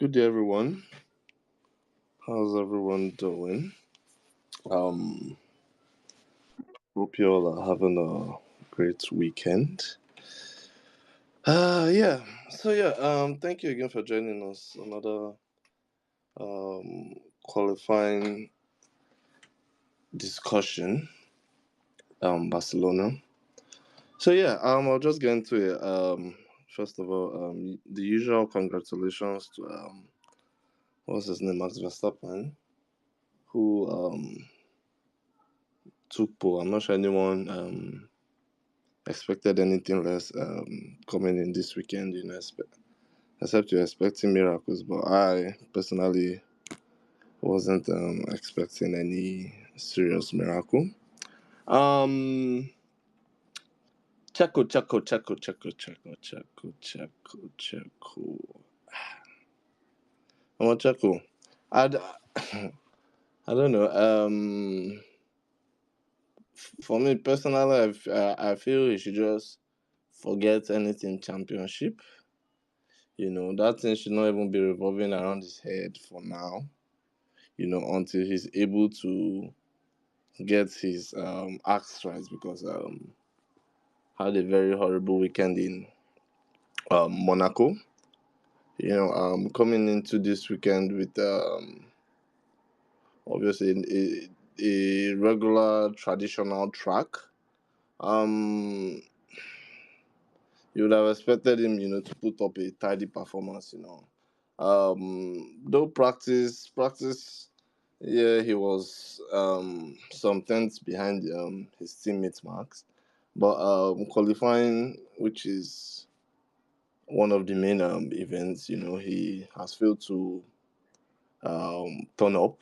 Good day, everyone. How's everyone doing? Um, Hope you all are having a great weekend. Yeah. Thank you again for joining us. Another qualifying discussion. Barcelona. I'll just get into it. First of all, the usual congratulations to what's his name, Max Verstappen, who took pole. I'm not sure anyone expected anything less coming in this weekend, except you're expecting miracles. But I personally wasn't expecting any serious miracle. Um, Checo. I'm on Checo. I, d- I don't know. For me personally, I feel he should just forget anything championship. That thing should not even be revolving around his head for now. Until he's able to get his acts right because had a very horrible weekend in Monaco. Coming into this weekend with obviously a regular traditional track. Um, you would have expected him, to put up a tidy performance. Though practice, yeah, he was some tenths behind his teammates Max, but qualifying, which is one of the main events, he has failed to turn up,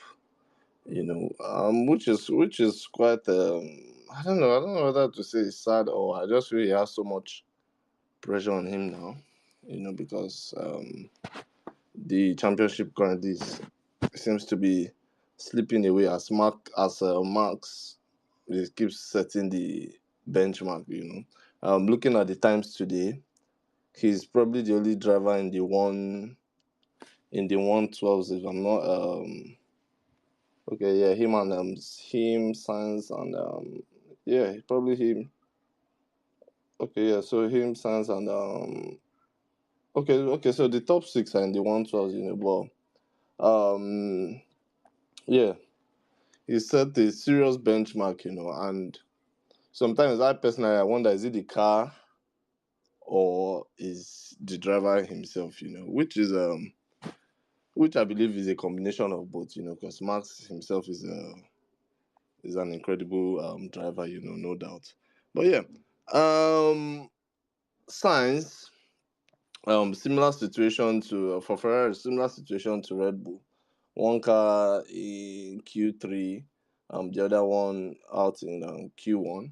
which is quite I don't know whether to say it's sad or I just feel he has so much pressure on him now, because the championship currently seems to be slipping away as Max keeps setting the benchmark. Looking at the times today, he's probably the only driver in the 112s. If I'm not okay, yeah, him Sainz and yeah, probably him. Okay, yeah, so him Sainz and okay, so the top six are in the 112s. But yeah. He set a serious benchmark, and sometimes I wonder, is it the car or is the driver himself, which I believe is a combination of both, because Max himself is an incredible driver, no doubt. But yeah, Science, similar situation to for Ferrari, similar situation to Red Bull. One car in Q3, the other one out in Q1.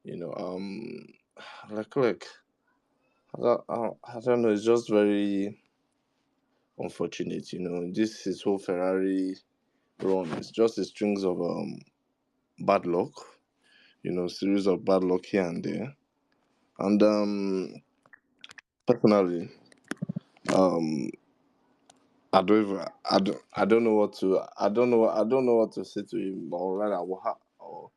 You know, um, Leclerc, I don't know, it's just very unfortunate. This his whole Ferrari run is just a strings of bad luck. Series of bad luck here and there. And personally, um, I don't know what to, I don't know what to say to him, or rather, or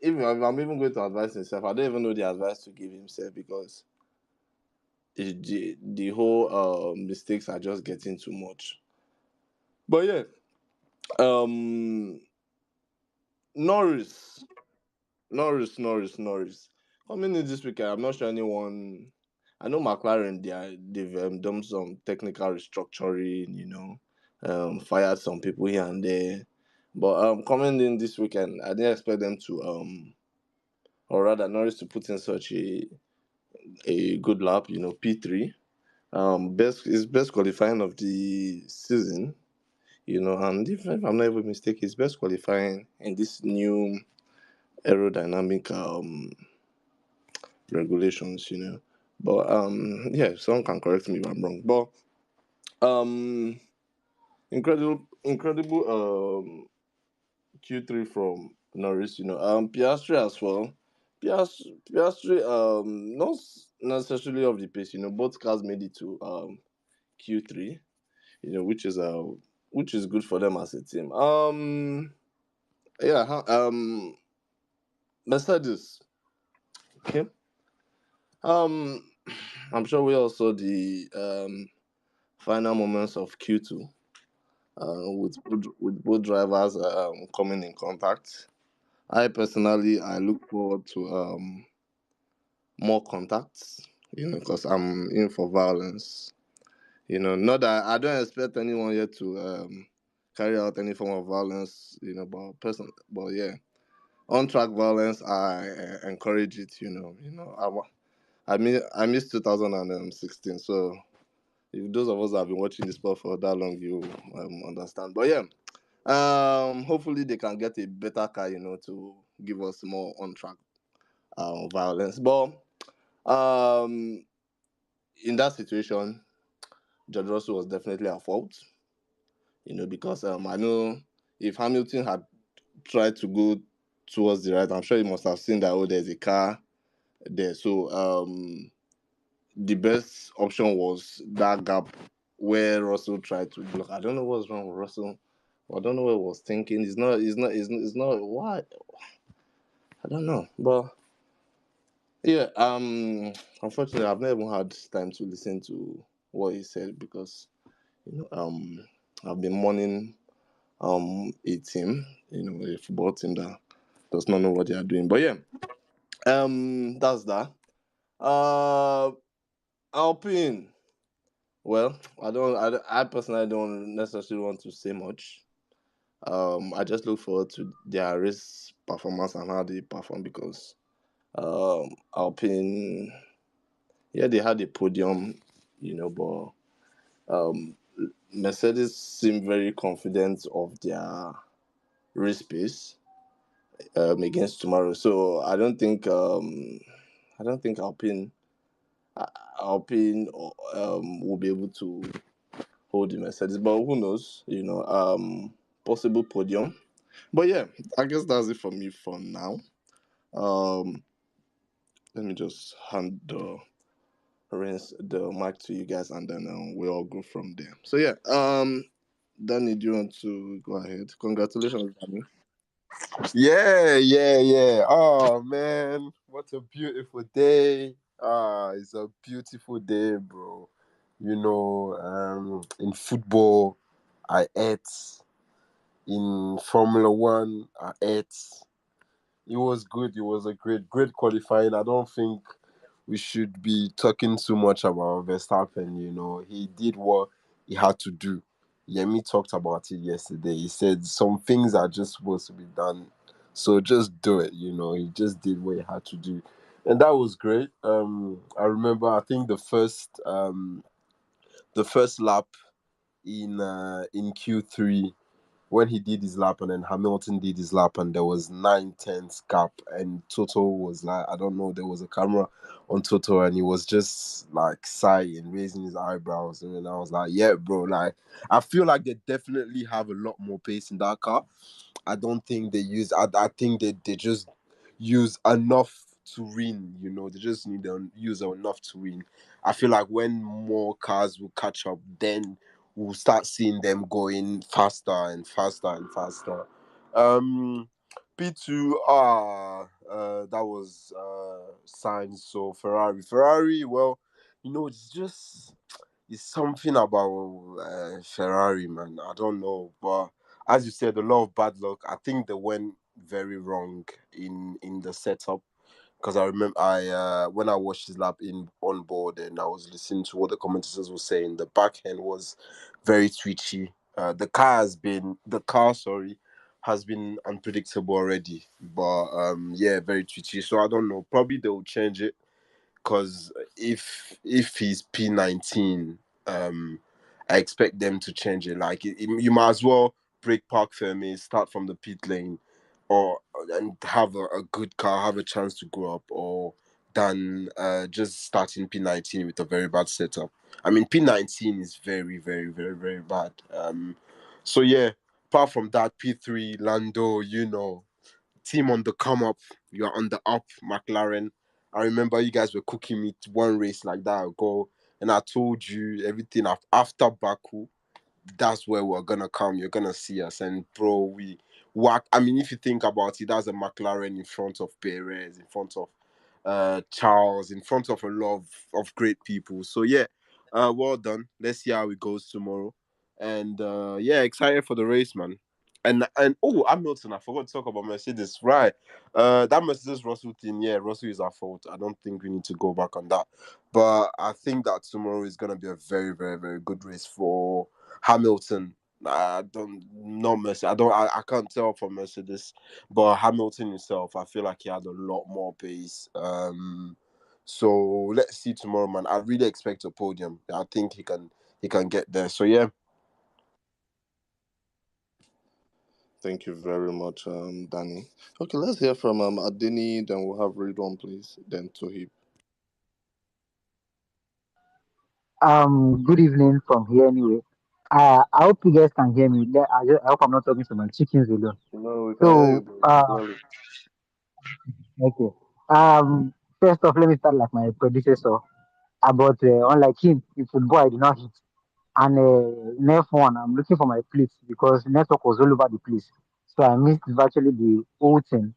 even if I'm even going to advise himself, I don't even know the advice to give himself because the whole mistakes are just getting too much. But yeah, um, Norris, Norris. Coming in this weekend, I'm not sure anyone. I know McLaren. They've done some technical restructuring. Fired some people here and there. But coming in this weekend, I didn't expect them to or rather Norris to put in such a good lap. P3. Best qualifying of the season. And if I'm not even mistaken, his best qualifying in this new aerodynamic regulations. But yeah, someone can correct me if I'm wrong. But um, incredible Q3 from Norris. Piastri as well. Piastri not necessarily of the pace. Both cars made it to Q3. which is good for them as a team. Yeah, Mercedes. Okay. Um, I'm sure we all saw the final moments of Q2 with both drivers coming in contact. I look forward to more contacts, because I'm in for violence. Not that I don't expect anyone here to carry out any form of violence, but yeah, on track violence, I encourage it. I missed 2016, so if those of us that have been watching the sport for that long, you understand. But yeah, hopefully they can get a better car, to give us more on track violence. But um, in that situation, George Russell was definitely at fault, because I know if Hamilton had tried to go towards the right, I'm sure he must have seen that, there's a car there. So the best option was that gap where Russell tried to block. I don't know what's wrong with Russell. I don't know what he was thinking. It's not why. I don't know. But yeah, unfortunately I've never had time to listen to what he said because I've been mourning a team, a football team that does not know what they are doing. But yeah, that's that. Uh Alpine. Well, I personally don't necessarily want to say much. I just look forward to their race performance and how they perform because Alpine, yeah, they had a podium, but Mercedes seemed very confident of their race pace against tomorrow. So I don't think Alpine will be able to hold the Mercedes, but who knows? Possible podium. But yeah, I guess that's it for me for now. Um, Let me just hand the mic to you guys, and then we all go from there. So yeah, Danny, do you want to go ahead? Congratulations, Danny. Yeah. Oh man, what a beautiful day. It's a beautiful day, bro. In football, I ate. In Formula One, I ate. It was good. It was a great qualifying. I don't think we should be talking too much about Verstappen. He did what he had to do. Yemi talked about it yesterday. He said some things are just supposed to be done, so just do it. He just did what he had to do, and that was great. I remember. I think the first lap in Q3 when he did his lap and then Hamilton did his lap and there was 9 tenths gap and Toto was like, I don't know, there was a camera on Toto and he was just like sighing, raising his eyebrows, and then I was like, yeah, bro, like I feel like they definitely have a lot more pace in that car. I don't think they use. I think they just use enough to win. They just need to use enough to win. I feel like when more cars will catch up, then we'll start seeing them going faster and faster and faster. Um, P2, that was Sainz. So Ferrari. Well, it's something about Ferrari, man. I don't know, but as you said, a lot of bad luck. I think they went very wrong in the setup because I remember I when I watched his lap in on board and I was listening to what the commentators were saying, the back end was very twitchy. The car, has been unpredictable already, but yeah, very twitchy. So I don't know. Probably they will change it because if he's P19, I expect them to change it. Like you might as well break park Fermi, start from the pit lane, or and have a good car, have a chance to go up, or than just starting P19 with a very bad setup. I mean, P19 is very, very, very, very bad. So yeah. Apart from that, P3 Lando, team on the come up, you're on the up, McLaren. I remember you guys were cooking me one race like that ago, and I told you everything after Baku. that's where we're gonna come. You're gonna see us, and bro, we whack. I mean, if you think about it, that's a McLaren in front of Perez, in front of Charles, in front of a lot of great people. So yeah, well done. Let's see how it goes tomorrow, and yeah, excited for the race, man. And oh, Hamilton, I forgot to talk about Mercedes. Right, that Mercedes Russell thing. Yeah, Russell is our fault. I don't think we need to go back on that. But I think that tomorrow is gonna be a very, very, very good race for Hamilton. I don't know Mercedes. I can't tell from Mercedes, but Hamilton himself, I feel like he had a lot more pace. So let's see tomorrow, man. I really expect a podium. I think he can get there. So yeah. Thank you very much, Danny. Okay, let's hear from Adini, then we'll have Ridwan, please, then Tohib. Good evening from here anyway. I hope you guys can hear me. I hope I'm not talking to my chickens alone. No, we can hear you, So, bro. uh, Clearly. okay. First off, let me start like my predecessor. About unlike him, in football, I did not hit. And in F1, I'm looking for my plates because network was all over the place. So I missed virtually the whole thing.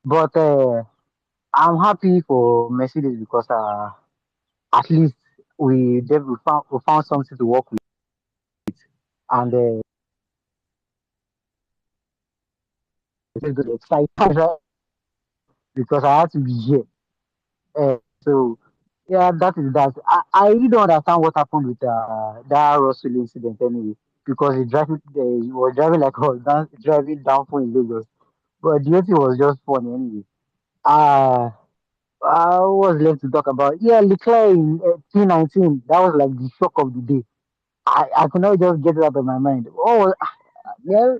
But I'm happy for Mercedes because at least we found something to work with. And it's good, excited right? Because I had to be here. So yeah, that is that. I really don't understand what happened with that Russell incident anyway. Because he was driving like driving downfall in Lagos. But the whole thing was just funny anyway. Uh, I was left to talk about yeah, Leclerc in 2019. That was like the shock of the day. I could not just get it out of my mind. Oh, yeah,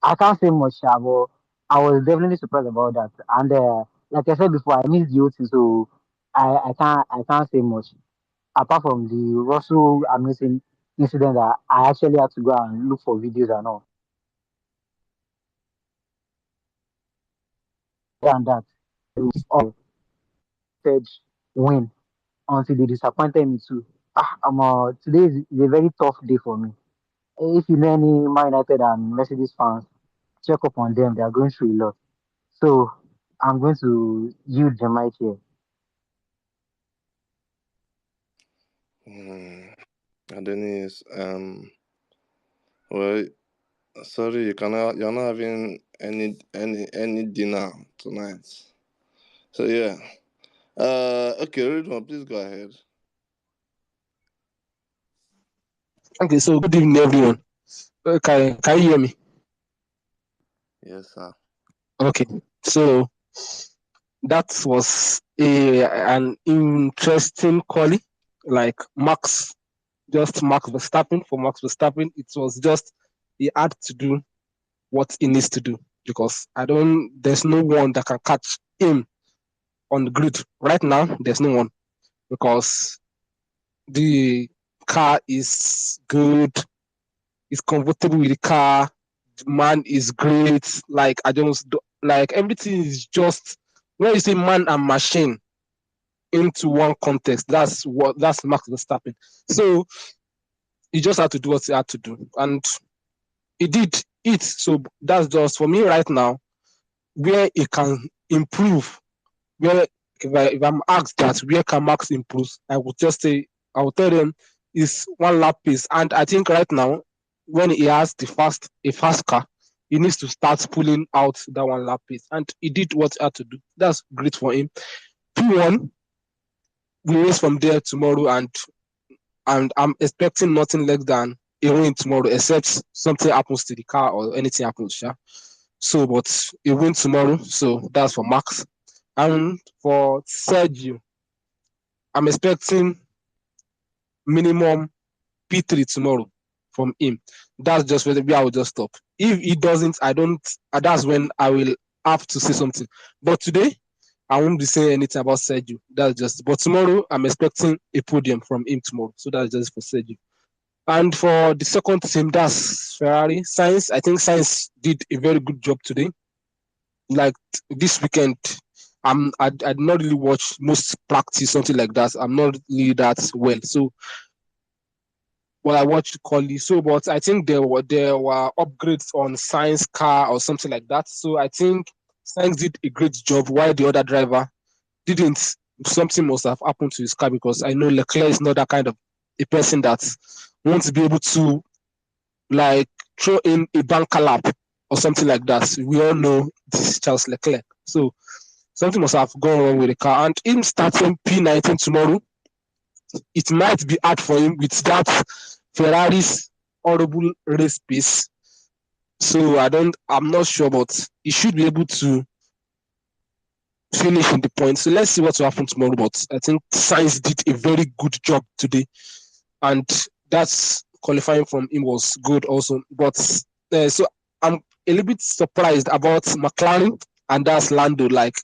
I can't say much, but I was definitely surprised about that. And like I said before, I missed the OT, so I can't say much apart from the Russell Hamilton incident that I actually had to go and look for videos and all. And that all said win until they disappointed me too. Today is a very tough day for me. If you know any Man United and Mercedes fans, check up on them. They are going through a lot. So I'm going to yield the mic here. Adini is well, sorry, you're not having any dinner tonight. So yeah. Okay, Ridwan, please go ahead. Okay, so good evening, everyone. Can you hear me? Yes, sir. Okay, so that was an interesting quali, like Max Verstappen. For Max Verstappen, it was just he had to do what he needs to do because there's no one that can catch him on the grid right now. There's no one because the car is good. It's comfortable with the car. The man is great. Like like everything is just when you say man and machine into one context. That's Max Verstappen. So he just had to do what he had to do, and he did it. So that's just for me right now where he can improve. Where if I'm asked that where can Max improve, I would just say I would tell them is one lap pace, and I think right now when he has a fast car, he needs to start pulling out that one lap pace, and he did what he had to do. That's great for him. P1, we race from there tomorrow, and I'm expecting nothing less than a win tomorrow, except something happens to the car or anything happens. Yeah? So, but a win tomorrow, so that's for Max. And for Sergio, I'm expecting minimum P3 tomorrow from him. That's just where I will just stop. If he doesn't, I don't. That's when I will have to say something. But today, I won't be saying anything about Sergio. That's just. But tomorrow, I'm expecting a podium from him tomorrow. So that's just for Sergio. And for the second team, that's Ferrari. Sainz, I think Sainz did a very good job today. Like this weekend, I not really watch most practice, something like that. I'm not really that well. So Well, I watched Collie. So, but I think there were upgrades on Science car or something like that. So I think Science did a great job while the other driver didn't. Something must have happened to his car because I know Leclerc is not that kind of a person that wants to be able to like throw in a banker lap or something like that. We all know this is Charles Leclerc. So something must have gone wrong with the car. And him starting P19 tomorrow, it might be hard for him with that Ferrari's horrible race pace. So I'm not sure, but he should be able to finish in the point. So let's see what will happen tomorrow. But I think Sainz did a very good job today, and that's qualifying from him was good also. But so I'm a little bit surprised about McLaren, and that's Lando. Like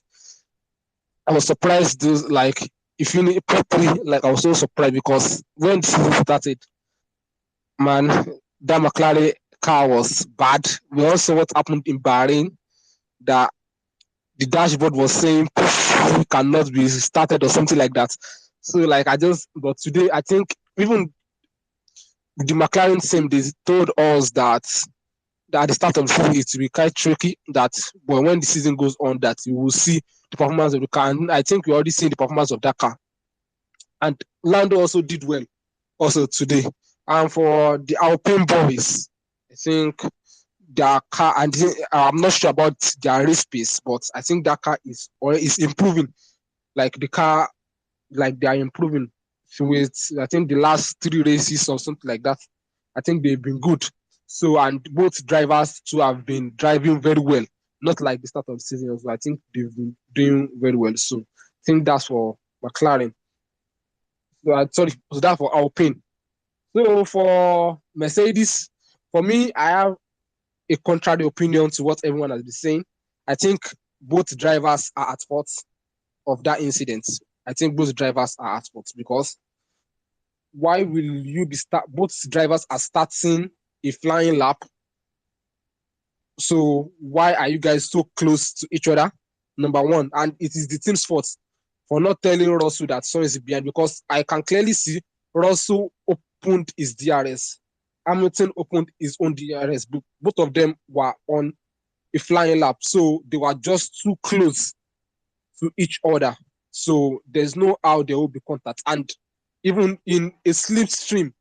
I was surprised, those like if you need properly, like I was so surprised because when the season started, man, that McLaren car was bad. We also what happened in Bahrain that the dashboard was saying cannot be started or something like that. So like but today I think even the McLaren team they told us that at the start of the season it will be quite tricky that but when the season goes on that you will see the performance of the car. And I think we already seen the performance of that car. And Lando also did well also today. And for the Alpine boys, I think their car, and I'm not sure about their race pace, but I think that car is improving. Like the car, like they are improving with I think the last 3 races or something like that. I think they've been good. So and both drivers too have been driving very well. Not like the start of the season. So I think they've been doing very well. So I think that's for McLaren. So that's for Alpine. So for Mercedes, for me, I have a contrary opinion to what everyone has been saying. I think both drivers are at fault of that incident. I think both drivers are at fault because why will you be both drivers are starting a flying lap? So why are you guys so close to each other? Number one, and it is the team's fault for not telling Russell that someone is behind because I can clearly see Russell opened his DRS. Hamilton opened his own DRS. Both of them were on a flying lap. So they were just too close to each other. So there's no how there will be contact. And even in a slipstream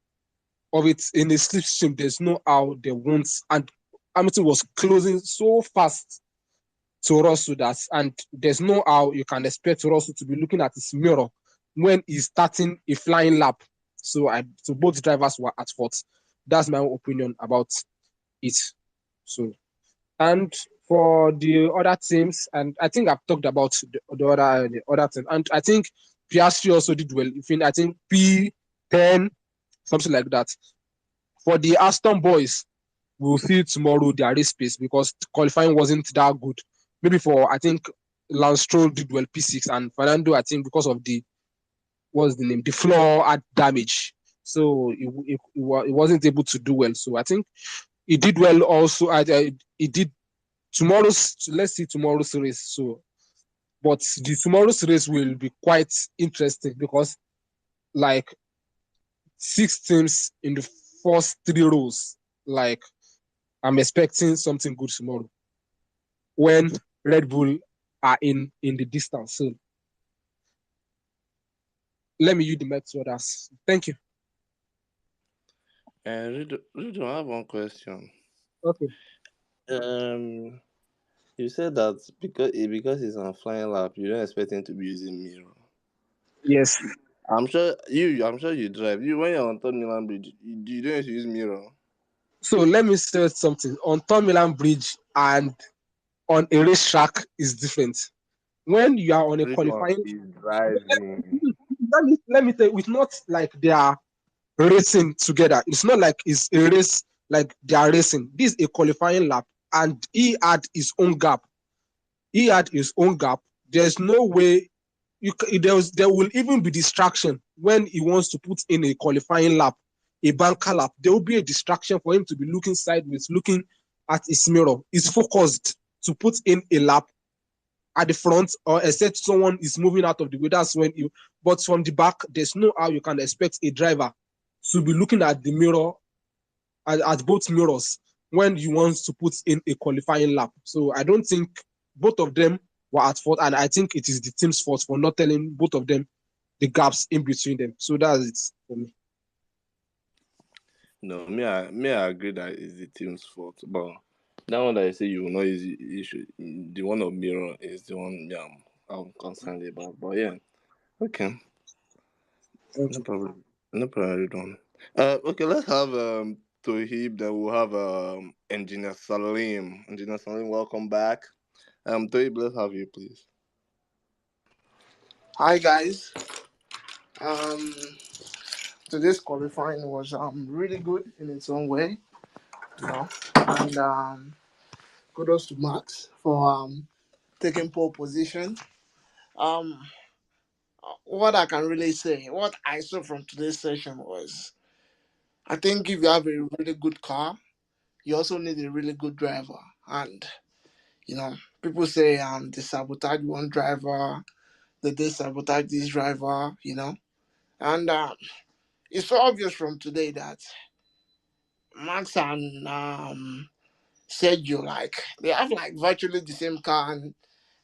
there's no how there won't. And Hamilton was closing so fast to Russell and there's no how you can expect Russell to be looking at his mirror when he's starting a flying lap. So both drivers were at fault. That's my opinion about it. So, and for the other teams, and I think I've talked about the other team, and I think Piastri also did well. I think P10, something like that. For the Aston boys, we'll see tomorrow their race pace because qualifying wasn't that good. Maybe I think Lance Stroll did well P6 and Fernando, I think because of the floor had damage. So it wasn't able to do well. So I think he did well also. He did let's see tomorrow's race. So, but the tomorrow's race will be quite interesting because like 6 teams in the first 3 rows, like I'm expecting something good tomorrow when Red Bull are in the distance. So let me use the mic to others. Thank you. Rido, I have one question. Okay. You said that because he's on flying lap, you don't expect him to be using mirror. Yes. I'm sure you drive. When you're on Third Milan Bridge, you don't use mirror. So let me say something. On Third Milan Bridge and on a racetrack is different. When you are on a qualifying, let me tell you, it's not like they are racing together. It's not like it's a race like they are racing. This is a qualifying lap, and he had his own gap. There's no way there will even be distraction when he wants to put in a qualifying lap, a banker lap. There will be a distraction for him to be looking sideways, looking at his mirror. He's focused to put in a lap at the front, or except someone is moving out of the way. That's when but from the back, there's no how you can expect a driver to be looking at the mirror, at both mirrors when you want to put in a qualifying lap. So I don't think both of them were at fault, and I think it is the team's fault for not telling both of them the gaps in between them. So that's it for me. No, I agree that it's the team's fault, but that one that I say you will not use issue, the one of mirror is the one I'm concerned about. But yeah, okay, no problem, no problem. Done. Okay, let's have Tohib. Then we'll have Engineer Salim. Engineer Salim, welcome back. Tohib, let's have you, please. Hi guys. Um, Today's qualifying was really good in its own way, you know, and kudos to Max for taking pole position. Um, what I can really say, what I saw from today's session was, I think if you have a really good car, you also need a really good driver, and you know, people say they sabotage one driver, they sabotage this driver, you know, and it's so obvious from today that Max and Sergio, like they have like virtually the same car, and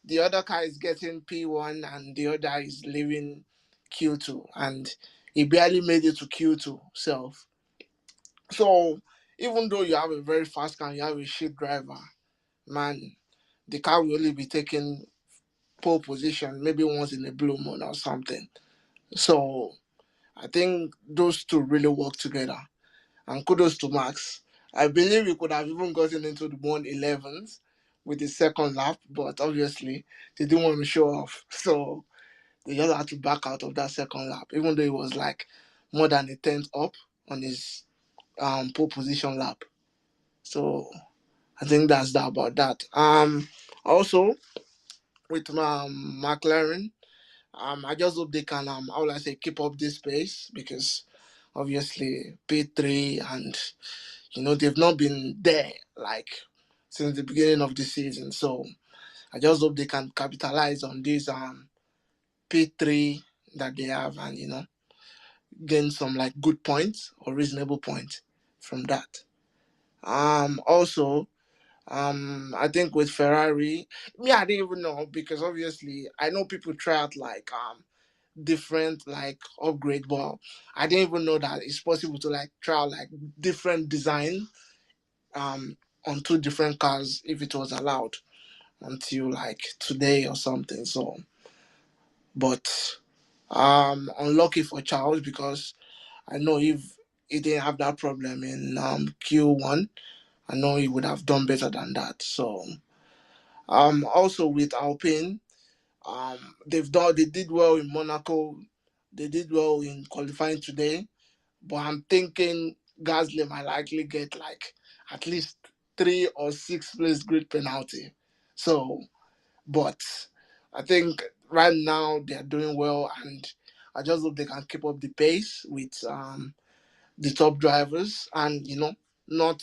the other car is getting P1 and the other is leaving Q2, and he barely made it to Q2 self. So even though you have a very fast car, and you have a shit driver, man, the car will only be taking pole position maybe once in a blue moon or something. So I think those two really work together. And kudos to Max. I believe he could have even gotten into the 111s with the second lap, but obviously they didn't want to show off. So they just had to back out of that second lap, even though it was like more than a tenth up on his pole position lap. So I think that's that about that. Also with McLaren, I just hope they can how will I say keep up this pace, because obviously P3 and they've not been there like since the beginning of the season. So I just hope they can capitalize on this P3 that they have, and gain some like good points or reasonable points from that. Also, I think with Ferrari, me I didn't even know, because obviously I know people try out like different like upgrade, but I didn't even know that it's possible to like try out like different design on two different cars if it was allowed until like today or something. So, but unlucky for Charles, because I know if he didn't have that problem in Q1, I know he would have done better than that. So, also with Alpine, they did well in Monaco, they did well in qualifying today, but I'm thinking Gasly might likely get like at least 3 or 6 place grid penalty. So, but I think right now they're doing well, and I just hope they can keep up the pace with the top drivers, and not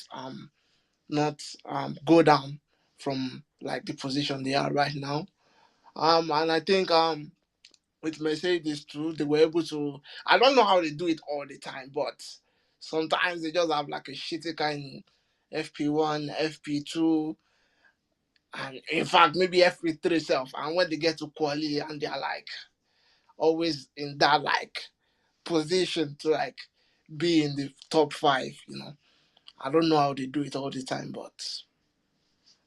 go down from like the position they are right now. And I think with Mercedes too, they were able to. I don't know how they do it all the time, but sometimes they just have like a shitty kind FP1, FP2, and in fact maybe FP3 itself. And when they get to quali and they're like always in that like position to like be in the top five. I don't know how they do it all the time,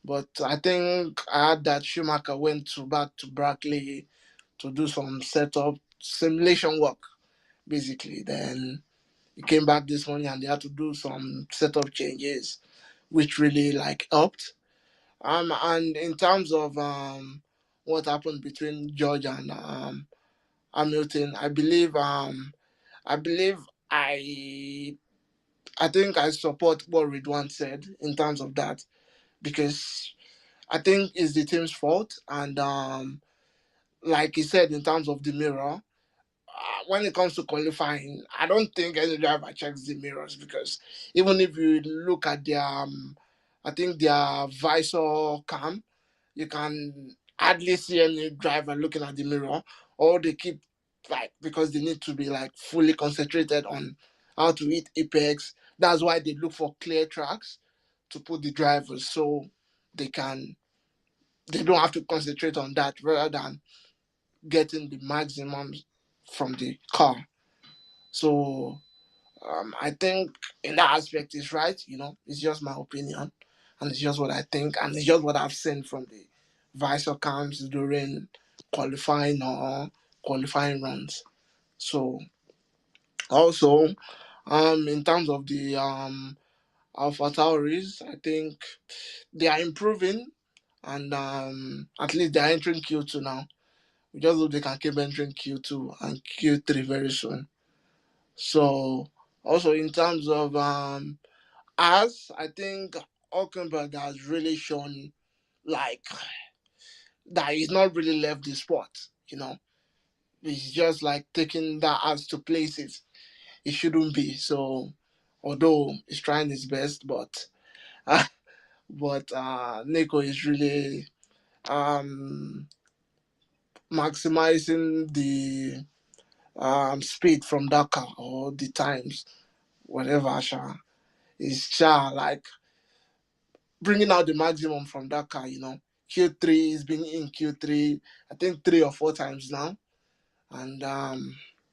but I think I had that Schumacher went back to Brackley to do some setup simulation work basically. Then he came back this morning and they had to do some setup changes, which really like helped. And in terms of what happened between George and Hamilton, I believe I I think I support what Ridwan said in terms of that, because I think it's the team's fault, and like he said in terms of the mirror, when it comes to qualifying, I don't think any driver checks the mirrors, because even if you look at their, I think their visor cam, you can hardly see any driver looking at the mirror, or they keep like, because they need to be like fully concentrated on how to hit apex. That's why they look for clear tracks to put the drivers so they can they don't have to concentrate on that rather than getting the maximum from the car. So I think in that aspect is right. It's just my opinion, and it's just what I think, and it's just what I've seen from the Visor cams during qualifying or qualifying runs. So also, in terms of the Alpha Tauris, I think they are improving, and at least they are entering Q2 now. We just hope they can keep entering Q2 and Q3 very soon. So also in terms of as I think Hulkenberg has really shown like that he's not really left the spot. He's just like taking that as to places it shouldn't be. So although he's trying his best, but Nico is really um maximizing the speed from that car or the times, whatever. Is like bringing out the maximum from that car. Q3 is being in Q3, I think 3 or 4 times now, and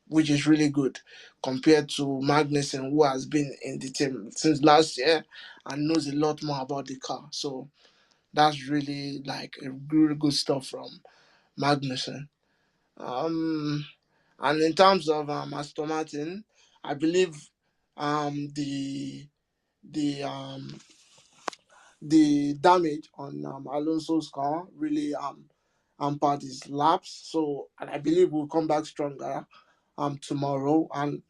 which is really good compared to Magnussen, who has been in the team since last year and knows a lot more about the car. So that's really like a really good stuff from Magnussen. Um, and in terms of Aston Martin, I believe the the damage on Alonso's car really hampered his laps. So, and I believe we'll come back stronger tomorrow, and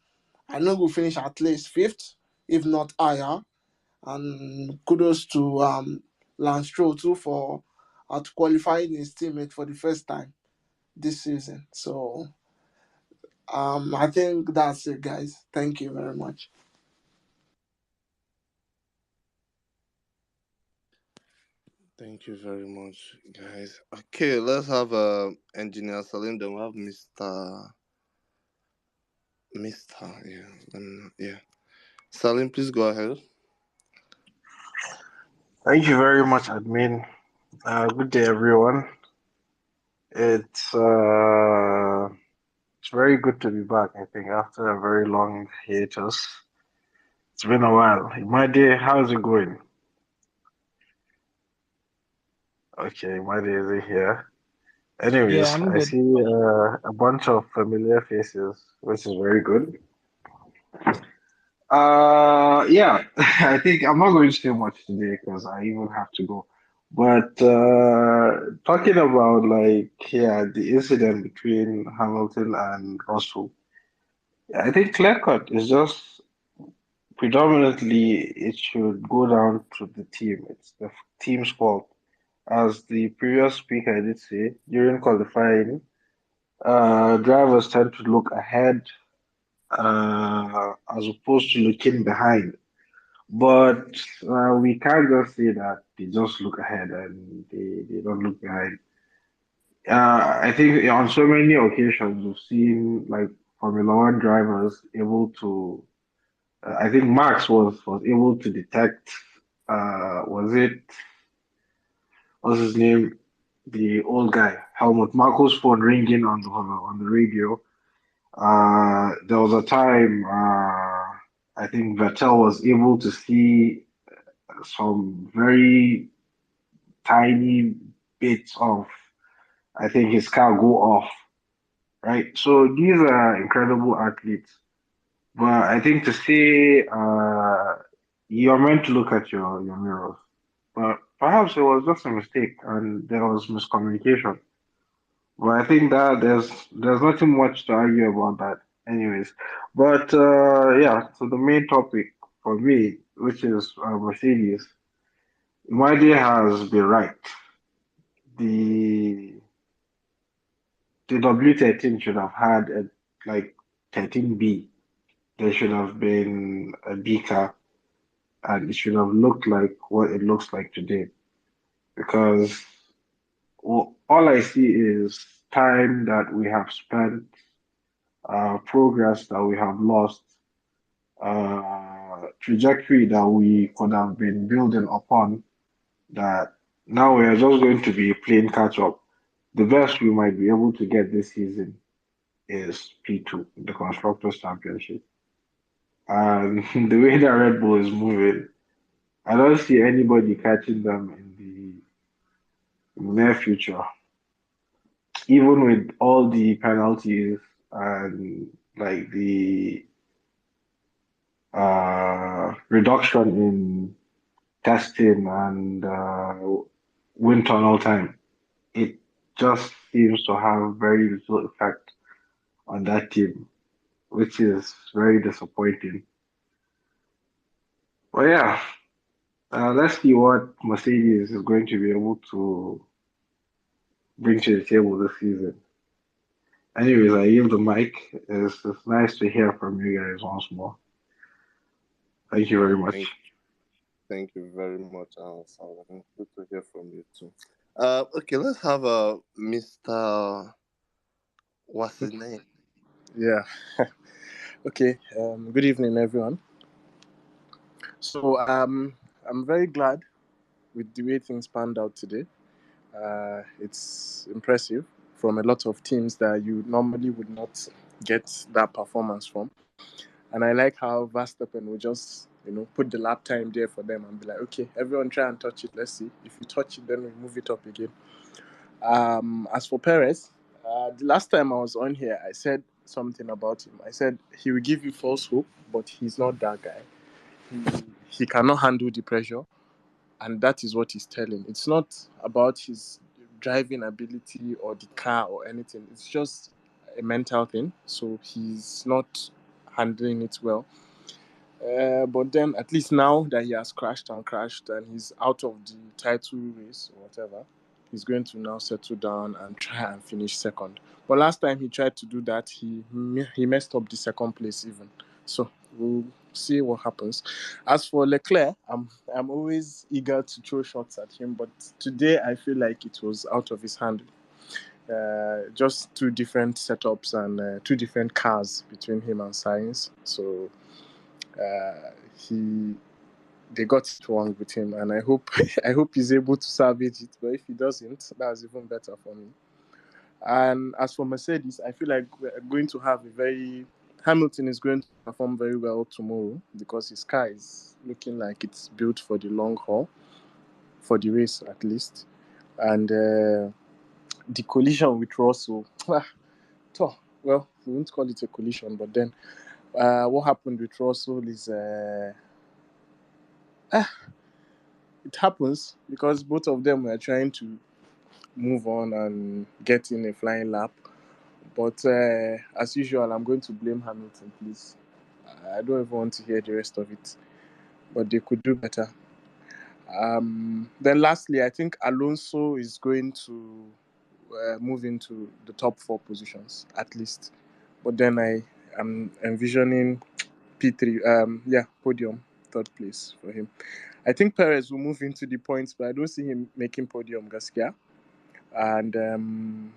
I know we'll finish at least fifth, if not higher. And kudos to Lance Stroll too for qualifying his teammate for the first time this season. So I think that's it, guys. Thank you very much. Thank you very much, guys. Okay, let's have Engineer Salim. Then we have Mister. Yeah, yeah. Salim, please go ahead. Thank you very much, admin. Good day, everyone. It's uh, it's very good to be back. I think after a very long hiatus, it's been a while. My day, how's it going? Okay, my day is here. Yeah, Anyways, I'm I good. see a bunch of familiar faces, which is very good. Yeah, I think I'm not going to say much today because I even have to go. But talking about yeah, the incident between Hamilton and Russell, I think clear cut is just predominantly it should go down to the team. It's the team's fault. As the previous speaker did say, during qualifying, drivers tend to look ahead as opposed to looking behind. But we can't just say that they just look ahead and they don't look behind. I think on so many occasions we've seen like Formula One drivers able to. I think Max was able to detect. Was it? What's his name? The old guy, Helmut Marko's phone ringing on the radio. There was a time. I think Vettel was able to see some very tiny bits of, I think, his car go off, right? So these are incredible athletes. But I think to say you're meant to look at your mirrors, but perhaps it was just a mistake and there was miscommunication. But I think that there's nothing much to argue about that, anyways. But yeah, so the main topic for me, which is Mercedes, my idea has been right. The the W13 should have had a like 13B. There should have been a B car, and it should have looked like what it looks like today. Because all I see is time that we have spent, progress that we have lost, trajectory that we could have been building upon, that now we are just going to be playing catch up. The best we might be able to get this season is P2, the Constructors' Championship. And the way that Red Bull is moving, I don't see anybody catching them in the near future, even with all the penalties and like the reduction in testing and wind tunnel time. It just seems to have very little effect on that team, which is very disappointing. But yeah, let's see what Mercedes is going to be able to bring to the table this season. Anyways, I yield the mic. It's nice to hear from you guys once more. Thank you very Thank, much. thank you very much, Salvador. Good to hear from you too. Okay, let's have Mr. What's his name? Yeah. Okay. Good evening, everyone. So I'm very glad with the way things panned out today. It's impressive from a lot of teams that you normally would not get that performance from. And I like how Verstappen will just, put the lap time there for them and be like, okay, everyone try and touch it. Let's see. If you touch it, then we move it up again. As for Perez, the last time I was on here, I said something about him. I said he will give you false hope, but he's not that guy. He cannot handle the pressure, and that is what he's telling. It's not about his driving ability or the car or anything. It's just a mental thing. So he's not handling it well. But then at least now that he has crashed and he's out of the title race or whatever, he's going to now settle down and try and finish second. But last time he tried to do that, he messed up the second place even. So we'll see what happens. As for Leclerc, I'm always eager to throw shots at him, but today I feel like it was out of his hand. Just two different setups and two different cars between him and Sainz. So they got it wrong with him, and I hope I hope he's able to salvage it. But if he doesn't, that's even better for me. And as for Mercedes, I feel like we're going to have a very Hamilton is going to perform very well tomorrow because his car is looking like it's built for the long haul, for the race at least. And the collision with Russell, well, we won't call it a collision, but then what happened with Russell is it happens because both of them were trying to move on and get in a flying lap. But as usual, I'm going to blame Hamilton, please. I don't even want to hear the rest of it. But they could do better. Then lastly, I think Alonso is going to move into the top 4 positions, at least. But then I am envisioning P3, podium, 3rd place for him. I think Perez will move into the points, but I don't see him making podium, Gaskia. And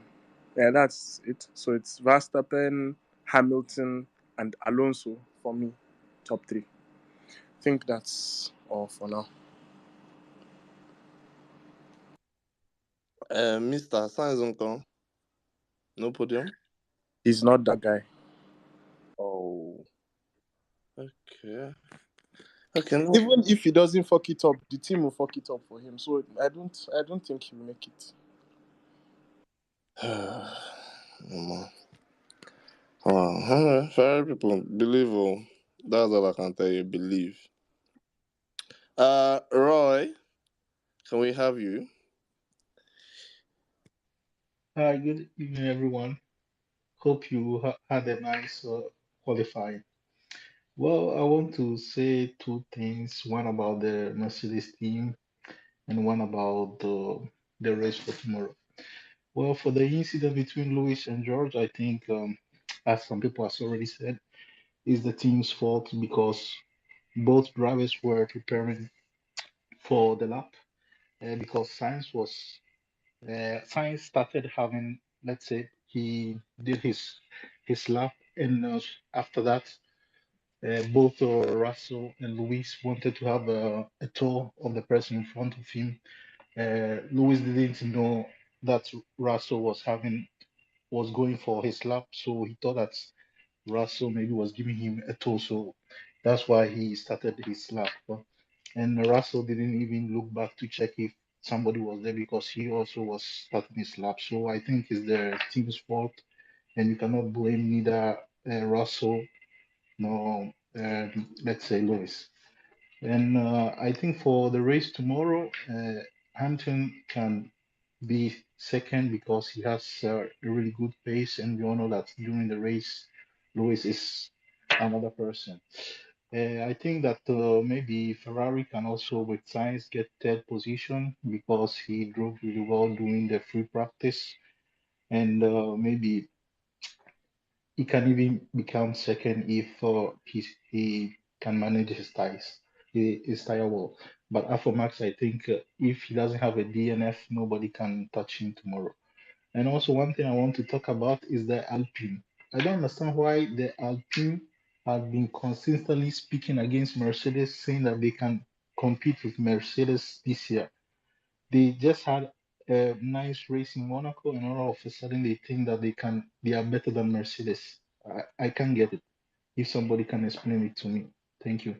that's it. So it's Verstappen, Hamilton, and Alonso for me, top 3. I think that's all for now. Mr. Sainz Uncle. No podium? He's not that guy. Oh. Okay. Okay. No. Even if he doesn't fuck it up, the team will fuck it up for him. So I don't think he'll make it. Fair people believe. That's all I can tell you. Believe. Roy, can we have you? Hi, good evening, everyone. Hope you had a nice qualifying. Well, I want to say two things, one about the Mercedes team and one about the race for tomorrow. Well, for the incident between Lewis and George, I think, as some people have already said, is the team's fault because both drivers were preparing for the lap because Science started having, let's say, he did his lap, and after that, both Russell and Lewis wanted to have a tour of the person in front of him. Lewis didn't know that Russell was going for his lap, so he thought that Russell maybe was giving him a tour, so that's why he started his lap. And Russell didn't even look back to check if somebody was there because he also was starting his lap. So I think it's the team's fault, and you cannot blame neither Russell nor let's say Lewis. And I think for the race tomorrow, Hampton can be second because he has a really good pace, and we all know that during the race, Lewis is another person. I think that maybe Ferrari can also, with science, get third position because he drove really well during the free practice, and maybe he can even become second if he can manage his tire well. But Afro Max, I think if he doesn't have a DNF, nobody can touch him tomorrow. And also one thing I want to talk about is the Alpine. I don't understand why the Alpine have been consistently speaking against Mercedes, saying that they can compete with Mercedes this year. They just had a nice race in Monaco, and all of a sudden they think that they are better than Mercedes. I can't get it. If somebody can explain it to me, thank you.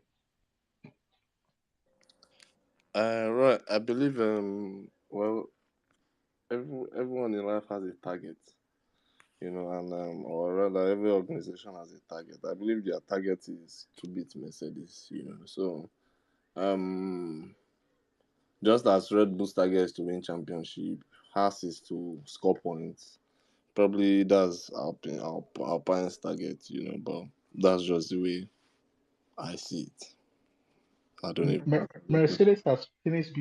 Right. I believe well, everyone in life has a target, and or rather every organization has a target. I believe their target is to beat Mercedes. So um just as Red Bull's target is to win championship, Haas is to score points. Probably that's Alpine's target, but that's just the way I see it. I don't even Mercedes has finished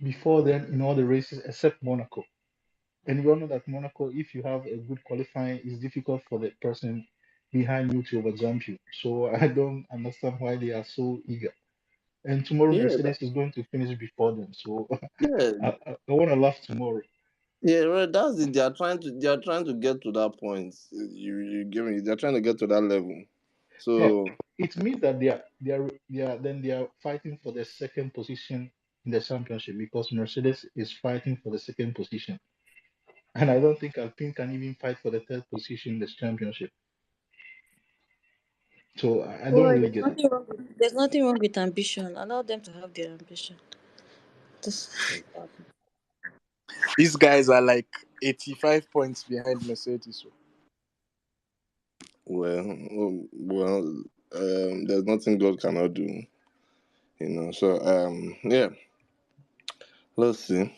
before them in all the races except Monaco. And we all know that Monaco, if you have a good qualifying, it's difficult for the person behind you to overjump you. So I don't understand why they are so eager. And tomorrow yeah, Mercedes is going to finish before them. So yeah, I want to laugh tomorrow. yeah, right. That's it. They are trying to get to that point. You get me? They're trying to get to that level. Yeah, So it means that they are fighting for the second position in the championship because Mercedes is fighting for the second position. And I don't think Alpine can even fight for the third position in the championship. So I don't Well, really get it. there's nothing wrong with ambition. Allow them to have their ambition. This, These guys are like 85 points behind Mercedes. there's nothing God cannot do. So yeah, let's see.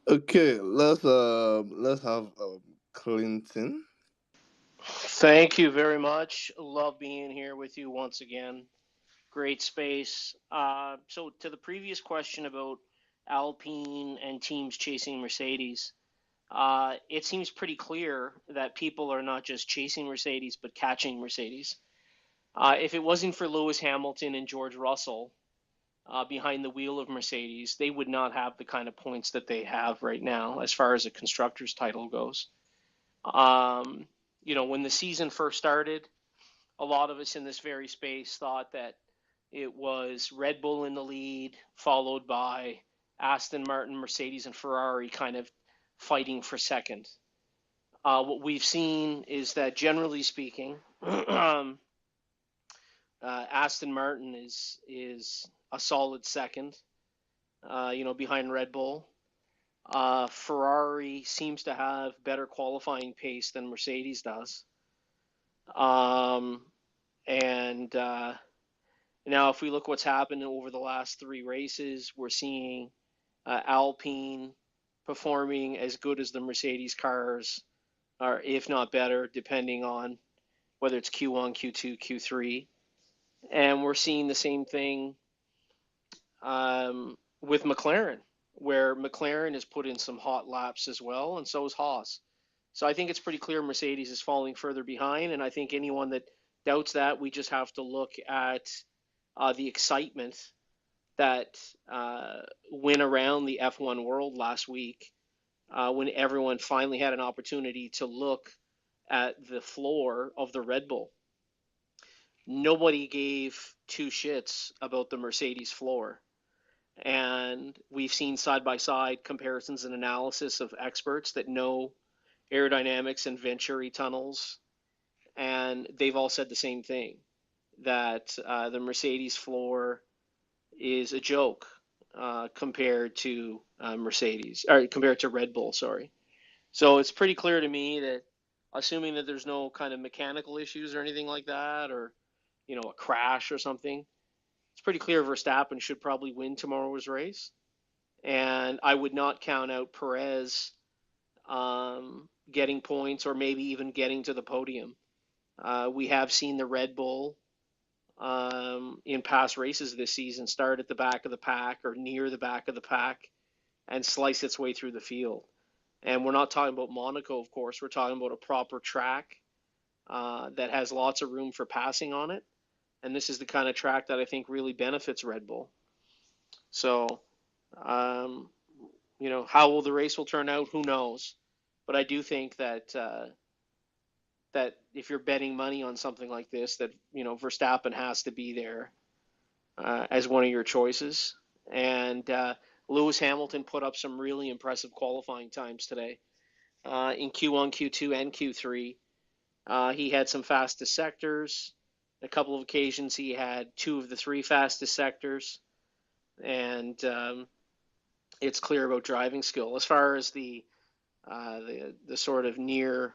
Okay, let's have Clinton. Thank you very much. Love being here with you once again. Great space. So to the previous question about Alpine and teams chasing Mercedes, it seems pretty clear that people are not just chasing Mercedes but catching Mercedes. If it wasn't for Lewis Hamilton and George Russell behind the wheel of Mercedes, they would not have the kind of points that they have right now as far as a constructor's title goes. When the season first started, a lot of us in this very space thought that it was Red Bull in the lead, followed by Aston Martin, Mercedes, and Ferrari kind of fighting for second. What we've seen is that, generally speaking, Aston Martin is a solid second, behind Red Bull. Ferrari seems to have better qualifying pace than Mercedes does. And now, if we look what's happened over the last three races, we're seeing Alpine performing as good as the Mercedes cars, or if not better, depending on whether it's Q1, Q2, Q3. And we're seeing the same thing with McLaren, where McLaren has put in some hot laps as well, and so is Haas. So I think it's pretty clear Mercedes is falling further behind, and I think anyone that doubts that, we just have to look at the excitement that went around the F1 world last week when everyone finally had an opportunity to look at the floor of the Red Bull. nobody gave two shits about the Mercedes floor. And we've seen side-by-side comparisons and analysis of experts that know aerodynamics and Venturi tunnels, and they've all said the same thing, that the Mercedes floor is a joke compared to Mercedes, or compared to Red Bull, sorry. So it's pretty clear to me that, assuming that there's no kind of mechanical issues or anything like that, or a crash or something, it's pretty clear Verstappen should probably win tomorrow's race. And I would not count out Perez getting points or maybe even getting to the podium. We have seen the Red Bull in past races this season start at the back of the pack or near the back of the pack and slice its way through the field. And we're not talking about Monaco, of course. We're talking about a proper track that has lots of room for passing on it. And this is the kind of track that I think really benefits Red Bull. So, how will the race will turn out? Who knows? But I do think that that if you're betting money on something like this, that Verstappen has to be there as one of your choices. And Lewis Hamilton put up some really impressive qualifying times today in Q1, Q2, and Q3. He had some fastest sectors. A couple of occasions he had two of the three fastest sectors. And it's clear about driving skill. As far as the sort of near,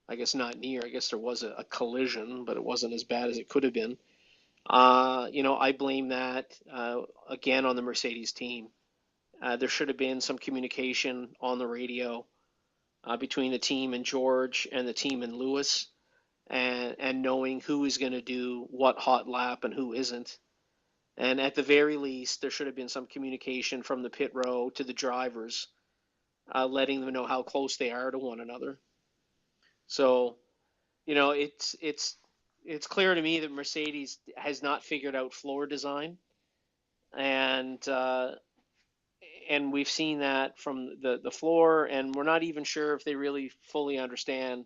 I guess not near, I guess there was a collision, but it wasn't as bad as it could have been. I blame that again on the Mercedes team. There should have been some communication on the radio between the team and George and the team and Lewis, and knowing who is going to do what hot lap and who isn't. And at the very least, there should have been some communication from the pit row to the drivers, letting them know how close they are to one another. So, it's clear to me that Mercedes has not figured out floor design, and we've seen that from the floor, and we're not even sure if they really fully understand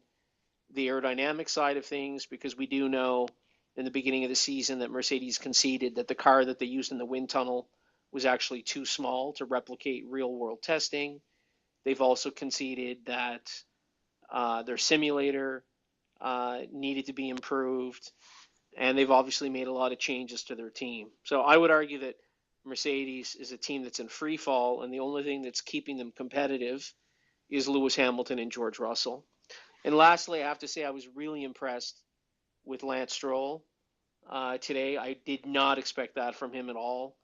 the aerodynamic side of things, because we do know in the beginning of the season that Mercedes conceded that the car that they used in the wind tunnel was actually too small to replicate real-world testing. They've also conceded that their simulator needed to be improved, and they've obviously made a lot of changes to their team. So I would argue that Mercedes is a team that's in free fall, and the only thing that's keeping them competitive is Lewis Hamilton and George Russell. And lastly, I have to say I was really impressed with Lance Stroll today. I did not expect that from him at all.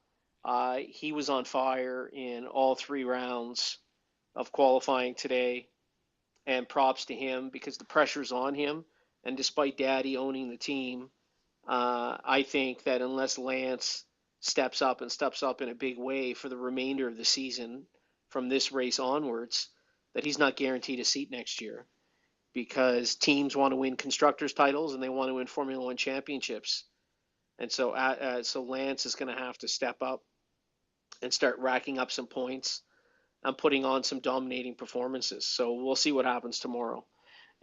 He was on fire in all three rounds of qualifying today, and props to him because the pressure's on him. And despite Daddy owning the team, I think that unless Lance steps up in a big way for the remainder of the season from this race onwards, that he's not guaranteed a seat next year, because teams want to win constructors titles and they want to win Formula One championships. And so Lance is going to have to step up and start racking up some points and putting on some dominating performances. So we'll see what happens tomorrow.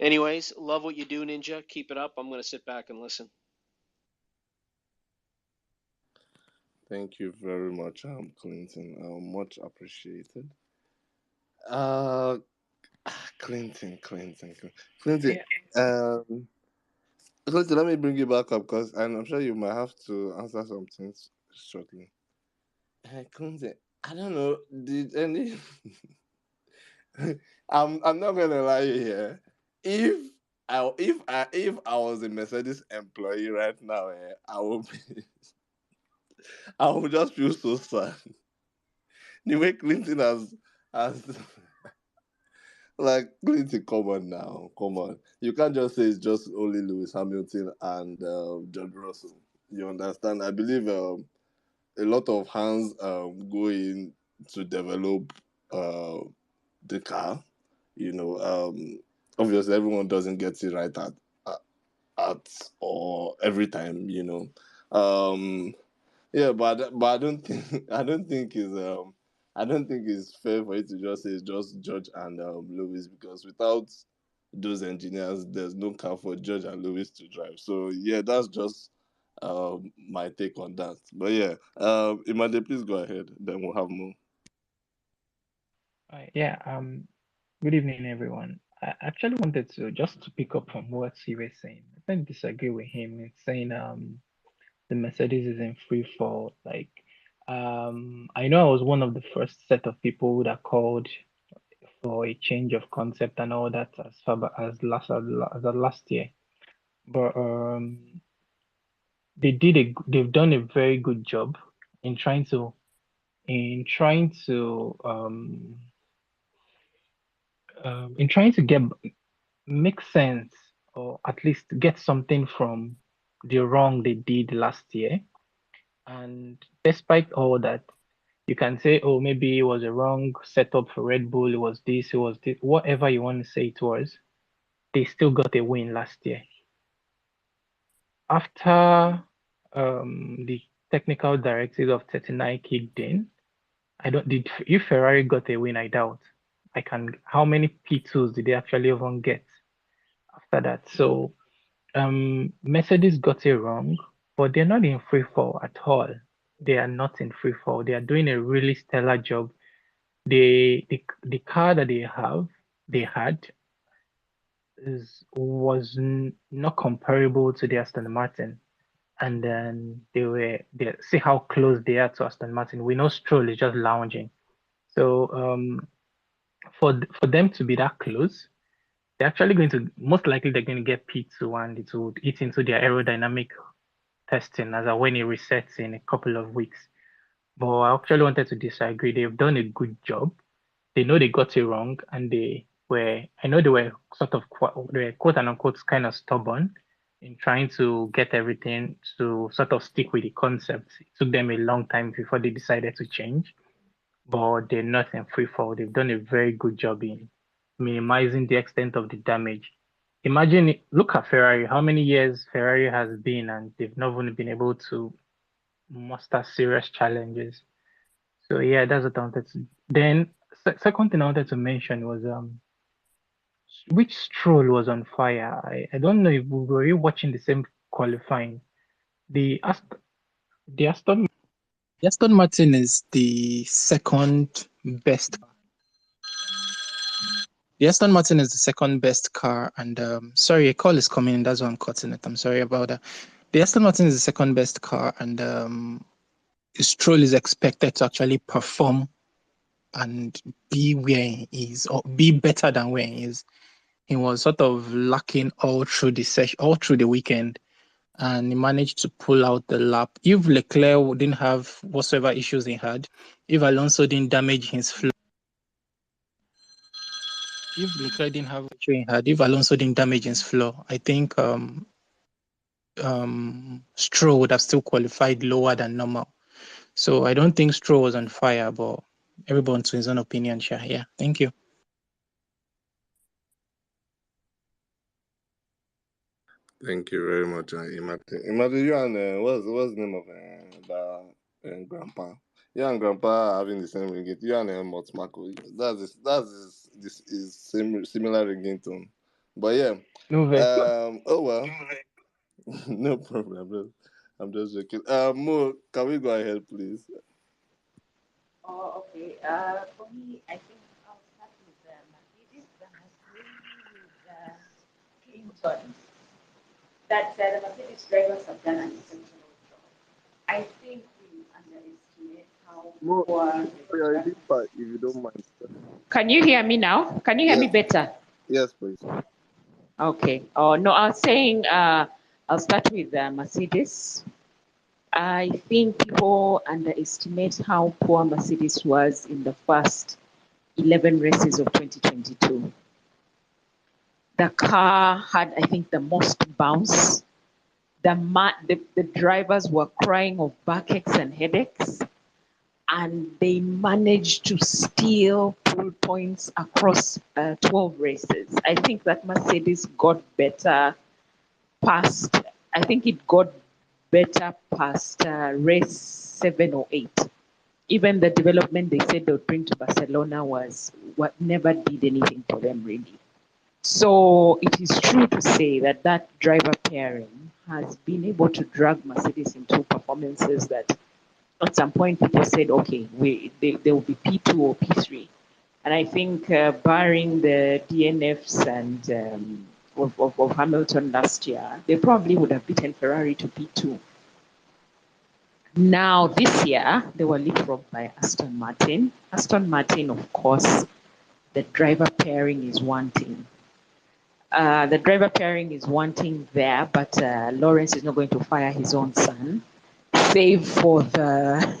Anyways, love what you do, Ninja. Keep it up. I'm going to sit back and listen. Thank you very much, Clinton. Much appreciated. Clinton. Yeah. Clinton, let me bring you back up because I'm sure you might have to answer some things shortly. Clinton, I don't know. Did any? I'm not gonna lie here. If I was a Mercedes employee right now, I would be. I would just feel so sad. The way Clinton has like Clinton, come on now, come on. You can't just say it's just only Lewis Hamilton and George Russell. You understand? I believe a lot of hands go in to develop the car. Obviously everyone doesn't get it right at or every time. Yeah, but I don't think I don't think it's fair for you to just say it's just George and Lewis, because without those engineers, there's no car for George and Lewis to drive. So yeah, that's just my take on that. But yeah, Imade, please go ahead. Then we'll have more. Yeah, good evening, everyone. I actually wanted to just to pick up from what he was saying. I don't disagree with him in saying the Mercedes is in free fall. Like, I know I was one of the first set of people that called for a change of concept and all that as far back as last year. But they've done a very good job in trying to in trying to um in trying to get make sense or at least get something from the wrong they did last year. And despite all that, you can say, oh, maybe it was a wrong setup for Red Bull, it was this, whatever you want to say it was, they still got a win last year. After the technical directives of 39 kicked in, if Ferrari got a win, I doubt. How many P2s did they actually even get after that? So Mercedes got it wrong, but they're not in free fall at all. They are not in free fall. They are doing a really stellar job. The car that they had was not comparable to the Aston Martin. And then they see how close they are to Aston Martin. We know Stroll is just lounging. So for them to be that close, they're actually most likely they're going to get P2 and it will eat into their aerodynamic testing as when it resets in a couple of weeks. But I actually wanted to disagree. They've done a good job. They know they got it wrong, and they were sort of quote unquote kind of stubborn in trying to get everything to sort of stick with the concept. It took them a long time before they decided to change, but they're not in free fall. They've done a very good job in minimizing the extent of the damage. Look at Ferrari, how many years Ferrari has been, and they've not even been able to muster serious challenges. So yeah, that's what I wanted to. Then second thing I wanted to mention was which Stroll was on fire. I don't know if we were watching the same qualifying. The Aston Martin is the second best. The Aston Martin is the second best car, and sorry, a call is coming in. That's why I'm cutting it. I'm sorry about that. The Aston Martin is the second best car, and Stroll is expected to actually perform and be where he is, or be better than where he is. He was sort of lacking all through the weekend, and he managed to pull out the lap. If Leclerc didn't have whatsoever issues he had, if Alonso didn't damage his floor, if Alonso didn't damage his floor, I think Stroll would have still qualified lower than normal. So I don't think Stroll was on fire, but everyone to his own opinion, sure. Yeah, thank you. Thank you very much, Imade. Imade, you and what's the name of Grandpa? You and Grandpa having the same ringtone. You and Motsmako. This is similar ringtone. But yeah. Oh well. No problem. I'm just joking. Mo, can we go ahead, please? Oh, okay. For me, I think I'll start with Mercedes. The Mercedes with Clinton. That the Mercedes drivers have done an exceptional job. I think we underestimate how poor. If you don't mind. Can you hear me now? Can you hear me better? Yes, please. Okay. Oh no, I was saying I'll start with Mercedes. I think people underestimate how poor Mercedes was in the first 11 races of 2022. The car had, I think, the most bounce. The drivers were crying of backaches and headaches, and they managed to steal pole points across 12 races. I think that Mercedes got better past, race 7 or 8. Even the development they said they would bring to Barcelona was what never did anything for them really. So it is true to say that that driver pairing has been able to drag Mercedes into performances that at some point people said, okay, they will be P2 or P3. And I think barring the DNFs and of Hamilton last year, they probably would have beaten Ferrari to P2. Now, this year, they were leapfrogged by Aston Martin. Aston Martin, of course, the driver pairing is wanting. The driver pairing is wanting there, but Lawrence is not going to fire his own son, save for the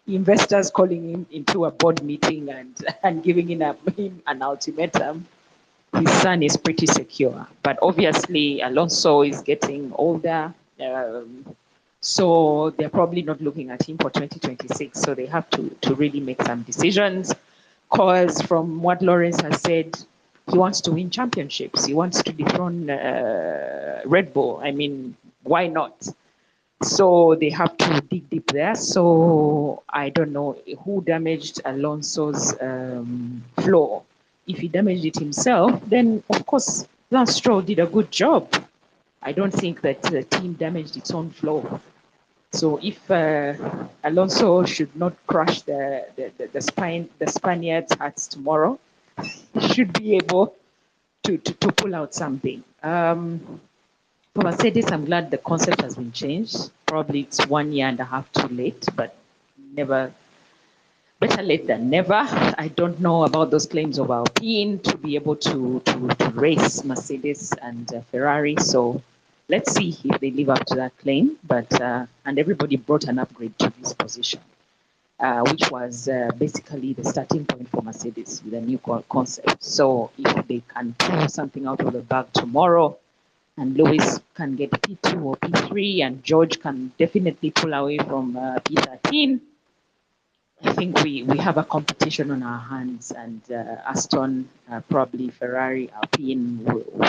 investors calling him into a board meeting and giving him an ultimatum. His son is pretty secure, but obviously Alonso is getting older. So they're probably not looking at him for 2026. So they have to really make some decisions. Because from what Lawrence has said, he wants to win championships. He wants to dethrone Red Bull. I mean, why not? So they have to dig deep there. So I don't know who damaged Alonso's floor. If he damaged it himself, then of course Lance Stroll did a good job. I don't think that the team damaged its own floor. So if Alonso should not crush the Spaniards' hearts tomorrow, he should be able to pull out something. For Mercedes, I'm glad the concept has been changed. Probably it's 1.5 years too late, but better late than never. I don't know about those claims of Alpine to be able to race Mercedes and Ferrari. So let's see if they live up to that claim. But and everybody brought an upgrade to this position, which was basically the starting point for Mercedes with a new concept. So if they can pull something out of the bag tomorrow, and Lewis can get P2 or P3, and George can definitely pull away from P13, I think we have a competition on our hands, and Aston, probably Ferrari, Alpine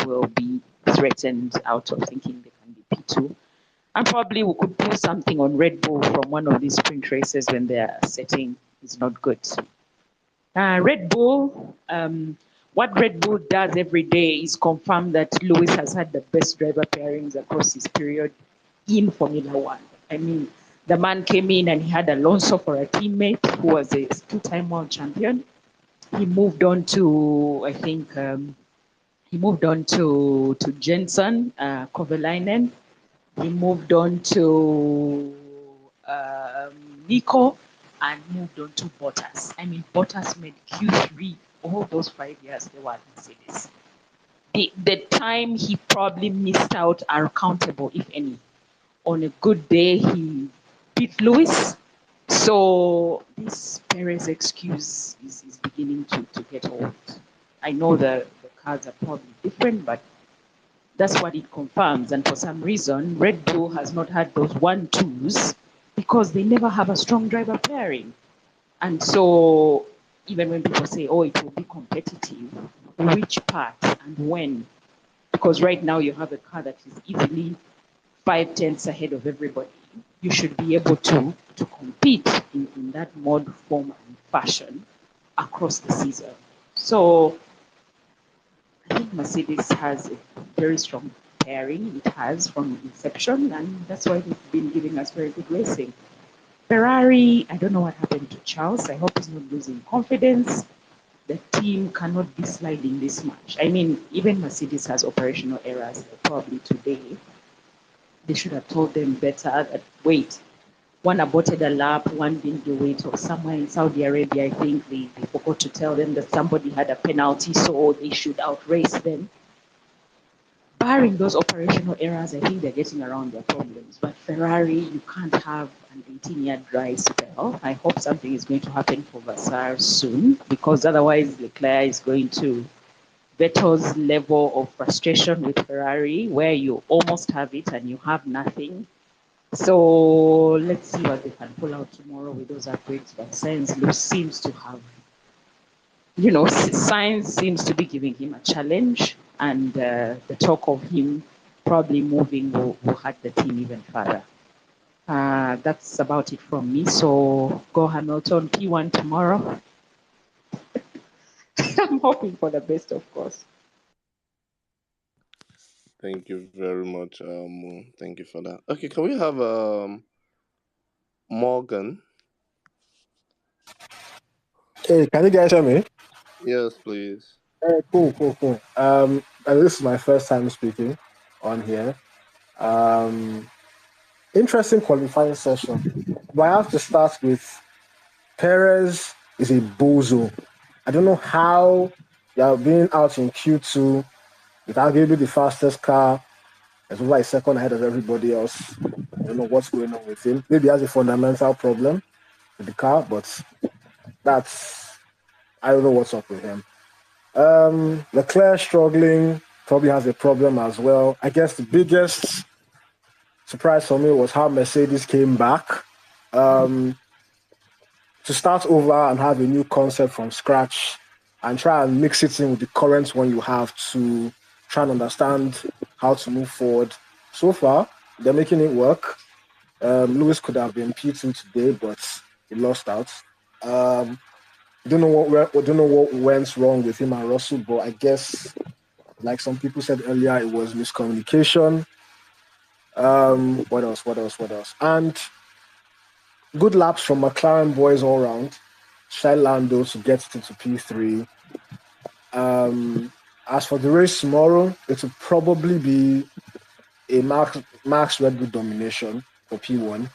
will be threatened out of thinking they can be P2. And probably we could do something on Red Bull from one of these sprint races when their setting is not good. Red Bull, what Red Bull does every day is confirm that Lewis has had the best driver pairings across his period in Formula One. I mean, the man came in and he had Alonso for a teammate who was a two-time world champion. He moved on to, I think, he moved on to Jenson Kovalainen. He moved on to Nico and moved on to Bottas. I mean, Bottas made Q3 all those 5 years they were at Mercedes. The time he probably missed out are countable, if any. On a good day, he beat Lewis. So this Perez excuse is beginning to get old. I know the cars are probably different, but that's what it confirms. And for some reason, Red Bull has not had those 1-2s because they never have a strong driver pairing. And so even when people say, oh, it will be competitive, which part and when? Because right now you have a car that is easily 5 tenths ahead of everybody. You should be able to compete in that mode, form, and fashion across the season. So I think Mercedes has a very strong pairing. It has from inception, and that's why they've been giving us very good racing. Ferrari, I don't know what happened to Charles. I hope he's not losing confidence. The team cannot be sliding this much. I mean, even Mercedes has operational errors. Probably today, they should have told them better that, wait, one aborted a lap, one didn't do it, or somewhere in Saudi Arabia, I think they forgot to tell them that somebody had a penalty, so they should outrace them. Barring those operational errors, I think they're getting around their problems. But Ferrari, you can't have an 18-year dry spell. I hope something is going to happen for Vassar soon, because otherwise Leclerc is going to Vettel's level of frustration with Ferrari, where you almost have it and you have nothing. So let's see what they can pull out tomorrow with those upgrades. But Sainz seems to have, Sainz seems to be giving him a challenge, and the talk of him probably moving will hurt the team even further. That's about it from me. So go Hamilton, P1 tomorrow. I'm hoping for the best, of course. Thank you very much. Thank you for that. Okay, can we have Morgan? Hey, can you guys hear me? Yes, please. Hey, cool. And this is my first time speaking on here. Interesting qualifying session. But I have to start with Perez is a bozo. I don't know how you're being out in Q2 with arguably the fastest car, as well as second ahead of everybody else. I don't know what's going on with him. Maybe he has a fundamental problem with the car, but I don't know what's up with him. Leclerc struggling, probably has a problem as well. I guess the biggest surprise for me was how Mercedes came back to start over and have a new concept from scratch and try and mix it in with the current one you have to try and understand how to move forward. So far, they're making it work. Lewis could have been P2 today, but he lost out. Don't know what went wrong with him and Russell, but I guess, like some people said earlier, it was miscommunication. What else? And good laps from McLaren boys all round. Shai Lando to get it into P3. As for the race tomorrow, it will probably be a Max Red Bull domination for P1.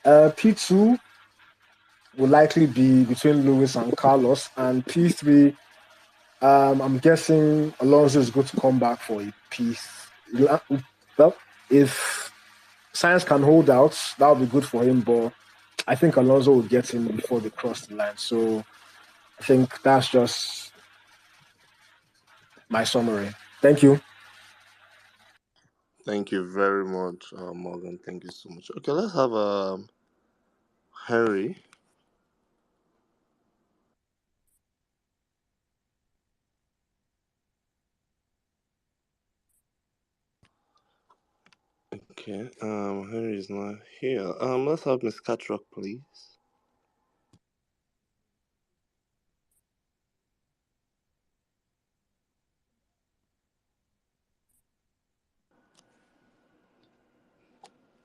P2 will likely be between Lewis and Carlos, and P3, I'm guessing Alonso is going to come back for a piece. Well, if Sainz can hold out, that would be good for him, but I think Alonso will get him before they cross the line. So I think that's just my summary. Thank you. Thank you very much, Morgan. Thank you so much. Okay, let's have Henry. Okay, Henry is not here. Let's have Miss Catrock, please.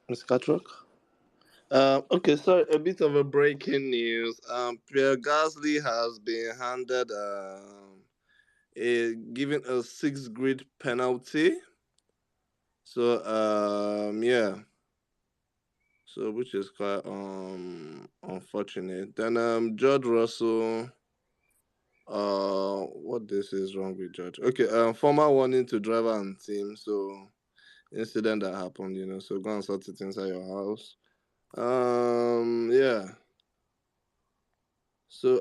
Miss Catrock? Okay, so a bit of a breaking news. Pierre Gasly has been handed given a 6-grid penalty. So yeah. So which is quite unfortunate. Then George Russell. What this is wrong with George? Okay, former warning to driver and team. So incident that happened, so go and sort it inside your house. Yeah. So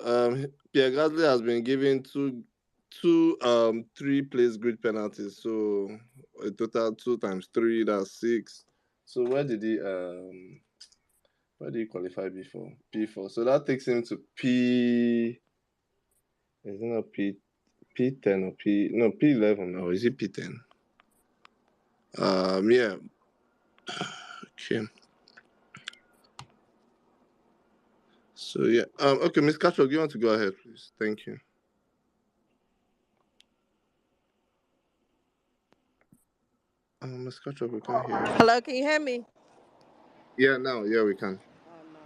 Pierre Gasly has been given two 3-place grid penalties. So a total 2 times 3, that's 6. So where did he qualify before? P4. So that takes him to P. Is it not P10 or P11, or is it P10? Yeah. Okay. So yeah. Okay, Miss Castro, you want to go ahead, please? Thank you. Miss Castro, we can't hear you. Hello, can you hear me? Yeah, now. Yeah, we can. Oh no.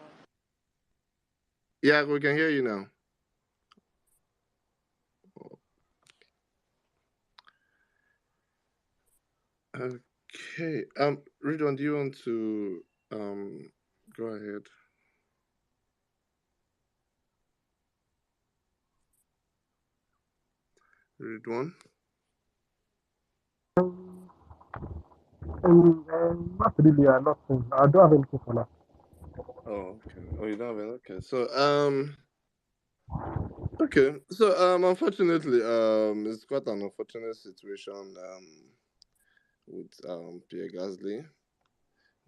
Yeah, we can hear you now. Okay. Ridwan, do you want to go ahead? Ridwan? Not really, nothing. I don't have anything for now. Oh, okay. Oh, you don't have it. Okay. So okay. So unfortunately, it's quite an unfortunate situation with Pierre Gasly.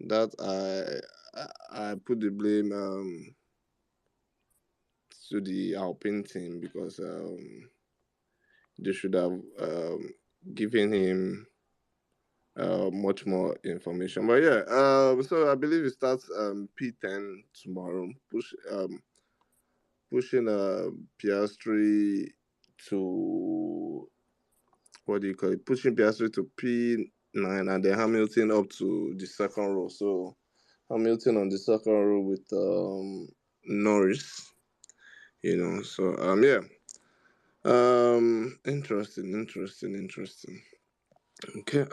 That I put the blame to the Alpine team, because they should have given him much more information. But yeah, so I believe it starts P10 tomorrow. Pushing Piastri to what do you call it? Pushing Piastri to P9 and then Hamilton up to the second row. So Hamilton on the second row with Norris. So yeah. Interesting. Okay.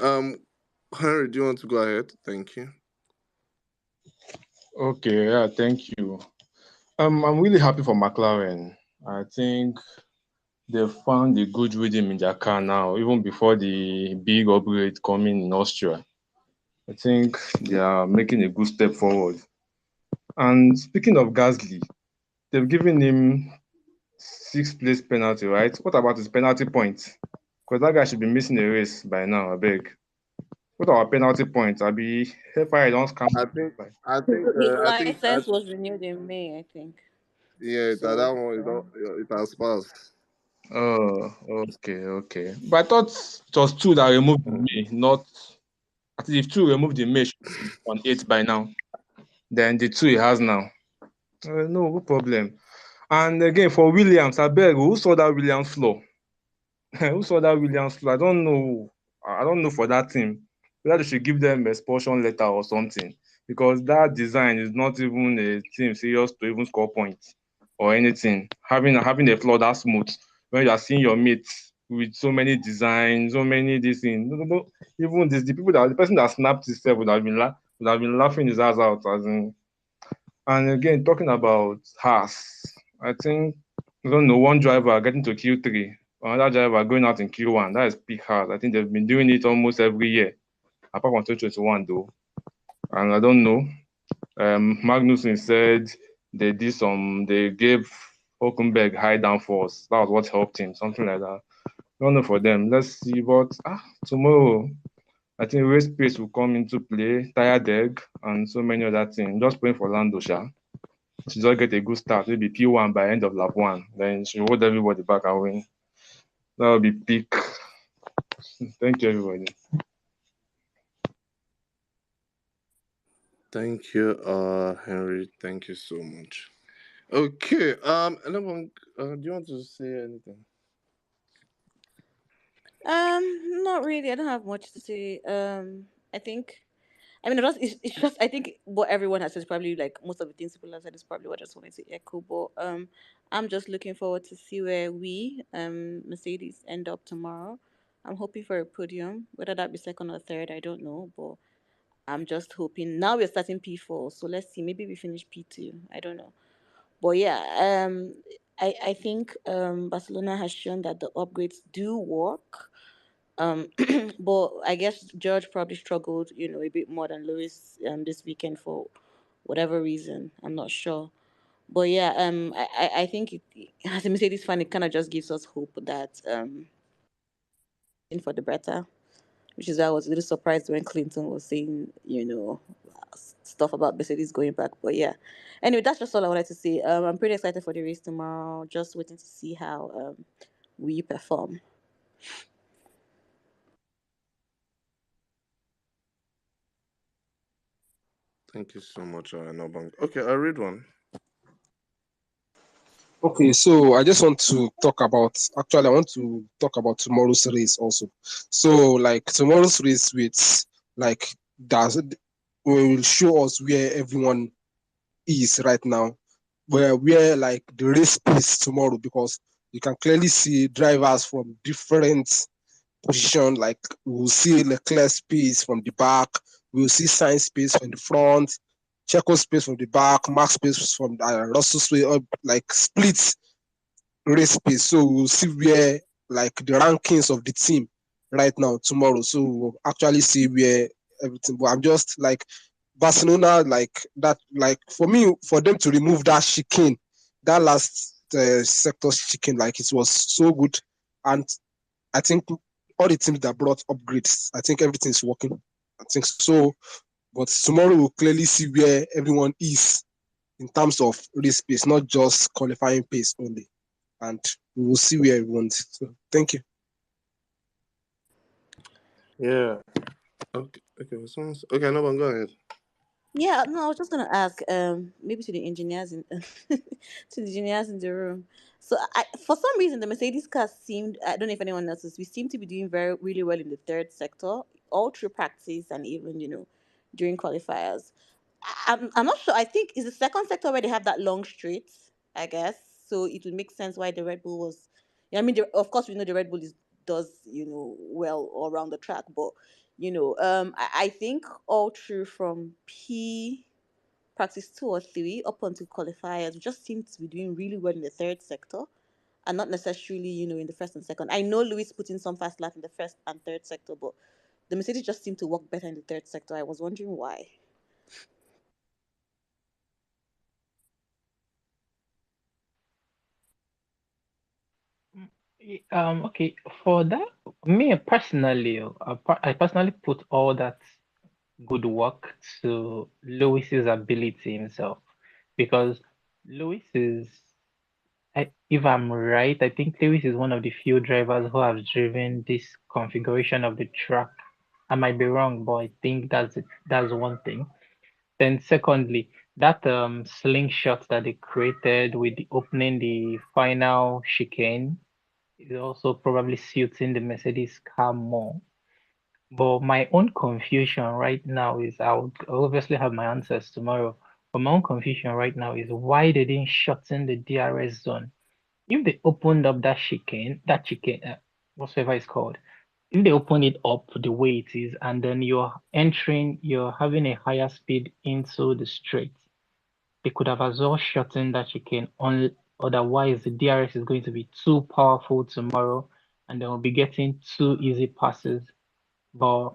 Henry, do you want to go ahead? Thank you. Okay, yeah, thank you. I'm really happy for McLaren. I think they found a good rhythm in their car now, even before the big upgrade coming in Austria. I think they are making a good step forward. And speaking of Gasly, they've given him 6th place penalty, right? What about his penalty points? Because that guy should be missing a race by now, I beg. What are our penalty points? I'll be Hellfire don't scam. I think His I think license was renewed in May, I think. yeah, So that one it has passed. Oh, okay. But I thought it was 2 that removed the May, not. I think if 2 removed the May, should be on 8 by now. Then the 2 he has now. No problem. And again, for Williams, I beg, who saw that Williams flaw? Who saw that Williams flaw? I don't know. I don't know for that team. Whether they should give them expulsion letter or something. Because that design is not even a team serious to even score points or anything. Having a flaw that smooth when you are seeing your mates with so many designs, so many this thing. No. Even the person that snapped himself would have been laughing his ass out as in. And again, talking about Haas, I think, I don't know, one driver getting to Q3, another driver going out in Q1. That is peak Haas. I think they've been doing it almost every year, apart from 2021 though. And I don't know. Magnussen said they gave Hulkenberg high downforce. That was what helped him, something like that. I don't know for them. Let's see. But tomorrow, I think race pace will come into play, tire deg, and so many other things. Just praying for Lando, Sha. She just get a good start, maybe P1 by end of lap 1. Then she hold everybody back and win. That will be peak. Thank you, everybody. Thank you, Henry. Thank you so much. Okay. Anyone, do you want to say anything? Not really. I don't have much to say. I think. I mean, it's just. I think what everyone has said is probably like most of the things people have said is probably what I just wanted to echo. But I'm just looking forward to see where we Mercedes end up tomorrow. I'm hoping for a podium, whether that be second or third, I don't know, but I'm just hoping. Now we're starting P4, so let's see. Maybe we finish P2. I don't know, but yeah, I think Barcelona has shown that the upgrades do work. But I guess George probably struggled, a bit more than Lewis this weekend for whatever reason. I'm not sure. But yeah, I think as a Mercedes fan, it kind of just gives us hope that in for the better, which is why I was a little surprised when Clinton was saying, stuff about Mercedes going back. But yeah, anyway, that's just all I wanted to say. I'm pretty excited for the race tomorrow. Just waiting to see how we perform. Thank you so much, Nobang. Okay, I'll read one. Okay, so I just want to talk about. Actually, I want to talk about tomorrow's race also. So, like tomorrow's race, with like will show us where everyone is right now, where like the race pace tomorrow, because you can clearly see drivers from different position. Like we'll see Leclerc space from the back, we'll see Sainz space from the front, Checo space from the back, Max space from Russell space, like split race space. So we'll see where like the rankings of the team right now tomorrow. So we'll actually see where everything. But I'm just like Barcelona, like that, like for me, for them to remove that chicane, that last sector chicane, like it was so good, and I think all the teams that brought upgrades, I think everything's working. I think so. But tomorrow we'll clearly see where everyone is in terms of race pace, not just qualifying pace only. And we will see where everyone is. So thank you. Yeah. Okay, no one, go ahead. Yeah, no, I was just gonna ask, maybe to the engineers in to the engineers in the room. So, for some reason, the Mercedes cars seemed, I don't know if anyone noticed, we seem to be doing really well in the third sector, all through practice and even, during qualifiers. I'm not sure. I think it's the second sector where they have that long straight, I guess. So it would make sense why the Red Bull was. Yeah, I mean, of course, we know the Red Bull does, well all around the track, but I think all through from P practice 2 or 3 up until qualifiers, we just seem to be doing really well in the third sector and not necessarily, in the first and second. I know Lewis put in some fast lap in the first and third sector, but the Mercedes just seem to work better in the third sector. I was wondering why. Okay, for that, me personally, I personally put all that good work to Lewis's ability himself, because Lewis is, if I'm right, I think Lewis is one of the few drivers who have driven this configuration of the track. I might be wrong, but I think that's it. That's one thing. Then secondly, that slingshot that they created with opening the final chicane is also probably suiting the Mercedes car more. But my own confusion right now is, I'll obviously have my answers tomorrow. But my own confusion right now is why they didn't shorten the DRS zone. If they opened up that chicane, whatever it's called, if they open it up the way it is, and then you're having a higher speed into the straight, they could have as well shortened that chicane. Otherwise, the DRS is going to be too powerful tomorrow, and they will be getting too easy passes. But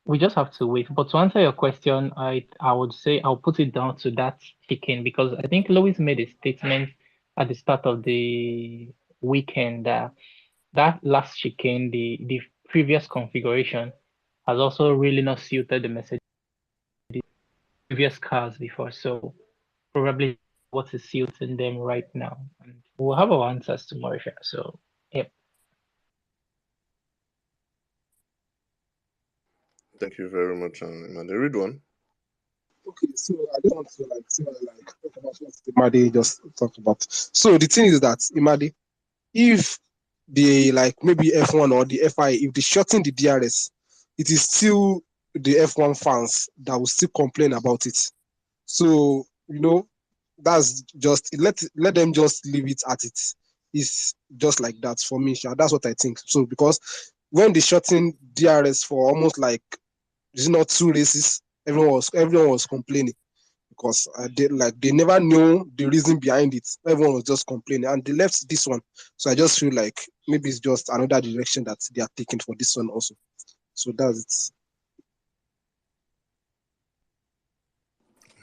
we just have to wait. But to answer your question, I would say I'll put it down to that chicane, because I think Lewis made a statement at the start of the weekend that that last chicane, the previous configuration, has also really not suited the Mercedes previous cars before. So probably what is suiting them right now. And we'll have our answers tomorrow. So yeah. Thank you very much, Amanda. Read one. Okay, so I just want to talk about what Imade just talked about. So the thing is that Imade, if the maybe F1 or the FIA, if they shorten the DRS, it is still the F1 fans that will still complain about it. So that's just let them just leave it at it. It's just like that for me. That's what I think. So because when they shorten DRS for almost it's not 2 races, everyone was complaining because they never knew the reason behind it. Everyone was just complaining, and they left this one. So I just feel like maybe it's just another direction that they are taking for this one also. So that's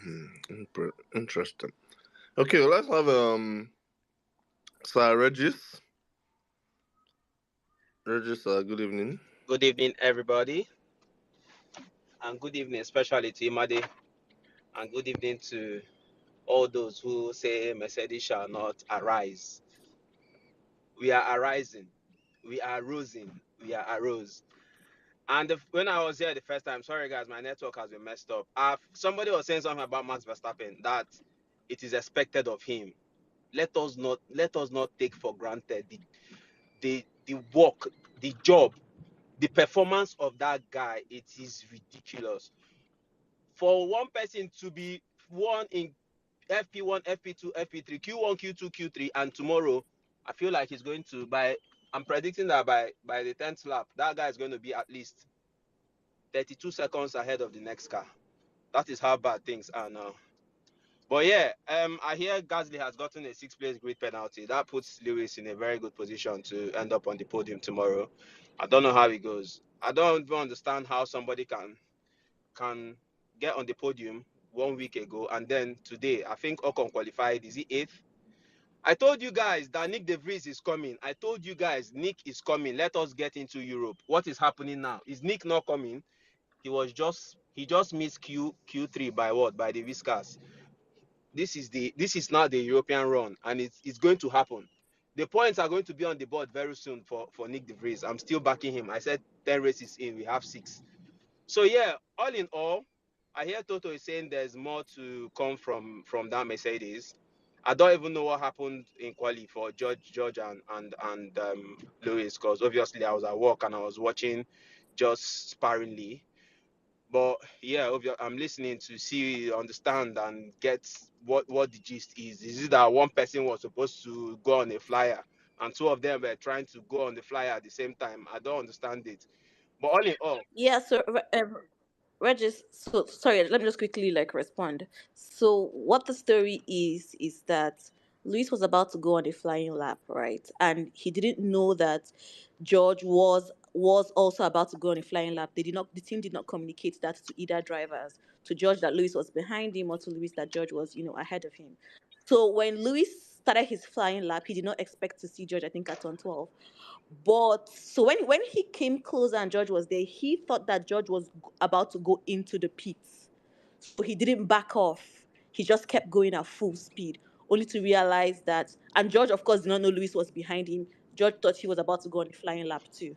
it. Interesting. Okay, let's have Sir Regis. Regis, good evening. Good evening, everybody. And good evening, especially to Imade. And good evening to all those who say Mercedes shall not arise. We are arising. We are rising. We are arose. And when I was here the first time, sorry guys, my network has been messed up. Somebody was saying something about Max Verstappen, that it is expected of him. Let us not take for granted the work, the job, the performance of that guy. It is ridiculous. For one person to be one in FP1, FP2, FP3, Q1, Q2, Q3, and tomorrow, I feel like he's going to I'm predicting that by the 10th lap, that guy is going to be at least 32 seconds ahead of the next car. That is how bad things are now. But yeah, I hear Gasly has gotten a 6th-place grid penalty. That puts Lewis in a very good position to end up on the podium tomorrow. I don't know how it goes. I don't even understand how somebody can get on the podium 1 week ago, and then today, I think Ocon qualified. Is he 8th? I told you guys that Nick De Vries is coming. I told you guys Nick is coming. Let us get into Europe. What is happening now? Is Nick not coming? He just missed Q3 by what? By the Viscas. This is now the European run, and it's going to happen. The points are going to be on the board very soon for Nick De Vries. I'm still backing him. I said 10 races in, we have 6. So yeah, all in all, I hear Toto is saying there's more to come from that Mercedes. I don't even know what happened in quali for George and Lewis, because obviously I was at work and I was watching just sparingly. But yeah, I'm listening to see, understand, and get what the gist is. Is it that one person was supposed to go on a flyer and two of them were trying to go on the flyer at the same time? I don't understand it. But all in all, Yeah, so Regis, so sorry, let me just quickly like respond. So what the story is that Luis was about to go on a flying lap, right? And he didn't know that George was also about to go on a flying lap. The team did not communicate that to either drivers, to George that Luis was behind him or to Luis that George was, ahead of him. So when Luis started his flying lap, he did not expect to see George, I think, at turn 12. But so when he came closer and George was there, he thought that George was about to go into the pits. So he didn't back off. He just kept going at full speed, only to realize that. And George, of course, did not know Lewis was behind him. George thought he was about to go on a flying lap too,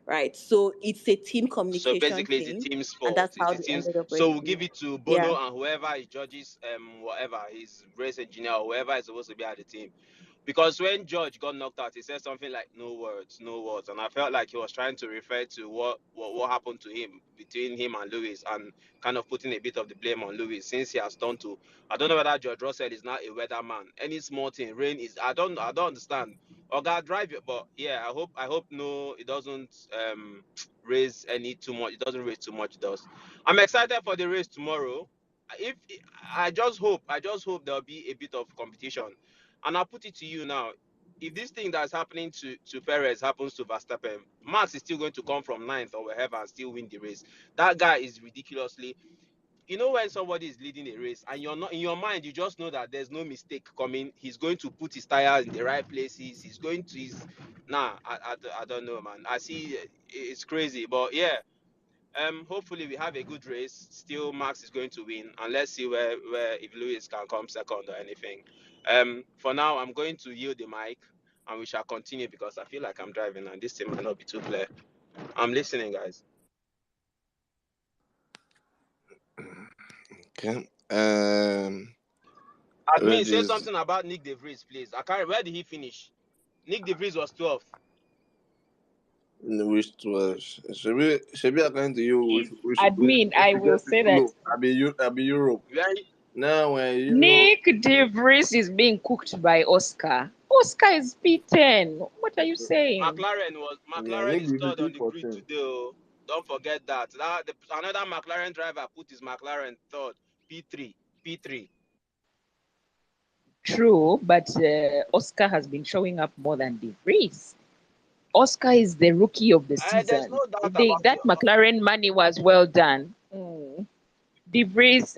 right? So it's a team so communication basically it's the thing, team's and fault. that's It's how the they team's. ended up So we'll breaking give it. it to Yeah. Bono and whoever is judges, whatever his race engineer or whoever is supposed to be at the team. Because when George got knocked out, he said something like no words, no words. And I felt like he was trying to refer to what happened to him between him and Lewis, and kind of putting a bit of the blame on Lewis, since he has done to. I don't know whether George Russell is not a weatherman. Any small thing, rain is I don't understand. Or God drive it, but yeah, I hope no, it doesn't raise any too much. It doesn't raise too much dust. I'm excited for the race tomorrow. If I just hope there'll be a bit of competition. And I'll put it to you now. If this thing that's happening to Perez happens to Verstappen, Max is still going to come from ninth or wherever and still win the race. That guy is ridiculously. You know, when somebody is leading a race and you're not in your mind, you just know that there's no mistake coming. He's going to put his tires in the right places. He's going to his. Nah, I don't know, man. I see it's crazy, but yeah. Hopefully we have a good race. Still, Max is going to win, and let's see where if Lewis can come second or anything. For now, I'm going to yield the mic, and we shall continue because I feel like I'm driving, and this thing might not be too clear. I'm listening, guys. Okay. Admin, say Regis, something about Nick De Vries, please. I can't. Where did he finish? Nick De Vries was 12th. which was should be according to you, Admin, we I should will get say look. that I be Europe. Where Now when Nick De Vries is being cooked by Oscar. Oscar is P10. What are you saying? yeah, McLaren Nick is the third on Vries the grid 14. today. Oh. Don't forget that. Another McLaren driver put his McLaren third. P3. True, but Oscar has been showing up more than De Vries. Oscar is the rookie of the There's season. no doubt about That it. McLaren money was well done. De Vries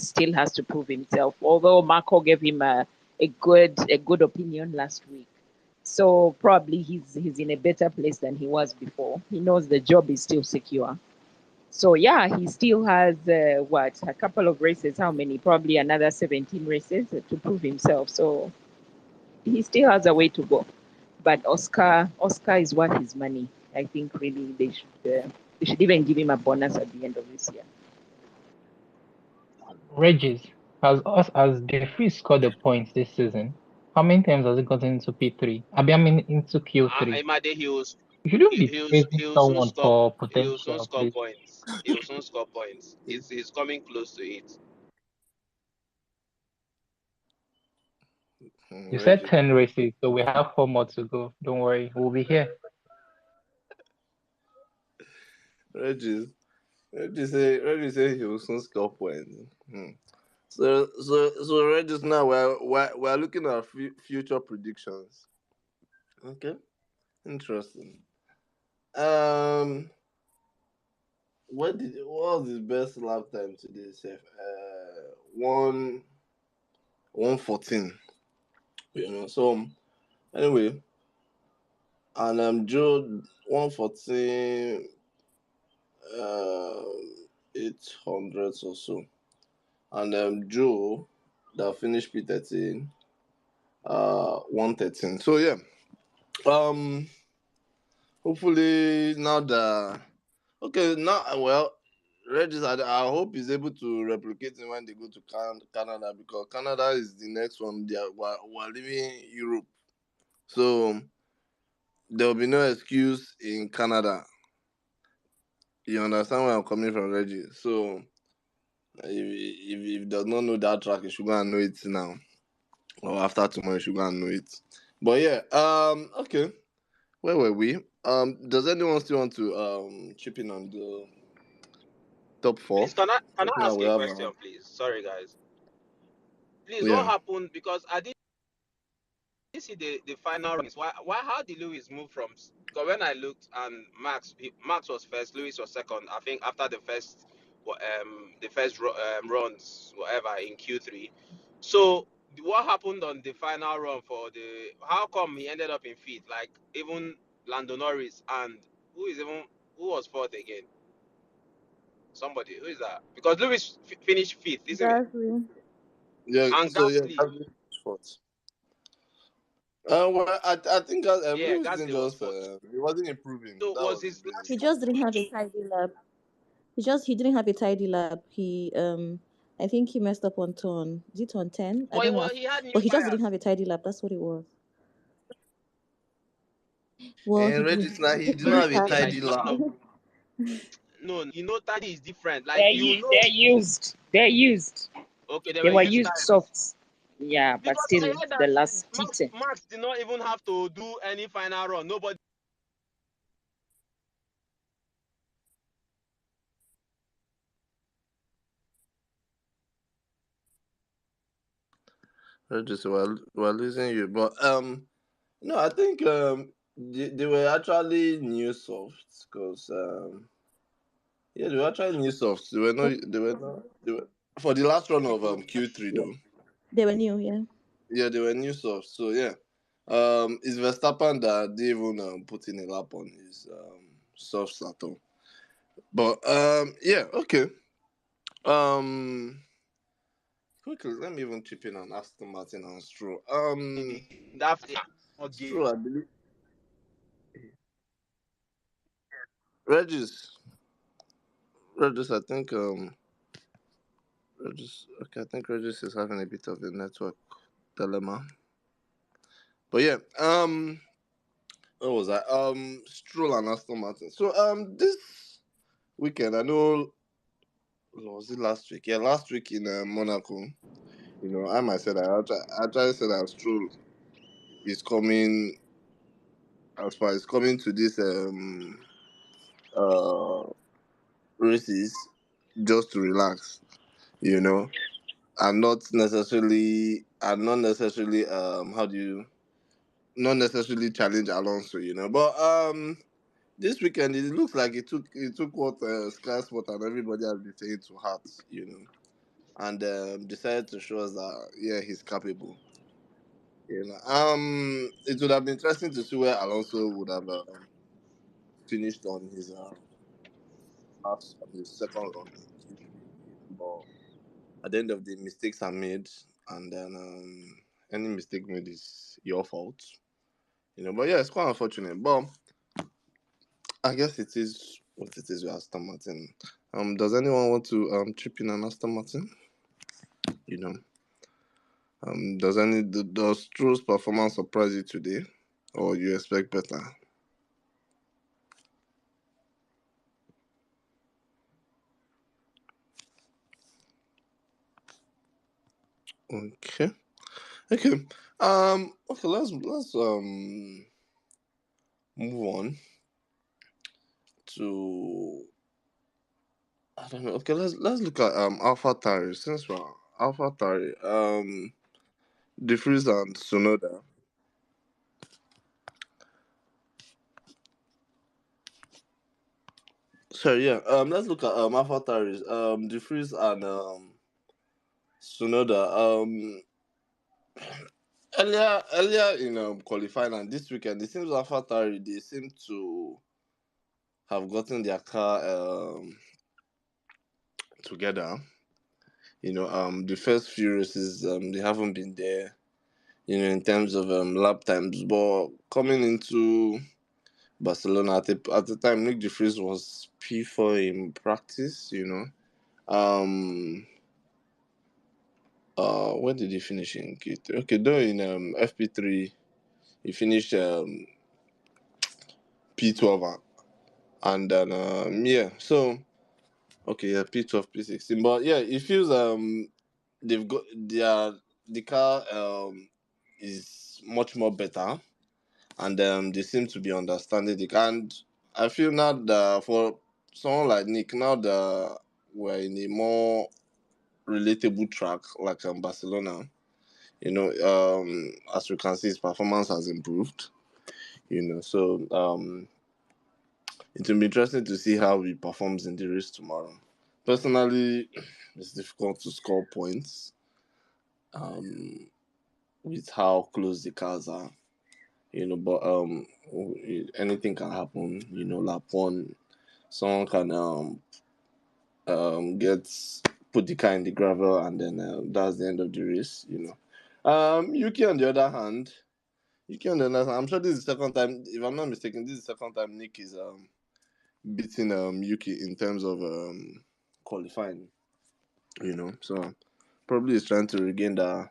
still has to prove himself. Although Marco gave him a good opinion last week, so probably he's in a better place than he was before. He knows the job is still secure. So yeah, he still has a couple of races. How many? Probably another 17 races to prove himself. So he still has a way to go. But Oscar is worth his money. I think really they should even give him a bonus at the end of this year. Regis, has De Vries scored the points this season? How many times has he gotten into P3? I mean into Q3. Imade, You shouldn't be praising he'll soon someone score. for He'll soon potential, score please. points. He'll soon score points. He's coming close to it. You said 10 races, so we have 4 more to go. Don't worry, we'll be here. Regis say he will soon score points. So Regis, now we're looking at future predictions. Okay, interesting. What was his best lap time today, Seth? 1:14. So anyway, and Joe 1:14, 800 or so, and Joe that finished P13, 1:13. So yeah, hopefully now that. Okay, now, well, Regis, I hope he's able to replicate it when they go to Canada, because Canada is the next one. We're leaving Europe, so there will be no excuse in Canada. You understand where I'm coming from, Regis? So if he does not know that track, he should go and know it now, or after tomorrow, he should go and know it. But yeah, okay. Where were we? Does anyone still want to chip in on the top four? Please, can I So that ask we a have question, please? Sorry, guys. Please, what yeah. happened? Because I didn't see the final runs. Why? How did Lewis move from? Because when I looked and Max was first, Lewis was second. I think after the first runs, whatever in Q3. So what happened on the final run for the? How come he ended up in fifth? Like even Lando Norris and who was fourth again? Somebody, who is that? Because Lewis finished fifth, isn't it? Gasly. Yeah, And so yeah, Gasly, Gasly was fourth. Well, I think yeah, Lewis didn't Gasly was just fourth. he wasn't improving. So That was was his the last He stop just didn't have a tidy lap. He didn't have a tidy lap. I think he messed up on turn. Is it on 10? I But don't know. he had new But he just didn't tires. have a tidy lap. That's what it was. Well, and Regis now he did not Very have a quickly, like tidy a couple lap. of no, Taddy is different. Like They're you know, they're used. They're used. okay, they They were were used used tires. softs. Yeah, but Because I still heard the that last teaching. Max did not even have to do any final run. Nobody. Regis, we're losing you, but no, I think they were actually new softs, because yeah, they were actually new softs. They were for the last run of Q3 though. They were new, yeah. Yeah, they were new softs. So yeah, it's Verstappen that they even put in a lap on his softs at all. But yeah, okay. Quickly, let me even chip in on Aston Martin and Stroll. That Stroll, I believe. Regis, I think okay, I think Regis is having a bit of a network dilemma. But yeah, what was that? Stroll and Aston Martin. So this weekend, I know, was it last week? Yeah, last week in Monaco. You know, I myself, I actually said that Stroll is coming, as far as coming to this uh races just to relax, you know, and not necessarily not necessarily challenge Alonso, you know. But this weekend it looks like it took what Sky Sport and everybody has been saying to heart, you know, and decided to show us that yeah, he's capable. You know, it would have been interesting to see where Alonso would have finished on his second run. But at the end of the mistakes are made, and then any mistake made is your fault. You know, but yeah, it's quite unfortunate. But I guess it is what it is with Aston Martin. Does anyone want to chip in on Aston Martin? You know, does Stroll's performance surprise you today, or you expect better? Okay. Okay. Okay. Let's move on to, I don't know. Okay. Let's look at AlphaTauri, since we're AlphaTauri. De Vries and Tsunoda. So yeah. Let's look at AlphaTauri. De Vries and Tsunoda. Earlier in qualifying and this weekend, it seems AlphaTauri, they seem to have gotten their car together. You know, the first few races, they haven't been there, you know, in terms of lap times. But coming into Barcelona at the time. Nick De Vries was P4 in practice. Where did he finish in Q3? Okay, though in FP3 he finished P12 and then so okay, yeah, P12, P16. But yeah, it feels they've got the car is much more better, and they seem to be understanding it. And I feel now that for someone like Nick, now that we're in a more relatable track like Barcelona, as we can see, his performance has improved. So it will be interesting to see how he performs in the race tomorrow. Personally, it's difficult to score points with how close the cars are. But anything can happen. Lap one, someone can put the car in the gravel, and then that's the end of the race. Yuki on the other hand, I'm sure this is the second time, if I'm not mistaken, this is the second time Nick is beating Yuki in terms of qualifying. So probably he's trying to regain that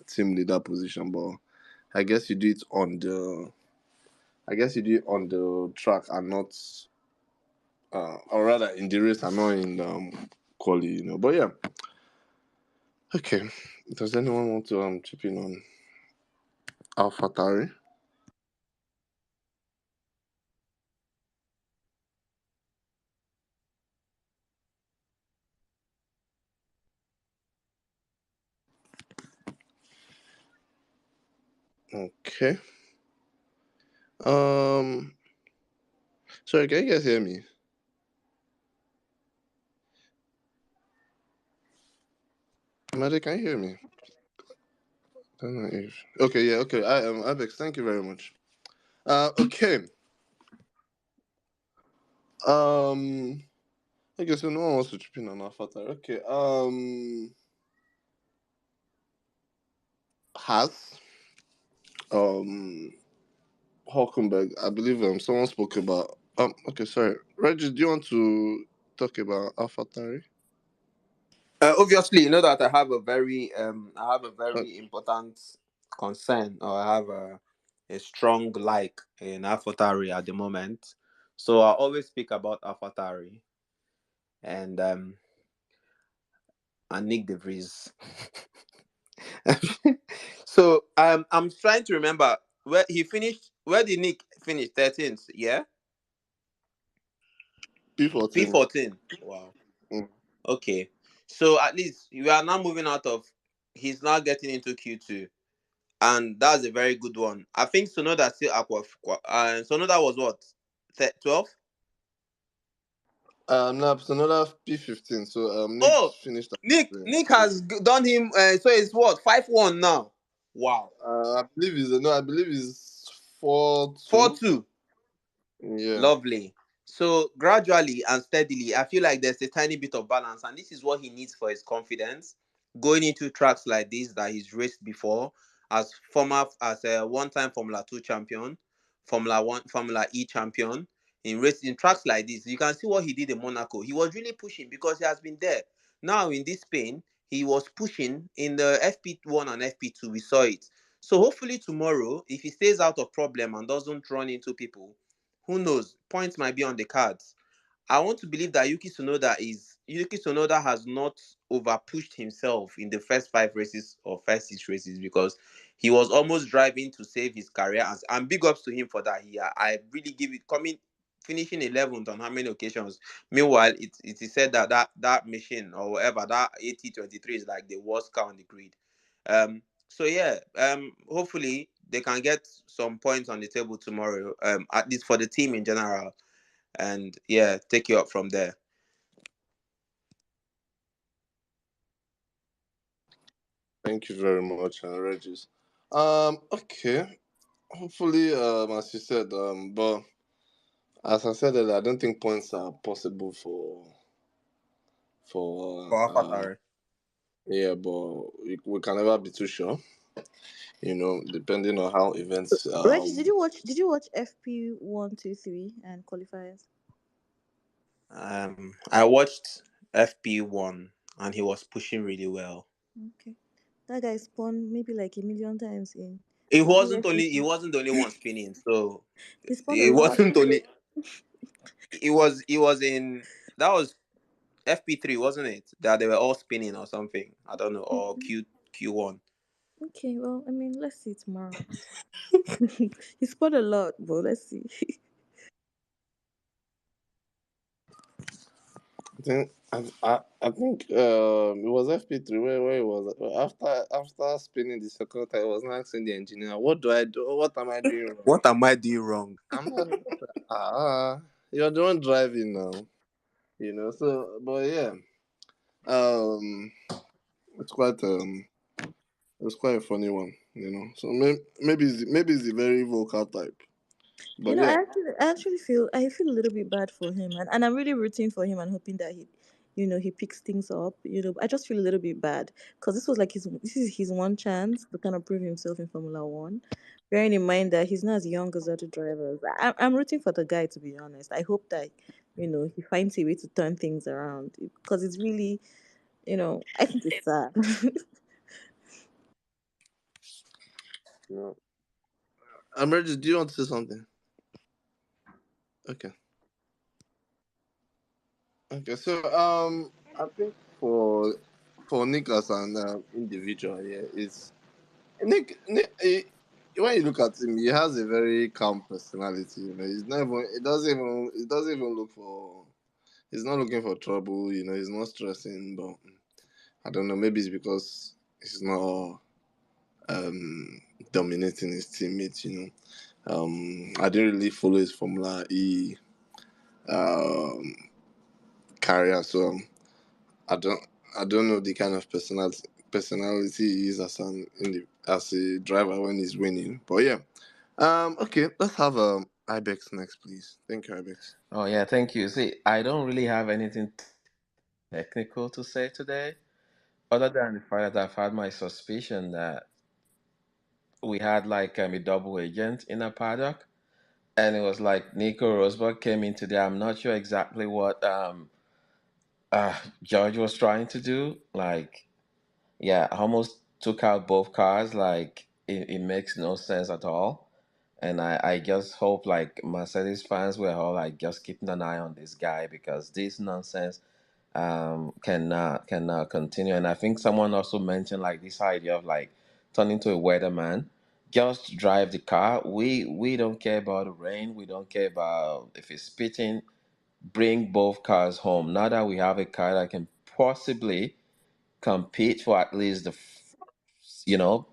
team leader position, but I guess you do it on the track and not or rather in the race and not in quali, But yeah. Okay. Does anyone want to chip in on AlphaTauri? Okay. Sorry, can you guys hear me? Maddie, can you hear me? I don't know if... Okay, yeah, okay. Abex, thank you very much. Okay. I guess no one wants to chip in on AlphaTauri. Okay. Haas. Hulkenberg, I believe someone spoke about okay, sorry. Reggie, do you want to talk about AlphaTauri? Obviously, you know that I have a very important concern, or I have a strong like in AlphaTauri at the moment. So I always speak about AlphaTauri and Nick De Vries. So I'm trying to remember where he finished. Where did Nick finish? 13th, yeah. P14. P14. Wow. Okay. So at least we are now moving out of. He's now getting into Q2, and that's a very good one. I think Sonoda still Sonoda was what? 12. No, Sonoda P15. So Nick finished. Nick has done him. So it's what 5-1 now. Wow. I believe he's 4-2. 4-2. Yeah. Lovely. So gradually and steadily, I feel like there's a tiny bit of balance, and this is what he needs for his confidence going into tracks like this that he's raced before as a one-time Formula 2 champion, Formula E champion. In tracks like this, you can see what he did in Monaco. He was really pushing because he has been there. Now in this Spain, he was pushing in the FP1 and FP2. We saw it. So hopefully tomorrow, if he stays out of problem and doesn't run into people, who knows? Points might be on the cards. I want to believe that Yuki Tsunoda has not over pushed himself in the first 5 races or first 6 races, because he was almost driving to save his career. And big ups to him for that. I really give it finishing 11th on how many occasions. Meanwhile, it is said that machine or whatever, that AT23 is like the worst car on the grid. So yeah, hopefully they can get some points on the table tomorrow, at least for the team in general, and yeah, take you up from there. Thank you very much, Regis. Okay. Hopefully, as you said, but as I said earlier, I don't think points are possible for AlphaTauri. yeah, but we can never be too sure. Depending on how events. Regis, did you watch FP 1, 2, 3 and qualifiers? I watched FP1 and he was pushing really well. Okay. That guy spun maybe like a million times in He the wasn't only he USDC. wasn't the only one spinning, so He spun a it lot. wasn't only he was in that was FP3, wasn't it? That they were all spinning or something. I don't know, or Q1. Okay, well, I mean, let's see tomorrow. He spun a lot, but let's see. I think it was FP3 where it was after spinning the second time. I was not asking the engineer, what do I do? What am I doing wrong? What am I doing wrong? I'm not. You're the one driving now. So but yeah, um, it's quite a funny one. So maybe it's a very vocal type. But yeah, I feel a little bit bad for him, and I'm really rooting for him and hoping that he picks things up. I just feel a little bit bad because this is his one chance to kind of prove himself in Formula One. Bearing in mind that he's not as young as other drivers, I'm rooting for the guy, to be honest. I hope that he finds a way to turn things around because it's really, I think it's sad. Emergis, do you want to say something? Okay. Okay. So I think for Nick as an individual, yeah, it's Nick. When you look at him, he has a very calm personality. He's not even. It doesn't even. It doesn't even look for. He's not looking for trouble. He's not stressing. But I don't know. Maybe it's because he's not dominating his teammates. I didn't really follow his Formula E career, so I don't know the kind of personality he is as a driver when he's winning. But yeah, okay, let's have Ibex next, please. Thank you, Ibex. Oh yeah, thank you. See, I don't really have anything technical to say today, other than the fact that I've had my suspicion that we had like a double agent in a paddock, and it was like Nico Rosberg came into there. I'm not sure exactly what George was trying to do. Like, yeah, almost took out both cars. Like, it makes no sense at all. And I just hope like Mercedes fans were all like just keeping an eye on this guy because this nonsense cannot continue. And I think someone also mentioned like this idea of like turning to a weatherman. Just drive the car. We don't care about the rain. We don't care about if it's spitting. Bring both cars home. Now that we have a car that can possibly compete for at least you know,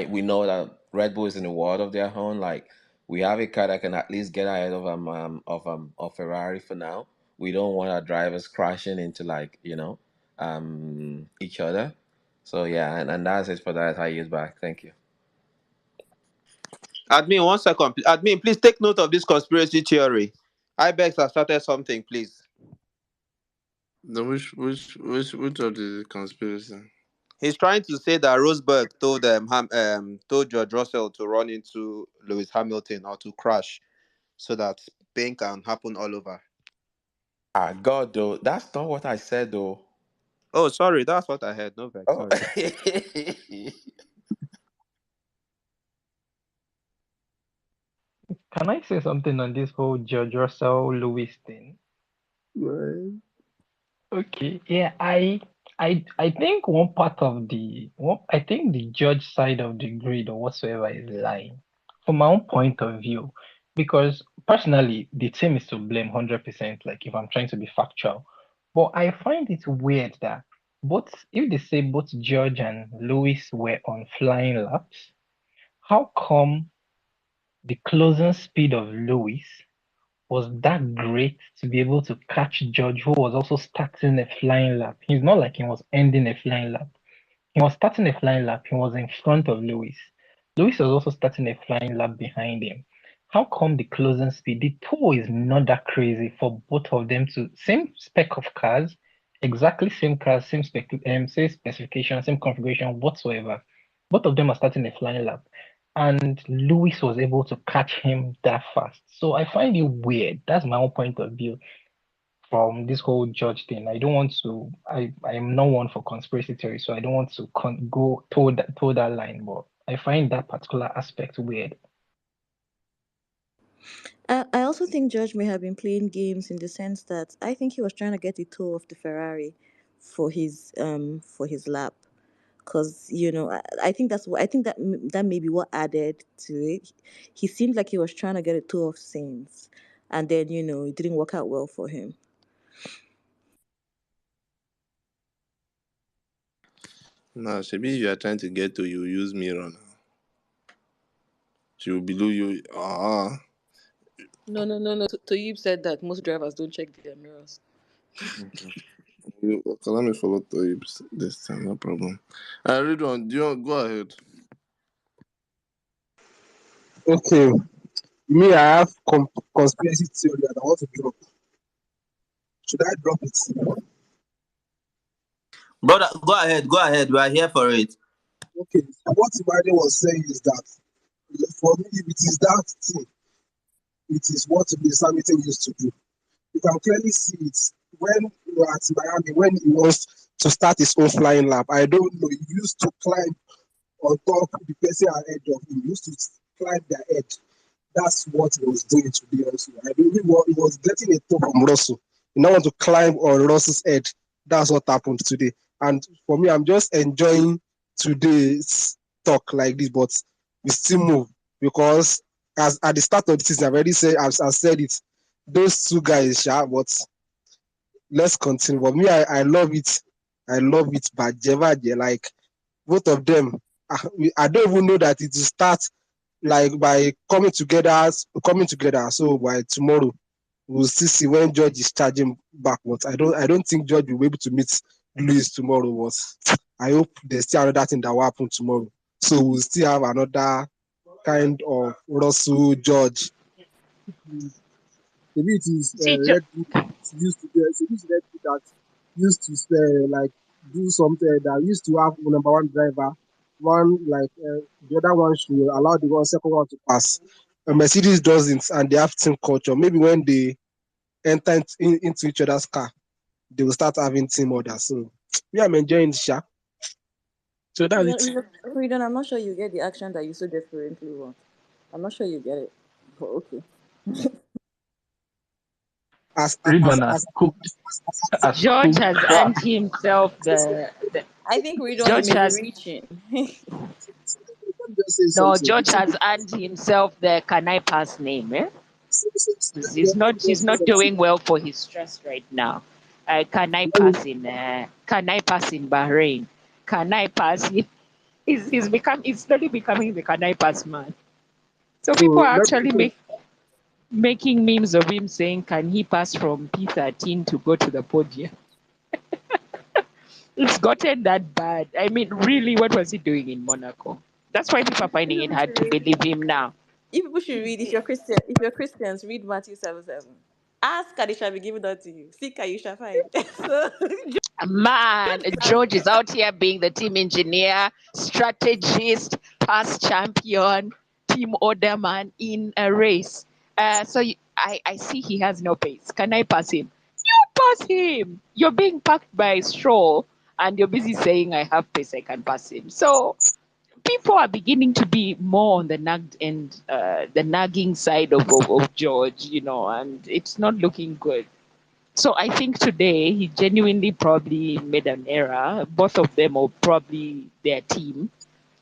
we know that Red Bull is in the world of their own. Like we have a car that can at least get ahead of Ferrari for now. We don't want our drivers crashing into like each other. So yeah, and that's it for that. I use back. Thank you. Admin, 1 second. Admin, please take note of this conspiracy theory. Ibex has started something, please. No, which of the conspiracy? He's trying to say that Rosberg told George Russell to run into Lewis Hamilton or to crash, so that pain can happen all over. God, though, that's not what I said, though. Oh, sorry, that's what I heard. No vex. Oh. Sorry. Can I say something on this whole George Russell Lewis thing? Right. Okay, yeah, I think one part of I think the judge side of the grid or whatsoever is lying from my own point of view, because personally the team is to blame 100%. Like if I'm trying to be factual, but I find it weird that if they say both George and Lewis were on flying laps, how come the closing speed of Lewis was that great to be able to catch George, who was also starting a flying lap? He's not like he was ending a flying lap. He was starting a flying lap. He was in front of Lewis. Lewis was also starting a flying lap behind him. How come the closing speed? The tow is not that crazy for both of them to same spec of cars, exactly same cars, same specification, same configuration whatsoever. Both of them are starting a flying lap, and Lewis was able to catch him that fast. So I find it weird. That's my own point of view from this whole judge thing. I don't want to. I am not one for conspiracy theory, so I don't want to go toward that line. But I find that particular aspect weird. I also think George may have been playing games in the sense that I think he was trying to get a tour of the Ferrari for his lap, because I think that may be what added to it. He seemed like he was trying to get a tour of Saints, and then it didn't work out well for him. Nah, Shebi, if you are trying to get to, you use mirror now. She will below you. No. Toyib said that most drivers don't check their mirrors. Okay, let me follow Toyib's this time, no problem. Ridwan, do you want go ahead? Okay, me, I have conspiracy theory that I want to drop. Should I drop it? Brother, go ahead. We are here for it. Okay, so what Imade was saying is that for me, if it is that thing, it is what Lewis Hamilton used to do. You can clearly see it when you were at Miami, when he wants to start his own flying lap. I don't know, he used to climb on top of the person ahead of him. He used to climb their head. That's what he was doing today also. I believe he was getting a top from Russell. He now want to climb on Russell's head. That's what happened today. And for me, I'm just enjoying today's talk like this, but we still move because as at the start of the season, I've already said, I've said it. Those two guys, but let's continue. But me, I love it. I love it. But like both of them, I don't even know that it will start like by coming together. So by tomorrow, we'll still see when George is charging back. But I don't think George will be able to meet Lewis tomorrow. But I hope there's still another thing that will happen tomorrow. So we'll still have another kind of Russell George. Maybe it is Red Bull used to Red Bull that used to like do something that used to have number one driver, one like the other one should allow the second one to pass. Mercedes doesn't, and they have team culture. Maybe when they enter into each other's car, they will start having team orders. So yeah, I'm enjoying the show. So that's it. Freedom, I'm not sure you get the action that you so desperately want. I'm not sure you get it, but okay. George has earned himself the I think George has reaching. No, George has earned himself the "Can I pass" name. He's not doing well for his trust right now. Can I pass in Bahrain? Can I pass in? He's slowly becoming the "Can I pass" man. So people are actually making memes of him saying, "Can he pass from P13 to go to the podium?" It's gotten that bad. I mean, really, what was he doing in Monaco? That's why people are finding it hard to believe him now. If people should read, if you're Christians, read Matthew 7:7. Ask and it shall be given unto you. Seek and you shall find. Man, George is out here being the team engineer, strategist, past champion, team order man in a race. So I see he has no pace. Can I pass him? You pass him. You're being packed by Stroll and you're busy saying, I have pace, I can pass him. So people are beginning to be more on the the nagging side of George, and it's not looking good. So I think today he genuinely probably made an error, both of them or probably their team.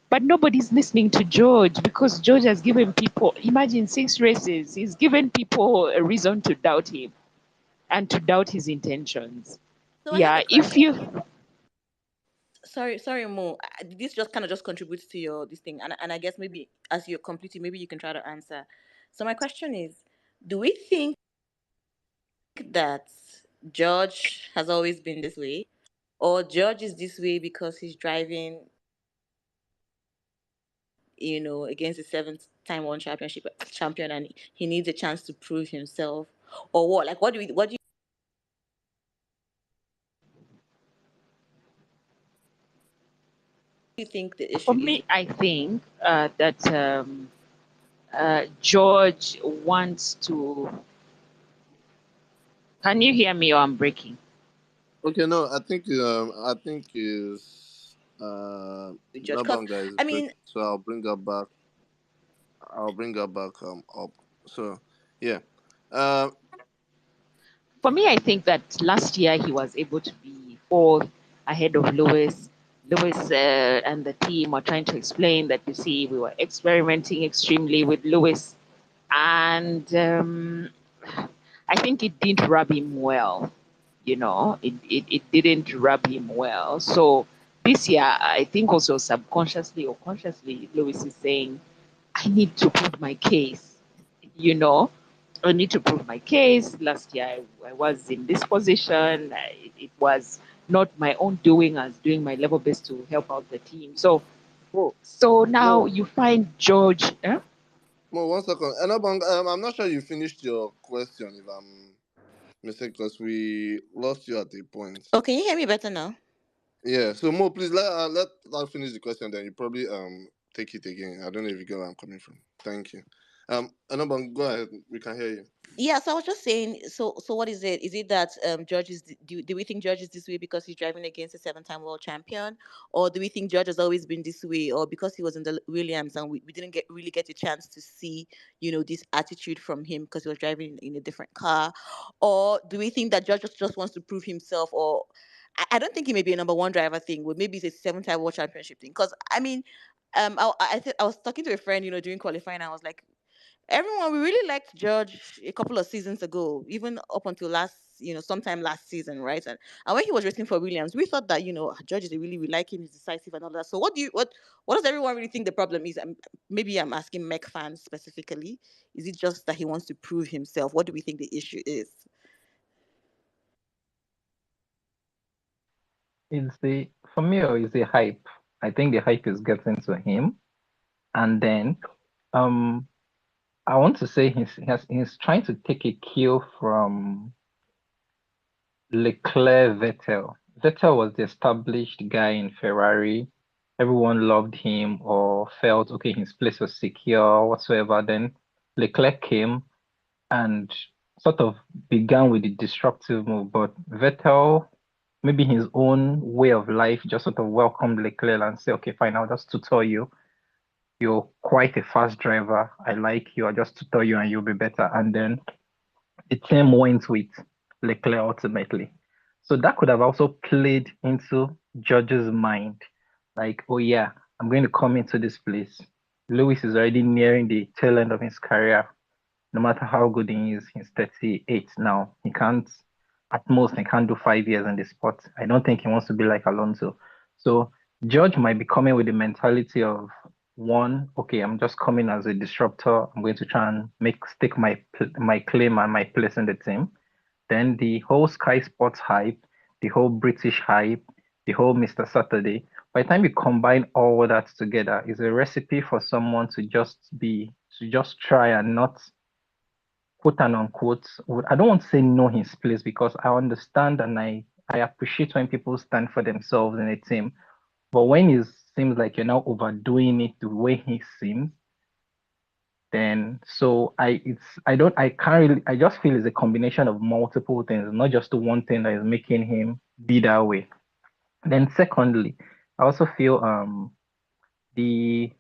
But nobody's listening to George because George has given people, imagine 6 races, he's given people a reason to doubt him and to doubt his intentions. So Sorry, Mo. This just kind of just contributes to your this thing, and I guess maybe as you're completing, maybe you can try to answer. So my question is, do we think that George has always been this way, or George is this way because he's driving, against the 7th-time world championship champion, and he needs a chance to prove himself, or what? Like, what do you? do you think the issue For is? me, I think that George wants to. Can you hear me or I'm breaking? Okay, no, I think is George, because Nabanga is I breaking, mean, so I'll bring her back. I'll bring her back up. So yeah, um For me, I think that last year he was able to be fourth ahead of Lewis. Lewis and the team are trying to explain that, you see, we were experimenting extremely with Lewis. And I think it didn't rub him well. It didn't rub him well. So this year, I think also subconsciously or consciously, Lewis is saying, I need to prove my case. You know, I need to prove my case. Last year, I was in this position. It was not my own doing. I was doing my level best to help out the team. So now Mo, you find George. Mo, 1 second. Nabanga, I'm not sure you finished your question. If I'm mistaken, because we lost you at a point. oh, can you hear me better now? Yeah. So Mo, please let her finish the question. Then you probably take it again. I don't know if you get where I'm coming from. Thank you. Nabanga, go ahead. We can hear you. Yeah, so I was just saying, so what is it? Is it that George is do we think George is this way because he's driving against a 7-time world champion, or do we think George has always been this way, or because he was in the Williams and we didn't really get a chance to see this attitude from him because he was driving in a different car, or do we think that George just wants to prove himself, or I don't think he may be a number one driver thing, but maybe it's a 7-time world championship thing, because I mean, I was talking to a friend during qualifying, and I was like, everyone, we really liked George a couple of seasons ago, even up until sometime last season, right? And when he was racing for Williams, we thought that George is really, we like him, he's decisive and all that. So what does everyone really think the problem is? Maybe I'm asking Mech fans specifically. Is it just that he wants to prove himself? What do we think the issue is? For me, or is the hype? I think the hype is getting to him, and then I want to say he's trying to take a cue from Leclerc Vettel. Vettel was the established guy in Ferrari. Everyone loved him or felt okay, his place was secure, whatsoever. Then Leclerc came and sort of began with the disruptive move, but Vettel, maybe his own way of life, just sort of welcomed Leclerc and said, okay, fine, I'll just tutor you. You're quite a fast driver. I like you. I'll just tutor you and you'll be better. And then the team went with Leclerc ultimately. So that could have also played into George's mind. Like, oh yeah, I'm going to come into this place. Lewis is already nearing the tail end of his career. No matter how good he is, he's 38 now. At most, he can't do 5 years in the sport. I don't think he wants to be like Alonso. So George might be coming with the mentality of one, okay, I'm just coming as a disruptor. I'm going to try and stake my claim and my place in the team. Then the whole Sky Sports hype, the whole British hype, the whole Mr. Saturday. By the time you combine all that together, is a recipe for someone to just try and not, quote and unquote, I don't want to say know his place, because I understand and I appreciate when people stand for themselves in a team. But when it seems like you're now overdoing it the way he seems, then I just feel it's a combination of multiple things, not just the one thing that is making him be that way. Then secondly, I also feel from the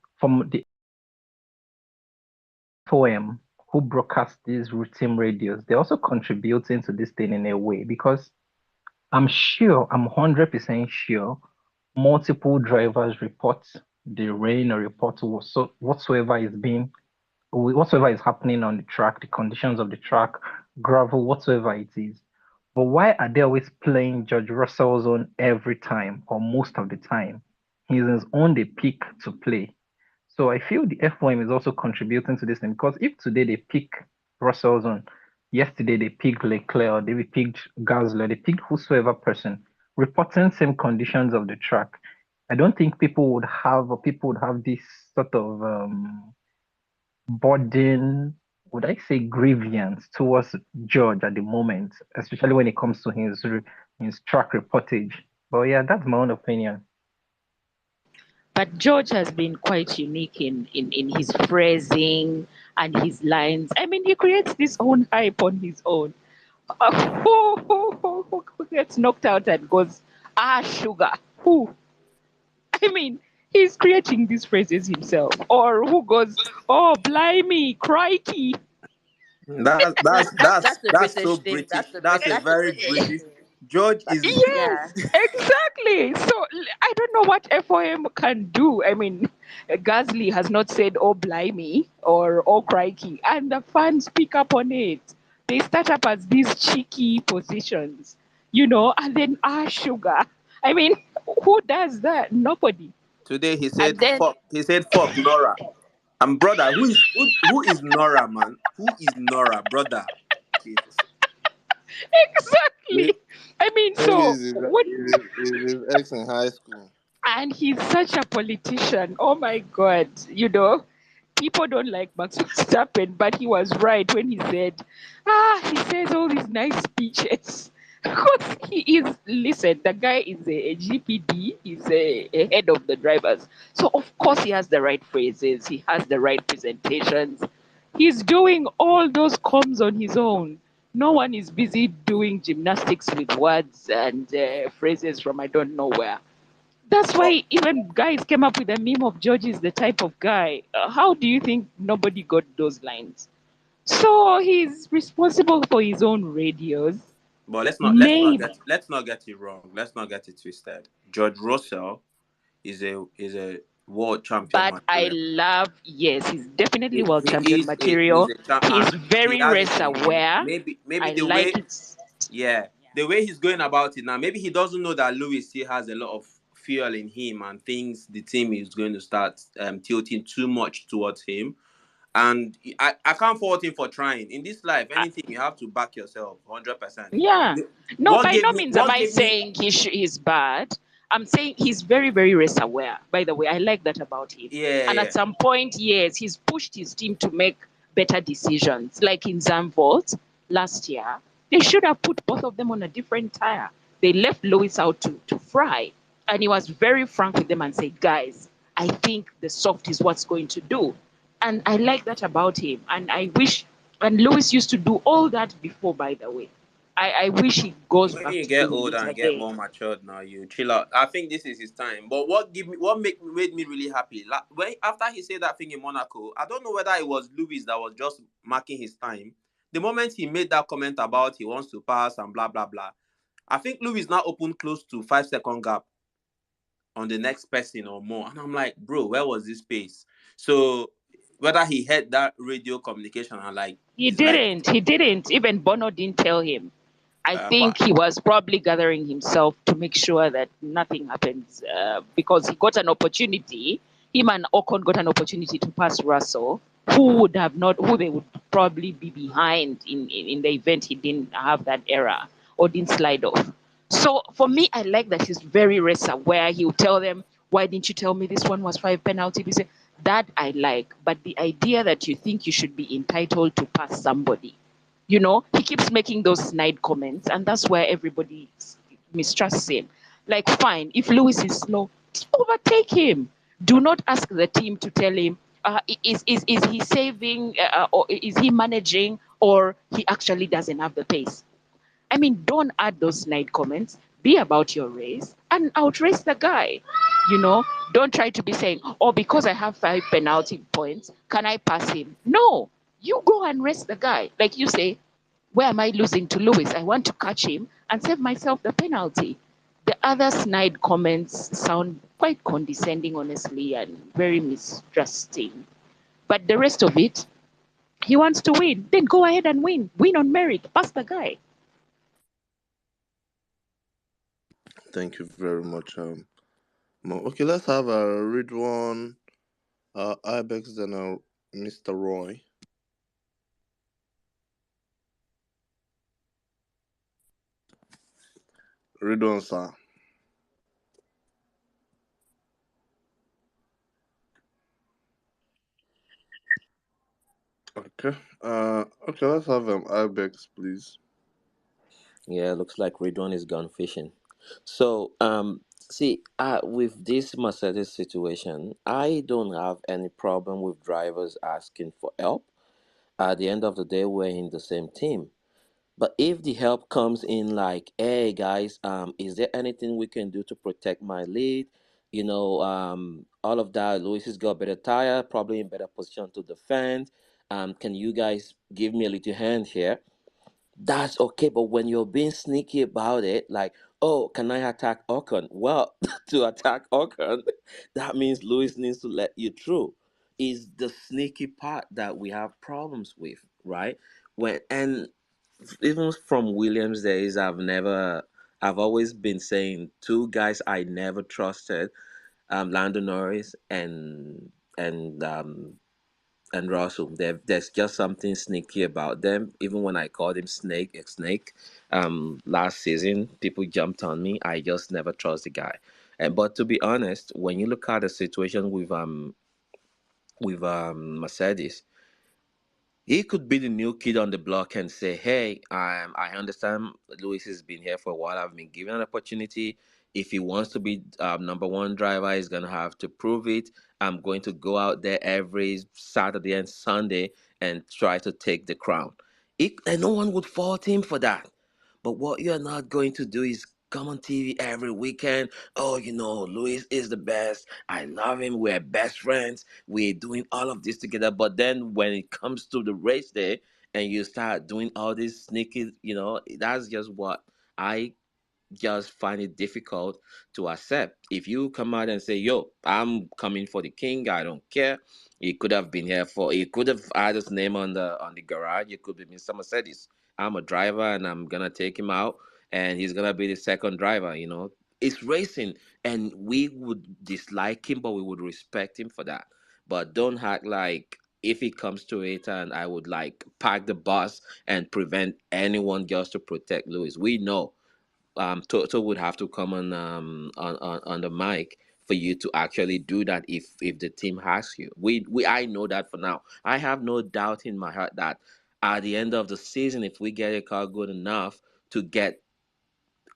FOM who broadcast these routine radios, they're also contributing to this thing in a way, because I'm 100% sure multiple drivers report the rain or report whatsoever is happening on the track, the conditions of the track, gravel, whatsoever it is. But why are they always playing George Russell's own every time or most of the time? He's his own they pick to play. So I feel the FOM is also contributing to this thing, because if today they pick Russell's own, yesterday they picked Leclerc, or they picked Gasly, they picked whosoever person, reporting same conditions of the track, I don't think people would have this sort of burden, would I say grievance towards George at the moment, especially when it comes to his track reportage. But yeah, that's my own opinion. But George has been quite unique in his phrasing and his lines. I mean, he creates this own hype on his own. Who gets knocked out and goes, sugar? Who? I mean, he's creating these phrases himself. Or who goes, oh, blimey, crikey. That's the That's so British thing. British. That's a That's the very British British. thing. George That's, is Yes, yeah. exactly. So I don't know what FOM can do. I mean, Gasly has not said, oh, blimey or oh, crikey. And the fans pick up on it. They start up as these cheeky positions, and then, sugar. I mean, who does that? Nobody. today. He And said then, fuck. He said fuck Nora. And brother, who is Nora, man? Who is Nora, brother? Jesus. exactly. I mean, Maybe so what? is his ex in high school. And he's such a politician. Oh my God. People don't like Max Verstappen, but he was right when he said, he says all these nice speeches. Because listen, the guy is a GPD, he's a head of the drivers. So, of course, he has the right phrases, he has the right presentations. He's doing all those comms on his own. No one is busy doing gymnastics with words and phrases from I don't know where. That's Oh, why even guys came up with a meme of George is the type of guy. How do you think nobody got those lines? So he's responsible for his own radios. but Maybe, let's not get it wrong. Let's not get it twisted. George Russell is a world champion but I material. love, yes, he's definitely He, world champion he's material. a champ, He's and he very has race it in him. aware. Maybe I the like way, it. yeah, the way he's going about it now. Maybe he doesn't know that Lewis still has a lot of fuel in him and thinks the team is going to start tilting too much towards him. And I can't fault him for trying. In this life, anything you have to back yourself 100%. Yeah. No, What by gave no me means am what I gave me saying he's bad. I'm saying he's very, very race aware. By the way, I like that about him. yeah, And yeah. at some point, yes, he's pushed his team to make better decisions. Like in Zandvoort last year, they should have put both of them on a different tire. They left Lewis out to fry. And he was very frank with them and said, guys, I think the soft is what's going to do. And I like that about him. And I wish, and Lewis used to do all that before, by the way. I wish he goes When back you to get doing older it and get again. more matured now, you chill out. I think this is his time. But made me really happy, like when after he said that thing in Monaco, I don't know whether it was Lewis that was just marking his time. The moment he made that comment about he wants to pass and blah blah blah, I think Lewis now opened close to 5 second gap on the next person or more. And I'm like, bro, where was this space? So whether he had that radio communication and like He it's like didn't. He didn't. Even Bono didn't tell him. I but think he was probably gathering himself to make sure that nothing happens because he got an opportunity. Him and Ocon got an opportunity to pass Russell, who they would probably be behind in the event he didn't have that error or didn't slide off. So for me, I like that he's very race aware. He'll tell them, why didn't you tell me this one was 5 penalty? He say, that I like. But the idea that you think you should be entitled to pass somebody, he keeps making those snide comments, and that's where everybody mistrusts him. Like, fine, if Lewis is slow, overtake him. Do not ask the team to tell him, is he saving, or is he managing, or he actually doesn't have the pace. I mean, don't add those snide comments. Be about your race and outrace the guy. Don't try to be saying, oh, because I have 5 penalty points, can I pass him? No, you go and race the guy. Like you say, where am I losing to Lewis? I want to catch him and save myself the penalty. The other snide comments sound quite condescending, honestly, and very mistrusting. But the rest of it, he wants to win. Then go ahead and win. Win on merit. Pass the guy. thank you very much. Okay, let's have a read one. Ibex then Mr. Roy. Read one, sir. Okay. Okay, let's have Ibex, please. Yeah, looks like Ridwan is gone fishing. So, See, with this Mercedes situation, I don't have any problem with drivers asking for help. At the end of the day, we're in the same team. But if the help comes in like, hey guys, is there anything we can do to protect my lead? All of that. Lewis has got better tire, probably in better position to defend. Can you guys give me a little hand here? That's okay, but when you're being sneaky about it, like, oh, can I attack Ocon? Well, to attack Ocon, that means Lewis needs to let you through. Is the sneaky part that we have problems with, right? And even from Williams days, I've always been saying two guys I never trusted, Lando Norris and Russell. There's just something sneaky about them. Even when I called him Snake, last season, people jumped on me. I just never trust the guy. And but to be honest, when you look at the situation with Mercedes, he could be the new kid on the block and say, "Hey, I understand Lewis has been here for a while. I've been given an opportunity. If he wants to be number one driver, he's gonna have to prove it. I'm going to go out there every Saturday and Sunday and try to take the crown." And no one would fault him for that. But what you're not going to do is come on TV every weekend. Oh, Lewis is the best. I love him. We're best friends. We're doing all of this together. But then when it comes to the race day and you start doing all this sneaky, that's just what I just find it difficult to accept. If you come out and say, "Yo, I'm coming for the king. I don't care." He could have been here for. He could have had his name on the garage. It could be Mr. Mercedes. I'm a driver, and I'm gonna take him out, and he's gonna be the second driver. It's racing, and we would dislike him, but we would respect him for that. But don't act like if it comes to it, and I would like park the bus and prevent anyone just to protect Lewis. We know Toto would have to come on the mic for you to actually do that if the team asks you. I know that for now. I have no doubt in my heart that at the end of the season, if we get a car good enough to get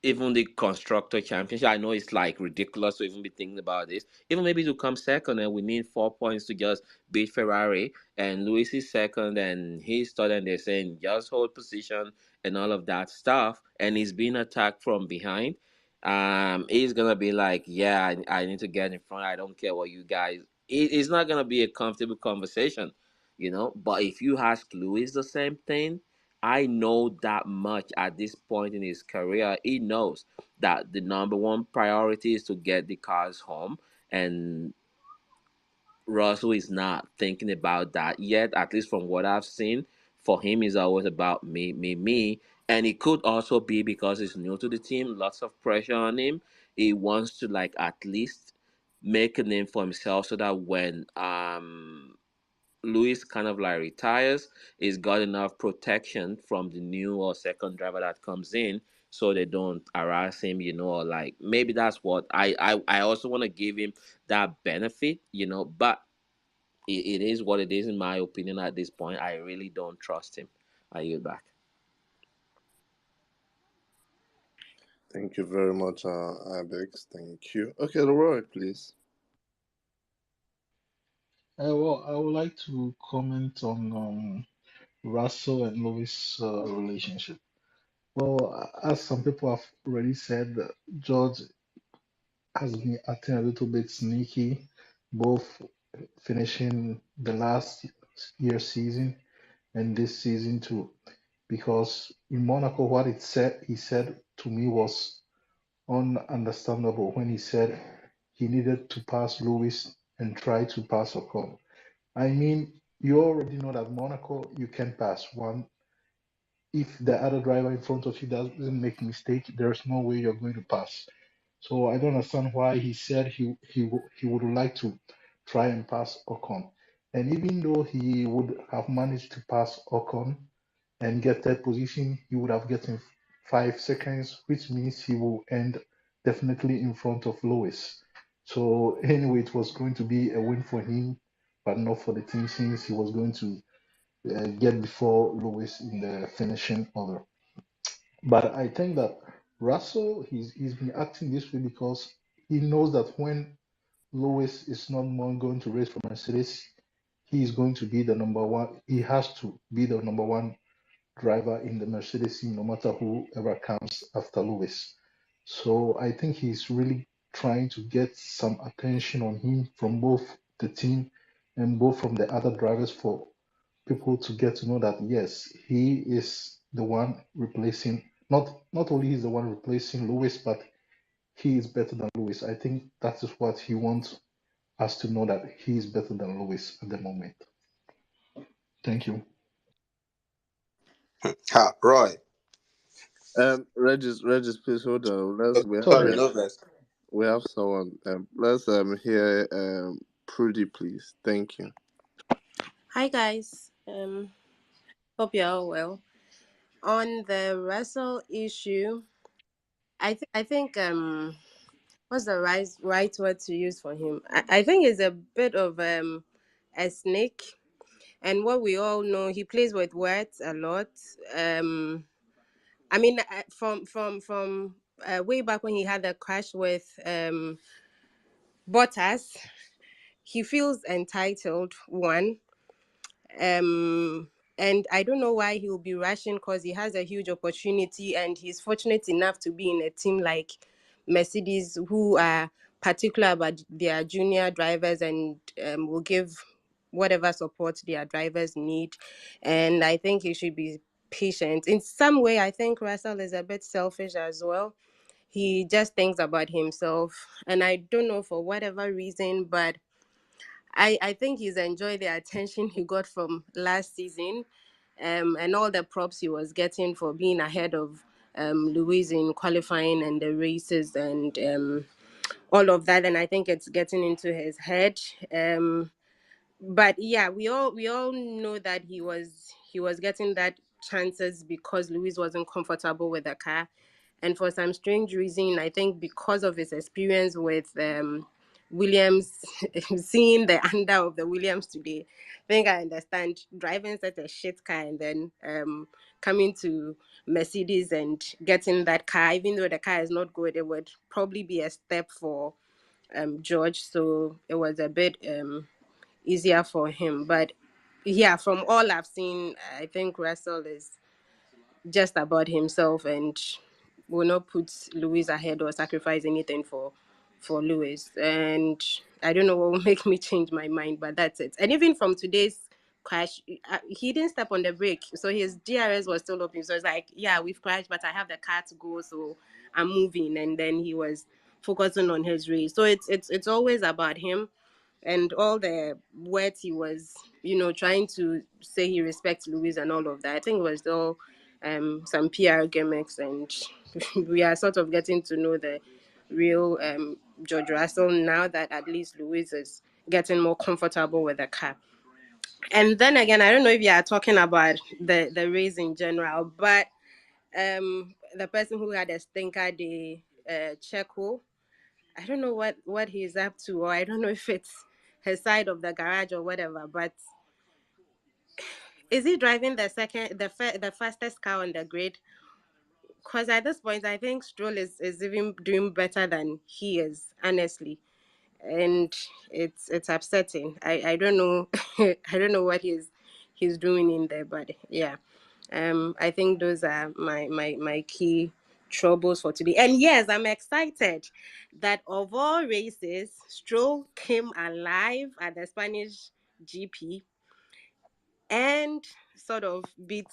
even the constructor championship, I know it's like ridiculous to even be thinking about this. Even maybe to come second, and we need 4 points to just beat Ferrari. And Lewis is second, and he's third, and they're saying just hold position and all of that stuff. And he's being attacked from behind. He's gonna be like, yeah, I need to get in front. I don't care what you guys. It's not gonna be a comfortable conversation. But if you ask Lewis the same thing, I know that much at this point in his career. He knows that the number one priority is to get the cars home, and Russell is not thinking about that yet, at least from what I've seen. For him, it's always about me, me, me. And it could also be because he's new to the team, lots of pressure on him. He wants to like at least make a name for himself so that when Lewis kind of like retires, he's got enough protection from the new or second driver that comes in so they don't harass him, or like maybe that's what I also want to give him that benefit, but it is what it is in my opinion at this point. I really don't trust him. I yield back. Thank you very much, Ibex. Thank you. Okay, Leroy, please. Well, I would like to comment on Russell and Lewis relationship. Well, as some people have already said, George has been acting a little bit sneaky, both finishing the last year's season and this season too. Because in Monaco, what he said to me was ununderstandable when he said he needed to pass Lewis and try to pass Ocon. I mean, you already know that Monaco you can pass one. If the other driver in front of you doesn't make mistake, there's no way you're going to pass. So I don't understand why he said he would like to try and pass Ocon. And even though he would have managed to pass Ocon and get third position, he would have gotten 5 seconds, which means he will end definitely in front of Lewis. So anyway, it was going to be a win for him, but not for the team since he was going to get before Lewis in the finishing order. But I think that Russell, he's been acting this way because he knows that when Lewis is not more going to race for Mercedes, he is going to be the number one. He has to be the number one driver in the Mercedes team, no matter whoever comes after Lewis. So I think he's really trying to get some attention on him from both the team and both from the other drivers for people to get to know that yes, he is the one replacing not only he's the one replacing Lewis, but he is better than Lewis. I think that is what he wants us to know, that he is better than Lewis at the moment. Thank you. Ha, Roy. Regis, please hold on. Sorry, no verse. We have someone. Let's hear Prudy, please. Thank you. Hi guys. Hope you're all well. On the Russell issue, I think what's the right word to use for him? I think he's a bit of a snake, and what we all know, he plays with words a lot. I mean, from way back when he had the crash with Bottas, he feels entitled. One. And I don't know why he will be rushing, because he has a huge opportunity and he's fortunate enough to be in a team like Mercedes, who are particular about their junior drivers and will give whatever support their drivers need. And I think he should be patient. In some way, I think Russell is a bit selfish as well. He just thinks about himself, and I don't know for whatever reason, but I think he's enjoyed the attention he got from last season, and all the props he was getting for being ahead of Lewis in qualifying and the races and all of that. And I think it's getting into his head. But yeah, we all know that he was getting that chances because Lewis wasn't comfortable with the car, and for some strange reason, I think because of his experience with Williams, seeing the under of the Williams today, I think I understand driving such a shit car and then coming to Mercedes and getting that car, even though the car is not good, it would probably be a step for George. So it was a bit easier for him. But yeah, from all I've seen, I think Russell is just about himself and will not put Lewis ahead or sacrifice anything for Lewis. And I don't know what will make me change my mind, but that's it. And even from today's crash, he didn't step on the brake, so his DRS was still open. So it's like, yeah, we've crashed, but I have the car to go, so I'm moving. And then he was focusing on his race. So it's always about him. And all the words he was, trying to say he respects Lewis and all of that, I think it was all some PR gimmicks, and we are sort of getting to know the real George Russell now that at least Lewis is getting more comfortable with the car. And then again, I don't know if you are talking about the race in general, but the person who had a stinker, the Checo, I don't know what he's up to, or I don't know if it's his side of the garage or whatever, but is he driving the fastest car on the grid? Because at this point, I think Stroll is even doing better than he is, honestly, and it's upsetting. I don't know, I don't know what he's doing in there, but yeah, I think those are my key troubles for today. And yes, I'm excited that of all races, Stroll came alive at the Spanish GP and sort of beat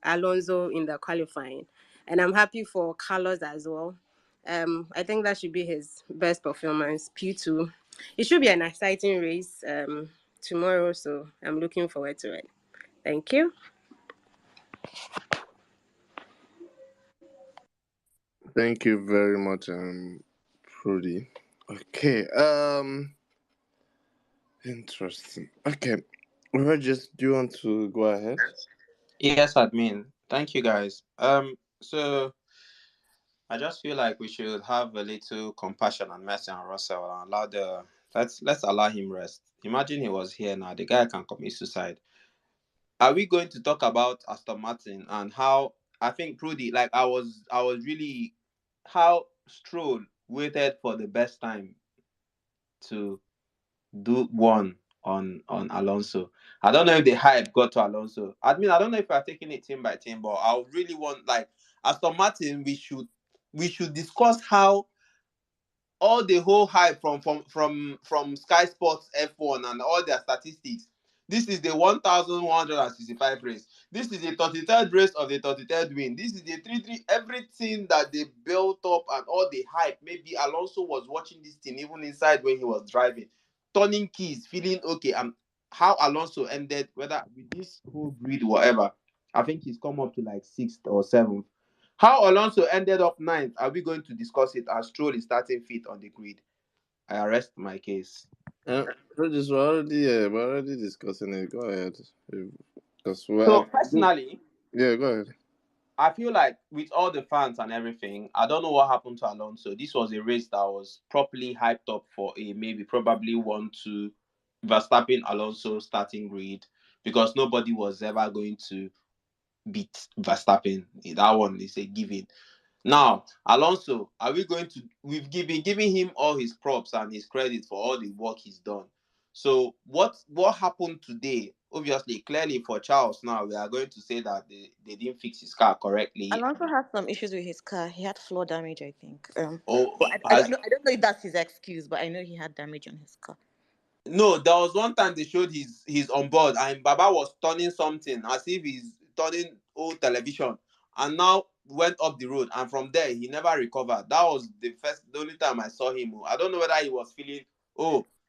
Alonso in the qualifying. And I'm happy for Carlos as well. I think that should be his best performance, P2. It should be an exciting race tomorrow, so I'm looking forward to it. Thank you. Thank you very much, Prudy. Okay. Interesting. Okay. Regis, do you want to go ahead? Yes, admin. Thank you, guys. So I just feel like we should have a little compassion and mercy on Russell and let's allow him rest. Imagine he was here now, the guy can commit suicide. Are we going to talk about Aston Martin and how I think Prudy, like I was really how Stroll waited for the best time to do one on Alonso. I don't know if the hype got to Alonso. I mean, I don't know if we're taking it team by team, but I would really want, like, Aston Martin, we should discuss how all the whole hype from Sky Sports F1 and all their statistics. This is the 1,165 race. This is the 33rd race of the 33rd win. This is the 3-3. Everything that they built up and all the hype. Maybe Alonso was watching this thing even inside when he was driving, turning keys, feeling okay. How Alonso ended, whether with this whole grid, whatever. I think he's come up to like 6th or 7th. How Alonso ended up 9th, are we going to discuss it as Stroll is starting fifth on the grid? I arrest my case. Regis, we're already discussing it. Go ahead. So personally, yeah, go ahead. I feel like with all the fans and everything, I don't know what happened to Alonso. This was a race that was properly hyped up for a probably 1-2 Verstappen Alonso starting grid, because nobody was ever going to beat Verstappen. That one is a given. Now, Alonso, are we going to? We've been giving him all his props and his credit for all the work he's done. So what happened today? Obviously, clearly for Charles now, we are going to say that they didn't fix his car correctly. Alonso had some issues with his car. He had floor damage, I think. But I don't know if that's his excuse, but I know he had damage on his car. No, there was one time they showed his on board and Baba was turning something as if he's turning old television, and now went up the road, and from there he never recovered. That was the only time I saw him. I don't know whether he was feeling,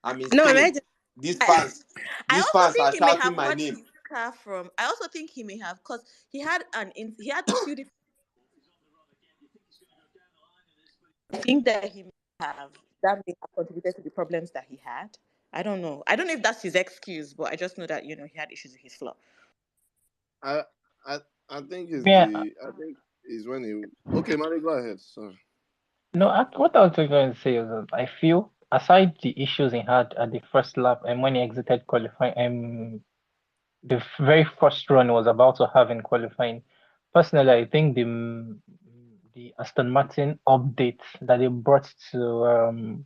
I'm in Spain. These fans are shouting my name. Car from. I also think he may have, because he had two different. I think that he may have contributed to the problems that he had. I don't know if that's his excuse, but I just know that he had issues with his floor. I think it's when he. Okay, Mari, go ahead. Sorry. No, what I was going to say is that I feel, aside the issues he had at the first lap and when he exited qualifying, the very first run was about to have in qualifying. Personally, I think the Aston Martin update that they brought to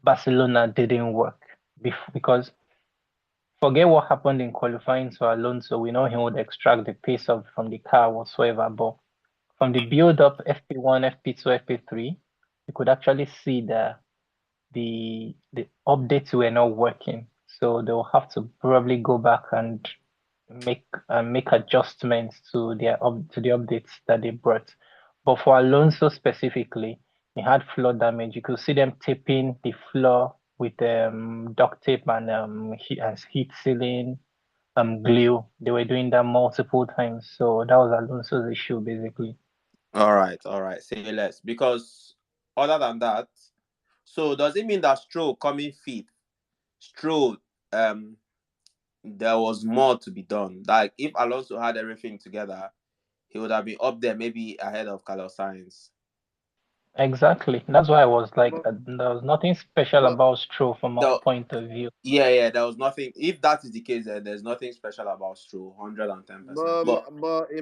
Barcelona didn't work because forget what happened in qualifying to Alonso. We know he would extract the pace from the car whatsoever, but from the build-up FP1, FP2, FP3, you could actually see that the updates were not working. So they'll have to probably go back and make adjustments to the updates that they brought. But for Alonso specifically, he had floor damage. You could see them taping the floor with duct tape and heat sealing glue. They were doing that multiple times. So that was Alonso's issue basically. All right. Say less, because other than that, so does it mean that Stroll coming fifth? Stroll, there was more to be done. Like if Alonso had everything together, he would have been up there, maybe ahead of Carlos Sainz. Exactly. That's why I was like, there was nothing special about Stroll from my point of view. Yeah, there was nothing. If that is the case, then there's nothing special about Stroll, 110%. But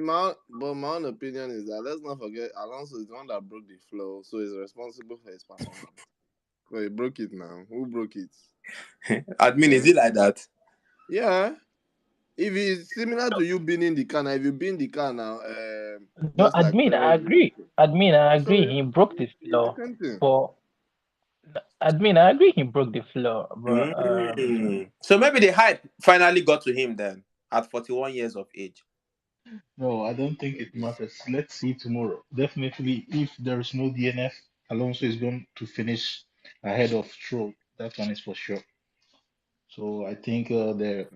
my own opinion is that let's not forget Alonso is the one that broke the flow, so he's responsible for his performance. Well, he broke it now. Who broke it? Admin, is it like that? Yeah. If it's similar to you being in the car now, if you be in the car now, no, admin, I agree. Admin, I agree. He broke the floor. But admin, I agree. He broke the floor. But so maybe the hype finally got to him then at 41 years of age. No, I don't think it matters. Let's see tomorrow. Definitely, if there is no DNF, Alonso is going to finish ahead of Stroll. That one is for sure. So I think the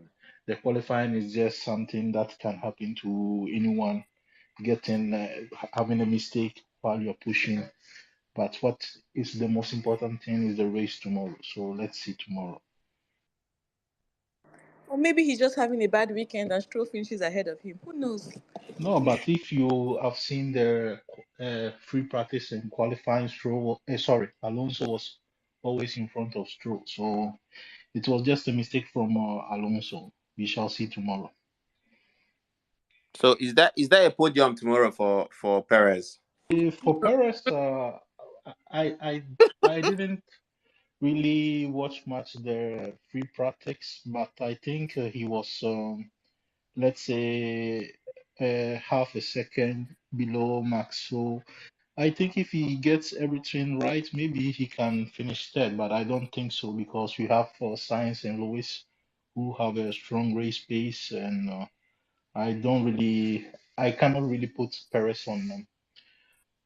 qualifying is just something that can happen to anyone, having a mistake while you're pushing. But what is the most important thing is the race tomorrow. So let's see tomorrow. Or maybe he's just having a bad weekend and Stroll finishes ahead of him. Who knows? No, but if you have seen the free practice and qualifying, Alonso was always in front of Stroll. So it was just a mistake from Alonso. We shall see tomorrow. So is that a podium tomorrow for Perez? For Perez, I didn't really watch much the free practice, but I think he was let's say half a second below Max. So I think if he gets everything right, maybe he can finish third, but I don't think so because we have Sainz and Lewis who have a strong race pace, and I cannot really put Perez on them.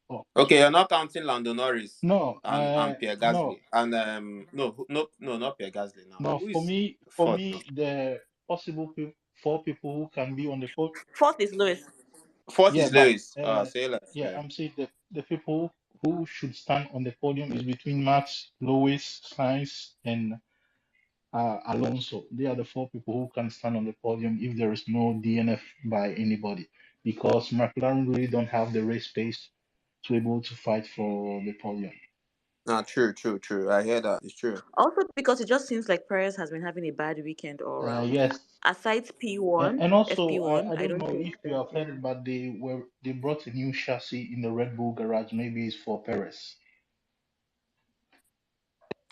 Oh, Okay, you're not counting Lando Norris no, and Pierre no, Gasly and not Pierre Gasly now. no. Who For is me, fourth? the possible four people who can be on the podium. Fourth is Lewis. Fourth Yeah, is but Lewis. Say less. yeah, Yeah. I'm saying the people who should stand on the podium is between Max, Lewis, Sainz, and Alonso. They are the four people who can stand on the podium if there is no DNF by anybody, because McLaren really don't have the race pace to be able to fight for the podium. True. I hear that. It's true. Also, because it just seems like Perez has been having a bad weekend all around. Yes, Aside P1, and also FP1, I I don't don't know think if you have heard it, but they brought a new chassis in the Red Bull garage. Maybe it's for Perez.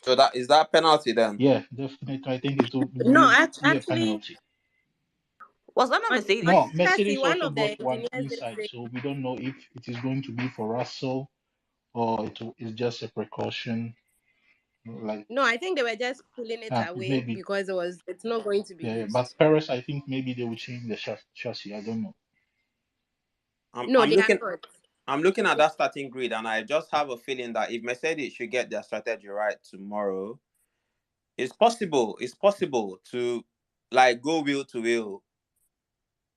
So that is that penalty then? Yeah, definitely. I think it will No, really be a actually, penalty. Was that not on Mercedes? No, chassis, Mercedes one also of the got one engineers did inside, say so we don't know if it is going to be for Russell or it is just a precaution. Like, no. I think they were just pulling it away maybe, because it's not going to be yeah. But used. Perez, I think maybe they will change the chassis. I don't know. No, I'm they are looking. not. I'm looking at that starting grid, and I just have a feeling that if Mercedes should get their strategy right tomorrow, it's possible. It's possible to like go wheel to wheel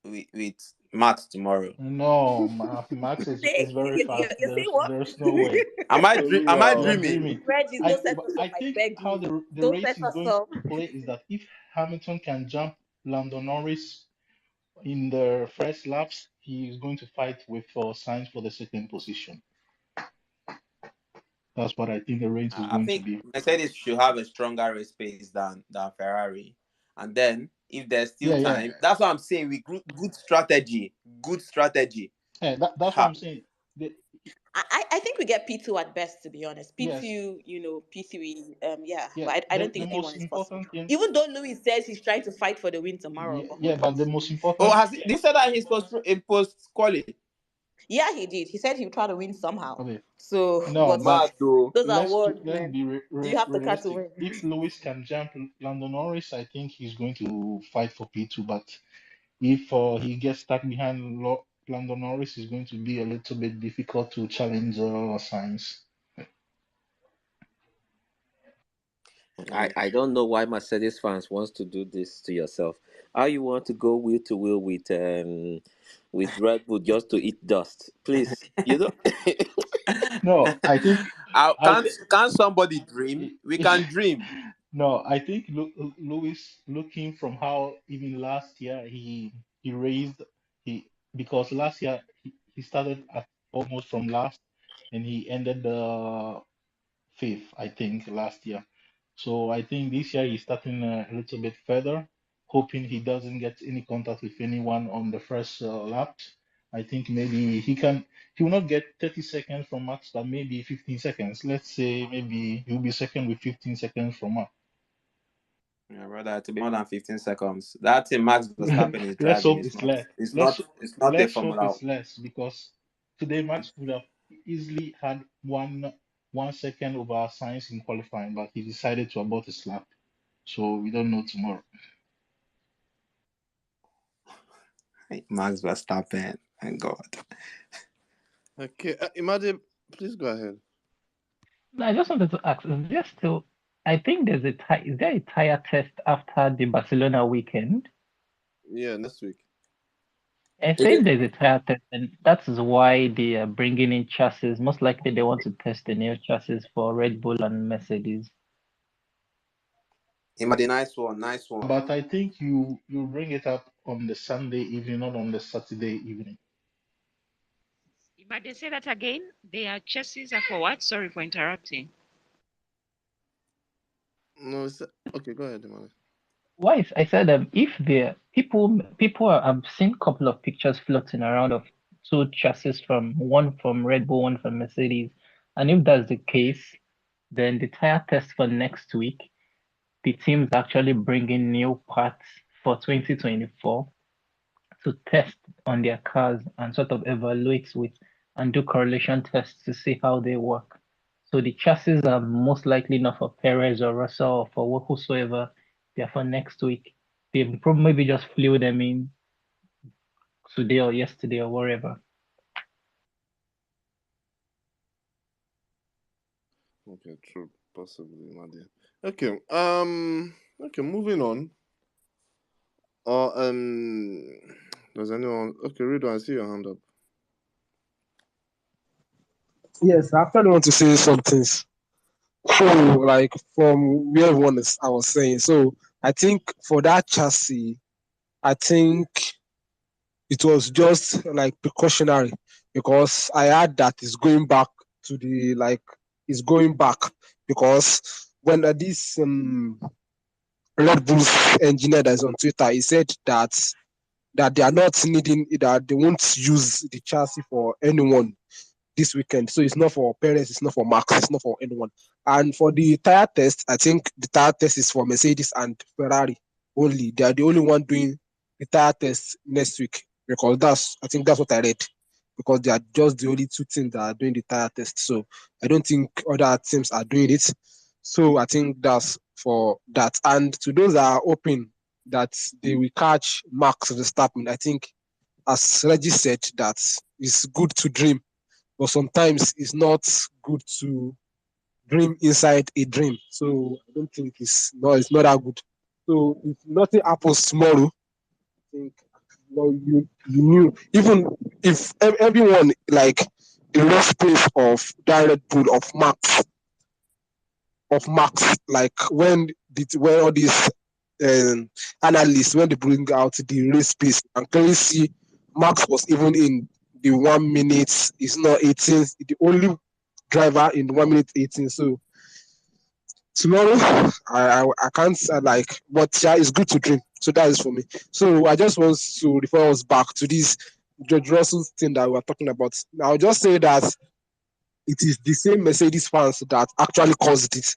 with Max tomorrow. No, Max is very fast. You're saying what? There's no way. Am I You're dreaming? dreaming. Reggie, don't set But us I up. I think beg how you. the Don't race set is us going to up. play is that if Hamilton can jump Lando Norris in the first laps, he is going to fight with Sainz for the second position. That's what I think the race is I going to think be. Mercedes should have a stronger race pace than Ferrari, and then if there's still Yeah. time, that's what I'm saying. With good strategy, Yeah, that's what Ha. I'm saying. I think we get P2 at best, to be honest. Yes. P2, P3, Yeah, but I don't the think P1 most is possible. important thing. Even though Louis says he's trying to fight for the win tomorrow. Yeah, but the most important. Oh, has he said that in post quality? Yeah, he did. He said he would try to win somehow. Okay. So, No, but but those are let's words, let's man. be Do you have the car to realistic. win? If Lewis can jump Lando Norris, I think he's going to fight for P2. But if he gets stuck behind Lando Norris, it's going to be a little bit difficult to challenge Sainz. I don't know why Mercedes fans wants to do this to yourself. How you want to go wheel to wheel with Red Bull just to eat dust? Please, you know. No, I think. Can't somebody dream? We can dream. No, I think Lewis, looking from how even last year he raised because last year he started at almost from last and he ended the fifth, I think, last year. So I think this year he's starting a little bit further, hoping he doesn't get any contact with anyone on the first lap. I think maybe he will not get 30 seconds from Max, but maybe 15 seconds. Let's say maybe he'll be second with 15 seconds from Max. Yeah, brother, to be more than 15 seconds. That thing Max Verstappen is Let's driving hope is it's not. less. It's Let's not a hope Formula. it's less because today Max would have easily had 1 second over Sainz in qualifying, but he decided to abort his lap. So we don't know tomorrow. Max Verstappen, thank God. Okay, Imade, please go ahead. I just wanted to ask, is there still, I think is there a tire test after the Barcelona weekend? Yeah, next week. I think there's a tire test, and that is why they are bringing in chassis. Most likely they want to test the new chassis for Red Bull and Mercedes. Imade, nice one. But I think you bring it up on the Sunday evening, not on the Saturday evening. But they say that again. Their chassis are for what? Sorry for interrupting. No, okay. Go ahead, Imade. Why? I said if the people I've seen a couple of pictures floating around of two chassis one from Red Bull, one from Mercedes, And if that's the case, then the tire test for next week, the team's actually bringing new parts for 2024 to test on their cars and sort of evaluate with and do correlation tests to see how they work. So the chassis are most likely not for Perez or Russell or for whosoever. They're for next week. They probably maybe just flew them in today or yesterday or wherever. Okay, true, possibly, Madi. Okay, okay, moving on. Does anyone? Okay, Rido, I see your hand up. Yes, I actually want to say some things. So, like from where I was saying. So, I think for that chassis, I think it was just like precautionary because I heard that it's going back to the it's going back because when this Red Bull's engineer that's on Twitter, he said that they are not needing that they won't use the chassis for anyone this weekend. So it's not for Perez, it's not for Max, it's not for anyone. And for the tire test, I think the tire test is for Mercedes and Ferrari only. They are the only one doing the tire test next week because I think that's what I read. Because they are just the only two teams that are doing the tire test. So I don't think other teams are doing it. So I think that's for that. And to those that are hoping that they will catch Max Verstappen, I think, as Reggie said, that it's good to dream, but sometimes it's not good to dream inside a dream. So I don't think it's not that good. So if nothing happens tomorrow, I think you knew, even if everyone like the rough pace of that Red Bull of Max, like when all these analysts, when they bring out the race pace, and clearly see Max was even in the 1 minute, it's not 18, the only driver in 1 minute 18. So tomorrow, I can't but yeah, it's good to dream. So that is for me. So I just want to refer us back to this George Russell thing that we were talking about. I'll just say that it is the same Mercedes fans that actually caused it.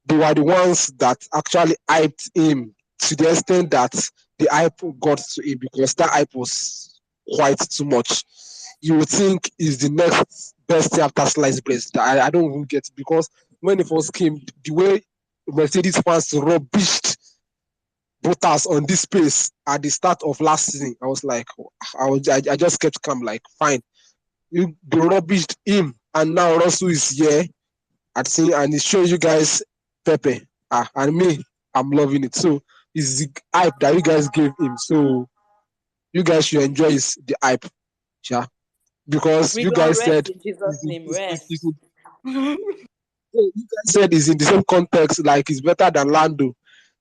They were the ones that actually hyped him to the extent that the hype got to him because that hype was quite too much. You would think is the next best thing after sliced bread. I don't even get it because when it first came, the way Mercedes fans rubbished Bottas on this pace at the start of last season, I was like, I just kept calm, like, fine. They rubbished him, and now Russell is here and he's showing you guys Pepe. And me, I'm loving it. So it's the hype that you guys gave him. So you guys should enjoy the hype. Yeah. Because We you don't guys rest said in Jesus' name. Rest. you guys said it's in the same context, like it's better than Lando,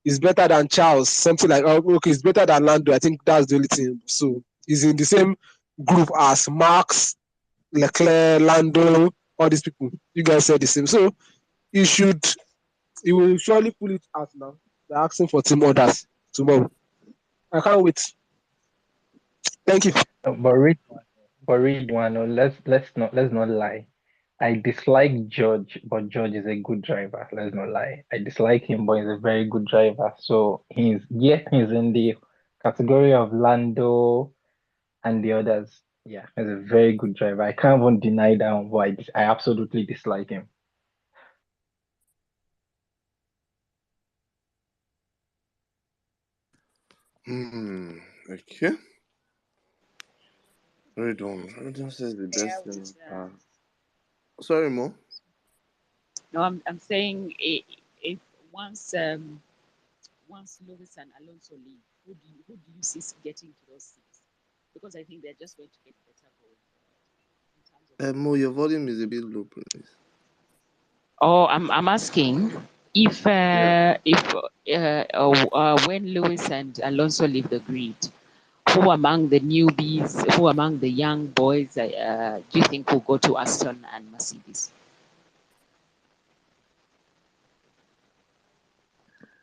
it's better than Charles, something like okay, it's better than Lando. I think that's the only thing. So he's in the same group as Max, Leclerc, Lando, all these people. You guys said the same. So he will surely pull it out now. They're asking for team orders tomorrow. I can't wait. Thank you. But read one. Let's not lie. I dislike George, but George is a good driver. Let's not lie. I dislike him, but he's a very good driver. So he's in the category of Lando and the others. Yeah, he's a very good driver. I can't even deny that one, but I absolutely dislike him. Okay. Redon says the best thing. Sorry, Mo. No, I'm saying if once Lewis and Alonso leave, who do you see getting to those seats? Because I think they're just going to get better going. Mo, your volume is a bit low, please. Oh, I'm asking if when Lewis and Alonso leave the grid, who among the newbies, who among the young boys, do you think will go to Aston and Mercedes?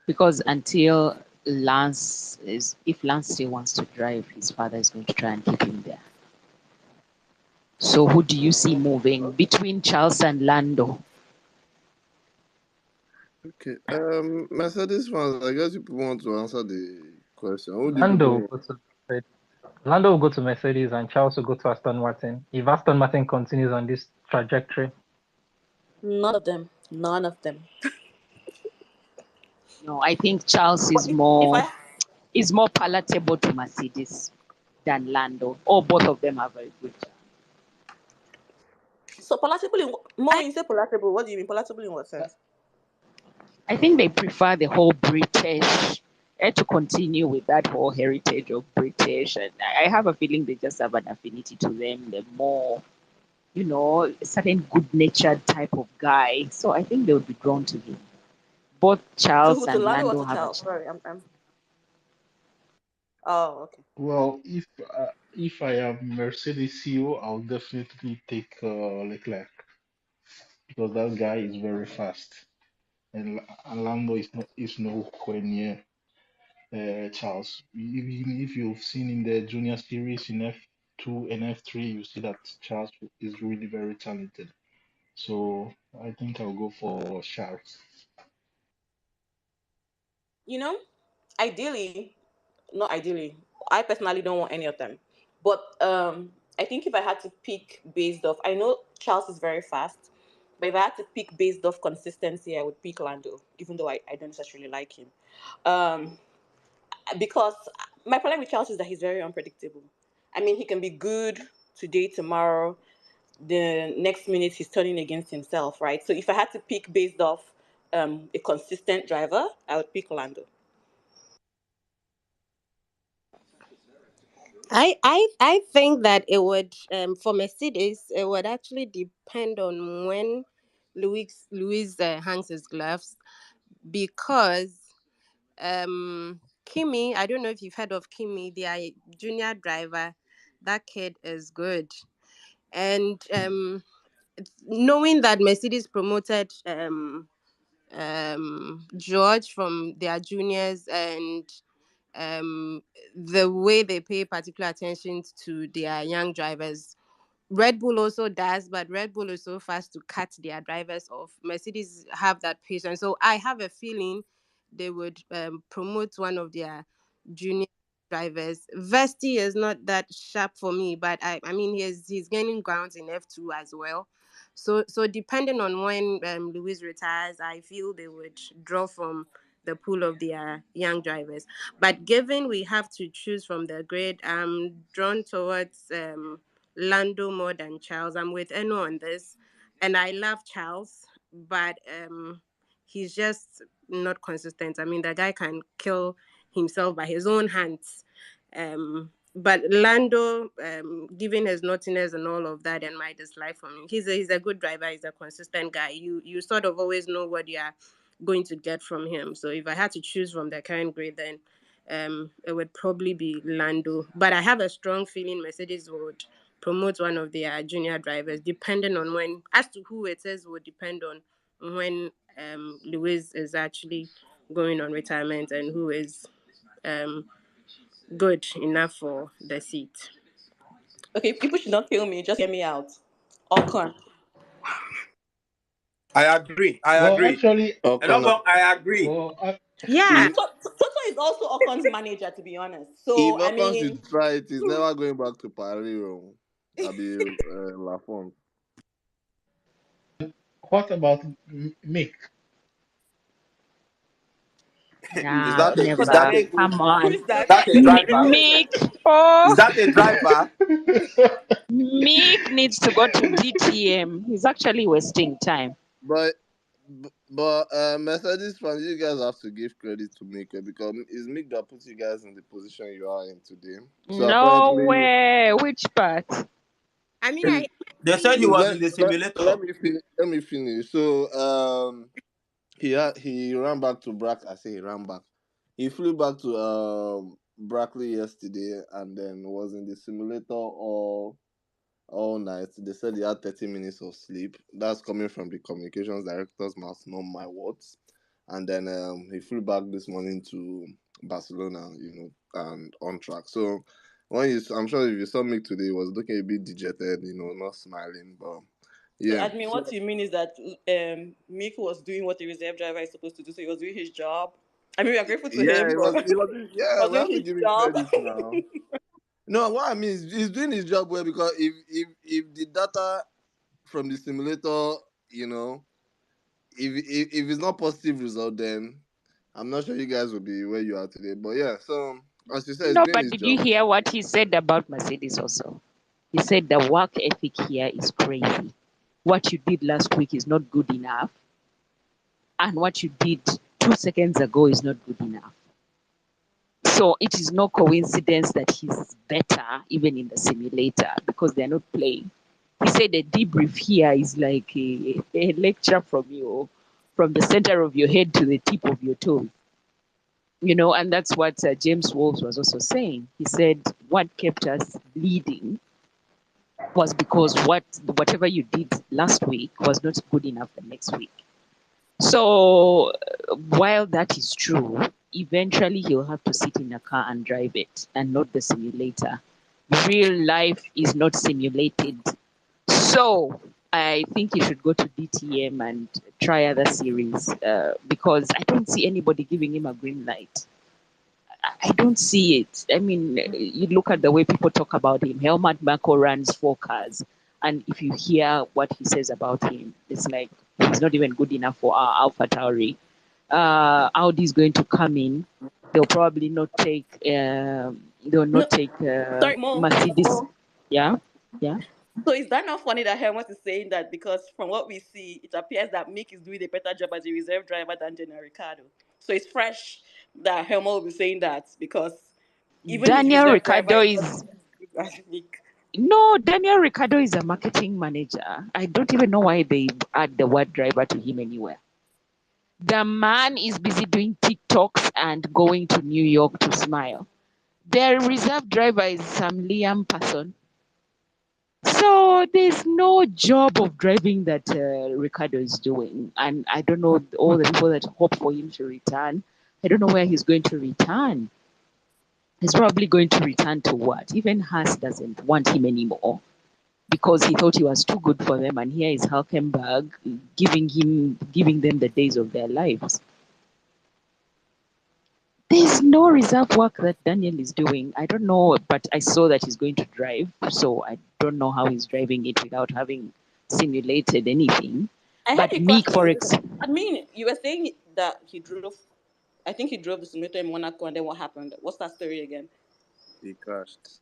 Because until if Lance still wants to drive, his father is going to try and keep him there. So who do you see moving between Charles and Lando? Okay. Mercedes fans, I guess you people want to answer the question. Who do you Lando will people? go to Lando will go to Mercedes and Charles will go to Aston Martin. If Aston Martin continues on this trajectory, None of them. None of them. No, I think Charles But is if more I palatable to Mercedes than Lando. Or both of them are very good. so palatable in more you say palatable, what do you mean palatable in what sense? I think they prefer the whole British to continue with that whole heritage of British, and I have a feeling they just have an affinity to them. They're more, a certain good-natured type of guy. So I think they would be drawn to him. Both To Charles who? To and Lando or Lando to have a Charles? chance. Sorry, I'm oh okay. Well, if I am Mercedes CEO, I'll definitely take Leclerc because that guy is very fast, and Lando is nowhere near Charles. Even if you've seen in the junior series in F2 and F3, you see that Charles is really very talented. So I think I'll go for Charles. You know, ideally, not ideally, I personally don't want any of them. But I think if I had to pick based off, I know Charles is very fast, but if I had to pick based off consistency, I would pick Lando, even though I don't necessarily like him. Um, because my problem with Charles is that he's very unpredictable. I mean, he can be good today, tomorrow, the next minute he's turning against himself, right? So if I had to pick based off a consistent driver, I would pick Lando. I think that it would for Mercedes it would actually depend on when Louis hangs his gloves because Kimi, I don't know if you've heard of Kimi, their junior driver. That kid is good, and knowing that Mercedes promoted George from their juniors and the way they pay particular attention to their young drivers. Red Bull also does, but Red Bull is so fast to cut their drivers off. Mercedes have that patience. So I have a feeling they would promote one of their junior drivers. Vesti is not that sharp for me, but I mean he's gaining grounds in F2 as well. So depending on when Lewis retires, I feel they would draw from the pool of their young drivers. But given we have to choose from the grid, I'm drawn towards Lando more than Charles. I'm with Eno on this, and I love Charles, but he's just not consistent. I mean, the guy can kill himself by his own hands. But Lando, given his naughtiness and all of that, and my dislike for him, he's a good driver. He's a consistent guy. You sort of always know what you are going to get from him. So if I had to choose from the current grade, then it would probably be Lando. But I have a strong feeling Mercedes would promote one of their junior drivers, depending on when. As to who it is, would depend on when Lewis is actually going on retirement and who is good enough for the seat. Okay, people should not kill me. Just hear me out. Ocon. I agree. I Well, agree. actually, Ocon. I agree. well, Yeah. If Toto is also Ocon's manager, to be honest. if So I Ocon mean, should try it, he's never going back to Paris. I'll be Lafont. what about Mick? Is Nah, that who's a never. that? Come Who on. is that? driver? Mick. Oh, Is that a driver? Mick needs to go to DTM. He's actually wasting time. But Mercedes fans, you guys have to give credit to Mick because it's Mick that puts you guys in the position you are in today. So No apparently, way. Which part? I mean, I They said he was in the simulator. let me finish. So he ran back to I say he ran back. He flew back to Brackley yesterday and then was in the simulator all night. They said he had 30 minutes of sleep. That's coming from the communications director's mouth, not my words. And then he flew back this morning to Barcelona, and on track. So I'm sure if you saw Mick today, he was looking a bit dejected, not smiling. But So, yeah, admin, what you mean is that Mick was doing what a reserve driver is supposed to do. So he was doing his job. I mean, we are grateful to yeah, him, but he yeah. was We doing have to his give him job. credit now. No, what I mean is he's doing his job well, because if the data from the simulator, if it's not positive result, then I'm not sure you guys will be where you are today. But yeah, so as you said, he's No, doing but his did you job. hear what he said about Mercedes also? He said the work ethic here is crazy. What you did last week is not good enough, and what you did 2 seconds ago is not good enough. So it is no coincidence that he's better even in the simulator, because they're not playing. He said a debrief here is like a lecture from the center of your head to the tip of your toe. And that's what James Wolves was also saying. He said what kept us leading was because whatever you did last week was not good enough the next week. So while that is true, eventually he'll have to sit in a car and drive it, and not the simulator. Real life is not simulated. So I think he should go to DTM and try other series, because I don't see anybody giving him a green light. I don't see it. I mean, you look at the way people talk about him. Helmut Marko runs 4 cars, and if you hear what he says about him, it's like he's not even good enough for our AlphaTauri. Audi is going to come in. They'll probably not take. They'll not take Sorry, Mo. Mercedes. Mo. Yeah. So is that not funny that Helmut is saying that, because from what we see, it appears that Mick is doing a better job as a reserve driver than Daniel Ricciardo. So it's fresh that Helmut will be saying that, because even his Daniel reserve driver Ricciardo is is not as good as Mick. No, Daniel Ricciardo is a marketing manager. I don't even know why they add the word driver to him anywhere. The man is busy doing TikToks and going to New York to smile. Their reserve driver is some Liam person. So there's no job of driving that Ricardo is doing. And I don't know, all the people that hope for him to return. I don't know where he's going to return. He's probably going to return to what? Even Haas doesn't want him anymore, because he thought he was too good for them, and here is Hulkenberg giving them the days of their lives. There's no reserve work that Daniel is doing. I don't know, but I saw that he's going to drive, so I don't know how he's driving it without having simulated anything. I But heard you Meek, for I mean, you were saying that he drove. I think he drove the simulator in Monaco, and then what happened? What's that story again? He crashed.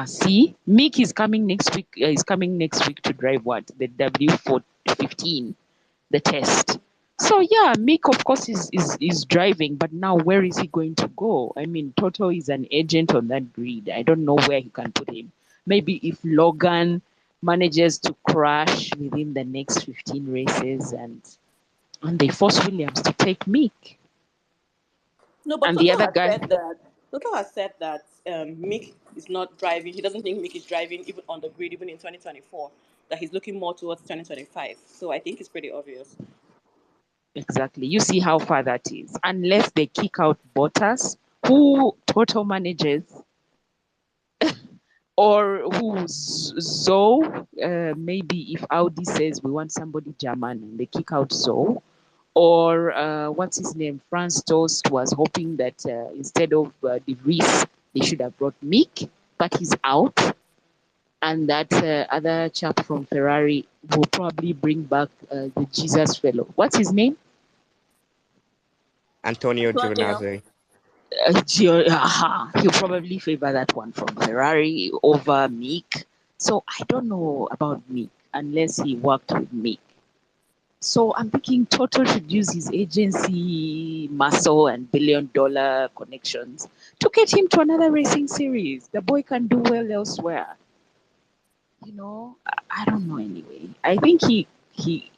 See, Meek is coming next week. He's coming next week to drive what? The W415, the test. So yeah, Mick of course is driving, but now where is he going to go? I mean, Toto is an agent on that grid. I don't know where he can put him. Maybe if Logan manages to crash within the next 15 races and they force Williams to take Mick. No, but And Toto the other has guy, said that Mick is not driving. He doesn't think Mick is driving even on the grid, even in 2024. That he's looking more towards 2025. So I think it's pretty obvious. exactly. You see how far that is. Unless they kick out Bottas, who Toto manages, or who's Zoe, maybe if Audi says we want somebody German and they kick out Zoe, or what's his name, Franz Tost was hoping that instead of De Vries, they should have brought Mick, but he's out. And that other chap from Ferrari will probably bring back the Jesus fellow. What's his name? Antonio Giovinazzi. He'll probably favor that one from Ferrari over Mick. So I don't know about Mick unless he worked with Mick. So I'm thinking Toto should use his agency muscle and billion-dollar connections to get him to another racing series. The boy can do well elsewhere. I don't know anyway. I think he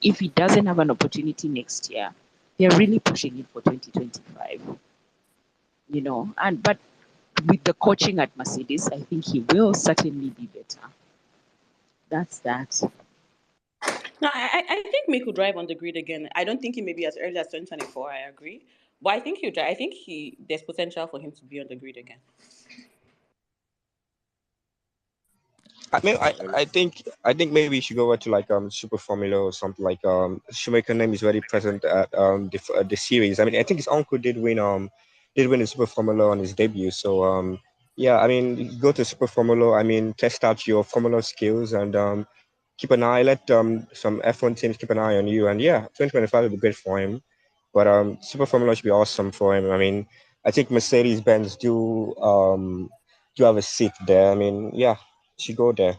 if he doesn't have an opportunity next year, they're really pushing it for 2025. But with the coaching at Mercedes, I think he will certainly be better. That's that. No, I think Mick will drive on the grid again. I don't think he may be as early as 2024. I agree. But I think there's potential for him to be on the grid again. I mean, I think maybe you should go over to like Super Formula or something like Schumacher name is very present at the series. I mean, I think his uncle did win the Super Formula on his debut. So yeah, I mean, you go to Super Formula. I mean, test out your Formula skills and keep an eye. Let some F1 teams keep an eye on you. And yeah, 2025 will be great for him. But Super Formula should be awesome for him. I mean, I think Mercedes Benz do have a seat there. I mean, yeah, should go there.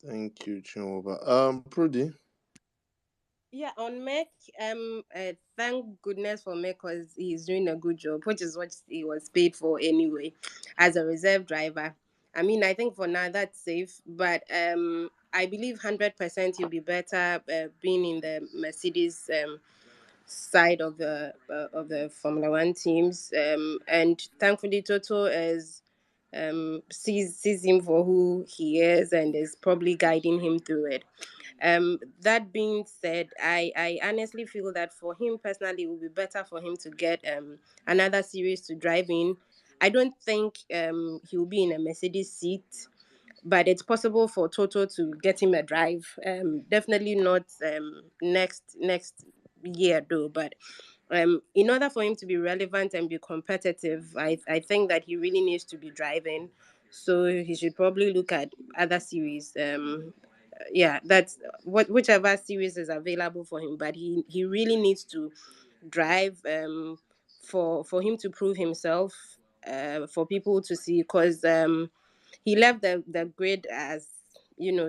Thank you, Chinwoba. Prudy. Yeah, on Mac, thank goodness for Mac because he's doing a good job, which is what he was paid for anyway, as a reserve driver. I mean, I think for now that's safe, but I believe 100% he'll be better being in the Mercedes side of the Formula One teams. And thankfully, Toto is sees him for who he is and is probably guiding him through it. That being said, I honestly feel that for him personally, it would be better for him to get another series to drive in. I don't think he will be in a Mercedes seat, but it's possible for Toto to get him a drive. Definitely not next year though, but in order for him to be relevant and be competitive, I think that he really needs to be driving. So he should probably look at other series. Yeah, that's whichever series is available for him. But he really needs to drive for him to prove himself for people to see, because he left the grid as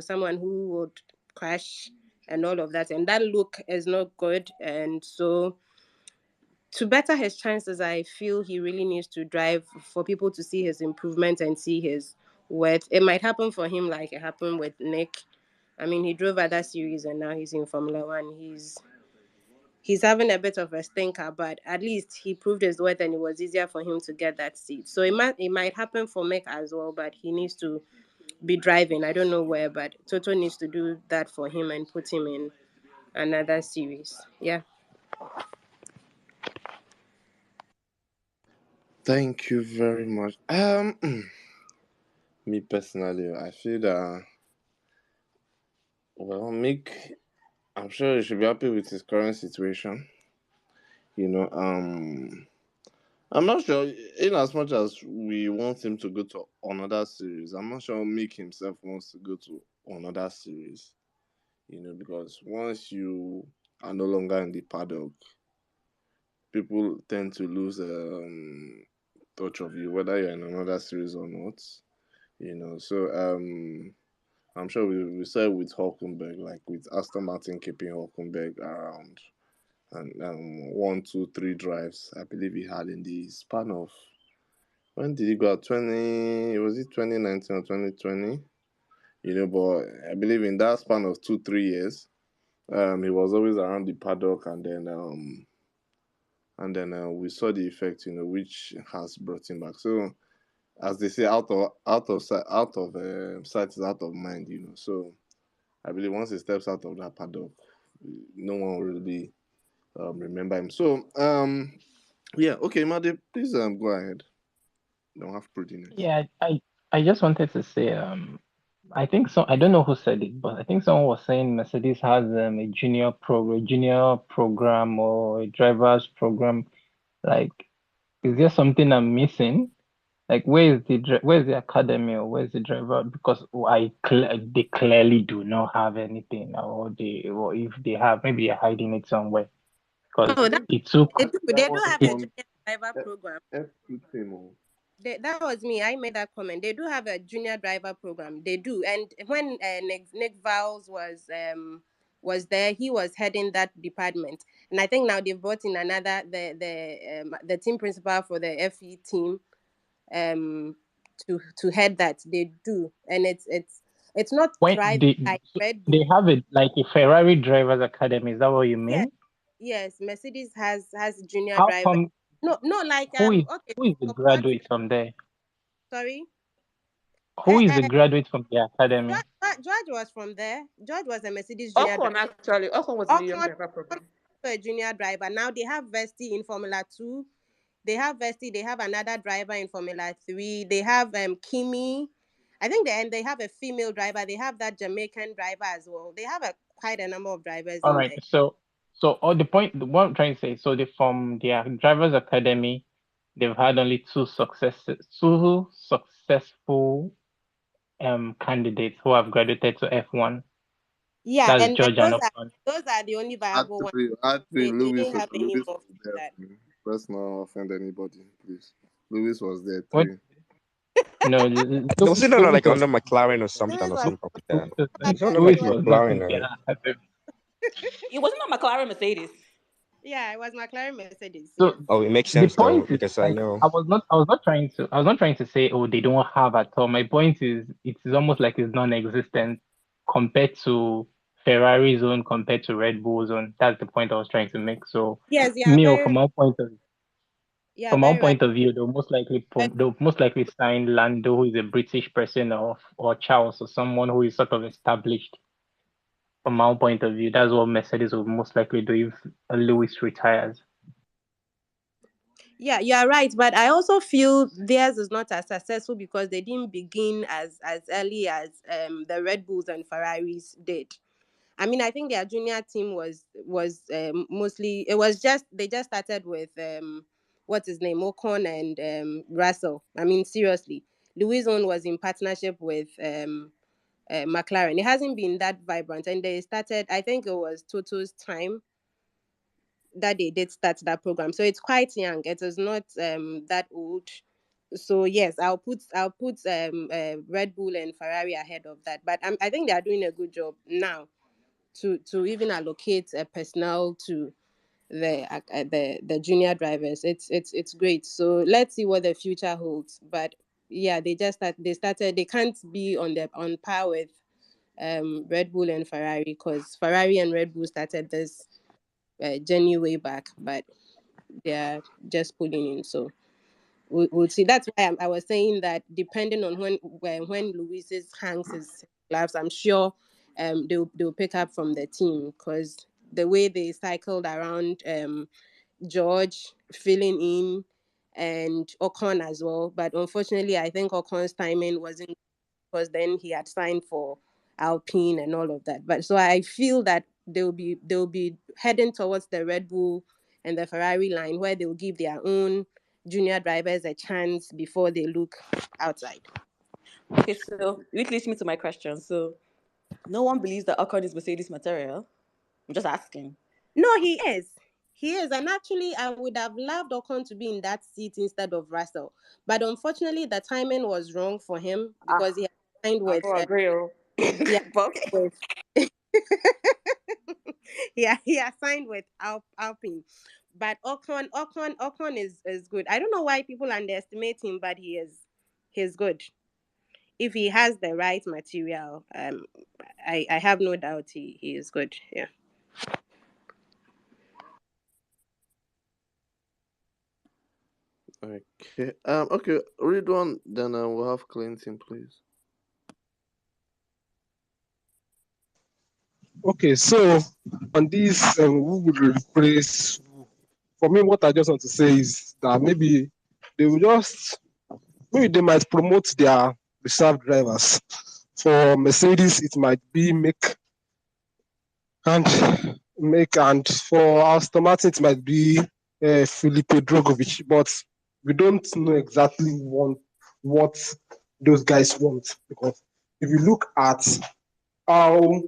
someone who would crash and all of that, and that look is not good. And so to better his chances, I feel he really needs to drive for people to see his improvement and see his worth. It might happen for him like it happened with Nick. I mean, he drove other series and now he's in Formula One. He's having a bit of a stinker, but at least he proved his worth and it was easier for him to get that seat. So it might happen for Mick as well, but he needs to be driving. I don't know where, but Toto needs to do that for him and put him in another series. Yeah. Thank you very much. Me personally, I feel that Mick, I'm sure he should be happy with his current situation. I'm not sure, in as much as we want him to go to another series, I'm not sure Mick himself wants to go to another series. Because once you are no longer in the paddock, people tend to lose touch of you, whether you're in another series or not. So I'm sure we saw it with Hulkenberg, like with Aston Martin keeping Hulkenberg around, and 1, 2, 3 drives I believe he had in the span of, when did he go out? 2019 or 2020? But I believe in that span of 2-3 years, he was always around the paddock, and then we saw the effect, which has brought him back. So, as they say, out of sight is out of mind. So, I believe once he steps out of that paddock, no one will really remember him. So, yeah, okay, Made, please go ahead. Don't have prettiness. Yeah, I just wanted to say, I think so. I don't know who said it, but I think someone was saying Mercedes has a junior program or a driver's program. Like, is there something I'm missing? Like, where's the academy or where's the driver? Because they clearly do not have anything, or if they have, maybe they're hiding it somewhere. Because it took. They do have a junior driver program. That was me. I made that comment. They do have a junior driver program. They do. And when Nick Vowles was there, he was heading that department. And I think now they've brought in another the team principal for the FE team to head that. They do. And it's not private like Red Bull. They have it like a Ferrari drivers academy. Is that what you mean? Yes, Mercedes has junior How driver. come? No, like who is the graduate from there? Sorry? Who is the graduate from the academy? George was from there. George was a Mercedes junior Ocon, actually. Ocon was in the young driver program. a junior driver. Now they have Vesti in Formula 2. They have Vesti. They have another driver in Formula 3. They have Kimi. I think they have a female driver. They have that Jamaican driver as well. They have quite a number of drivers All in right. there. So the point, what I'm trying to say, so from their drivers academy, they've had only two successful candidates who have graduated to F1. Yeah, That's and George and those are the only viable ones. Actually, They Lewis didn't have any was more for there. that. Let's not offend anybody, please. Lewis was there What? three. No, Was it not like under McLaren or something Lewis or was something like that? but It's under Lewis like was not McLaren, in right? It wasn't a McLaren Mercedes. Yeah, it was McLaren Mercedes. So Yes. Oh, it makes the sense though, point is, because I like, know. I was not trying to say, oh, they don't have at all. My point is, it's almost like it's non-existent compared to Ferrari's own, compared to Red Bull's own. That's the point I was trying to make. So Yes, you are very from our point of view, they'll most likely sign Lando, who is a British person, or Charles, or someone who is sort of established. From our point of view, that's what Mercedes will most likely do if Lewis retires. Yeah, you are right, but I also feel theirs is not as successful because they didn't begin as early as the Red Bulls and Ferraris did. I mean, I think their junior team was mostly, it was just, they just started with what's his name, Ocon and Russell. I mean, seriously, Lewis own was in partnership with McLaren. It hasn't been that vibrant, and they started, I think it was Toto's time that they did start that program, so it's quite young. It is not that old. So yes, I'll put Red Bull and Ferrari ahead of that, but I think they are doing a good job now to even allocate personnel to the junior drivers. It's great. So let's see what the future holds. But yeah, they started. They can't be on par with Red Bull and Ferrari, because Ferrari and Red Bull started this journey way back, but they're just pulling in. So we'll see. That's why I was saying that depending on when Luis's hangs his gloves, I'm sure they'll pick up from the team, because the way they cycled around George filling in and Ocon as well. But unfortunately, I think Ocon's timing wasn't, because then he had signed for Alpine and all of that. But so I feel that they'll be heading towards the Red Bull and the Ferrari line, where they'll give their own junior drivers a chance before they look outside. Okay, so which leads me to my question. So no one believes that Ocon is Mercedes material. I'm just asking. No, he is. He is. And actually, I would have loved Ocon to be in that seat instead of Russell. But unfortunately, the timing was wrong for him, because he had signed with... I agree. Yeah, with he has signed with Alpine. But Ocon is good. I don't know why people underestimate him, but he's good. If he has the right material, I have no doubt he is good. Yeah. Okay. Okay. Ridwan, then we'll have Clinton, please. Okay, so on this, who would replace? For me, what I just want to say is that maybe they might promote their reserve drivers. For Mercedes, it might be Mick, and for Aston Martin, it might be Felipe Drogovic. But we don't know exactly what those guys want, because if you look at how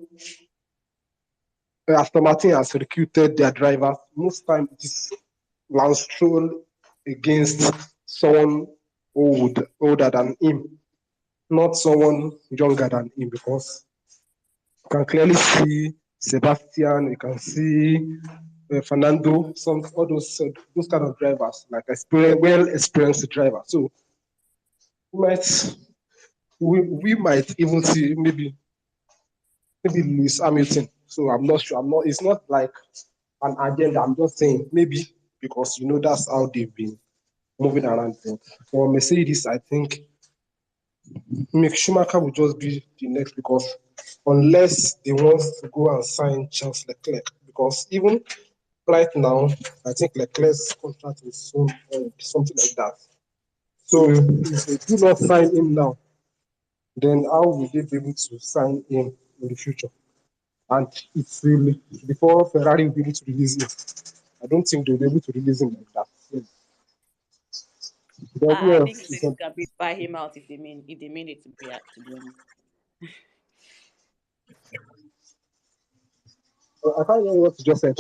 Aston Martin has recruited their drivers, most times it is Lance Stroll against someone older than him, not someone younger than him, because you can clearly see Sebastian, you can see Fernando, all those kind of drivers, like well-experienced drivers. So we might even see maybe Lewis Hamilton. So I'm not sure. It's not like an agenda. I'm just saying maybe, because that's how they've been moving around. For Mercedes, I think Mick Schumacher will just be the next, because unless they want to go and sign Charles Leclerc, because even right now, I think Leclerc's contract will soon end, something like that. So if they do not sign him now, then how will they be able to sign him in the future? And it's really before Ferrari will be able to release him. I don't think they'll be able to release him like that. Yeah. Then who I think else is Mercedes on? can buy him out if they mean it to be honest. I can't hear what you just said.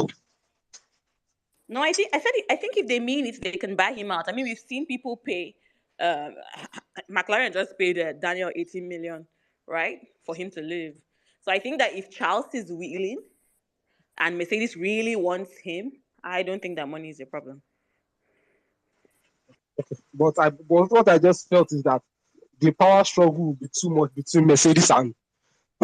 No, I think if they mean it, they can buy him out. I mean, we've seen people pay. Um, McLaren just paid Daniel 18 million, right, for him to leave. So I think that if Charles is willing and Mercedes really wants him, I don't think that money is a problem. But what I just felt is that the power struggle will be too much between Mercedes and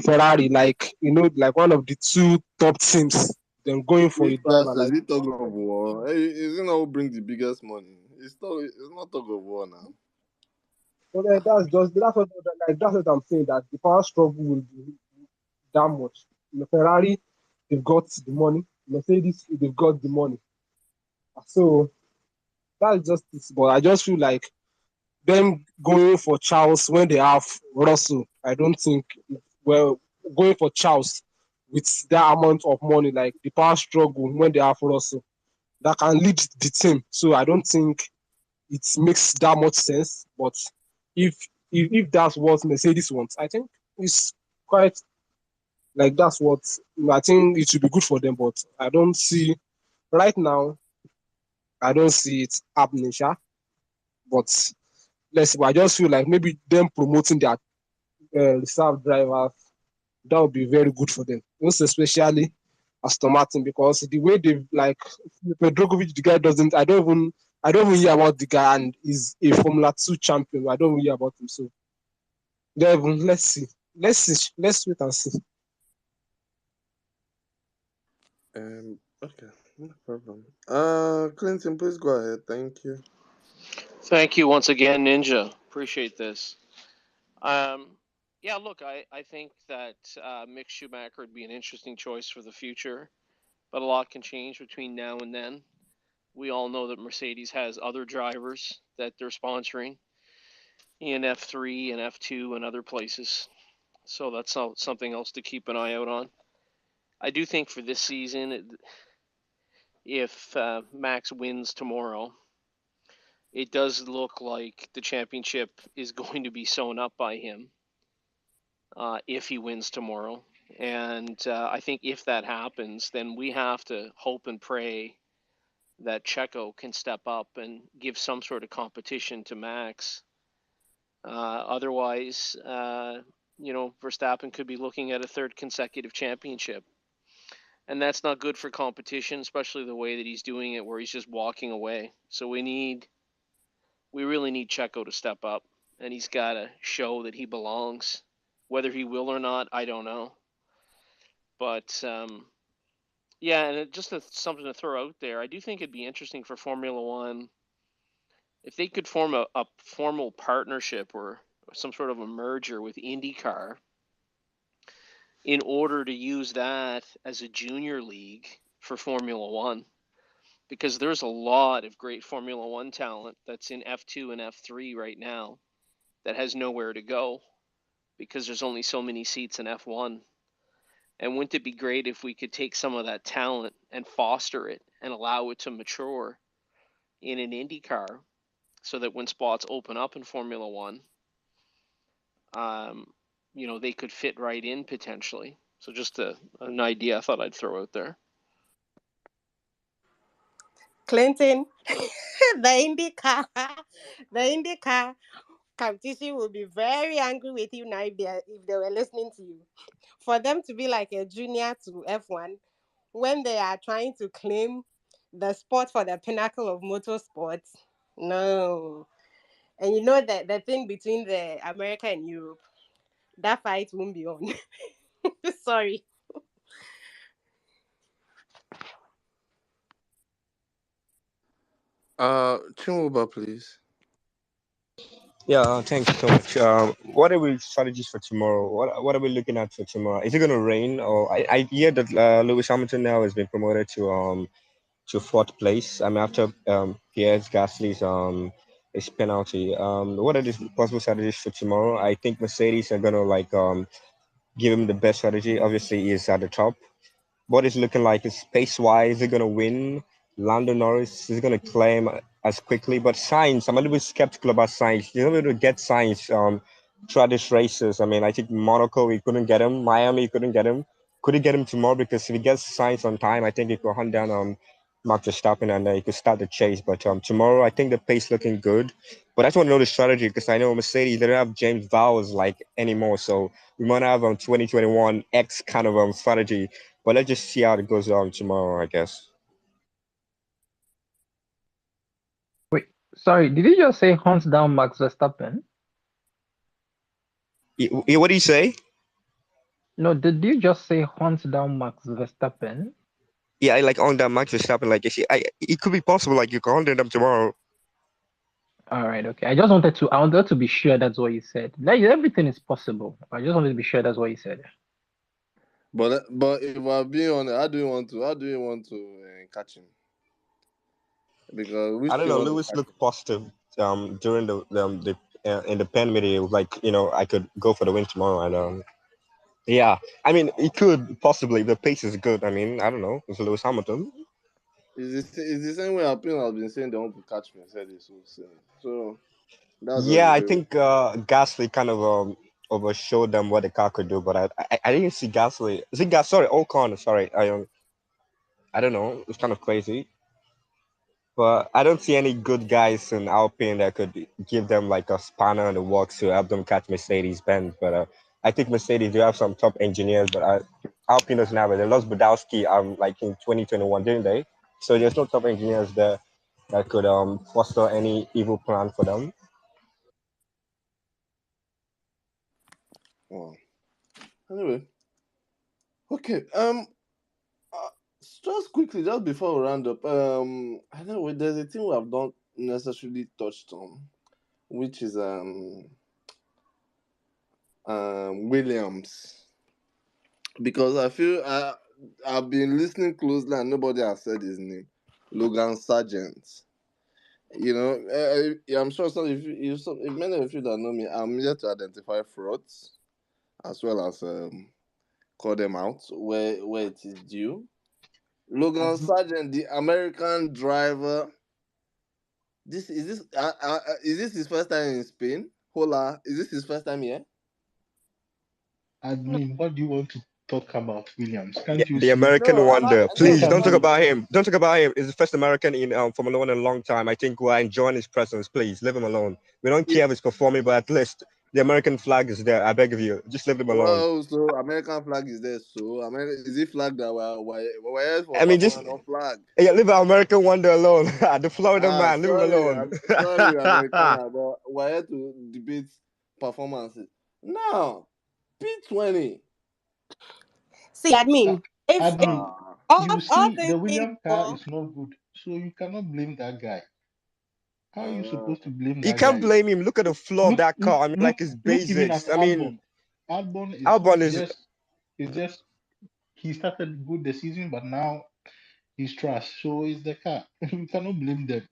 Ferrari. Like like one of the two top teams, then going for a Which driver passes? like. Is it tug of war? Hey, is it not who brings the biggest money? It's not tug of war now. So that's what I'm saying. That the power struggle will be that much. Ferrari, they've got the money. Mercedes, they've got the money. So that's just it. But I just feel like them going for Charles when they have Russell, I don't think going for Charles with that amount of money, like the power struggle when they have Russell, that can lead the team. So I don't think it makes that much sense. But if that's what Mercedes wants, I think it's quite like that's what I think it should be good for them. But I don't see right now. I don't see it happening, but let's see. But I just feel like maybe them promoting their reserve drivers, that would be very good for them. Most especially Aston Martin, because the way they like Pedrovic, the guy doesn't. I don't even hear about the guy, and he's a Formula 2 champion. I don't even hear about him. So let's see. Let's wait and see. Okay, no problem. Clinton, please go ahead. Thank you. Thank you once again, Ninja. Appreciate this. Yeah, look, I think that Mick Schumacher would be an interesting choice for the future, but a lot can change between now and then. We all know that Mercedes has other drivers that they're sponsoring in F3 and F2 and other places. So that's something else to keep an eye out on. I do think for this season, if Max wins tomorrow, it does look like the championship is going to be sewn up by him if he wins tomorrow. And I think if that happens, then we have to hope and pray that Checo can step up and give some sort of competition to Max. Otherwise, Verstappen could be looking at a third consecutive championship. And that's not good for competition, especially the way that he's doing it, where he's just walking away. So we really need Checo to step up, and he's got to show that he belongs. Whether he will or not, I don't know. But yeah, and just something to throw out there, I do think it'd be interesting for Formula One if they could form a formal partnership or some sort of a merger with IndyCar in order to use that as a junior league for Formula One. Because there's a lot of great Formula One talent that's in F2 and F3 right now that has nowhere to go because there's only so many seats in F1. And wouldn't it be great if we could take some of that talent and foster it and allow it to mature in an IndyCar so that when spots open up in Formula One, they could fit right in potentially. So just an idea I thought I'd throw out there. Clinton, the IndyCar competition will be very angry with you now if they were listening to you. For them to be like a junior to F1 when they are trying to claim the sport for the pinnacle of motorsports, no. And you know that the thing between the America and Europe, that fight won't be on. Sorry. Chinwuba, please. Yeah, thank you so much. What are we strategies for tomorrow? What are we looking at for tomorrow? Is it going to rain? Or I hear that Lewis Hamilton now has been promoted to to fourth place. I mean, after Pierre Gasly's his penalty. What are the possible strategies for tomorrow? I think Mercedes are gonna like give him the best strategy. Obviously, he's at the top. What is looking like is pace wise, they're gonna win. Lando Norris is gonna claim as quickly, but Sainz, I'm a little bit skeptical about Sainz. He's not able to get Sainz throughout these races. I mean, I think Monaco we couldn't get him, Miami we couldn't get him. Could he get him tomorrow? Because if he gets Sainz on time, I think he could hunt down Max Verstappen and he could start the chase. But tomorrow, I think the pace looking good. But I just want to know the strategy because I know Mercedes they don't have James Vowles like anymore, so we might have 2021 X kind of strategy, but let's just see how it goes on tomorrow, I guess. Wait, sorry, did you just say hunts down Max Verstappen? What do you say? No, did you just say hunts down Max Verstappen? Yeah, I like on that Max Verstappen. Like, it could be possible. Like, you can hunt them tomorrow. All right, okay. I wanted to be sure that's what you said. Like, everything is possible. I just wanted to be sure that's what you said. But if I'm being honest, how do you want to catch him? Because which I don't know. favours Lewis the looked positive during the in the pen meeting. Like, I could go for the win tomorrow, and yeah. I mean, it could possibly. The pace is good. I mean, I don't know. It's Lewis Hamilton. It's the same way Alpine has been saying they want to catch Mercedes. So that's just Yeah, the I way. think Gasly kind of overshowed them what the car could do, but I didn't see Gasly. Is it Gas? Sorry, Ocon. Sorry, I don't know. It's kind of crazy, but I don't see any good guys in Alpine that could give them like a spanner in the works to help them catch Mercedes Benz. But I think Mercedes do have some top engineers, but Alpine doesn't have it. They lost Budowski like in 2021, didn't they? So there's no top engineers there that could foster any evil plan for them. Wow. Anyway, okay. Just quickly, just before we round up, I know there's a thing we have not necessarily touched on, which is Williams, because I feel I've been listening closely and nobody has said his name, Logan Sargent. I'm sure some if many of you that know me, I'm here to identify frauds as well as call them out where it is due. Logan Sargent, the American driver. Is this his first time in Spain? Hola, is this his first time here? Admin, what do you want to talk about, Williams? Can't Yeah, you the see? American wonder. Please Look don't at talk you. about him. Don't talk about him. He's the first American in Formula One in a long time. I think we're enjoying his presence. Please leave him alone. We don't care if he's performing, but at least the American flag is there. I beg of you, just leave him alone. Well, so American flag is there. So is it flag that we're for I mean, just performance on flag? yeah, leave our American wonder alone. The Florida man, leave him Sorry, alone. sorry, American, but we're here to debate performances. Now, P20. See, admin, if Admin, all you all see these the things William car for is not good, so you cannot blame that guy. How are you supposed to blame You that can't guy? blame him. Look at the flaw of that car. I mean, like his Look even basics. at I mean, Albon. Albon Albon is is just he started good the season, but now he's trash. So it's the car. You cannot blame them.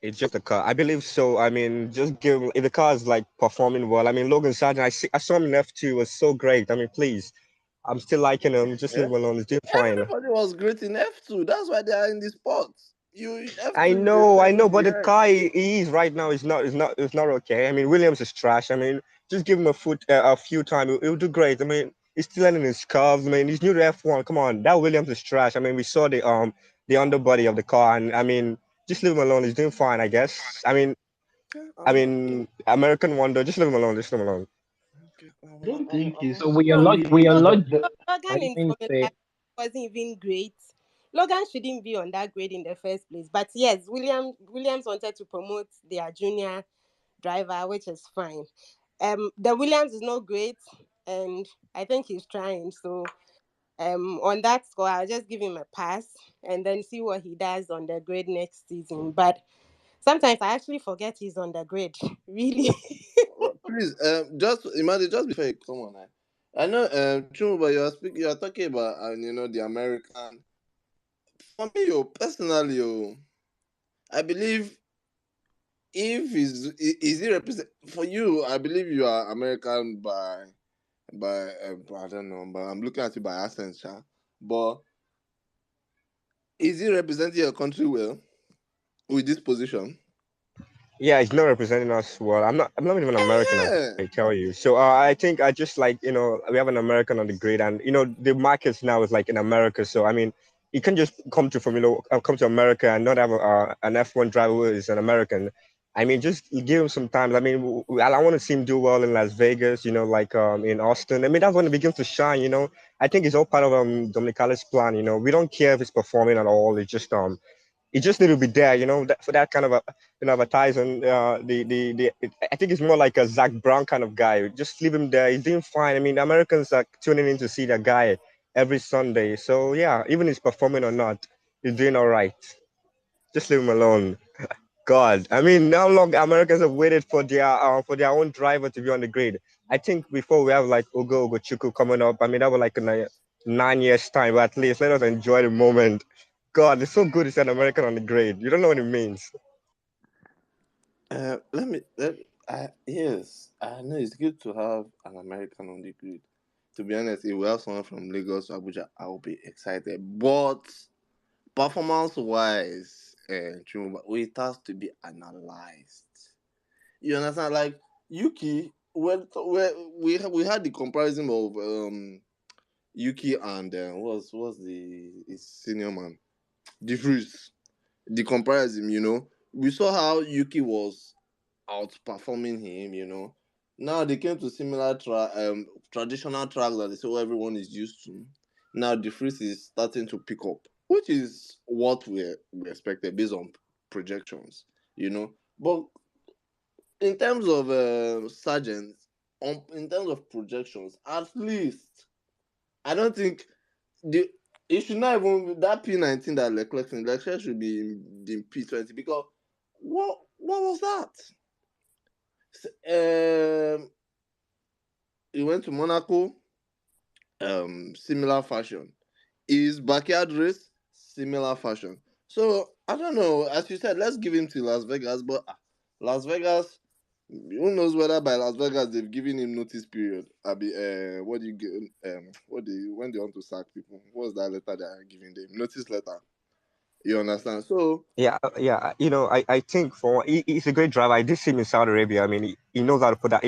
It's just a car. I believe so. I mean, just give him, if the car is like performing well. I mean, Logan Sargent, I saw him in F2, was so great. I mean, please, I'm still liking him. Just leave him alone. He's doing fine. Everybody was great in F2. That's why they are in the sport. F2 I is know, but the yeah. car he is right now is not okay. I mean, Williams is trash. I mean, just give him a few time. He'll do great. I mean, he's still learning his curves. I mean, he's new to F1. Come on, that Williams is trash. I mean, we saw the underbody of the car, and I mean, just leave him alone. He's doing fine, I guess. I mean, American Wonder, just leave him alone. Just leave him alone. I don't think it's So we are not. I Logan in didn't Formula say. 1 wasn't even great. Logan shouldn't be on that grade in the first place. But yes, Williams wanted to promote their junior driver, which is fine. The Williams is not great, and I think he's trying. So on that score, I'll just give him a pass and then see what he does on the grid next season. But sometimes I actually forget he's on the grid. Really. Please, just imagine just before you come on. I know, Chum, but you are talking about the American For me, personally, I believe if is he represent for you, I believe you are American by I don't know, but I'm looking at you by accent, sha. But is he representing your country well with this position? Yeah, he's not representing us well. I'm not even American, Yeah. I tell you. So I think I just like, we have an American on the grid, and the markets now is like in America. So I mean, you can just come to America and not have an F1 driver who is an American. I mean, just give him some time. I mean, I want to see him do well in Las Vegas, like in Austin. I mean, that's when it begins to shine. I think it's all part of Dominicales' plan. We don't care if he's performing at all. It's just it just need to be there, for that kind of advertising. I think it's more like a Zach Brown kind of guy. Just leave him there. He's doing fine. I mean, Americans are tuning in to see that guy every Sunday. So yeah, even if he's performing or not, he's doing all right. Just leave him alone. God, I mean, how long Americans have waited for their own driver to be on the grid? I think before we have like Ogochukwu coming up. I mean, that was like in 9 years time, but at least let us enjoy the moment. God, it's so good to see an American on the grid. You don't know what it means. Yes, I know it's good to have an American on the grid. To be honest, if we have someone from Lagos to Abuja, I will be excited. But performance-wise, it has to be analyzed. You understand? Like Yuki, we had the comparison of Yuki and what's his senior man, De Vries. The comparison, we saw how Yuki was outperforming him. Now they came to similar traditional track that they say everyone is used to. Now the freeze is starting to pick up, which is what we expected based on projections. But in terms of sergeants, in terms of projections, at least I don't think the it should not even that P19 that Leclerc should be in P20 because what was that? He went to Monaco, similar fashion. His backyard race, similar fashion. So I don't know. As you said, let's give him to Las Vegas, but Las Vegas, who knows whether by Las Vegas they've given him notice period. What do you get? When they want to sack people? What's that letter they are giving them? Notice letter. You understand? So Yeah, yeah. I think he's a great driver. I did see him in Saudi Arabia. I mean, he knows how to put that.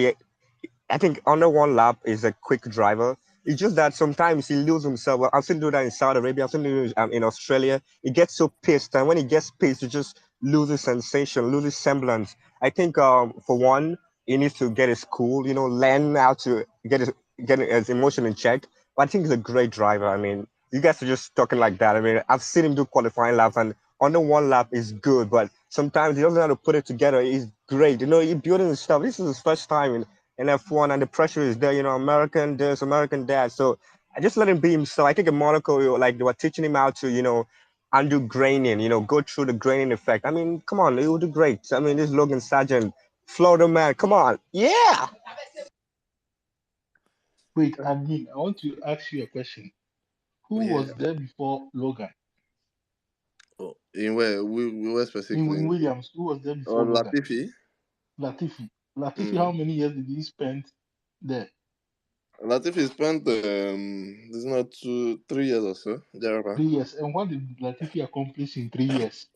I think under one lap is a quick driver. It's just that sometimes he loses himself. Well, I've seen him do that in Saudi Arabia. I've seen him do it, in Australia. He gets so pissed, and when he gets pissed, he just loses sensation, loses semblance. I think for one, he needs to get his cool. Learn how to get his emotion in check. But I think he's a great driver. I mean, you guys are just talking like that. I mean, I've seen him do qualifying laps, and under one lap is good, but sometimes he doesn't know how to put it together. He's great. He's building his stuff. This is his first time in F1, and the pressure is there. American this, American that. So I just let him be himself. I think in Monaco, like they were teaching him how to, undo graining. Go through the graining effect. I mean, come on, he will do great. I mean, this Logan Sargent, Florida man, come on, yeah. Wait, Admin, I want to ask you a question. Who yeah. was there before Logan? Oh, in where we were specifically In Williams, who was there before Logan? Latifi. Latifi, how many years did he spend there? Latifi spent this is not 3 years or so. Thereabout. 3 years. And what did Latifi accomplish in 3 years?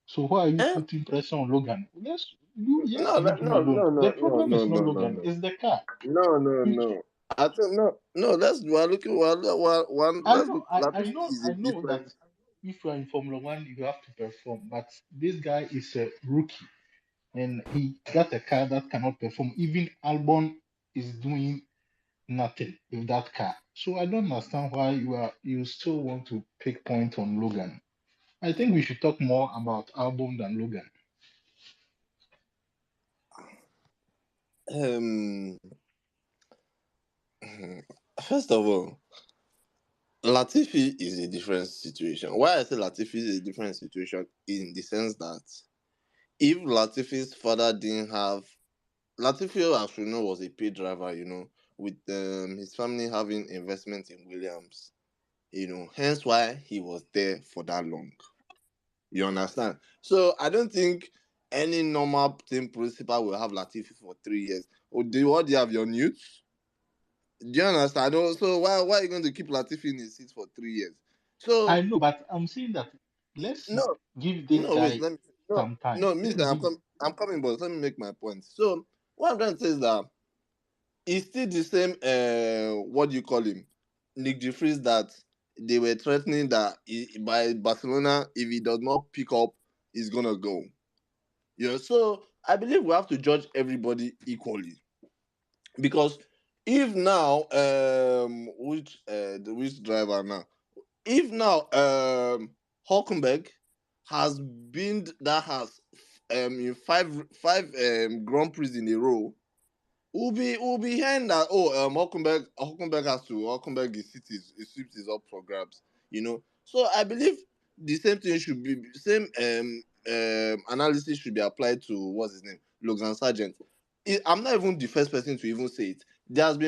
So why are you putting pressure on Logan? Let's leave him alone. The problem is not Logan, it's the car. No. I think no. We're looking. One. I Let's know, look. I Latifi know, is I a know that different. if you are in Formula One, you have to perform. But this guy is a rookie, and he got a car that cannot perform. Even Albon is doing nothing with that car. So I don't understand why you still want to pick point on Logan. I think we should talk more about Albon than Logan. First of all, Latifi is a different situation. Why I say Latifi is a different situation in the sense that if Latifi's father didn't have Latifi, as we was a paid driver, with his family having investment in Williams. hence why he was there for that long. You understand? So I don't think any normal team principal will have Latifi for 3 years. Or do you have your news? Do you understand? So why are you going to keep Latifi in his seat for 3 years? So I know, but I'm saying that let's no, give this wait, guy let me some time. Mister, I'm coming, but let me make my point. So what I'm trying to say is that it's still the same. What do you call him, Nick Jeffries? That they were threatening that by Barcelona, if he does not pick up, he's gonna go. So I believe we have to judge everybody equally, because if now which driver now, if now Hulkenberg has been that has in five Grand Prix in a row, we'll be hearing that Hulkenberg his seat is up for grabs. So I believe the same thing should be same analysis should be applied to what's his name, Logan Sargent. I'm not even the first person to even say it. There have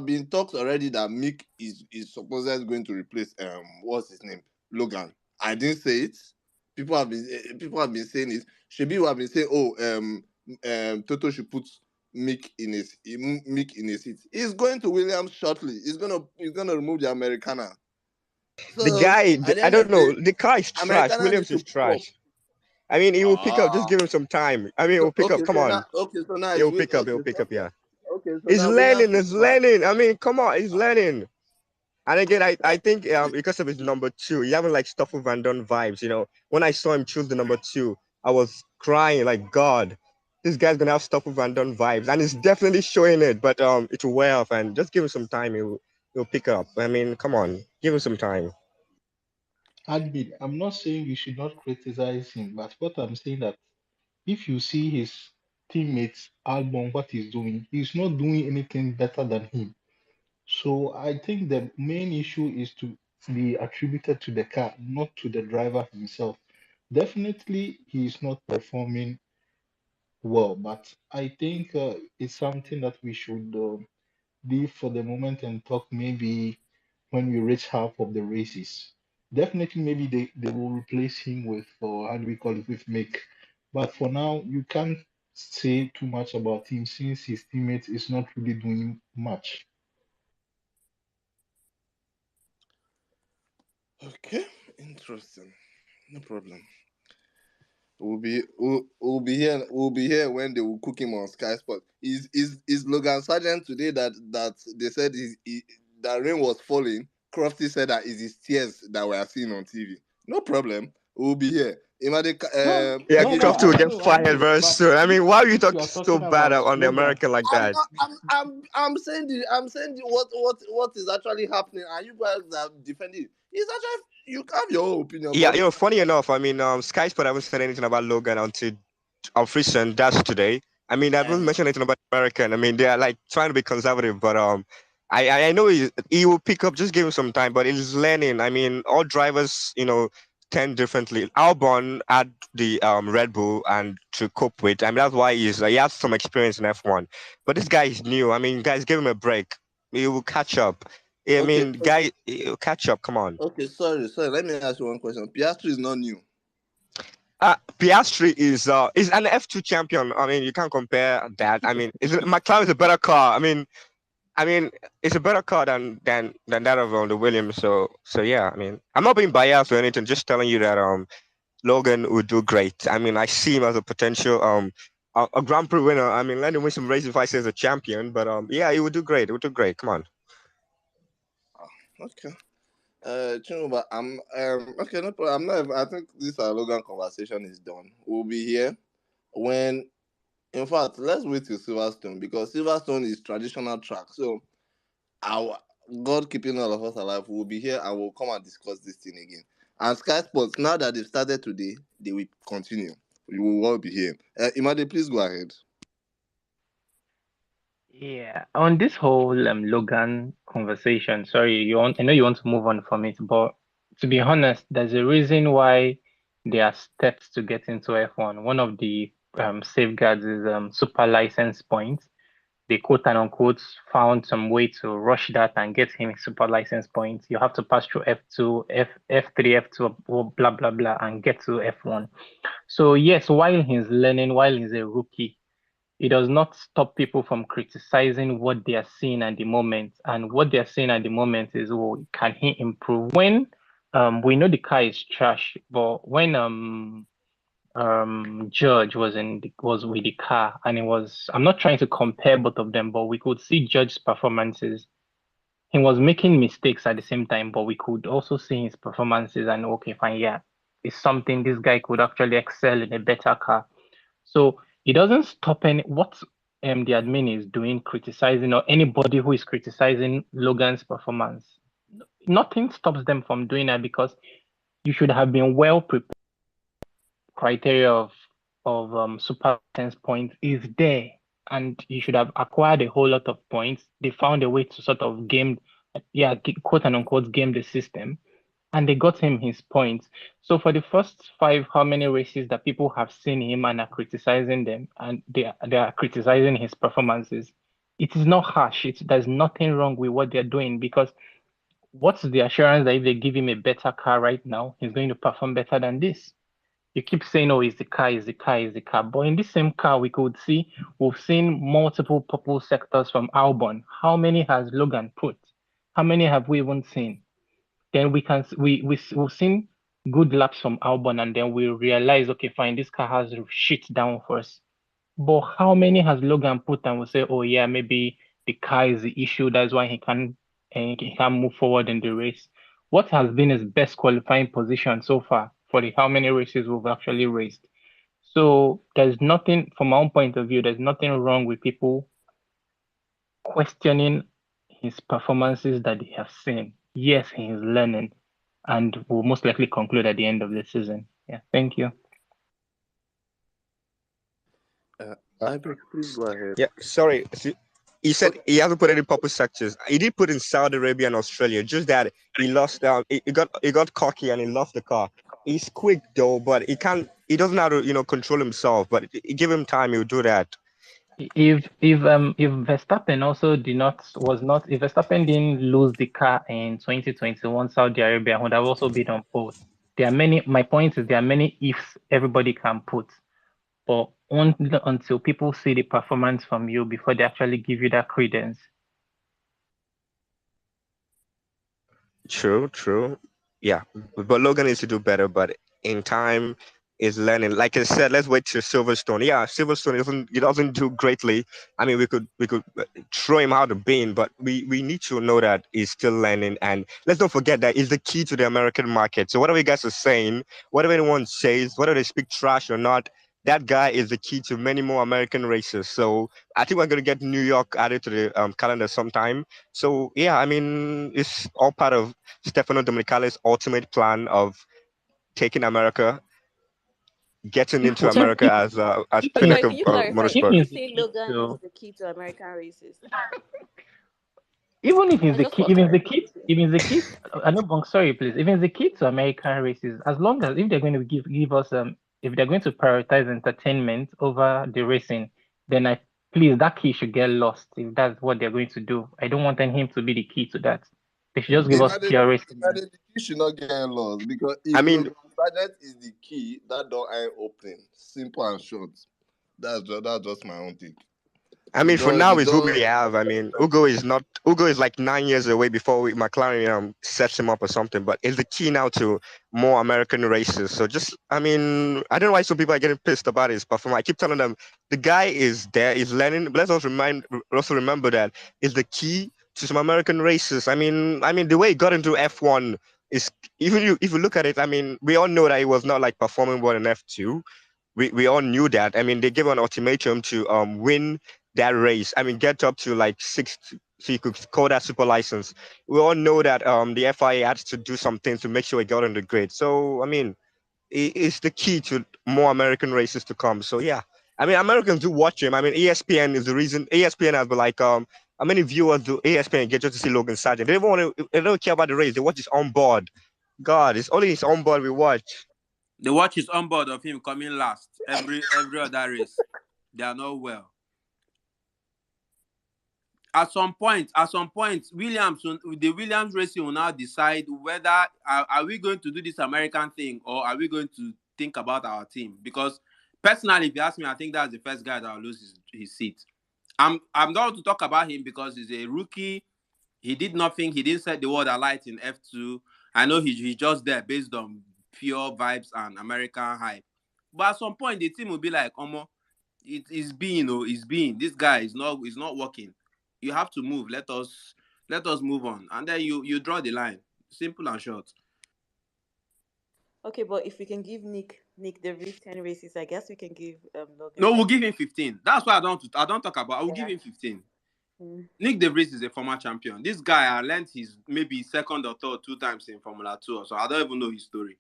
been talks already that Mick is supposedly going to replace what's his name, Logan. I didn't say it. People have been saying it. Shebi have been saying, Toto should put Mick in his seat. He's going to Williams shortly. He's gonna remove the Americana. The So guy, at the I end of don't the day, know. The car is trash. Americana needs Williams to is pick up. trash. I mean, he will pick up. Just give him some time. I mean, he will pick up. Come on. So now He'll pick up. He'll pick up. Yeah. so He's now Williams learning. will He's pick up. learning. I mean, come on. He's learning. And again, I think because of his number 2, he having like Stoffel Van Dorn vibes. When I saw him choose the number 2, I was crying like, God, this guy's gonna have Stoffel Van Dorn vibes, and he's definitely showing it. But it will wear off, and just give him some time. He'll pick up. I mean, come on, give him some time. Admin, I'm not saying we should not criticize him, but what I'm saying that if you see his teammates Albon, what he's doing, he's not doing anything better than him. So I think the main issue is to be attributed to the car, not to the driver himself. Definitely, he's not performing well, but I think it's something that we should leave for the moment and talk maybe when we reach half of the races. Definitely, maybe they will replace him with, or how do we call it, with Mick. But for now, you can't say too much about him since his teammates is not really doing much. Okay, interesting. No problem. We'll be here. We'll be here when they will cook him on Sky Sport. Is Logan Sargent today that they said that rain was falling? Crofty said that is his tears that we are seeing on TV. No problem. We'll be here. Yeah, No, Crofty will I get know, fired very but soon. I mean, why are you if you talking are so talking bad about on the Logan, American like I'm that? not. I'm saying what is actually happening, and you guys are defending it. It's actually you have your own opinion, Yeah, but funny enough, I mean, Sky Sport haven't said anything about Logan until recent. That's today. I mean, I haven't mentioned anything about American. I mean, they are like trying to be conservative, but I know he will pick up. Just give him some time, but he's learning. I mean, all drivers, tend differently. Albon had the Red Bull and to cope with. I mean, that's why he has some experience in F1. But this guy is new. I mean, guys, give him a break. He will catch up. I okay, mean, guy, he'll catch up. Come on. okay. Sorry. Let me ask you one question. Piastri is not new. Piastri is an F2 champion. I mean, you can't compare that. I mean, McLaren is a better car. I mean, it's a better car than that of the Williams. So yeah. I mean, I'm not being biased or anything. Just telling you that Logan would do great. I mean, I see him as a potential a Grand Prix winner. I mean, let him win some races if I say as a champion. But yeah, he would do great. He would do great. Come on. Okay. Chinuba, I'm okay. No problem. I'm not. I think this Logan conversation is done. We'll be here when. In fact, let's wait till Silverstone, because Silverstone is traditional track. So our God keeping all of us alive, we'll be here and we'll come and discuss this thing again. And Sky Sports, now that they've started today, they will continue. We will all be here. Imade, please go ahead. Yeah, on this whole Logan conversation, sorry, I know you want to move on from it, but to be honest, there's a reason why there are steps to get into F1. One of the safeguards is super license points. they quote and unquote found some way to rush that and get him super license points. You have to pass through F2, F3, F2, blah, blah, blah, and get to F1. So yes, while he's learning, while he's a rookie, it does not stop people from criticizing what they are seeing at the moment. And what they're seeing at the moment is, oh, can he improve? When we know the car is trash, but when Judge was with the car, and it was, I'm not trying to compare both of them, but we could see Judge's performances. He was making mistakes at the same time, but we could also see his performances and okay, fine, yeah, it's something this guy could actually excel in a better car. So it doesn't stop what the admin is doing, criticizing, or anybody who is criticizing Logan's performance. Nothing stops them from doing that, because you should have been well prepared. Criteria of super license points is there, and you should have acquired a whole lot of points. They found a way to sort of quote and unquote game the system, and they got him his points. So for the first 5, how many races that people have seen him and are criticizing them, and they are criticizing his performances, it is not harsh. There's nothing wrong with what they're doing, because what's the assurance that if they give him a better car right now, he's going to perform better than this? You keep saying, oh, it's the car, it's the car, it's the car. But in this same car, we've seen multiple purple sectors from Albon. How many has Logan put? How many have we even seen? Then we've seen good laps from Albon, and then we realize, okay, fine, this car has shit down for us. But how many has Logan put, and we say, oh yeah, maybe the car is the issue, that's why he can't move forward in the race? What has been his best qualifying position so far for the how many races we've actually raced? So there's nothing, from my own point of view, there's nothing wrong with people questioning his performances that they have seen. Yes, he is learning, and will most likely conclude at the end of the season. Yeah, thank you. Ibrox, please go ahead. Yeah, sorry. He said he hasn't put any purple sectors. He did put in Saudi Arabia and Australia. Just that he lost. He got cocky and he lost the car. He's quick though, but he can't. He doesn't know how to control himself. But give him time, he'll do that. If Verstappen also if Verstappen didn't lose the car in 2021 Saudi Arabia, would have also been on pole. My point is there are many ifs everybody can put, but only until people see the performance from you before they actually give you that credence. True. Yeah, but Logan needs to do better. But in time, is learning. Like I said, let's wait till Silverstone. Yeah, Silverstone doesn't do greatly. I mean, we could throw him out of bin, but we need to know that he's still learning. And let's not forget that he's the key to the American market. So whatever you guys are saying, whatever anyone says, whether they speak trash or not, that guy is the key to many more American races. So I think we're going to get New York added to the calendar sometime. So yeah, I mean, it's all part of Stefano Domenicali's ultimate plan of taking America, getting into America as pinnacle motorsport. You say Logan is the key to American races. Even if it's the key, I know, Bong, sorry, please. Even if the key to American races, as long as if they're going to give us if they're going to prioritize entertainment over the racing, then please, that key should get lost if that's what they're going to do. I don't want him to be the key to that. They should just give us pure racing. The key should not get lost, because if Sargent is the key, that door ain't opening. Simple and short. That's just my own thing. I mean, for now, it's Ugo we have. I mean, Ugo is like 9 years away before McLaren sets him up or something. But it's the key now to more American races. So I don't know why some people are getting pissed about his performance. I keep telling them the guy is there, he's learning. But let's also remember that it's the key to some American races. I mean, the way he got into F1 is, if you look at it, I mean, we all know that he was not like performing well in F2. We all knew that. I mean, they gave an ultimatum to win that race. I mean, get up to like 6th, so you could call that super license. We all know that the FIA had to do some things to make sure it got on the grid. So I mean, it's the key to more American races to come. So yeah, I mean, Americans do watch him. I mean, ESPN is the reason. ESPN has been like, how many viewers do ESPN get just to see Logan Sargent? They don't care about the race. They watch his onboard. God, it's only his onboard we watch. They watch his onboard of him coming last every other race. They are not well. at some point, the Williams Racing will now decide whether are we going to do this American thing or are we going to think about our team. Because personally, if you ask me, I think that's the first guy that will lose his seat. I'm not going to talk about him because he's a rookie. He did nothing. He didn't set the world alight in F2. I know he's just there based on pure vibes and American hype. But at some point, the team will be like, Omo, it's being. This guy is not working. You have to move. Let us move on. And then you draw the line. Simple and short. Okay, but if we can give Nick the Vries 10 races, I guess we can give Logan. No, we'll give him 15. That's why I don't talk about. I will give him 15. Nick De Vries is a former champion. This guy, I learned he's maybe second or third 2 times in Formula 2 or so. I don't even know his story.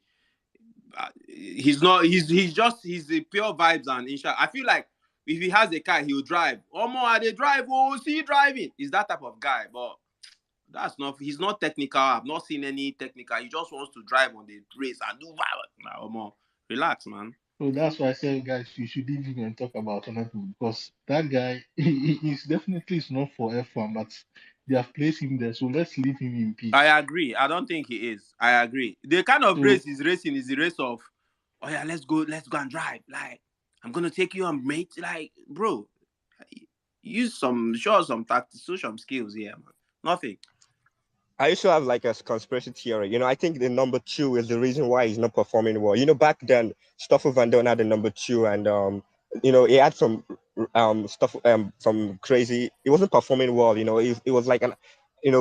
He's not. He's a pure vibes and insha. I feel like if he has a car, he'll drive. Omo, they drive. Oh, see driving. He's that type of guy, but that's not. He's not technical. I've not seen any technical. He just wants to drive on the race and do violence. Omo, relax, man. So that's why I said, guys, you should leave him and talk about other people because that guy, he's definitely not for F1, but they have placed him there. So let's leave him in peace. I agree. I don't think he is. I agree. The kind of race he's racing is the race of, oh yeah, let's go and drive. Like, I'm gonna take you on, mate. Like, bro, show some tactics, show some skills here, man. Nothing. I also have like a conspiracy theory. I think the number 2 is the reason why he's not performing well. Back then, Stoffel Van Dorn had the number 2, and he had some stuff, some crazy. He wasn't performing well. It was like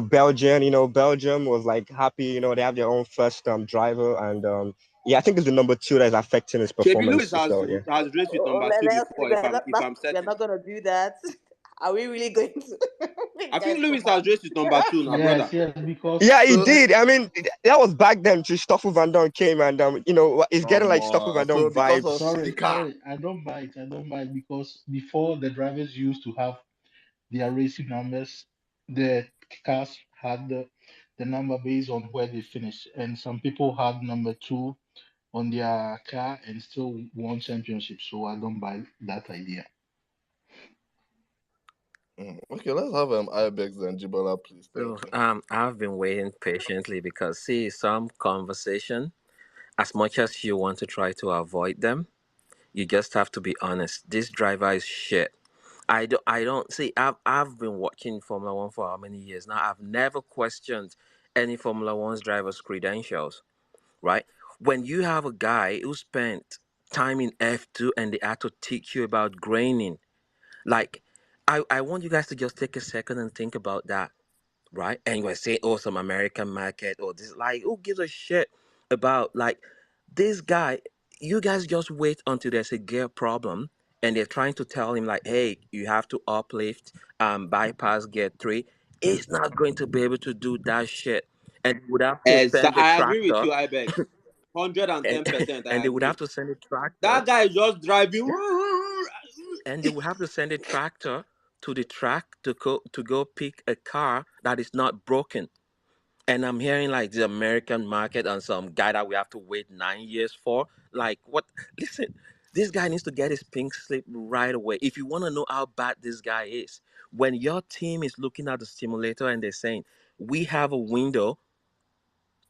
Belgium. Belgium was like happy. They have their own first driver, and I think it's the number 2 that is affecting his performance. Lewis has raced with number 2 before. If I'm certain, we're not gonna do that. Are we really going to? I think Lewis has raced with number 2 now, brother. Yes, because he did. I mean, that was back then. Stoffel Van Dorn came, and it's getting like Stoffel Van Dorn vibes. Sorry, I don't buy it because before the drivers used to have their racing numbers, the cars had the number based on where they finished, and some people had number 2 on their car and still won championships. So I don't buy that idea. Okay, let's have Ibex and Jibola, please. So, I've been waiting patiently because some conversation, as much as you want to try to avoid them, you just have to be honest. This driver is shit. I don't see. I've been watching Formula One for how many years now? I've never questioned any Formula One's driver's credentials, right? When you have a guy who spent time in F2 and they had to teach you about graining, like, I want you guys to just take a second and think about that, right? And we're saying, oh, some American market or this, like, who gives a shit about, like, this guy? You guys just wait until there's a gear problem and they're trying to tell him, like, hey, you have to uplift, bypass gear 3. He's not going to be able to do that shit. And he would have to send the I tractor. agree with you, Ibex. 110%. And they would have to send a tractor. That guy is just driving. And they would have to send a tractor to the track to go pick a car that is not broken. And I'm hearing like the American market and some guy that we have to wait 9 years for. Like, what? Listen, this guy needs to get his pink slip right away. If you want to know how bad this guy is, when your team is looking at the simulator and they're saying, we have a window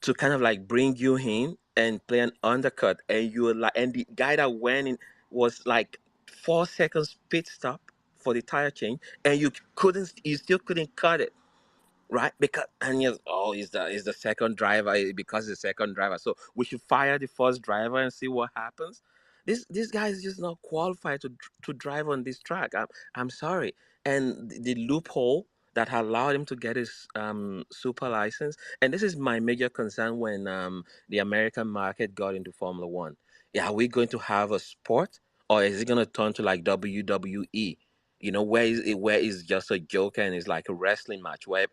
to kind of like bring you in and play an undercut, and you were like, and the guy that went in was like 4 seconds pit stop for the tire change, and you still couldn't cut it, right? Because he's the second driver because he's the second driver, so we should fire the first driver and see what happens. This guy is just not qualified to drive on this track. I'm sorry, and the loophole that allowed him to get his super license, and this is my major concern when the American market got into Formula One. Yeah, are we going to have a sport, or is it going to turn to like WWE? Where is just a joke and it's like a wrestling match where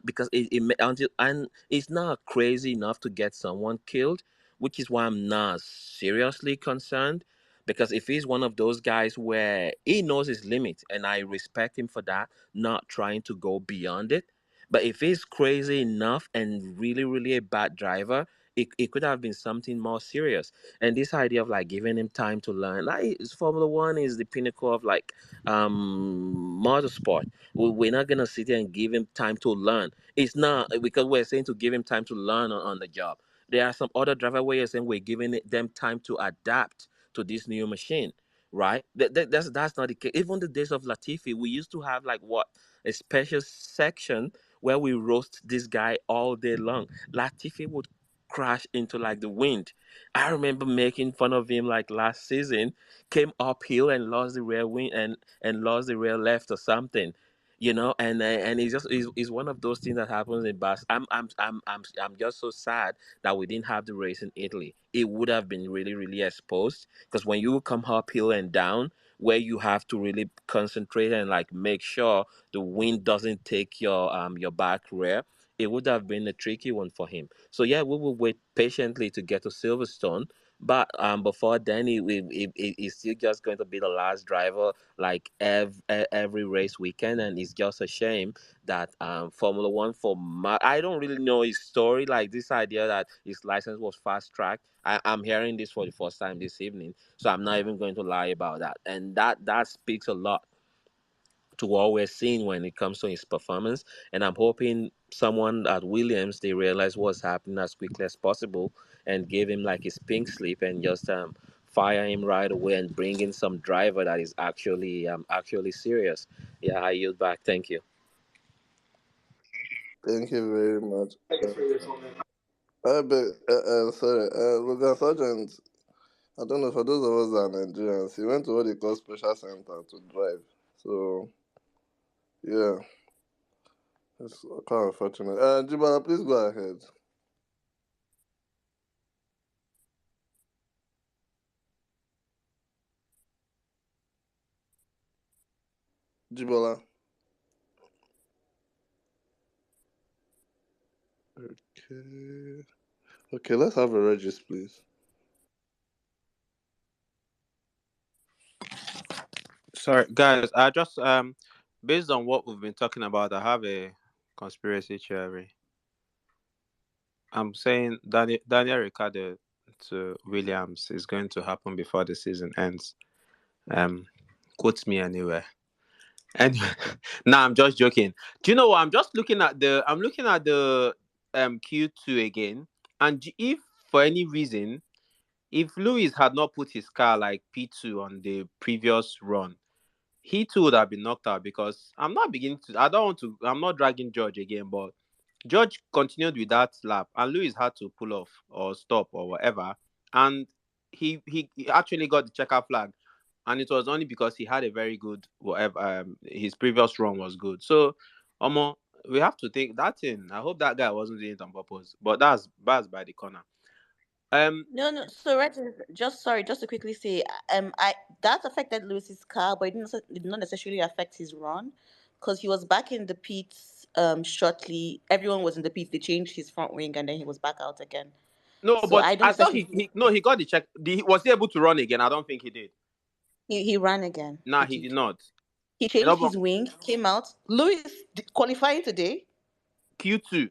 because it's not crazy enough to get someone killed, which is why I'm not seriously concerned. Because if he's one of those guys where he knows his limit, and I respect him for that, not trying to go beyond it. But if he's crazy enough and really, really a bad driver, it could have been something more serious. And this idea of like giving him time to learn, like Formula One is the pinnacle of like motorsport. We're not gonna sit there and give him time to learn. It's not because we're saying to give him time to learn on the job. There are some other driver where you're saying we're giving them time to adapt to this new machine, right? That's not the case. Even the days of Latifi, we used to have like what, a special section where we roast this guy all day long. Latifi would crash into like the wind. I remember making fun of him like last season. Came uphill and lost the rear wing and lost the rear left or something. And it's one of those things that happens in bus. I'm just so sad that we didn't have the race in Italy. It would have been really, really exposed, because when you come uphill and down, where you have to really concentrate and like make sure the wind doesn't take your back rear, it would have been a tricky one for him. So yeah, we will wait patiently to get to Silverstone. But before then, he's still just going to be the last driver like every race weekend, and it's just a shame that Formula One I don't really know his story, like this idea that his license was fast tracked. I'm hearing this for the first time this evening, so I'm not even going to lie about that, and that speaks a lot to what we're seeing when it comes to his performance. And I'm hoping someone at Williams, they realize what's happening as quickly as possible and give him like his pink slip and just fire him right away and bring in some driver that is actually serious. Yeah, I yield back. Thank you. Thank you very much. Sorry, Logan Sargent. I don't know, for those of us that are Nigerians, he went to what they call special center to drive. So, yeah, it's kind of unfortunate. Jibala, please go ahead. Jibola. Okay, let's have a Regis, please. Sorry, guys. I just based on what we've been talking about, I have a conspiracy theory. I'm saying Daniel Ricciardo to Williams is going to happen before the season ends. Quotes me anywhere. And now I'm just joking. Do you know what? I'm looking at the Q2 again, and if for any reason, if Lewis had not put his car like P2 on the previous run, he too would have been knocked out, because I'm not dragging George again, but George continued with that lap and Lewis had to pull off or stop or whatever, and he actually got the checker flag, and it was only because he had a very good whatever, his previous run was good. So we have to think that in. I hope that guy wasn't doing it on purpose, but that's by the corner. No. So just to quickly say, that affected Lewis's car, but it did not necessarily affect his run, because he was back in the pits shortly. Everyone was in the pits. They changed his front wing, and then he was back out again. No, So but I don't I thought think he got the check. Was he able to run again? I don't think he did. he ran again. Nah, he did not. He changed his wing, came out. Lewis qualifying today. Q2.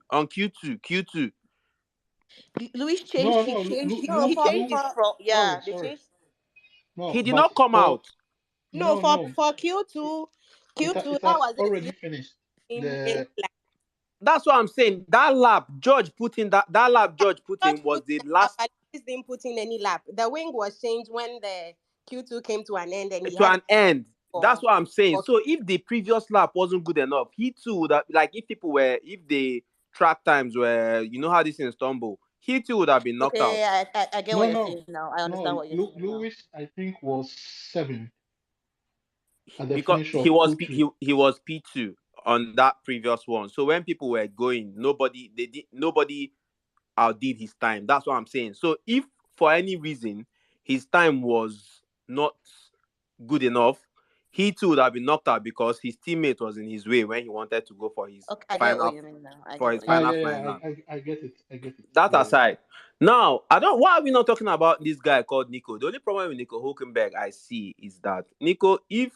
Lewis changed. He changed his front. Yeah, they changed. No, he did not come out. No, for Q2, it that has was already finished. That's what I'm saying. That lap George put in was the last. He didn't put in any lap. The wing was changed when the Q2 came to an end, and That's what I'm saying. So if the previous lap wasn't good enough, he too would have, like, if the track times were, you know how this thing stumble, he too would have been knocked out. I get what you're saying now. I understand what you're saying. Lewis, I think, was 7th at the because finish of he was Q2. he was P2 on that previous one. So when people were going, nobody outdid his time. That's what I'm saying. So if for any reason his time was not good enough, he too would have been knocked out, because his teammate was in his way when he wanted to go for his final lap. I get it. That aside, now why are we not talking about this guy called Nico? The only problem with Nico Hülkenberg I see is that Nico, if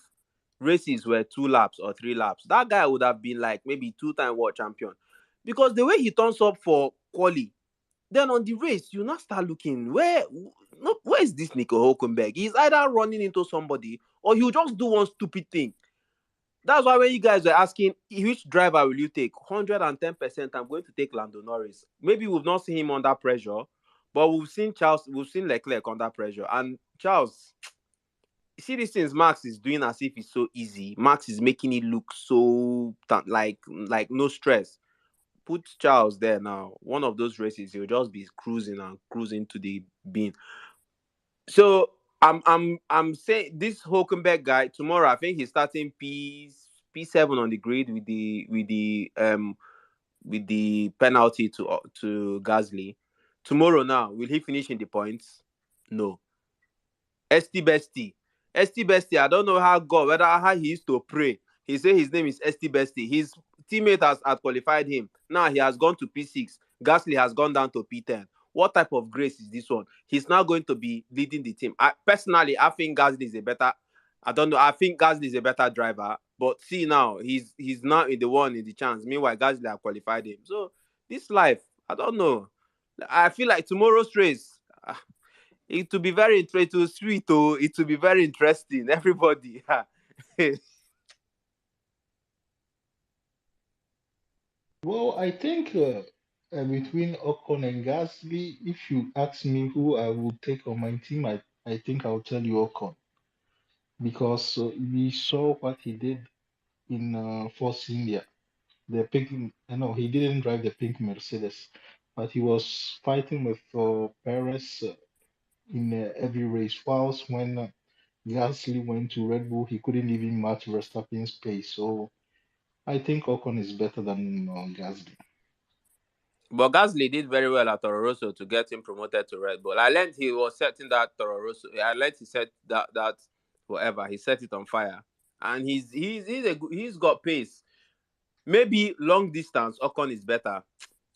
races were 2 laps or 3 laps, that guy would have been like maybe 2-time world champion, because the way he turns up for quali Then on the race, you now start looking where is this Nico Hulkenberg? He's either running into somebody or he'll just do one stupid thing. That's why when you guys were asking which driver will you take, 110%, I'm going to take Lando Norris. Maybe we've not seen him under pressure, but we've seen Leclerc under pressure. And Charles, you see these things Max is doing as if it's so easy. Max is making it look so like no stress. Put Charles there now. One of those races, he'll just be cruising to the bin. So I'm saying this Hulkenberg guy tomorrow. I think he's starting P7 on the grid with the penalty to Gasly. Tomorrow now, will he finish in the points? No. ST Bestie. I don't know how he used to pray. He said his name is ST Bestie. His teammate has qualified him. Now he has gone to P6. Gasly has gone down to P10. What type of grace is this one? He's now going to be leading the team. I think Gasly is a better. I don't know. I think Gasly is a better driver. But see now, he's now in the chance. Meanwhile, Gasly have qualified him. So this life, I don't know. I feel like tomorrow's race, it will be very interesting. Sweet, oh, it will be very interesting. Everybody. Well, I think between Ocon and Gasly, if you ask me who I would take on my team, I think I'll tell you Ocon because we saw what he did in Force India. The pink, no, he didn't drive the pink Mercedes, but he was fighting with Perez in every race. Whilst when Gasly went to Red Bull, he couldn't even match Verstappen's pace. So I think Ocon is better than Gasly. But Gasly did very well at Toro Rosso to get him promoted to Red Bull. I learned he was setting that Toro Rosso. I learned he set that whatever. He set it on fire, and he's got pace. Maybe long distance, Ocon is better.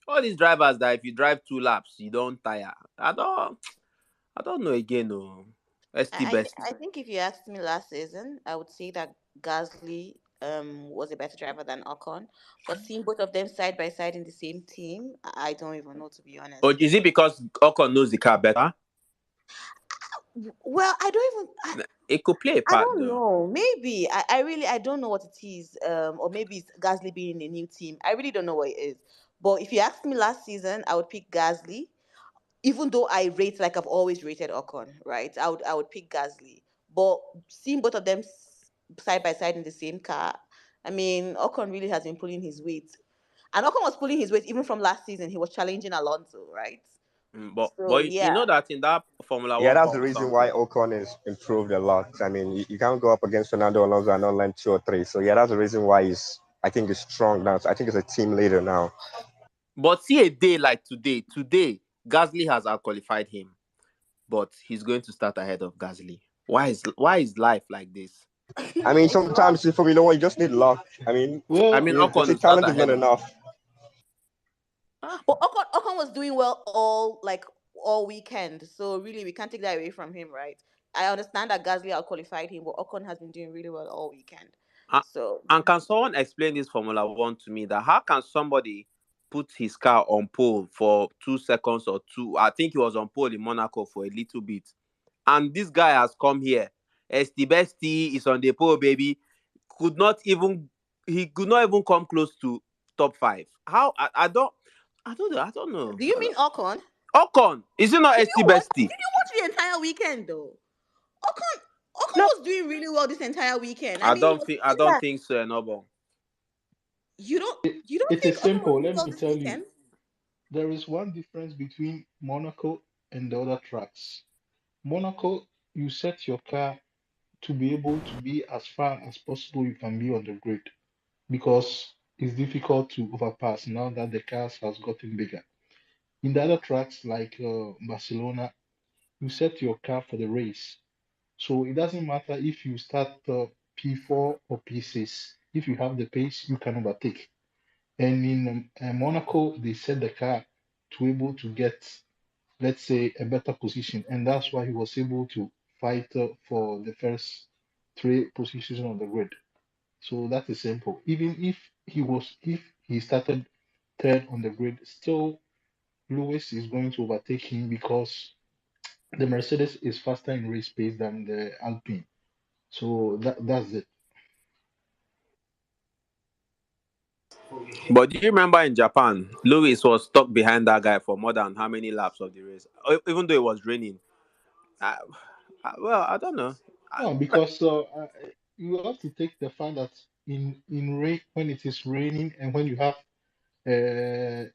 All these drivers that if you drive 2 laps, you don't tire. I don't know again. No, ST best. I think if you asked me last season, I would say that Gasly was a better driver than Ocon. But seeing both of them side by side in the same team, I don't even know, to be honest. Or is it because Ocon knows the car better? Well, I don't even. It could play a part. I don't know. Maybe I don't know what it is. Or maybe it's Gasly being in a new team. I really don't know what it is. But if you asked me last season, I would pick Gasly. Even though I rate like I've always rated Ocon, right? I would pick Gasly. But seeing both of them side by side in the same car, I mean, Ocon really has been pulling his weight. And Ocon was pulling his weight even from last season. He was challenging Alonso, right? But yeah. you know that in that Formula 1 Yeah, that's the reason why Ocon is improved a lot. I mean, you can't go up against Fernando Alonso and not learn 2 or 3. So yeah, that's the reason why I think he's strong now. So I think he's a team leader now. But see a day like today, Gasly has out-qualified him, but he's going to start ahead of Gasly. Why is life like this? I mean, sometimes in Formula 1, you just need luck. I mean, Ocon talent is not enough. But Ocon was doing well all weekend, so really we can't take that away from him, right? I understand that Gasly out-qualified him, but Ocon has been doing really well all weekend. And can someone explain this Formula 1 to me? That how can somebody put his car on pole for 2 seconds or 2? I think he was on pole in Monaco for a little bit, and this guy has come here. ST Bestie is on the pole, baby. He could not even come close to top 5. How? I don't know. Do you mean Ocon? Ocon, is it not ST Bestie? Did you watch the entire weekend though? Ocon was doing really well this entire weekend. I don't think so, no. You don't It think is simple. Let me this tell weekend? you. There is one difference between Monaco and the other tracks. Monaco, you set your car to be able to be as far as possible you can be on the grid because it's difficult to overpass now that the cars has gotten bigger. In the other tracks like Barcelona, you set your car for the race. So it doesn't matter if you start P4 or P6. If you have the pace, you can overtake. And in Monaco, they set the car to able to get, let's say, a better position. And that's why he was able to fight for the first 3 positions on the grid. So that is simple. Even if he started 3rd on the grid, still Lewis is going to overtake him because the Mercedes is faster in race pace than the Alpine. So that's it. But do you remember in Japan, Lewis was stuck behind that guy for more than how many laps of the race, even though it was raining. I, well, I don't know. No, because you have to take the fact that in rain when it is raining and when you have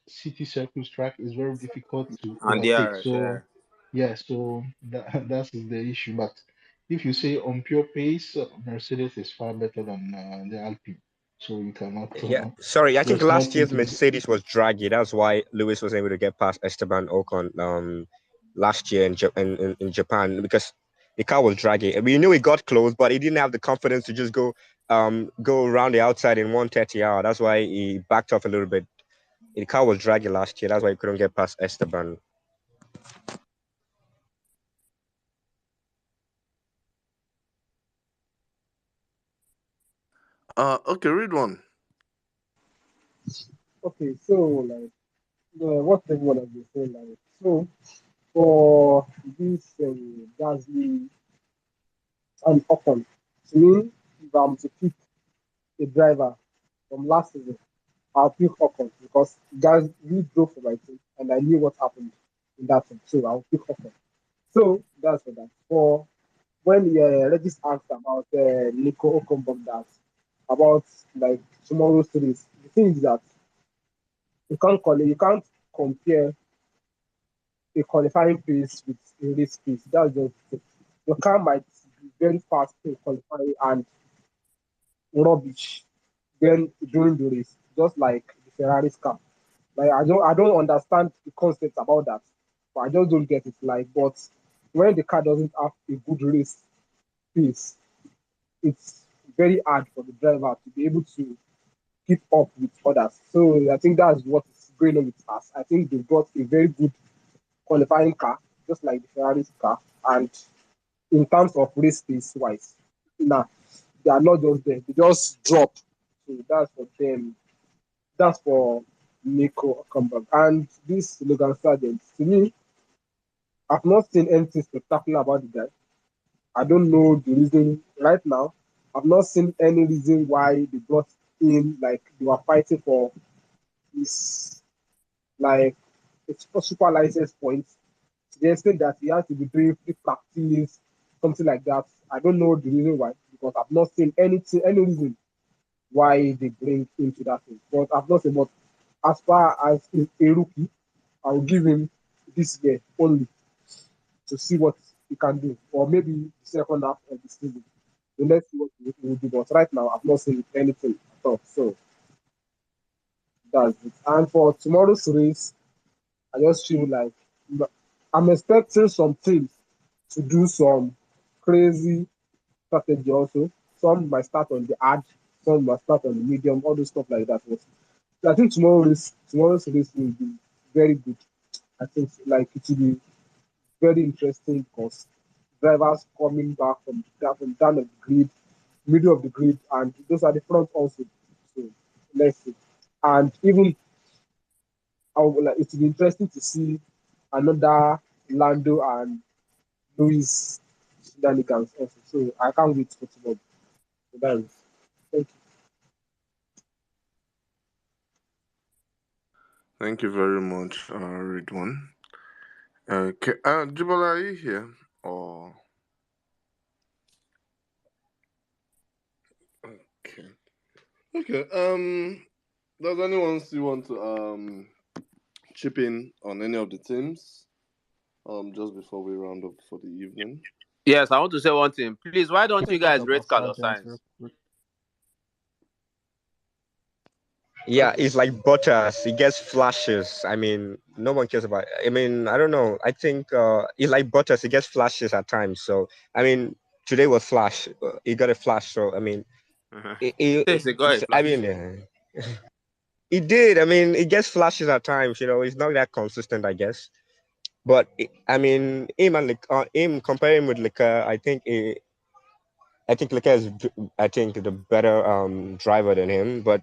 city circus track, it's very difficult to And overtake. DRS, yeah. So yeah, so that's the issue. But if you say on pure pace, Mercedes is far better than the Alpine. So you cannot. Yeah, sorry. I think There's last year's nothing to. Mercedes was draggy. That's why Lewis was able to get past Esteban Ocon last year in Japan, because the car was draggy. We knew it got close, but he didn't have the confidence to just go around the outside in 130 hour. That's why he backed off a little bit. The car was draggy last year. That's why he couldn't get past Esteban. Okay, read one. Okay, so like what everyone has been saying, like so for this Gasly and Ocon, to me, if I'm to pick a driver from last season, I'll pick Ocon because guys we drove for my team and I knew what happened in that team, so I'll pick Ocon. So that's for that. For when Regis asked about Nico Ocon that about like tomorrow's race, the thing is that you can't compare a qualifying pace with a race pace. That's just it. Your car might be very fast in qualifying and rubbish then during the race, just like the Ferrari's car. Like I don't understand the concept about that, but I just don't get it. Like, but when the car doesn't have a good race pace, it's very hard for the driver to be able to keep up with others. So I think that's what is going on with us. I think they've got a very good qualifying car, just like the Ferrari's car, and in terms of race pace wise, nah, they are not just there; they just drop. So that's for them. That's for Nico Hülkenberg. And this Logan Sargent, to me, I've not seen anything spectacular about the guy. I don't know the reason right now. I've not seen any reason why they brought in, like they were fighting for this, like it's for super license points. To the extent that he has to be doing free practice, something like that. I don't know the reason why, because I've not seen anything, any reason why they bring into that thing. But I've not seen. But as far as a rookie, I'll give him this year only to see what he can do, or maybe the second half of the season. So let's see what he will do. But right now, I've not seen anything at all. So that's it. And for tomorrow's race, I just feel like I'm expecting some teams to do some crazy strategy also. Some might start on the hard, some might start on the medium, all those stuff like that. But I think tomorrow's race will be very good. I think like it will be very interesting because drivers coming back from down of the grid, middle of the grid, and those are the front also. So let's see. And even it will be interesting to see another Lando and Louis shenanigans also. So I can't wait for tomorrow. So that is. Thank you. Thank you very much, Ridwan. Okay, Jibola, are you here? Or okay, okay. Does anyone still want to chip in on any of the teams? Just before we round up for the evening. Yes, I want to say one thing. Please, why don't Can you I talk guys rate about Carlos Sargent Sainz? real quick? Yeah, it's like Bottas. He gets flashes. I mean, no one cares about. I mean, I don't know. I think it's like Bottas. He gets flashes at times. So I mean, today was flash. He got a flash. So I mean, Yes, they got a I flash. mean, he did. I mean, he gets flashes at times. You know, he's not that consistent, I guess. But I mean, him comparing with Leclerc, I think Leclerc is, I think, the better driver than him. But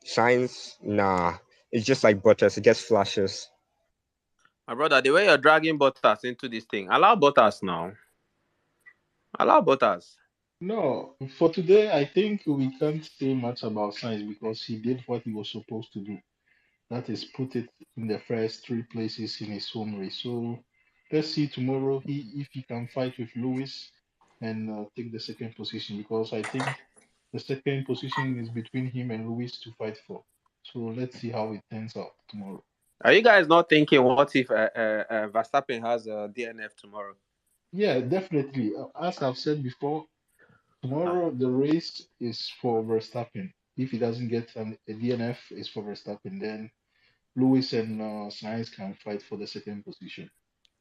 Sainz, nah, it's just like Bottas. It gets flashes. My brother, the way you're dragging Bottas into this thing, allow Bottas now. Allow Bottas. No, for today, I think we can't say much about Sainz because he did what he was supposed to do. That is put it in the first three places in his home race. So let's see tomorrow if he can fight with Lewis and take the second position because I think the second position is between him and Lewis to fight for. So let's see how it turns out tomorrow. Are you guys not thinking what if Verstappen has a DNF tomorrow? Yeah, definitely. As I've said before, tomorrow the race is for Verstappen. If he doesn't get a DNF, it's for Verstappen. Then Lewis and Sainz can fight for the second position.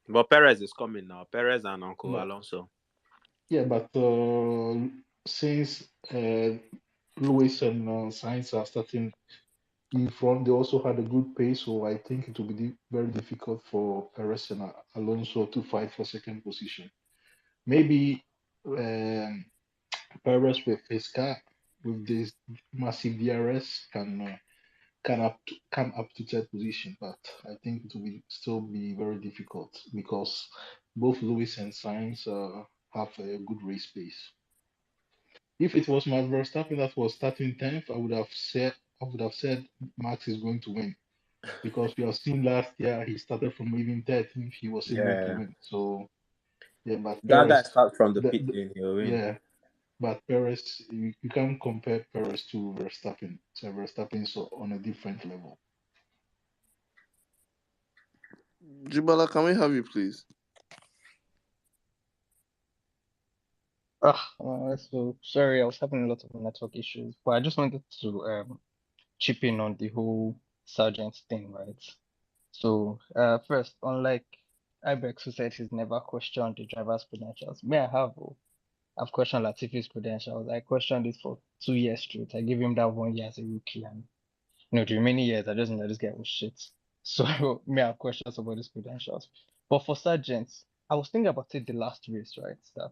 But Perez is coming now. Perez and Uncle But Alonso. yeah, but since Lewis and Sainz are starting in front, they also had a good pace, so I think it will be very difficult for Perez and Alonso to fight for second position. Maybe Perez with his car, with this massive DRS, can come up to third position, but I think it will still be very difficult because both Lewis and Sainz have a good race pace. If it was Max Verstappen that was starting 10th, I would have said Max is going to win because we have seen last year he started from even 13th, he was able to win. So yeah, but That guy Perez, starts from the pit lane, he'll win. yeah, but Perez, you can't compare Perez to Verstappen. So Verstappen is on a different level. Jibala, can we have you, please? So sorry, I was having a lot of network issues, but I just wanted to chip in on the whole Sergeant thing, right? So first, unlike Ibex, who said he's never questioned the driver's credentials, I've questioned Latifi's credentials. I questioned it for 2 years straight. I gave him that 1 year as a rookie, and the remaining years I just know this guy was shit. So I've questioned about his credentials. But for Sergeants, I was thinking about it the last race, right? That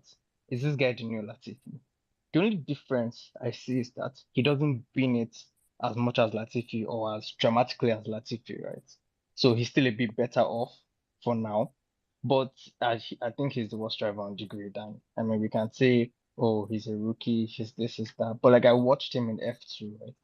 is this guy the new Latifi? The only difference I see is that he doesn't bin it as much as Latifi or as dramatically as Latifi, right? So he's still a bit better off for now. But I think he's the worst driver on the grid. And I mean, we can say, oh, he's a rookie, he's this, he's that. But like I watched him in F2, right?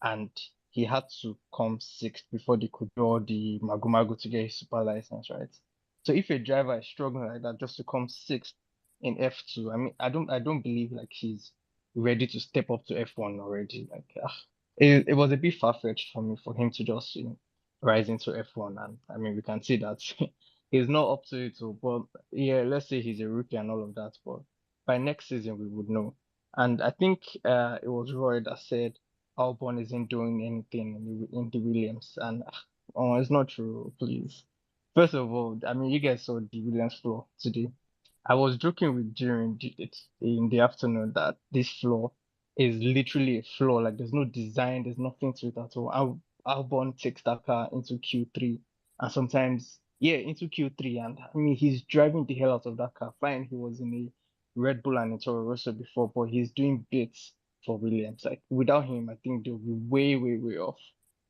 And he had to come sixth before they could do all the magu to get his super license, right? So if a driver is struggling like that just to come sixth in F2, I mean, I don't believe like he's ready to step up to F1 already. Like, it was a bit far-fetched for me for him to just rise into F1, and I mean we can see that he's not up to it. But yeah, let's say he's a rookie and all of that, but by next season we would know. And I think it was Roy that said Albon isn't doing anything in the Williams, and it's not true. Please, first of all, I mean you guys saw the Williams floor today. I was joking with Jiren in the afternoon that this floor is literally a floor. Like there's no design, there's nothing to it at all. Albon takes that car into Q3 and sometimes, into Q3. And I mean, he's driving the hell out of that car. Fine, he was in a Red Bull and a Toro Rosso before, but he's doing bits for Williams. Like without him, I think they'll be way, way, way off.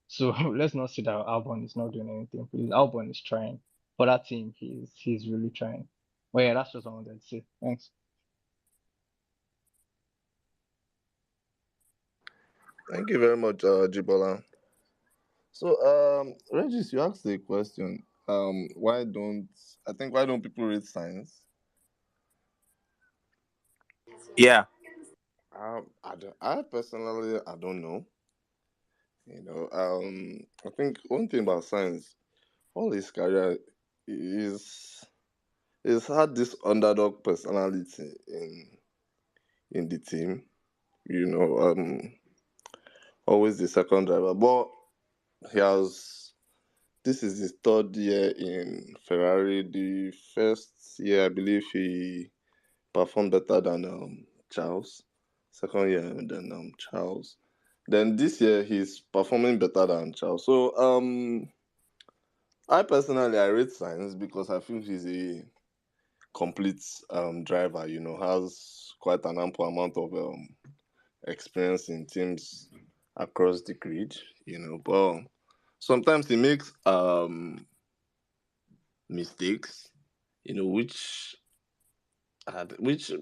So let's not say that Albon is not doing anything. Please, Albon is trying. For that team, he's really trying. Well, yeah, that's just what I wanted to say. Thanks. Thank you very much, Jibola. So, Regis, you asked a question. Why don't people read science? Yeah. I personally, I don't know. I think one thing about science, all his career is had this underdog personality in the team. Always the second driver, but this is his third year in Ferrari. The first year, I believe he performed better than Charles. Second year than Charles. Then this year he's performing better than Charles. So I personally rate Sainz because I feel he's a complete driver. Has quite an ample amount of experience in teams across the grid. But sometimes he makes mistakes, which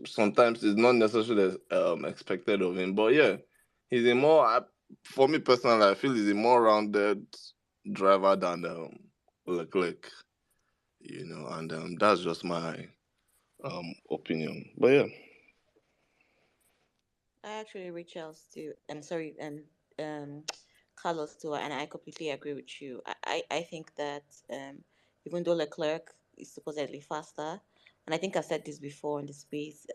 sometimes is not necessarily expected of him. But yeah, he's a more, for me personally, I feel he's a more rounded driver than Leclerc, and that's just my opinion. But yeah. I actually reach Charles too. I'm sorry, Carlos too, and I completely agree with you. I think that even though Leclerc is supposedly faster, and I think I've said this before in the space,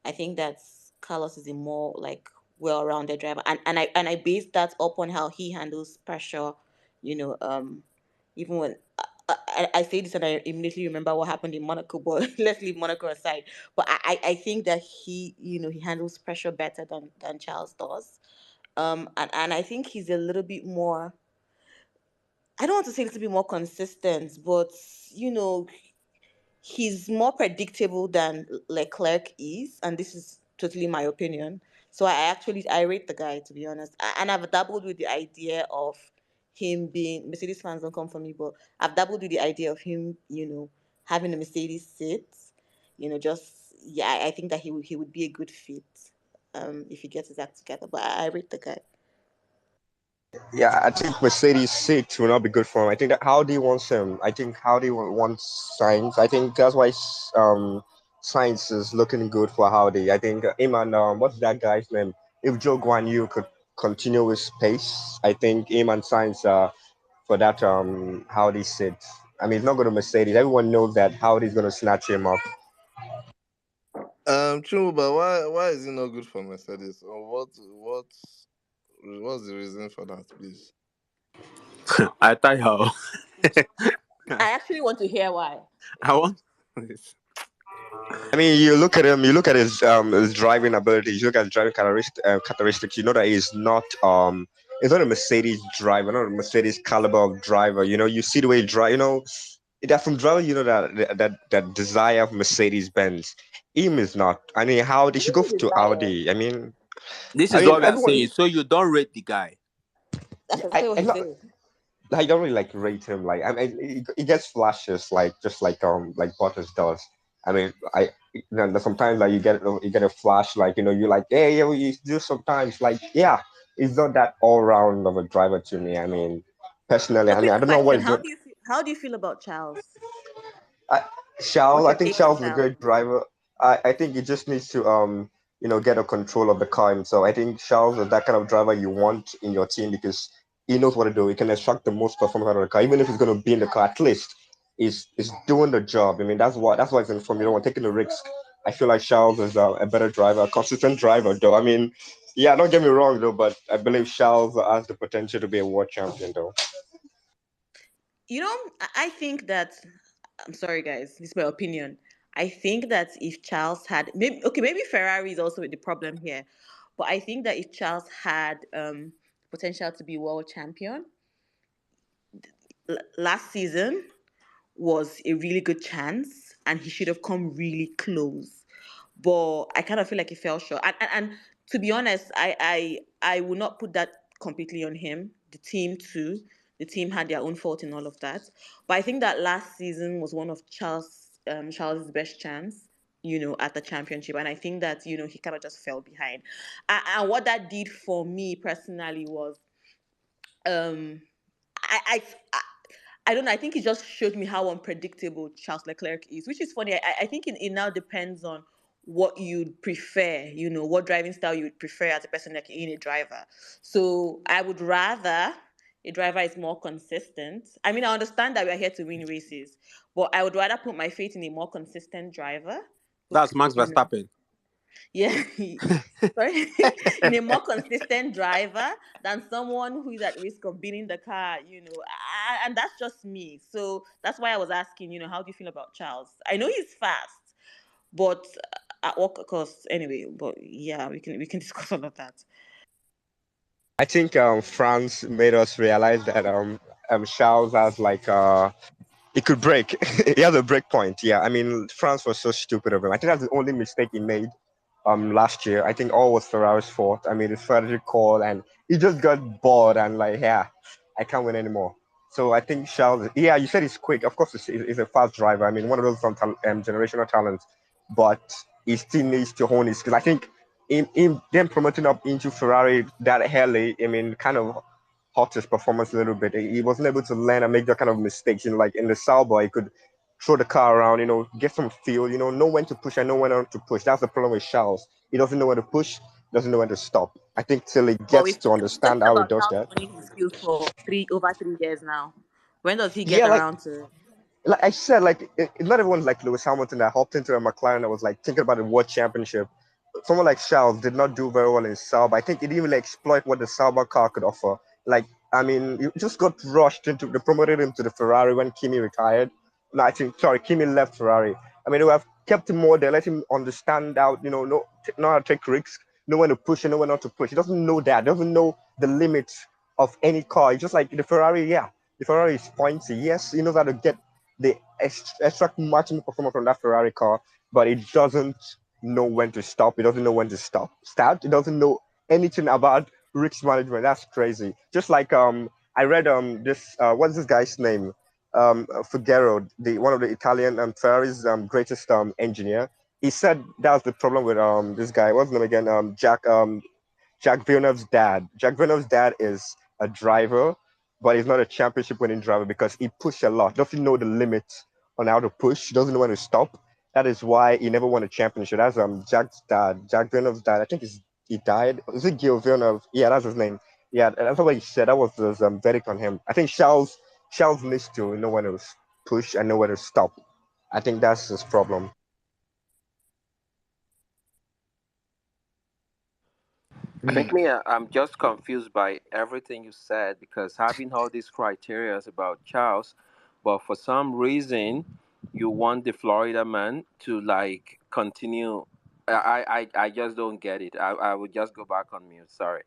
I think that Carlos is a more like well-rounded driver, and I base that upon how he handles pressure. You know, even when I say this and I immediately remember what happened in Monaco, but let's leave Monaco aside. But I think that he handles pressure better than Charles does. And I think he's a little bit more, I don't want to say a little bit more consistent, but he's more predictable than Leclerc is, and this is totally my opinion. So I rate the guy, to be honest. And I've dabbled with the idea of him being Mercedes fans don't come for me, but I've dabbled with the idea of him, having a Mercedes seat. Just yeah, I think that he would be a good fit, if he gets his act together. But I rate the guy. Yeah, I think Mercedes 6 will not be good for him. I think that Audi wants him. I think Audi wants Sainz. I think that's why Sainz is looking good for Audi. I think him and what's that guy's name? If Joe Guan Yu could continue his pace, I think him and Sainz for that Audi seat. I mean, it's not going to Mercedes. Everyone knows that Audi's going to snatch him up. True, but why is it not good for Mercedes? Or what's the reason for that, please? I tell you. I actually want to hear why. I want. I mean, you look at him. You look at his driving abilities. You look at his driving characteristics. You know that he's not he's not a Mercedes driver, not a Mercedes caliber of driver. You see the way he drive. That from driver, that desire of Mercedes Benz. Him is not. I mean, how they should go to Audi. I mean, This is what we are saying. So you don't rate the guy. That's exactly what he said. I don't really rate him. Like I mean, he gets flashes just like Bottas does. I mean, sometimes you get a flash you're like, hey, yeah, you do sometimes it's not that all round of a driver to me. I mean, personally, Okay, I don't know what question. How do you feel about Charles? Charles, I think Charles is a great driver. I think he just needs to get a control of the car himself. I think Charles is that kind of driver you want in your team because he knows what to do. He can extract the most performance out of the car, even if he's going to be in the car. At least is doing the job. I mean, that's why it's in Formula One, taking the risk. I feel like Charles is a better driver, a consistent driver, though. I mean, yeah, don't get me wrong, though, but I believe Charles has the potential to be a world champion, though. I think that, I'm sorry, guys, this is my opinion. I think that if Charles had maybe Ferrari is also the problem here, but I think that if Charles had potential to be world champion, last season was a really good chance, and he should have come really close. But I kind of feel like he fell short. And to be honest, I will not put that completely on him. The team too. The team had their own fault in all of that. But I think that last season was one of Charles's best chance, at the championship. And I think that, he kind of just fell behind. And what that did for me personally was I, I don't know. I think it just showed me how unpredictable Charles Leclerc is, which is funny. I think it now depends on what you'd prefer, what driving style you would prefer as a person, like in a driver. So I would rather a driver is more consistent. I mean, I understand that we are here to win races, but I would rather put my faith in a more consistent driver. That's Max Verstappen. Yeah, sorry, in a more consistent driver than someone who is at risk of being in the car, and that's just me. So that's why I was asking, how do you feel about Charles? I know he's fast, but at what cost? Anyway, but yeah, we can discuss all of that. I think France made us realize that Charles has he could break. He has a break point. Yeah, I mean France was so stupid of him. I think that's the only mistake he made last year. I think all was Ferrari's fault. I mean, the strategy call, and he just got bored and I can't win anymore. So I think Charles, yeah, you said he's quick. Of course, he's a fast driver. I mean, one of those generational talents, but he still needs to hone his skills. I think in them promoting up into Ferrari that early, I mean, kind of hurt his performance a little bit. He wasn't able to learn and make that kind of mistakes. You know, like in the Sauber, he could throw the car around, get some feel, know when to push and know when not to push. That's the problem with Charles. He doesn't know when to push, doesn't know when to stop. I think till he But gets to we've talking understand how he about does Charles that. honing his skills for over 3 years now. When does he get Yeah, around to? like I said, not everyone's like Lewis Hamilton that hopped into a McLaren that was like thinking about the world championship. Someone like Charles did not do very well in Sauber. I think he didn't really exploit what the Sauber car could offer. Like, I mean, he just got rushed into they promoted him to the Ferrari when Kimi retired. No, I think sorry, Kimi left Ferrari. I mean, they would have kept him more there, let him understand out, know how to take risks, know when to push and know when not to push. He doesn't know that, doesn't know the limits of any car. It's just like the Ferrari, yeah. The Ferrari is pointy. Yes, he knows how to get the extract maximum performance from that Ferrari car, but it doesn't know when to stop. It doesn't know when to start. It doesn't know anything about risk management. That's crazy. Just like I read this what's this guy's name? Figueroa, the one of the Italian Ferrari's greatest engineer. He said that was the problem with this guy. What's his name again? Jack Villeneuve's dad. Jack Villeneuve's dad is a driver, but he's not a championship winning driver because he pushed a lot. Doesn't know the limits on how to push. Doesn't know when to stop. That is why he never won a championship. That's Jack's dad. Jack Villeneuve's dad. I think he died. Is it Gil Villeneuve? Yeah, that's his name. Yeah, that's what he said. That was his verdict on him. I think Charles needs to know when to push and know when to stop. I think that's his problem. I think me, I'm just confused by everything you said because having all these criteria about Charles, but for some reason, you want the Florida man to like continue. I just don't get it. I would just go back on mute. Sorry.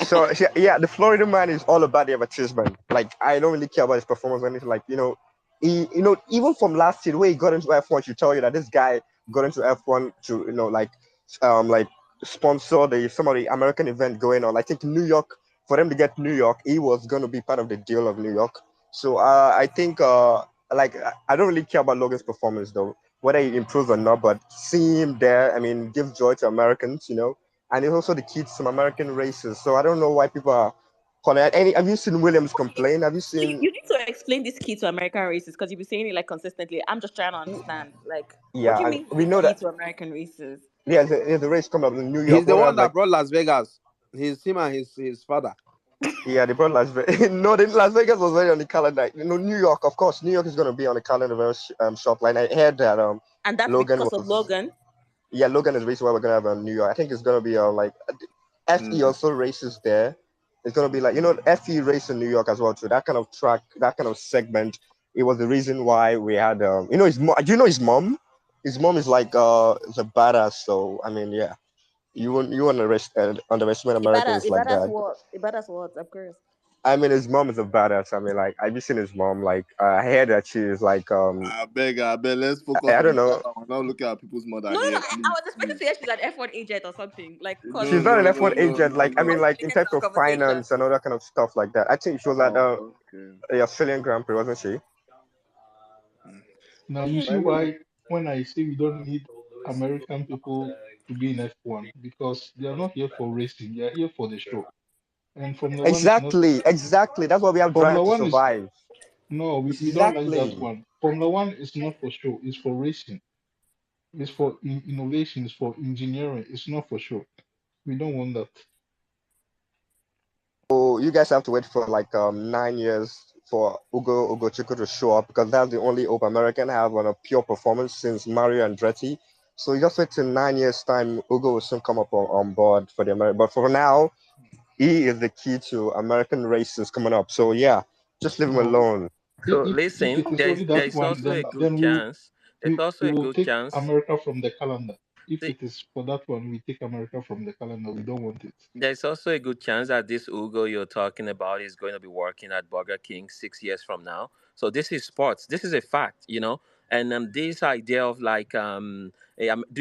So yeah, the Florida man is all about the advertisement. Like I don't really care about his performance or anything. Like he even from last year, the way he got into F1 should tell you that this guy got into F1 to like sponsor some of the American event going on. I think New York for them to get New York, he was going to be part of the deal of New York. So I think like I don't really care about Logan's performance though, whether he improves or not. But seeing him there, I mean, gives joy to Americans, and it's also the key to some American races. So I don't know why people are calling it. Have you seen Williams complain? Have you seen? You need to explain this key to American races because you've been saying it like consistently. I'm just trying to understand. Like, what Yeah, do you and mean we the know key that. to American races? Yeah, there's a race coming up in New He's York. the One one have that like brought Las Vegas. Him and his father. yeah, they brought Las Vegas. No, Las Vegas was already on the calendar. New York, of course, New York is going to be on the calendar very short. Like I heard that And that's Logan because of was. Logan. Yeah, Logan is the reason why we're gonna have New York. I think it's gonna be like FE also races there. It's gonna be like FE race in New York as well too. That kind of track, that kind of segment. It was the reason why we had his mom. Do you know his mom? His mom is like is a badass. So I mean, yeah, you want to underestimate Americans like Ibada's that. what? Ibada's what? Of course. I mean, his mom is a badass. I mean, like I've seen his mom. Like I heard that she is like I beg. Let's focus I on don't the know. driver. We're not looking at people's mother No, no, no. here. I Please, was expecting please. to say she's an F1 agent or something. Like, cause No, She's not an no, she's no, F1 no, agent. no, Like I mean, no. like in facilitating terms our of conversation. finance and all that kind of stuff like that. I think she was at Oh, okay. the Australian Grand Prix, wasn't she? Now you see why when I say we don't need American people to be in F1 because they are not here for racing, they are here for the show. And Formula One is not Exactly. That's why we have Formula drivers to One is survive. no, we don't like that Exactly. one. Formula One is not for show, it's for racing. It's for innovation, it's for engineering, it's not for show. We don't want that. So you guys have to wait for like 9 years for Ugo Chico to show up because that's the only hope American have on a pure performance since Mario Andretti. So you just wait till 9 years time. Ugo will soon come up on board for the American. But for now, he is the key to American races coming up. So yeah, just leave him No, alone. So if listen, it is there's only that there's one, also a good then chance. There's also we a will good take chance. America from the calendar. If See, it is for that one, we take America from the calendar. We don't want it. there's also a good chance that this Ugo you're talking about is going to be working at Burger King 6 years from now. So this is sports. This is a fact. And this idea of like, do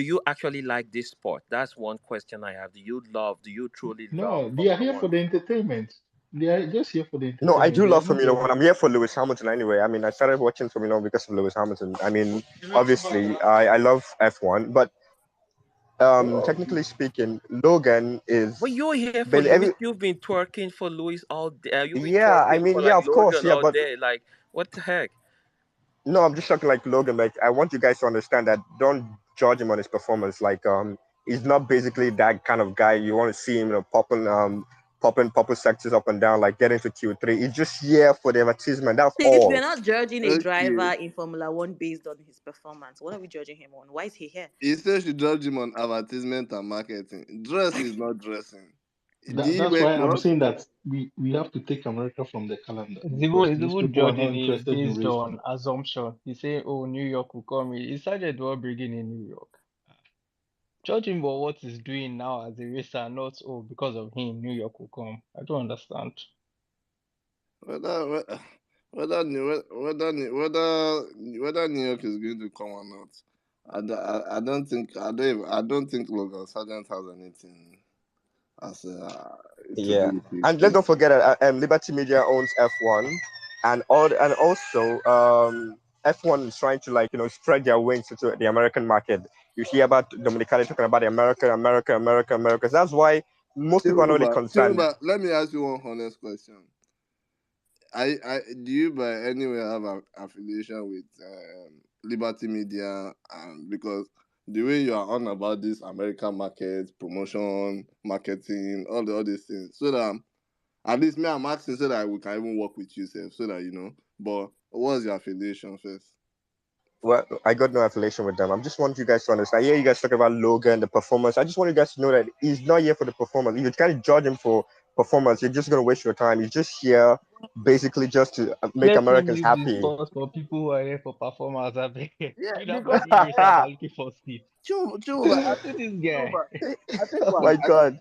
you actually like this sport? That's one question I have. Do you truly love No, they are Formula here for One? the entertainment. They are just here for the No, I entertainment. do They love are not Formula there. One. I'm here for Lewis Hamilton anyway. I mean, I started watching Formula One because of Lewis Hamilton. I mean, obviously, I love F1, but technically speaking, Logan is. But you're here for But Louis. every You've been twerking for Louis all day. You've been yeah, I twerking mean, for yeah, like of course, Logan yeah, all but day. Like, what the heck? no, I'm just talking like Logan. Like, I want you guys to understand that don't judge him on his performance. Like, he's not basically that kind of guy. You want to see him, popping sectors up and down, like getting to Q3. He's just here for the advertisement. That's Please, we are all. not judging a Okay. driver in Formula One based on his performance. What are we judging him on? Why is he here? He says you judge him on advertisement and marketing. Dress is not dressing. Did he That's wear why I'm clothes? saying that we have to take America from the calendar because It's those even people are not judging it interested in based racing. on assumption. He say, "Oh, New York will come." He started well bringing in New York. Judge him for what he's doing now as a racer, not because of him, New York will come. I don't understand. Whether New York is going to come or not, I don't think Logan Sargent has anything as to Yeah, do with his and let's team. don't forget Liberty Media owns F1, and also F1 is trying to spread their wings into the American market. You hear about Dominicali talking about America. That's why most people are not really concerned. Chiruba, let me ask you one honest question. Do you by anywhere have an affiliation with Liberty Media? Because the way you are on about this American market, promotion, marketing, all these things, so that at least me, I'm asking so that we can even work with you, Seth, so that you know. But what's your affiliation first? Well, I got no affiliation with them. I just want you guys to understand. Yeah, you guys talk about Logan, the performance. I just want you guys to know that he's not here for the performance. If you kind of judge him for performance, you're just gonna waste your time. He's just here, basically, just to make Let him Americans leave the happy. sport for people who are here for performance. I beg. Yeah, You not because bring racers are looking for speed. Chuba, See this guy. I think Oh my God.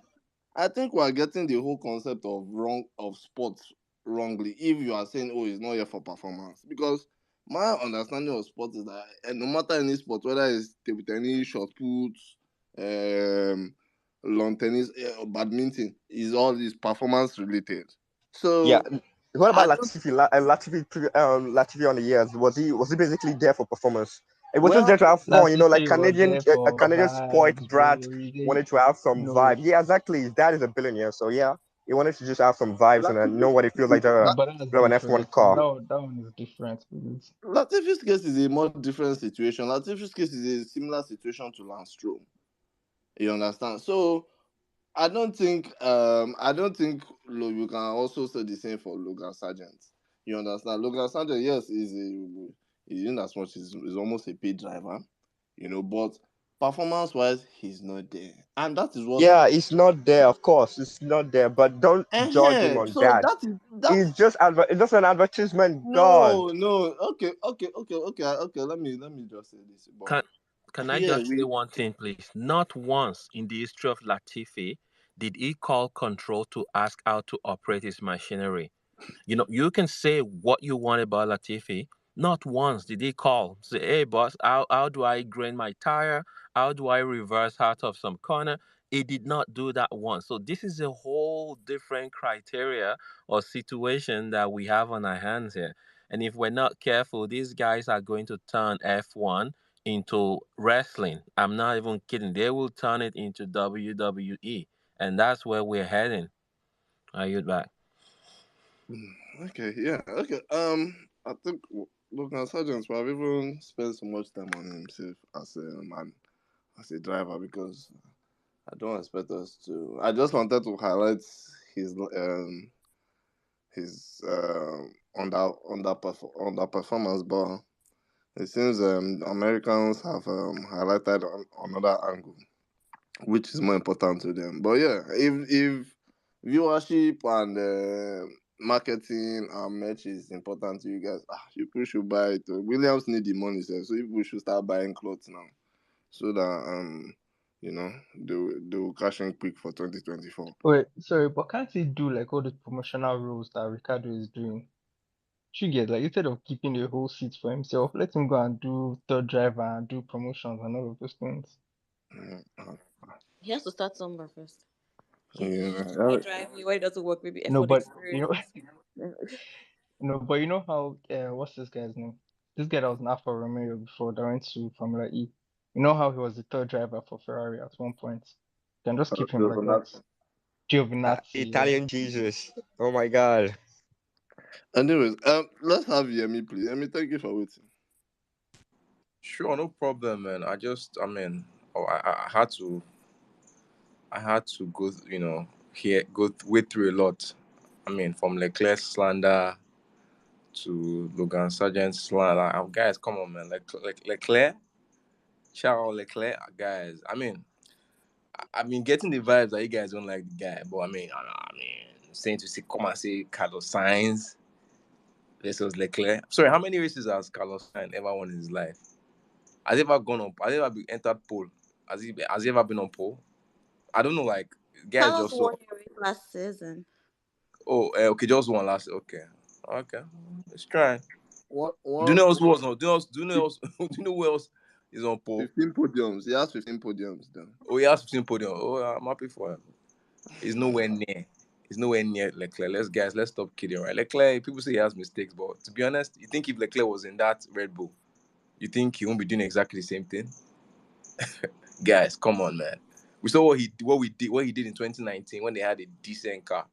I think we're getting the whole concept of sports wrongly if you are saying, oh, it's not here for performance. Because my understanding of sports is that no matter any sport, whether it's table tennis, shot put, lawn tennis, badminton, is all is performance related. Yeah. So What I about don't Latifi on the years? Was he basically there for performance? It was just there well to have fun, like Latifi was there A for Canadian spoiled vibes, brat bro. wanted to have some vibe. No, Yeah, exactly. His dad is a billionaire, so yeah, he wanted to just have some vibes and know Latifi's what it feels like to but that's drive an F1 different. car. That one is different. Please. Latifi's case is a more different situation. Latifi's case is a similar situation to Lance Stroll. You understand? So I don't think you can also say the same for Logan Sargent. You understand? Logan Sargent, yes, is in as much as is almost a paid driver, but performance wise, he's not there. And that is what Yeah, it's not there, of course, it's not there, but don't judge him on so that. that's It's just an advertisement. God. no. Okay. Let me just say this. But Can I here just say we one thing, please? Not once in the history of Latifi did he call control to ask how to operate his machinery. You can say what you want about Latifi. Not once did he call, say, hey, boss, how do I grain my tire? How do I reverse out of some corner? He did not do that once. So this is a whole different criteria or situation that we have on our hands here. And if we're not careful, these guys are going to turn F1 into wrestling. I'm not even kidding. They will turn it into WWE. And that's where we're heading. Are you back? Okay, yeah, okay. I think Logan Sargent will have even spent so much time on himself as a man, as a driver, because I don't expect us to. I just wanted to highlight his underperformance, but it seems Americans have highlighted on another angle, which is more important to them. But yeah, if viewership and marketing and merch is important to you guys, people should buy it. Williams need the money, so people should start buying clothes now, so that they will cash in quick for 2024. Wait, sorry, but can't he do like all the promotional roles that Ricardo is doing? You get like instead of keeping the whole seat for himself, let him go and do third driver and do promotions and all of those things. He has to start somewhere first. Yeah. driving when it doesn't work, maybe No, F1 but you know, experience. no, but you know how what's this guy's name? This guy that was in Alfa Romeo before that went to Formula E. You know how he was the third driver for Ferrari at one point. You can just keep him like that. Giovinazzi, yeah. Italian Jesus. Oh my God. Anyways, let's have Yemi, please. Yemi, thank you for waiting. Sure, no problem, man. I mean, I had to go, wait through a lot. I mean, from Leclerc slander to Logan Sargent slander. Guys, come on, man. Leclerc, Charles Leclerc, guys. I mean, I've been getting the vibes that you guys don't like the guy, but I mean, saying to say, come and say Carlos Sainz versus Leclerc. Sorry, how many races has Carlos Sainz ever won in his life? Has he ever gone up? Has he ever entered pole? Has he ever been on pole? I don't know. Like guys Carlos just saw. won a race last season. Oh, okay, just one last. Okay, let's try. What? Do you know else was on? Do you know who else is on pole? 15 podiums. He has 15 podiums then. Oh, he has 15 podiums. Oh, I'm happy for him. He's nowhere near. He's nowhere near Leclerc. Let's stop kidding, right? Leclerc, people say he has mistakes, but to be honest, you think if Leclerc was in that Red Bull, you think he won't be doing exactly the same thing? Guys, come on, man. We saw what he did in 2019 when they had a decent car.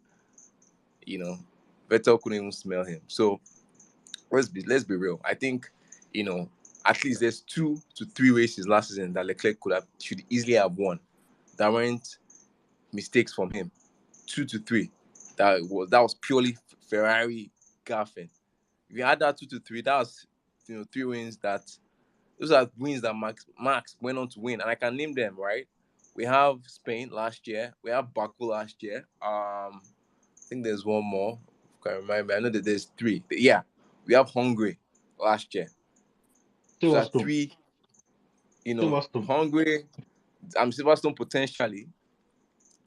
You know, Vettel couldn't even smell him. So let's be real. I think, at least there's 2 to 3 races last season that Leclerc should easily have won. That weren't mistakes from him. 2 to 3. That was purely Ferrari gaffing. If you had that 2 to 3, that was 3 wins those are wins that Max went on to win, and I can name them, right? We have Spain last year. We have Baku last year. I think there's one more. I can't remember. I know that there's 3. Yeah, we have Hungary last year. So that's 3. Hungary. Silverstone potentially.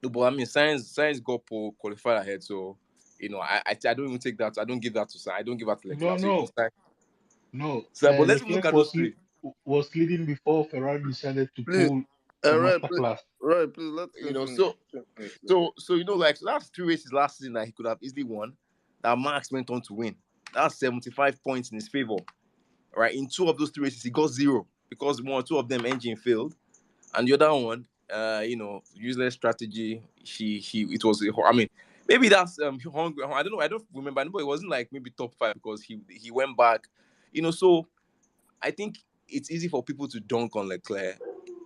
No, but I mean, Science got qualified ahead, so I don't even take that. I don't give that to Science. I don't give that to Leclerc. No. So, but let's even look Leclerc at those 3. was leading before Ferrari decided to Please, pull a masterclass. Right, please let's so that's 3 races last season that he could have easily won. That Max went on to win. That's 75 points in his favor. Right, in 2 of those 3 races, he got 0 because 1 or 2 of them engine failed, and the other one, useless strategy. It was. I mean, maybe that's Hungry. I don't know. I don't remember. I know it wasn't like maybe top 5 because he went back. So I think it's easy for people to dunk on Leclerc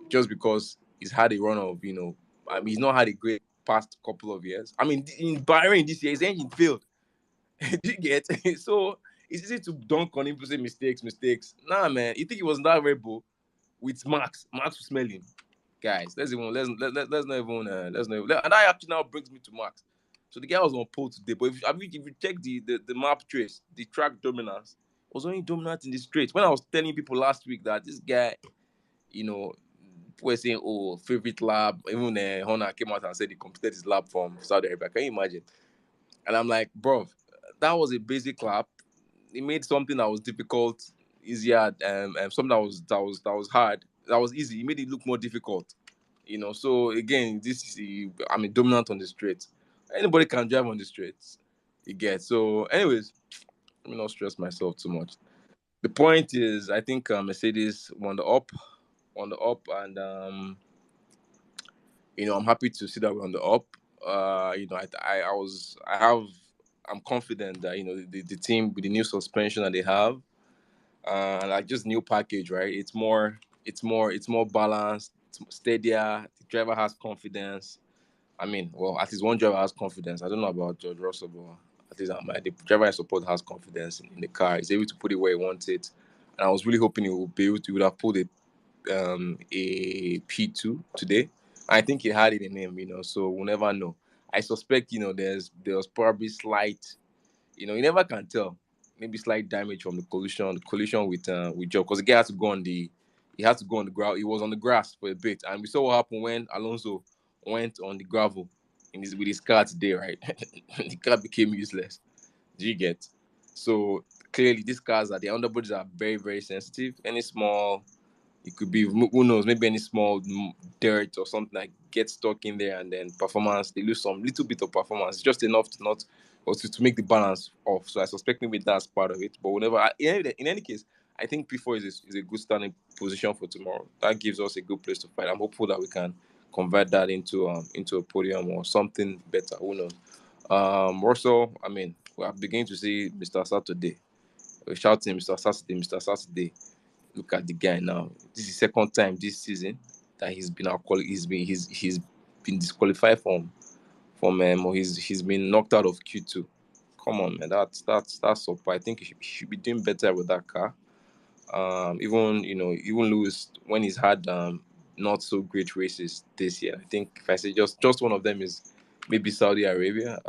just because he's had a run of he's not had a great past couple of years. I mean, in Bahrain this year, his engine failed. Do you get? So it's easy to dunk on him to say mistakes. Nah, man. You think he was in that Red Bull with Max? Max will smell him. Guys, let's not even. And that actually now brings me to Max. So the guy was on pole today, but if you check the map trace, the track dominance was only dominant in the straight. When I was telling people last week that this guy, people were saying, "Oh, favorite lap." Even Honda came out and said he completed his lap from Saudi Arabia. Can you imagine? And I'm like, bro, that was a basic lap. He made something that was difficult easier, and something that was hard. That was easy. He made it look more difficult. So again, dominant on the straight. Anybody can drive on the straight. You get. So, anyways, let me not stress myself too much. The point is, I think Mercedes on the up, and I'm happy to see that we're on the up. I'm confident that the team with the new suspension that they have, like just new package, right? It's more balanced, it's steadier. The driver has confidence. I mean, well, at least one driver has confidence. I don't know about George Russell, but at least the driver I support has confidence in the car. He's able to put it where he wants it, and I was really hoping he would have pulled it a P2 today. I think he had it in him, so we'll never know. I suspect, there was probably slight, you never can tell. Maybe slight damage from the collision with Joe, because the guy had to go on the ground. He was on the grass for a bit, and we saw what happened when Alonso went on the gravel with his car today, right? The car became useless. Do you get? So clearly, these cars their underbodies are very, very sensitive. Any small It could be, who knows, maybe any small dirt or something like gets stuck in there, and then performance, they lose some little bit of performance, just enough to not, or to make the balance off. So I suspect maybe that's part of it. But whenever, in any case, I think P4 is a good starting position for tomorrow. That gives us a good place to fight. I'm hopeful that we can convert that into a podium or something better. Who knows? Also, I mean, we are beginning to see Mr. Saturday. We're shouting Mr. Saturday, Mr. Saturday. Look at the guy now. This is the second time this season that he's been he's been disqualified from or he's been knocked out of Q2. Come on, man. That's up. I think he should be doing better with that car. Even Lewis, when he's had not so great races this year, I think if I say just one of them is maybe Saudi Arabia.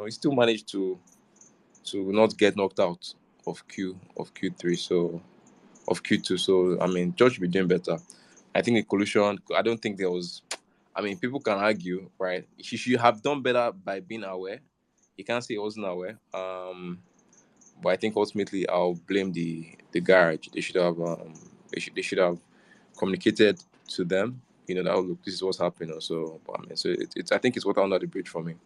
He still managed to not get knocked out of Q3, so of Q2. So I mean, George should be doing better. I think the collision, I don't think there was. I mean, people can argue, right? He should have done better by being aware. You can't say he wasn't aware. But I think ultimately I'll blame the garage. They should have communicated to them. That look, this is what's happening. Also, but I mean, so it's I think it's water under the bridge for me.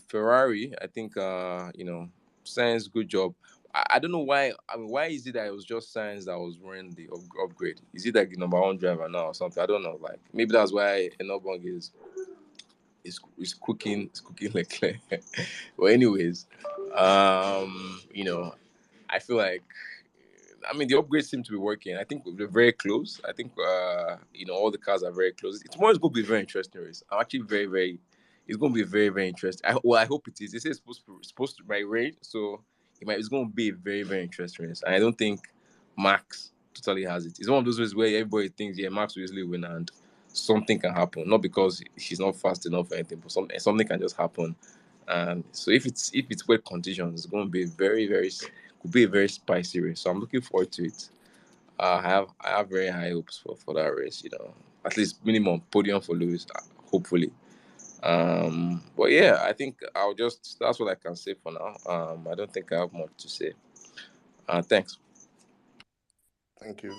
Ferrari, I think Sainz, good job. I don't know why. I mean, why is it that it was just Sainz that was wearing the upgrade? Is it like the number one driver now or something? I don't know. Like maybe that's why Enobong is cooking Leclerc. But anyways, I feel like, I mean, the upgrades seem to be working. I think we're very close. I think all the cars are very close. Tomorrow's going to be a very interesting race. I'm actually very, very. It's going to be very, very interesting. I hope it is. They say it's supposed to be rain, so it's going to be a very, very interesting race. And I don't think Max totally has it. It's one of those races where everybody thinks, yeah, Max will easily win, and something can happen. Not because she's not fast enough or anything, but something can just happen. And so if it's wet conditions, it's going to be very, very. Could be a very spicy race, so I'm looking forward to it. I have very high hopes for that race. At least minimum podium for Lewis, hopefully. But yeah, I think that's what I can say for now. I don't think I have much to say. Thanks. Thank you.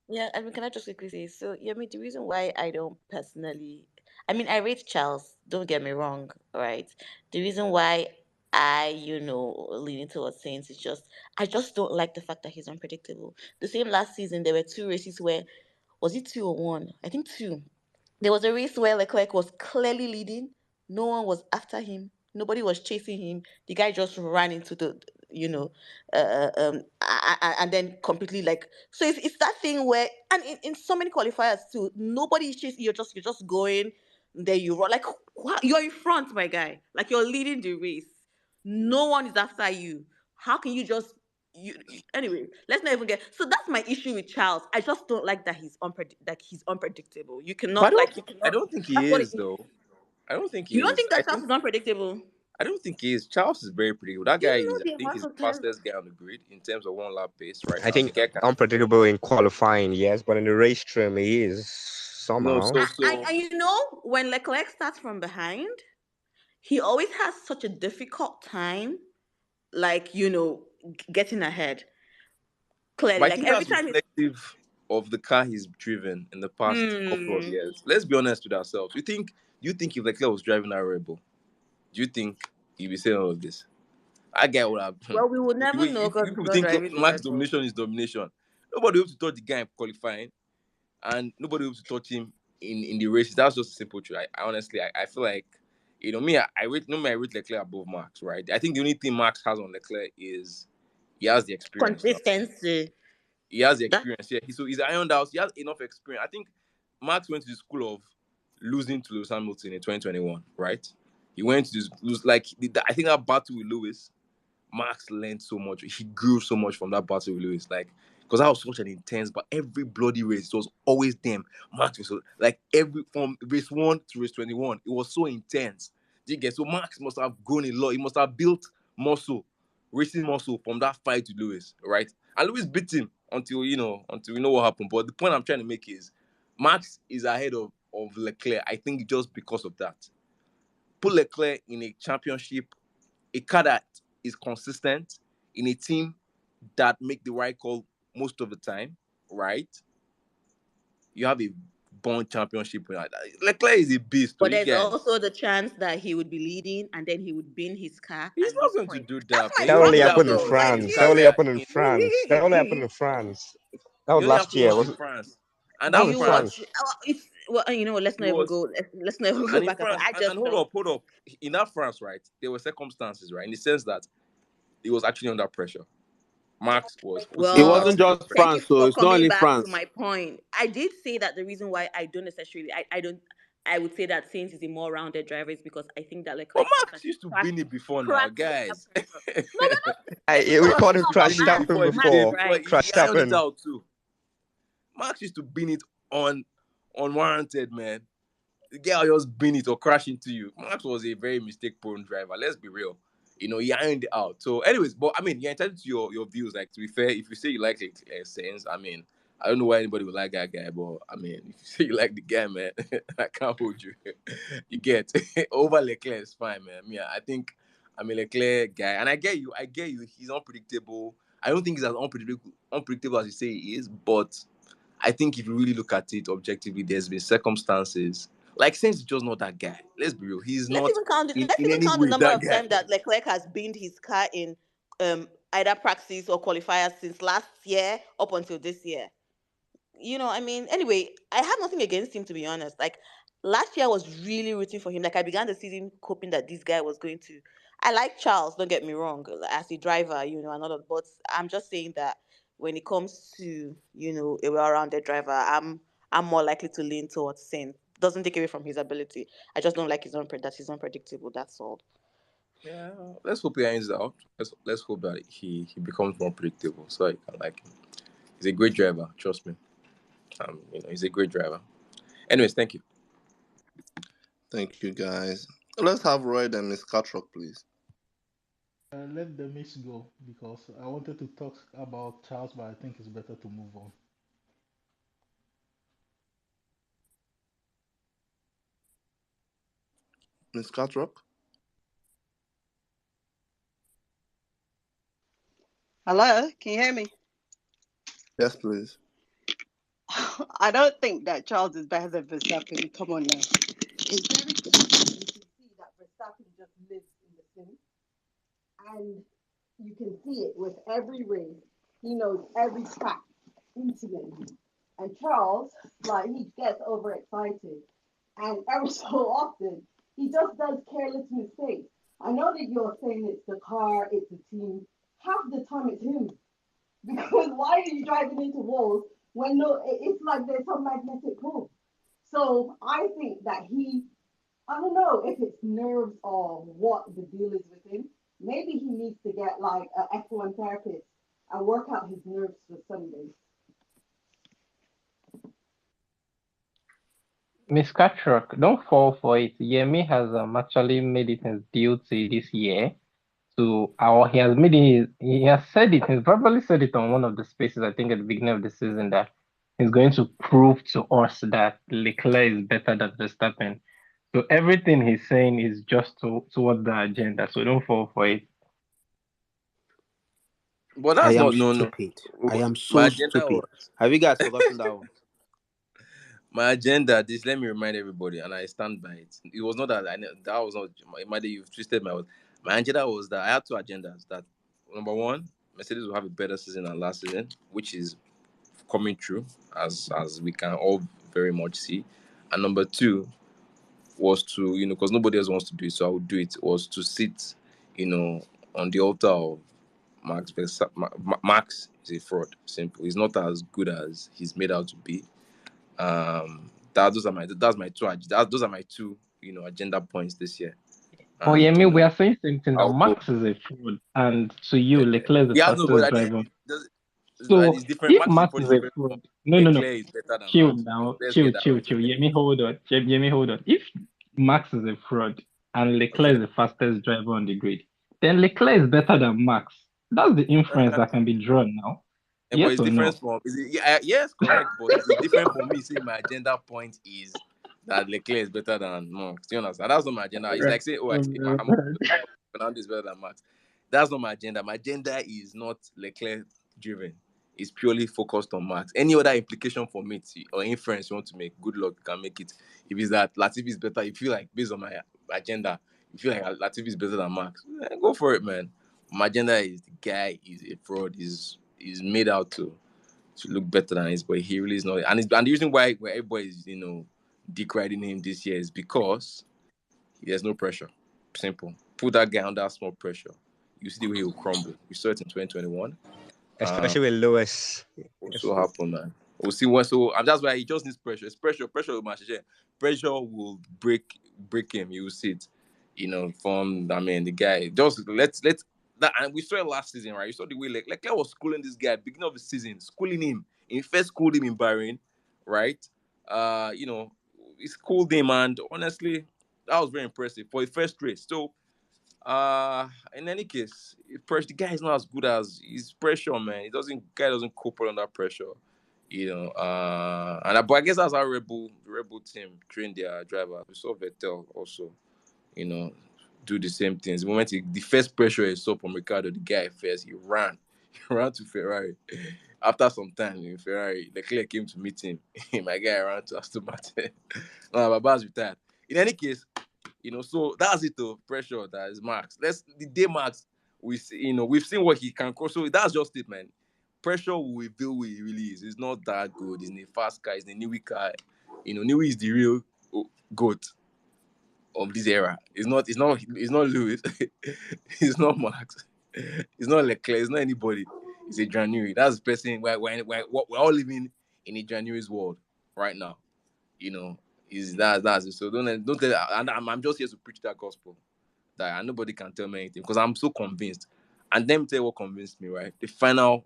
Yeah, I mean, can I just quickly say, so yeah, I mean, the reason why I don't personally, I mean, I rate Charles, don't get me wrong, right? The reason why leaning towards Saints is I just don't like the fact that he's unpredictable. The same last season, there were two races where, was it two or one? I think two. There was a race where Leclerc was clearly leading. No one was after him. Nobody was chasing him. The guy just ran into and then completely like. So it's that thing where, and in so many qualifiers too, nobody is chasing. You're just going. There you run like you're in front, my guy. Like you're leading the race. No one is after you. How can you just anyway, let's not even get. So that's my issue with Charles. I just don't like that he's unpredictable. You But cannot like you I cannot. don't think he That's what it is is. though. I don't think You he don't is. think that Charles is unpredictable? I don't think he is. Charles is very predictable. That Do guy you know is, I the think, amount he's the of times? fastest guy on the grid in terms of one lap pace right I now. The think guy can. unpredictable in qualifying, yes, but in the race trim, he is No, somehow. And when Leclerc starts from behind, he always has such a difficult time, like getting ahead. Clearly, But I like think every that's time reflective of the car he's driven in the past couple of years. Let's be honest with ourselves. You think if Leclerc was driving that Red Bull, do you think he'd be saying all of this? That guy would have. Well, we will never know If because he's people not think driving the Max Red Bull. domination is domination, nobody able to touch the guy in qualifying, and nobody able to touch him in the races. That's just a simple truth. I honestly, I feel like, me, I rate Leclerc above Max, right? I think the only thing Max has on Leclerc is he has the experience now. Consistency. He has the experience. Yeah, he's ironed out. He has enough experience. I think Max went to the school of losing to Lewis Hamilton in 2021, right? He went to lose. Like, I think that battle with Lewis, Max learned so much. He grew so much from that battle with Lewis. Like, because that was such an intense, but every bloody race, it was always them. Max was like from race 1 to race 21, it was so intense. Do you get? So Max must have grown a lot. He must have built muscle, racing muscle from that fight with Lewis, right? And Lewis beat him until we know what happened. But the point I'm trying to make is Max is ahead of Leclerc. I think just because of that. Put Leclerc in a championship, a car that is consistent, in a team that make the right call most of the time, right? You have a born championship winner. Leclerc is a beast, But you there's get. also the chance that he would be leading and then he would bin his car He's and not lose going to points. do That's that. my He That won't only do that happened problem. in for So his France. That only career. happened in France. That only happened in France. That He was only last happened year. once in Was France. And do that was you France, watch? France? It's well, let's he not even was, go. Let's not even go and in back and forth. France, I just and hold know. up, hold up. In that France, right, there were circumstances, right, in the sense that he was actually under pressure. Max was It putting Well, wasn't Verstappen under just pressure. thank you France, so for it's not coming only back to France. my point. I did say that the reason why I don't necessarily, I don't, I would say that Sainz is a more rounded driver is because I think that But Leclerc Max used to crashed, win it before now, crashed under guys. pressure. No, we're not. We We're Max called talking him used to about Crash win it Max. before Tappen he Max, came, before. before right? he Crash ironed it Tappen. out too. Max used to bin it unwarranted, man. The guy will just bin it or crash into you. Max was a very mistake-prone driver. Let's be real. He ironed it out. So, anyways, but I mean, you're entitled to your views. Like, to be fair, if you say you like Sainz, I mean, I don't know why anybody would like that guy, but I mean, if you say you like the guy, man, I can't hold you. You get over Leclerc is fine, man. Yeah, I think I'm a Leclerc guy, and I get you. He's unpredictable. I don't think he's as unpredictable as you say he is, but I think if you really look at it objectively, there's been circumstances. Like, Sainz is just not that guy. Let's be real. He's Let's not even count it. in Let's even any count the way number that of guy. times that Leclerc has binned his car in either practice or qualifiers since last year up until this year. I mean, anyway, I have nothing against him, to be honest. Like, last year I was really rooting for him. Like, I began the season hoping that this guy was going to. I like Charles, don't get me wrong, as a driver, and all that. But I'm just saying that when it comes to, a well-rounded driver, I'm more likely to lean towards Sainz. Doesn't take away from his ability. I just don't like that he's unpredictable. That's all. Yeah, let's hope he ends out. Let's hope that he becomes more predictable so I can like him. He's a great driver, trust me. He's a great driver. Anyways, thank you. Thank you, guys. Let's have Roy and Miss Catrock, please. Let the miss go because I wanted to talk about Charles, but I think it's better to move on. Miss Catrock? Hello, can you hear me? Yes, please. I don't think that Charles is better than Verstappen. Come on now. It's very clear. You can see that Verstappen just lives in the sim. And you can see it with every race. He knows every track intimately. And Charles, he gets overexcited. And every so often, he just does careless mistakes. I know that you're saying it's the car, it's the team. Half the time it's him. Because why are you driving into walls when it's like there's some magnetic pull? So I think that I don't know if it's nerves or what the deal is with him. Maybe he needs to get like an F1 therapist and work out his nerves for Sundays. Miss Catrock, don't fall for it. Yemi has actually made it his duty this year or he has he has said it, he's probably said it on one of the spaces, I think at the beginning of the season, that he's going to prove to us that Leclerc is better than Verstappen. So everything he's saying is just towards the agenda. So don't fall for it. But I that's am not no. stupid. I am My so agenda stupid. was Have you guys forgotten that one? my agenda. Let me remind everybody, and I stand by it. It was not that that was not my day. You've twisted my words. My agenda was that I had two agendas. That number one, Mercedes will have a better season than last season, which is coming true as we can all very much see. And number two was to because nobody else wants to do it, so I would do it. Was to sit on the altar of Max Verstappen. Max is a fraud. Simple. He's not as good as he's made out to be. Those are my two agenda points this year. Oh, And Yemi, we are saying same thing now. I'll Max is a fraud, and to you, Leclerc is the yeah, no, but fastest I think driver. it's So different. if Max is Max is a different from fraud, no. Leclerc is better than Chill Max. now, Let's chill. get that right. Yemi, hold on. Yemi, hold on. If Max is a fraud and Leclerc is the fastest driver on the grid, then Leclerc is better than Max. That's the inference that can be drawn now. But Yes it's or different no? from yes, correct. But it's different for me saying my agenda point is that Leclerc is better than Max. Do you understand? That's not my agenda. It's like saying, Fernando is better than Max. That's not my agenda. My agenda is not Leclerc driven. is purely focused on Max. Any other implication from it or inference you want to make, good luck, you can make it. If it's that Latifi is better, you feel like based on my agenda, you feel like Latifi is better than Max, go for it, man. My agenda is the guy is a fraud. He's made out to look better than his, but he really is not. And the reason why everybody is deriding him this year is because there's no pressure. Simple. Put that guy under small pressure. You see the way he will crumble. We saw it in 2021. Especially with Lewis. Also happened, man. We'll see what. So that's why he just needs pressure. It's pressure. Pressure will match. Pressure will break him. You will see it. From the guy. Just let's that. And we saw it last season, right? You saw the way Leclerc was schooling this guy beginning of the season, schooling him. In first schooled him in Bahrain, right? He schooled him, and honestly, that was very impressive for the first race. So. In any case, the guy is not as good as his pressure, man. Guy doesn't cope under pressure, but I guess that's how the Red Bull team train their driver. We saw Vettel also, do the same things. The moment the first pressure he saw from Ricardo, the guy first he ran to Ferrari. After some time in Ferrari, Leclerc came to meet him. My guy ran to Aston Martin. No, Baba's retired. In any case. So that's it though. Pressure, that is Max. The day Max, we've seen what he can cross. So that's just it, man. Pressure will reveal who he really is. He's not that good. He's in a fast car. He's in a Newey car. Newey is the real GOAT of this era. It's not Lewis. It's not Max. It's not Leclerc. It's not anybody. It's a January. That's the person. We're all living in a January's world right now. That's it. So don't tell. And I'm just here to preach that gospel. That nobody can tell me anything because I'm so convinced. And let me tell you what convinced me. Right, the final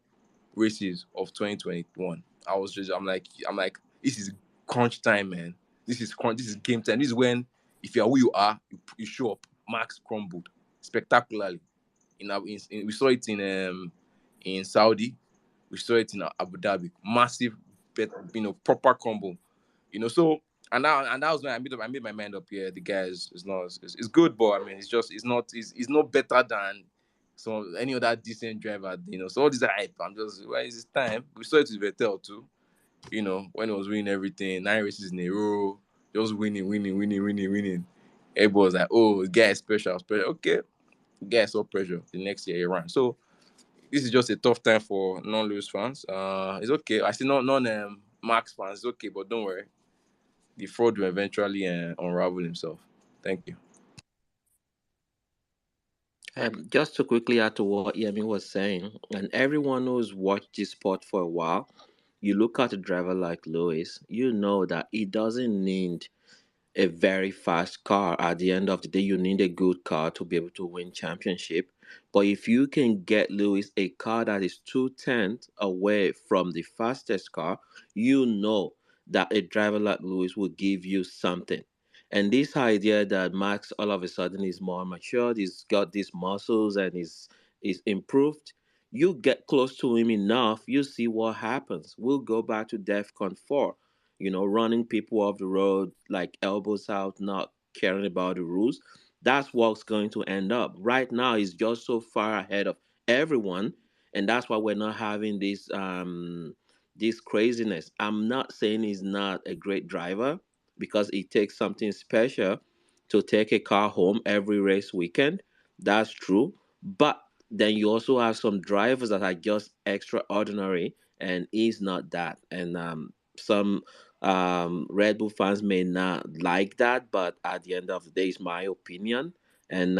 races of 2021. I'm like, this is crunch time, man. This is game time. This is when, if you are who you are, you show up. Max crumbled spectacularly. We saw it in Saudi. We saw it in Abu Dhabi. Massive, proper crumble. So. And that was when I made my mind up here. The guy is good, but I mean it's not better than any other decent driver. So all this hype. I'm just it's time. We saw it with Vettel too. When he was winning everything, 9 races in a row, just winning. Everybody was like, oh, the guy is special. Okay, the guy is so pressure. The next year he ran. So this is just a tough time for non-Lewis fans. It's okay. I see non-Max fans. It's okay, but don't worry. The fraud will eventually unravel himself. Thank you. Just to quickly add to what Yemi was saying, and everyone who's watched this sport for a while, you look at a driver like Lewis, you know that he doesn't need a very fast car. At the end of the day, you need a good car to be able to win championship. But if you can get Lewis a car that is 2/10 away from the fastest car, you know that a driver like Lewis will give you something. And this idea that Max all of a sudden is more matured, he's got these muscles and is improved. You get close to him enough, you see what happens. We'll go back to DEFCON 4, running people off the road like elbows out, not caring about the rules. That's what's going to end up. Right now, he's just so far ahead of everyone, and that's why we're not having this craziness. I'm not saying he's not a great driver because it takes something special to take a car home every race weekend. That's true, but then you also have some drivers that are just extraordinary, and he's not that. And some Red Bull fans may not like that, but at the end of the day, it's my opinion. And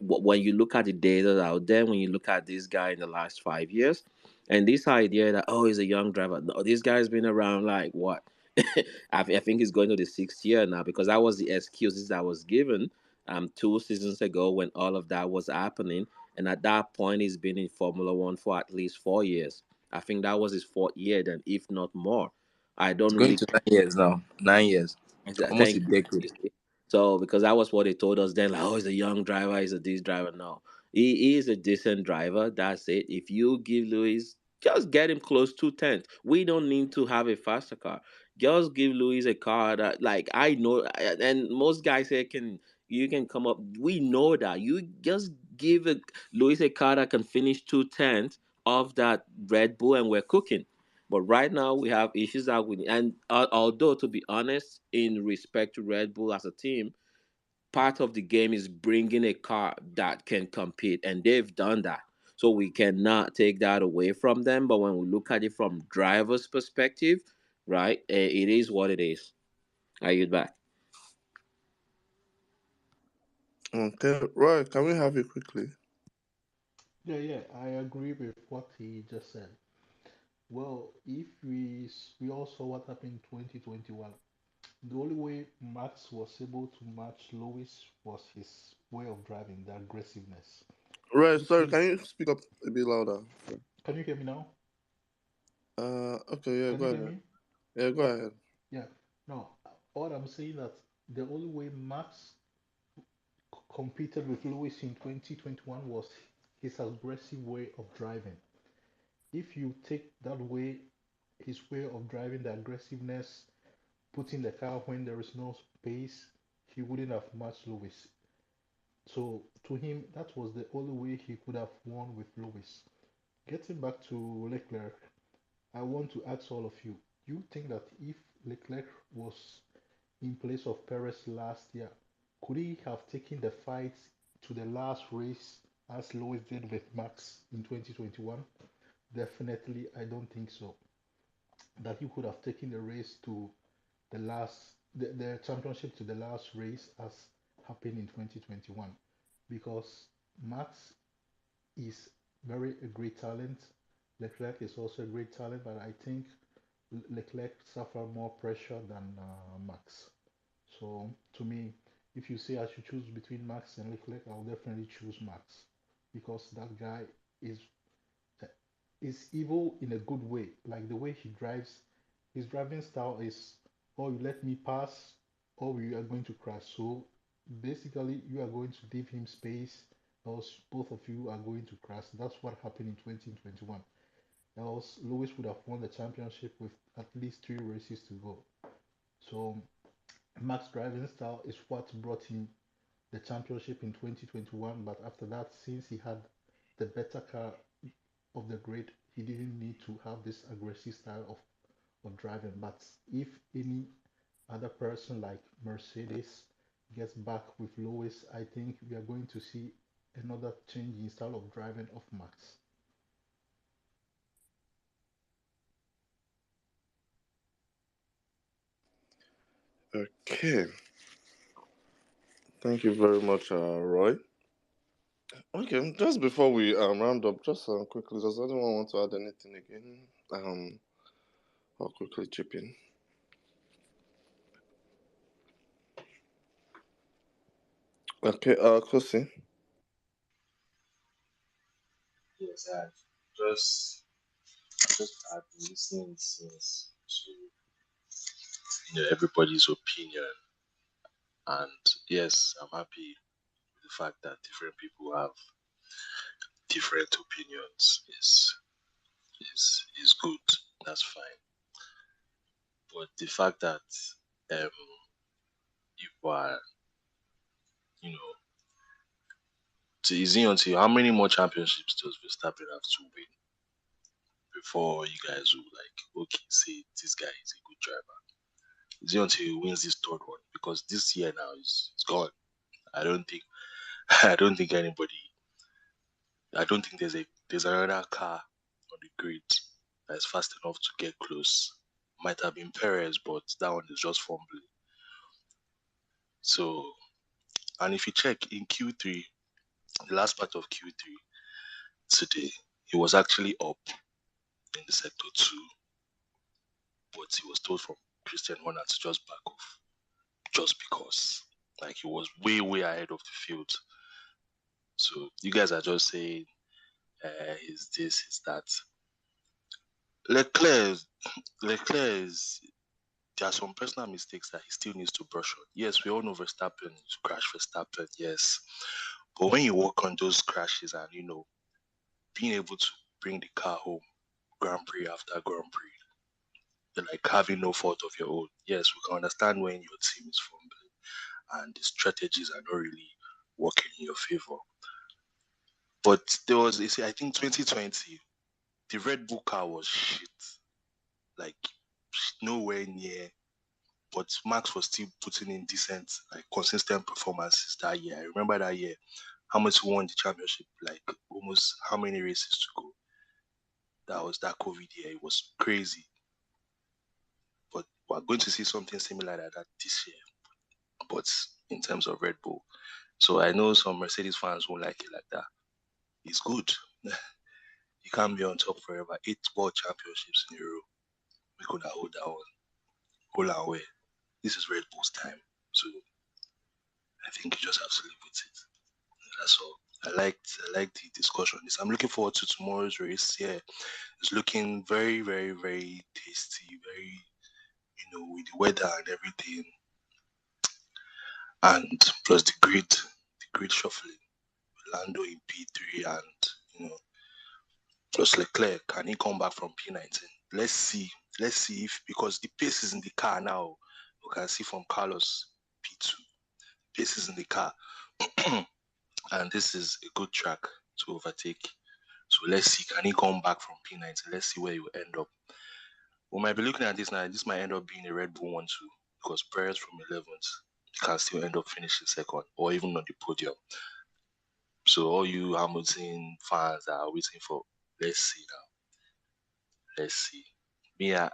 when you look at the data out there, when you look at this guy in the last 5 years, and this idea that, oh, he's a young driver, no, this guy's been around like what? I think he's going to the 6th year now, because that was the excuses that was given 2 seasons ago when all of that was happening. And at that point, he's been in Formula One for at least 4 years. I think that was his 4th year, then, if not more. I It's don't going really. to 9 years now. 9 years. Almost a Thank you. decade. You see? So, because that was what they told us then, like, oh, he's a young driver, he's a this driver. No, he is a decent driver. That's it. If you give Lewis, just get him close to 10th. We don't need to have a faster car. Just give Lewis a car that, like, I know, and most guys here you can come up. We know that. You just give Lewis a car that can finish 2/10 of that Red Bull and we're cooking. But right now we have issues that we and although to be honest, in respect to Red Bull as a team, part of the game is bringing a car that can compete, and they've done that. So we cannot take that away from them. But when we look at it from driver's perspective, right, it is what it is. I get back. Okay, right. Can we have it quickly? Yeah, I agree with what he just said. Well, if we all saw what happened in 2021, the only way Max was able to match Lewis was his way of driving, the aggressiveness. Right. If Sorry. he, Can you speak up a bit louder? can you hear me now? Okay. Yeah. Can Go you hear ahead. me? Yeah. Go ahead. Yeah. No, all I'm saying that the only way Max competed with Lewis in 2021 was his aggressive way of driving. If you take that way, his way of driving, the aggressiveness, putting the car when there is no space, he wouldn't have matched Lewis. So to him, that was the only way he could have won with Lewis. Getting back to Leclerc, I want to ask all of you, you think that if Leclerc was in place of Perez last year, could he have taken the fight to the last race as Lewis did with Max in 2021? Definitely, I don't think so. That he could have taken the race to the championship to the last race as happened in 2021, because Max is a great talent. Leclerc is also a great talent, but I think Leclerc suffered more pressure than Max. So to me, if you say I should choose between Max and Leclerc, I'll definitely choose Max because that guy is is evil in a good way. Like the way he drives, his driving style is, oh, you let me pass, or you are going to crash. So basically, you are going to give him space, else both of you are going to crash. That's what happened in 2021. Else Lewis would have won the championship with at least 3 races to go. So Max driving style is what brought him the championship in 2021. But after that, since he had the better car of the grid, he didn't need to have this aggressive style of driving. But if any other person like Mercedes gets back with Lewis, I think we are going to see another change in style of driving of Max. Okay. Thank you very much, Roy. Okay. Just before we round up, just quickly, does anyone want to add anything again? I'll quickly chip in. Okay. Kosi. Yes, I've I've been listening since to everybody's opinion, and yes, I'm happy with the fact that different people have different opinions. Is good. That's fine. But the fact that you are, you know, it's easy until how many more championships does Verstappen have to win before you guys will like, okay, say this guy is a good driver. It's until he wins this third one because this year now is gone. I don't think I don't think anybody I don't think there's another car on the grid that's fast enough to get close. Might have been Perez, but that one is just fumbling. So and if you check in Q3, the last part of Q3 today, he was actually up in the sector 2, but he was told from Christian Horner to just back off. Just because. Like he was way ahead of the field. So you guys are just saying is this, is that. Leclerc is there are some personal mistakes that he still needs to brush on. Yes, we all know Verstappen to crash Verstappen, yes. But when you work on those crashes and being able to bring the car home Grand Prix after Grand Prix, you're like having no fault of your own. Yes, we can understand when your team is fumbling and the strategies are not really working in your favor. But there was, I think 2020, the Red Bull car was shit. Like nowhere near. But Max was still putting in decent, like consistent performances that year. I remember that year, Hamilton won the championship, like almost how many races to go. That was that COVID year. It was crazy. But we're going to see something similar like that this year. But in terms of Red Bull. So I know some Mercedes fans won't like it like that. It's good. You can't be on top forever. 8 world championships in a row. We could have hold that one. Hold our way. This is Red Bull's time. So I think you just have to live with it. That's all. I like the discussion on this. I'm looking forward to tomorrow's race. Yeah. It's looking very, very, very tasty, very, with the weather and everything. And plus the grid shuffling. Lando in P3 and, plus Leclerc. Can he come back from P19? Let's see if, because the pace is in the car now. You can see from Carlos P2. Pace is in the car. And this is a good track to overtake. So let's see, can he come back from P19? Let's see where he will end up. We might be looking at this now. This might end up being a Red Bull 1-2 because Perez from 11th can still end up finishing second or even on the podium. So all you Hamilton fans that are waiting for, let's see now. Let's see. Me, I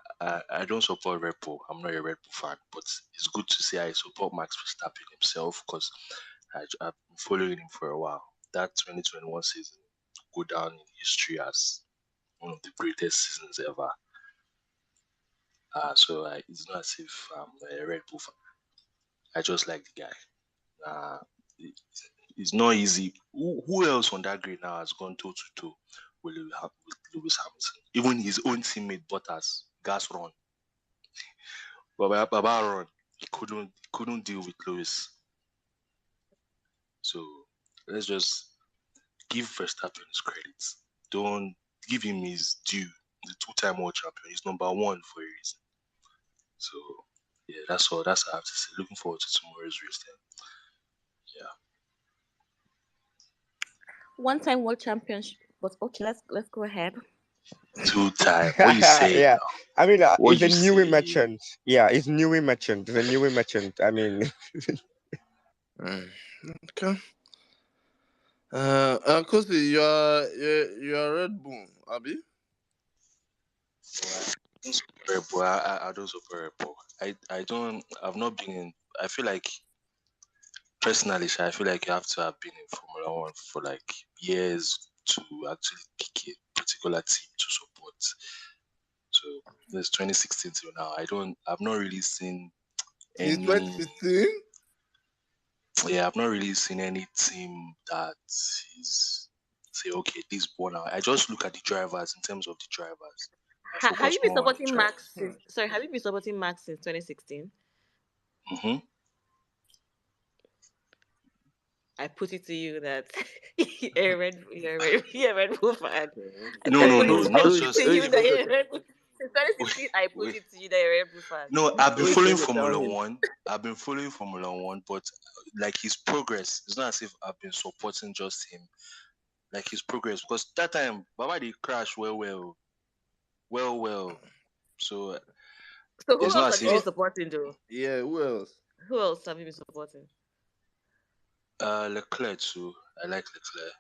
don't support Red Bull. I'm not a Red Bull fan, but it's good to see I support Max Verstappen himself because I've been following him for a while. That 2021 season go down in history as one of the greatest seasons ever. So it's not as if I'm a Red Bull fan. I just like the guy. It's not easy. Who else on that grid now has gone toe to toe with Lewis Hamilton? Even his own teammate Bottas, gas run. Baba run. He couldn't deal with Lewis. So let's just give Verstappen his credits. Don't give him his due. The 2-time world champion. He's number 1 for a reason. So yeah, that's all. That's all I have to say. Looking forward to tomorrow's race then. Yeah. 1-time world championship. But okay, let's go ahead. 2-time. What you say? Yeah, I mean, What it's a you newer say? merchant. Yeah, it's newer merchant. It's a newer merchant. I mean, Okay. Kosi, you are Red Bull, Abi? Red Bull. I don't support Red Bull. I've not been in. I feel like personally, I feel like you have to have been in Formula One for like years to actually pick a particular team to support. So there's 2016 till now. I've not really seen It's any. 2016? Yeah, I've not really seen any team that is say, okay, this one out. I just look at the drivers in terms of the drivers. Have you been more on the supporting Max since? Sorry, have you been supporting Max since 2016? Mm-hmm. I put it to you that you're a Red Bull fan. No, not Since just. 2016, I put it to you that you're a Red Bull fan. No, I've been following Formula One. But like his progress, it's not as if I've been supporting just him. Like his progress, because that time Baba they crash well. So who it's else not have as you been if supporting, though? Yeah, who else? Who else have you been supporting? Leclerc too. I like Leclerc.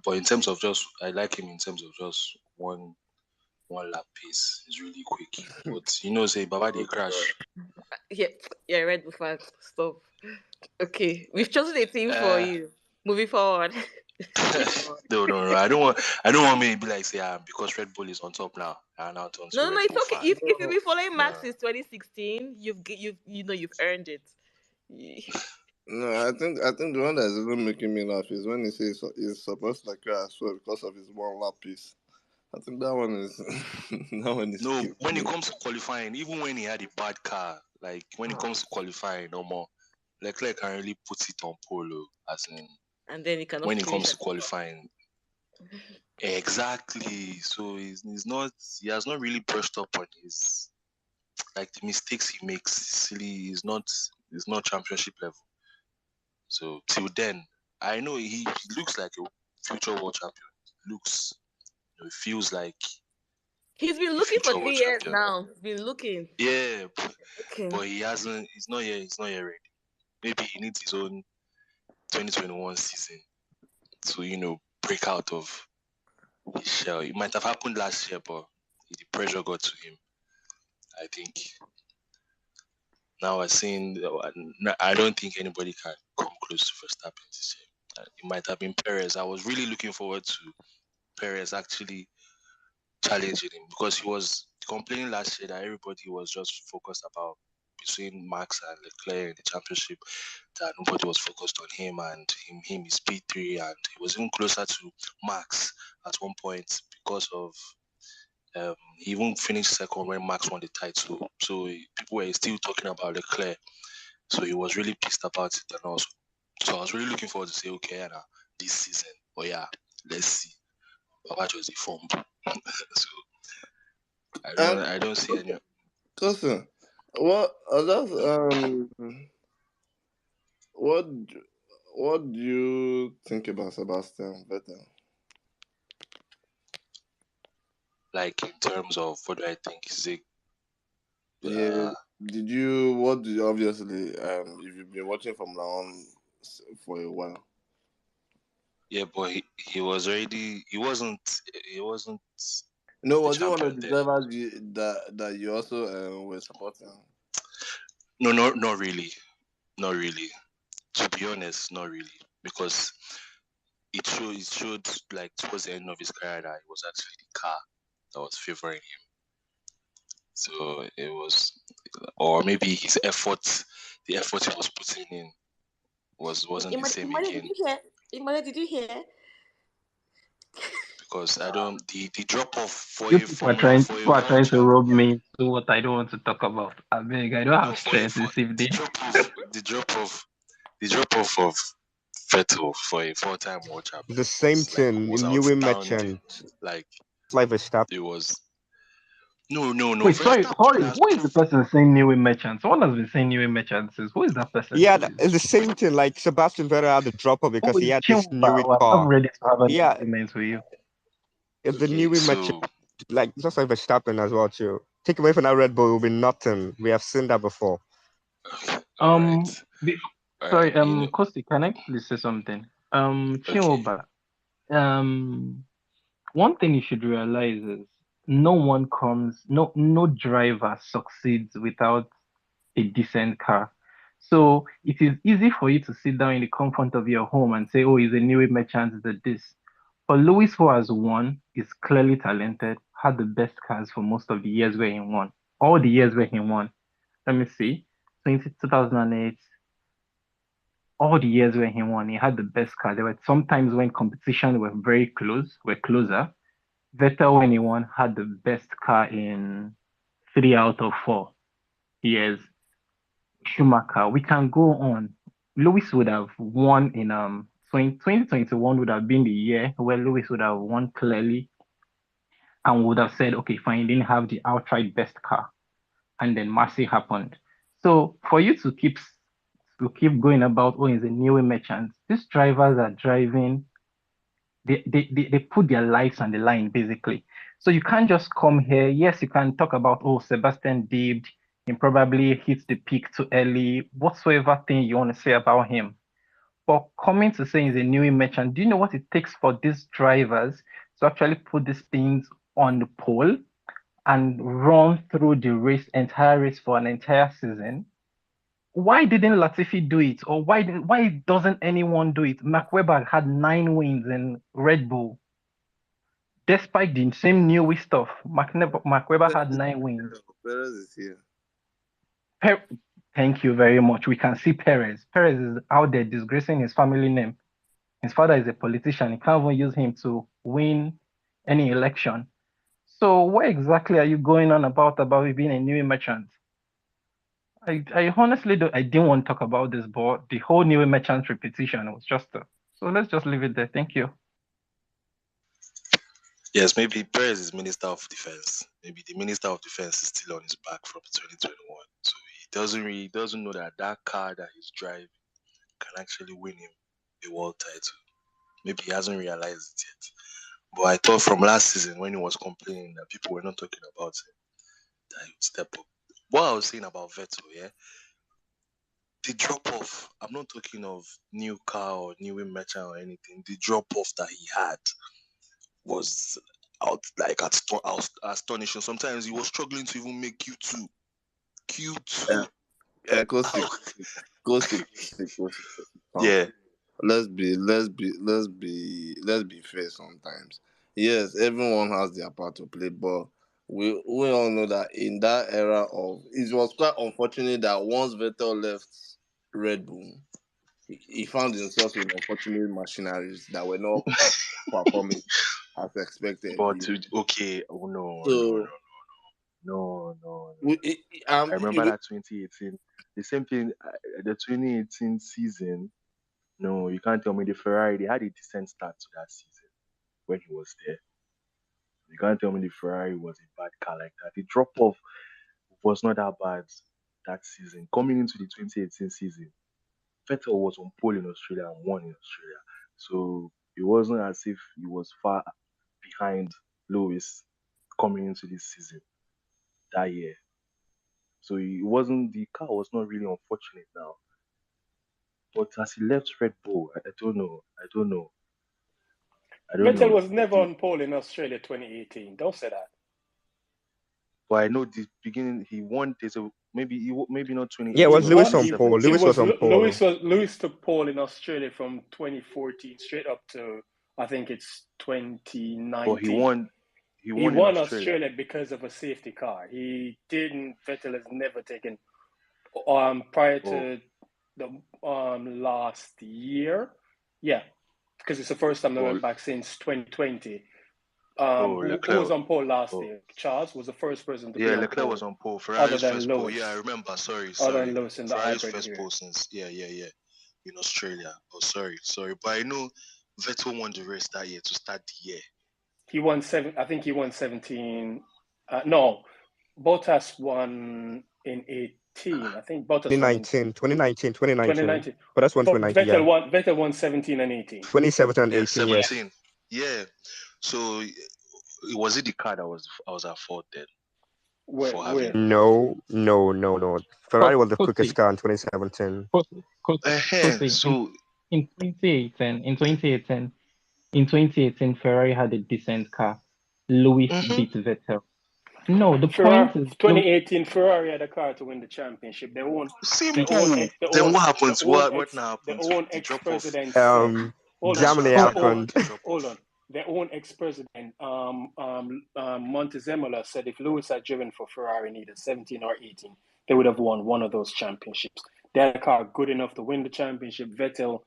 But in terms of I like him in terms of just one lap pace. He's really quick. But say Baba they crash. Yeah, Red Bull fan. Stop. Okay, we've chosen a team for you. Moving forward. No. I don't want me to be like say because Red Bull is on top now. No, it's okay. If you've been following Max since 2016, you've earned it. No, I think the one that's even making me laugh is when he says he's supposed to crash because of his one lap piece. I think that one is No, when it comes to qualifying, even when he had a bad car, like when it comes to qualifying, no more. Leclerc can really put it on polo, as in. And then he cannot. When it comes to qualifying, exactly. So he's not. He has not really brushed up on his the mistakes he makes. Silly. He's not championship level. So till then, I know he looks like a future world champion. looks, it feels like He's been a looking for future world 3 years champion. now. He's been looking. Yeah, Okay. but he hasn't. He's not yet. He's not yet ready. Maybe he needs his own 2021 season to break out of his shell. It might have happened last year, but the pressure got to him. I think now I don't think anybody can come close to Verstappen this year. It might have been Perez. I was really looking forward to Perez actually challenging him because he was complaining last year that everybody was just focused about between Max and Leclerc in the championship, that nobody was focused on him and him is P3, and he was even closer to Max at one point because of he even finished second when Max won the title. So people were still talking about Leclerc. So he was really pissed about it and also. So I was really looking forward to say, okay, Anna, this season, let's see. What was the form? So I don't see any. Cousin, what what do you think about Sebastian Vettel? Like in terms of what do I think is it? Yeah. Obviously if you've been watching Formula One for a while. Yeah, but he was already he wasn't No, the was he one of champion the then. drivers that you also were supporting? No, not really. Not really. To be honest, not really. Because it showed like towards the end of his career that it was actually the car that was favoring him. So it was, or maybe his effort, the effort he was putting in wasn't the same again. Did you hear? Because I don't the drop off for You a people are Formula trying, people are trying to rob me to what I don't want to talk about. I beg, I don't have stress this evening. the drop off of Vettel for a 4-time world champion. The same thing, was Newey outstanding. Merchant, Like Verstappen. it was no. Wait, sorry, Verstappen has who is the person saying Newey Merchant? Someone has been saying Newey Merchant since. Who is that person? Yeah, it's the same thing. Like Sebastian Vettel had the drop off because he had this Newey I'm car. ready to have an Yeah, argument with you. it's the Okay, Newey so Merchant, like just like Verstappen as well too. Take away from that Red Bull, it will be nothing. We have seen that before. Sorry, Kosti, can I please say something? Chinoba, one thing you should realize is no driver succeeds without a decent car. So it is easy for you to sit down in the comfort of your home and say, oh, he's a Newey Merchant, he's a this. But Lewis, who has won, is clearly talented, had the best cars for most of the years where he won. All the years where he won. Let me see. 2008, all the years where he won, he had the best car. There were some times when competition were closer. Vettel, when he won, had the best car in 3 out of 4 years. Schumacher, we can go on. Lewis would have won in 2021 would have been the year where Lewis would have won clearly and would have said, okay, fine, didn't have the outright best car. And then Marcy happened. So for you to keep going about, oh, he's a Newey Merchant, these drivers are driving, they put their lives on the line, basically. So you can't just come here. Yes, you can talk about, oh, Sebastian dipped, he probably hit the peak too early, whatsoever thing you want to say about him. But coming to say he's a Newey Merchant, do you know what it takes for these drivers to actually put these things on the pole and run through the entire race for an entire season? Why didn't Latifi do it? Or why doesn't anyone do it? Mark Webber had 9 wins in Red Bull. Despite the same Newey stuff, Mark Webber had 9 wins. Perez is here. Thank you very much. We can see Perez. Perez is out there disgracing his family name. His father is a politician. He can't even use him to win any election. So what exactly are you going on about being a Newey Merchant? I honestly I didn't want to talk about this, but the whole Newey Merchant repetition was just so let's just leave it there. Thank you. yes, maybe Perez is Minister of Defense. Maybe the Minister of Defense is still on his back from 2021. So he doesn't know that car that he's driving can actually win him a world title. Maybe he hasn't realized it yet. But I thought from last season when he was complaining that people were not talking about him, that he would step up. What I was saying about Vettel, yeah, the drop off. I'm not talking of new car or new merchant or anything. The drop off that he had was astonishing. Sometimes he was struggling to even make Q2. Coasting. Yeah. Let's be fair sometimes. Yes, everyone has their part to play, but we all know that in that era it was quite unfortunate that once Vettel left Red Bull, he found himself with unfortunate machineries that were not performing as expected. But okay, no. I remember that 2018. The same thing, the 2018 season. No, you can't tell me the Ferrari. They had a decent start to that season when he was there. You can't tell me the Ferrari was a bad car like that. The drop off was not that bad that season. Coming into the 2018 season, Vettel was on pole in Australia and won in Australia. So it wasn't as if he was far behind Lewis coming into this season that year. So the car was not really unfortunate now. But as he left Red Bull, I don't know. Vettel was never on pole in Australia 2018. Don't say that. But I know the beginning he won. Maybe not 2018. Yeah, it was Lewis on pole. Lewis was on pole. Lewis took pole in Australia from 2014 straight up to I think it's 2019. But he won. He won Australia because of a safety car. Vettel has never taken prior to the last year. Yeah, because it's the first time they went back since 2020. Who was on pole last year? Charles was the first person to be on Leclerc pole. was on pole. Ferrari's than first Lewis. pole. Yeah, I remember. Sorry. Other than Lewis in the Ferrari's hybrid first year. pole since in Australia. Oh, sorry. But I know Vettel won the race that year to start the year. He won 17. No, Bottas won in 18. I think Bottas 2019. But that's 2019. Vettel won 17 and 18. 2017 and 18. 17. Yeah. So was it the car that was at fault then? Where? No. Ferrari was the quickest car in 2017. So in 2018, Ferrari had a decent car. Lewis beat Vettel. No, the point is 2018 Ferrari had a car to win the championship. Then what happens? What now happens? Their own ex-president. Germany happened. Hold on. Their own ex-president, Montezemola, said if Lewis had driven for Ferrari in either 17 or 18, they would have won one of those championships. They had a car good enough to win the championship. Vettel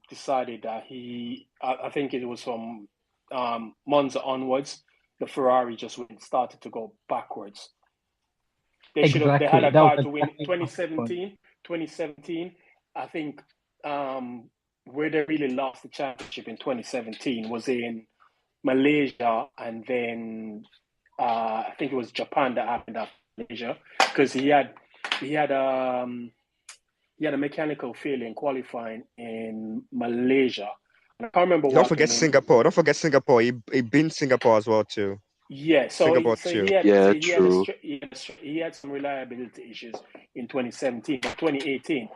decided that I think it was from Monza onwards, the Ferrari just started to go backwards. They had a car to win 2017. I think where they really lost the championship in 2017 was in Malaysia, and then I think it was Japan that happened after Malaysia, because he had a mechanical failure in qualifying in Malaysia. I can't remember. Don't forget Singapore. He been Singapore as well too. Yeah, Singapore too. He had some reliability issues in 2017. 2018,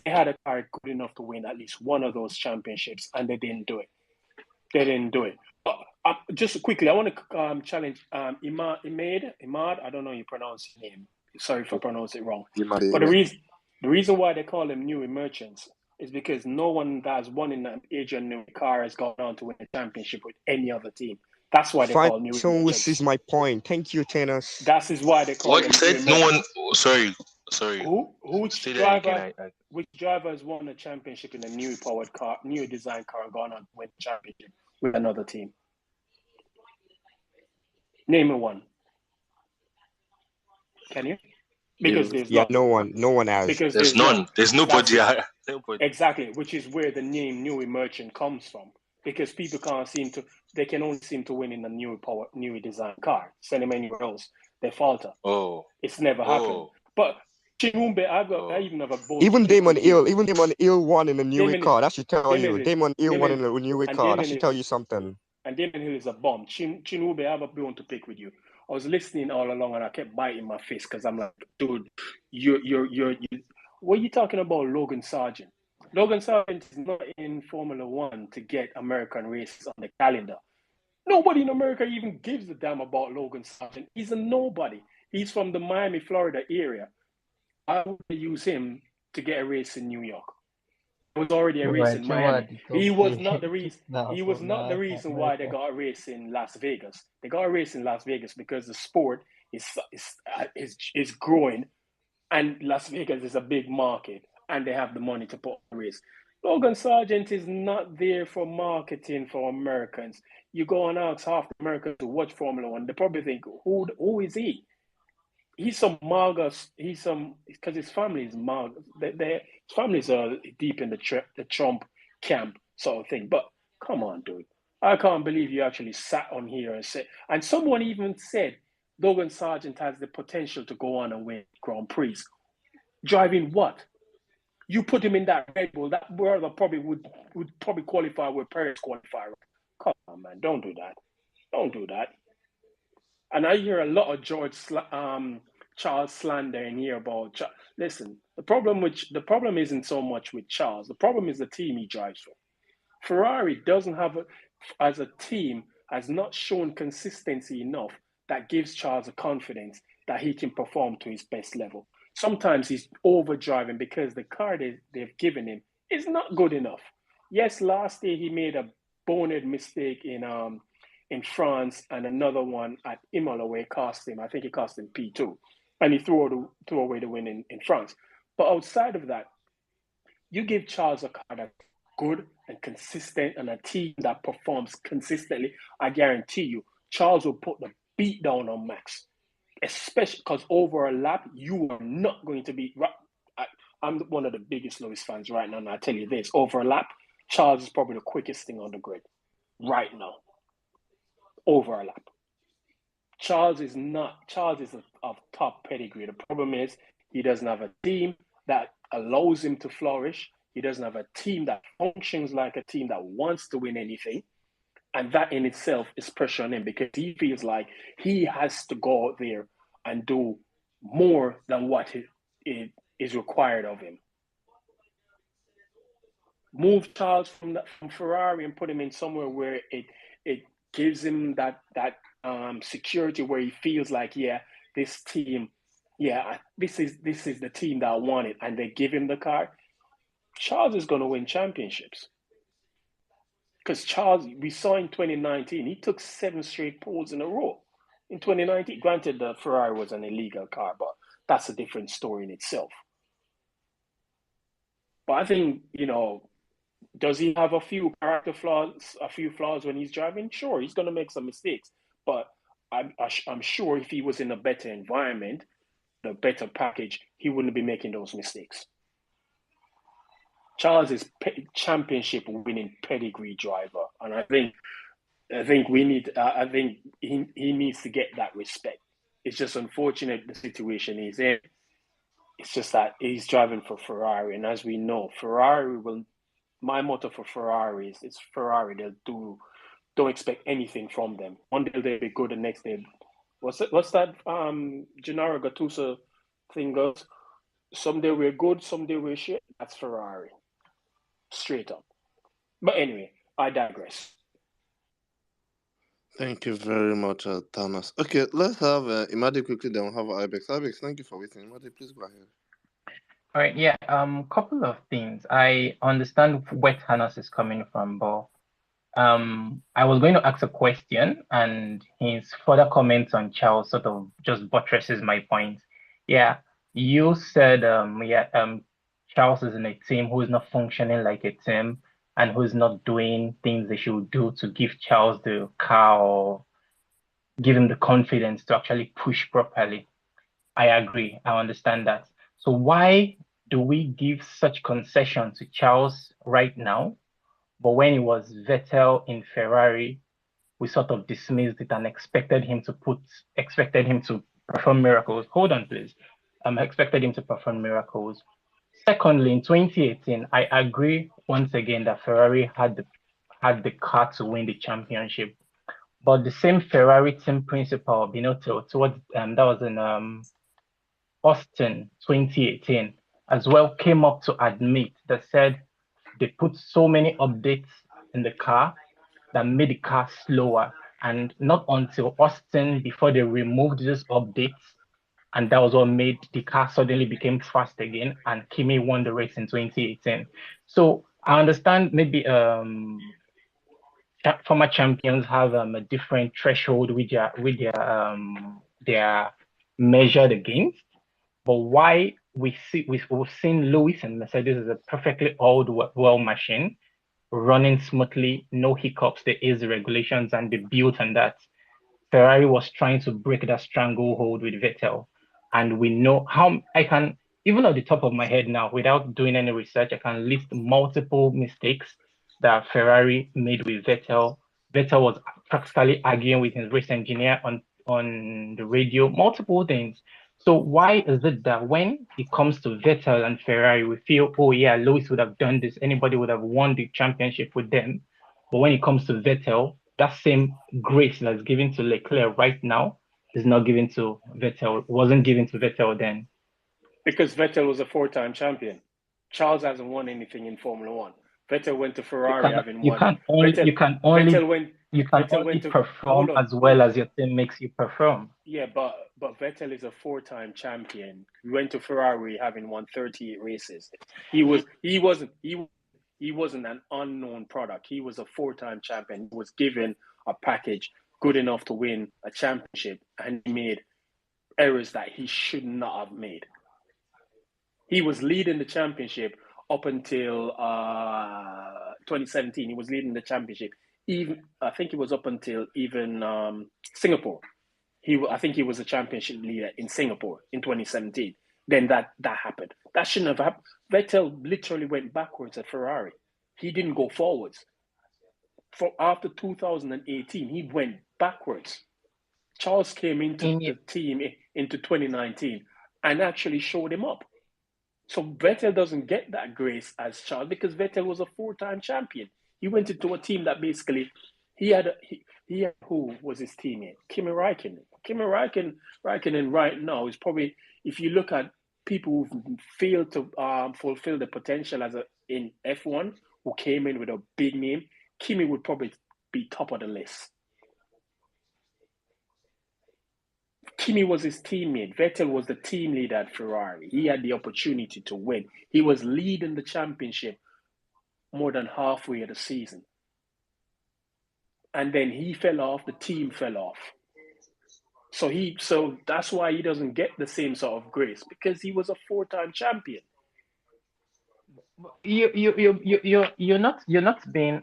they had a car good enough to win at least one of those championships, and they didn't do it. Just quickly, I want to challenge Imad. I don't know how you pronounce his name. Sorry if I pronounce it wrong. But the reason why they call them new merchants is because no one that has won in an Adrian Newey car has gone on to win a championship with any other team. That's why they call new merchants. So this is my point. Thank you, Tennis. That is why they call them you said no one. Sorry. Which driver has won a championship in a newly powered car, new design car, and gone on to win a championship with another team? Name me one. Can you? Because there's no one has. Because there's none. There's nobody. Exactly, which is where the name Newey Merchant comes from. Because people they can only seem to win in a newly designed car. Send them anywhere else, they falter. It's never happened. But Chimumbe, I even have a boat. Even Damon Hill won in a Newey car. That should tell you. Damon Hill won in a Newey car. That should tell you something. And Damon Hill is a bomb. Chinube, I have a bone to pick with you. I was listening all along and I kept biting my face because I'm like, dude, what are you talking about, Logan Sargent? Logan Sargent is not in Formula One to get American races on the calendar. Nobody in America even gives a damn about Logan Sargent. He's a nobody. He's from the Miami, Florida area. I would use him to get a race in New York. It was already a race in Miami. He was not the reason. He was not the reason why they got a race in Las Vegas. They got a race in Las Vegas because the sport is growing, and Las Vegas is a big market, and they have the money to put on a race. Logan Sargent is not there for marketing for Americans. You go and ask half the Americans to watch Formula One, they probably think, who is he? He's some MAGA. Because his family is MAGA. His families are deep in the Trump camp sort of thing. But come on, dude. I can't believe you actually sat on here and said, and someone even said Logan Sargent has the potential to go on and win Grand Prix. Driving what? You put him in that Red Bull, that brother probably would probably qualify where Perez qualified. Come on, man. Don't do that. Don't do that. And I hear a lot of Charles slander in here about. Listen, the problem isn't so much with Charles. The problem is the team he drives for. Ferrari doesn't have, as a team, has not shown consistency enough that gives Charles a confidence that he can perform to his best level. Sometimes he's overdriving because the car they've given him is not good enough. Yes, last year he made a bonehead mistake in France and another one at Imola where it cost him. I think it cost him P2. And he threw away the win in France. But outside of that, you give Charles a car that's good and consistent and a team that performs consistently, I guarantee you, Charles will put the beat down on Max. Especially because over a lap, you are not going to be... I'm one of the biggest Lewis fans right now, and I tell you this, over a lap, Charles is probably the quickest thing on the grid right now. Over a lap. Charles is of top pedigree. The problem is he doesn't have a team that allows him to flourish. He doesn't have a team that functions like a team that wants to win anything. And that in itself is pressure on him because he feels like he has to go out there and do more than what is required of him. Move Charles from Ferrari and put him in somewhere where it gives him that security where he feels like, this team, this is the team that I wanted, and they give him the car. Charles is going to win championships. Because Charles, we saw in 2019, he took 7 straight poles in a row. In 2019, granted the Ferrari was an illegal car, but that's a different story in itself. But I think, does he have a few character flaws, when he's driving? Sure, he's going to make some mistakes. But I'm sure if he was in a better environment, the better package, he wouldn't be making those mistakes. Charles is championship winning pedigree driver, and I think he needs to get that respect. It's just unfortunate the situation he's in. It's just that he's driving for Ferrari, and as we know, my motto for Ferrari is it's Ferrari. Don't expect anything from them. One day they'll be good, the next day, what's that Gennaro Gattuso thing goes? Someday we're good, someday we're shit. That's Ferrari. Straight up. But anyway, I digress. Thank you very much, Thomas. Okay, let's have Imade quickly, then we'll have Ibex. Ibex, thank you for waiting. Imade, please go ahead. All right, yeah. Couple of things. I understand where Thanos is coming from, but I was going to ask a question, and his further comments on Charles sort of just buttresses my point. Yeah, you said Charles is in a team who is not functioning like a team and who's not doing things they should do to give Charles the car or give him the confidence to actually push properly. I agree. I understand that. So why do we give such concession to Charles right now? But when it was Vettel in Ferrari, we sort of dismissed it and expected him to perform miracles. Hold on, please. Expected him to perform miracles. Secondly, in 2018, I agree once again that Ferrari had had the car to win the championship. But the same Ferrari team principal, towards that was in Austin 2018 as well, came up to admit that said they put so many updates in the car that made the car slower, and not until Austin before they removed these updates, and that was what made the car suddenly became fast again, and Kimi won the race in 2018. So I understand maybe former champions have a different threshold with their measured against, but why we've seen Lewis and Mercedes as a perfectly oiled well machine running smoothly, no hiccups, there is the regulations and the built on that. Ferrari was trying to break that stranglehold with Vettel. And we know how I can, even at the top of my head now, without doing any research, I can list multiple mistakes that Ferrari made with Vettel. Vettel was practically arguing with his race engineer on the radio, multiple things. So why is it that when it comes to Vettel and Ferrari, we feel, oh yeah, Lewis would have done this, anybody would have won the championship with them. But when it comes to Vettel, that same grace that's given to Leclerc right now is not given to Vettel, wasn't given to Vettel then. Because Vettel was a 4-time champion. Charles hasn't won anything in Formula One. Vettel went to Ferrari having won. You can only perform as well as your team makes you perform. Yeah, but Vettel is a 4-time champion. He went to Ferrari having won 38 races. He wasn't an unknown product. He was a 4-time champion. He was given a package good enough to win a championship, and he made errors that he should not have made. He was leading the championship up until 2017. He was leading the championship. I think it was up until even Singapore. I think he was a championship leader in Singapore in 2017. Then that happened. That shouldn't have happened. Vettel literally went backwards at Ferrari. He didn't go forwards. After 2018, he went backwards. Charles came into the team into 2019 and actually showed him up. So Vettel doesn't get that grace as Charles because Vettel was a 4-time champion. He went into a team that basically he had who was his teammate? Kimi Räikkönen. Kimi Räikkönen right now is probably, if you look at people who failed to fulfill the potential in F1 who came in with a big name, Kimi would probably be top of the list. Kimi was his teammate. Vettel was the team leader at Ferrari. He had the opportunity to win. He was leading the championship more than halfway of the season. And then he fell off, the team fell off. So that's why he doesn't get the same sort of grace, because he was a 4-time champion. You're not being.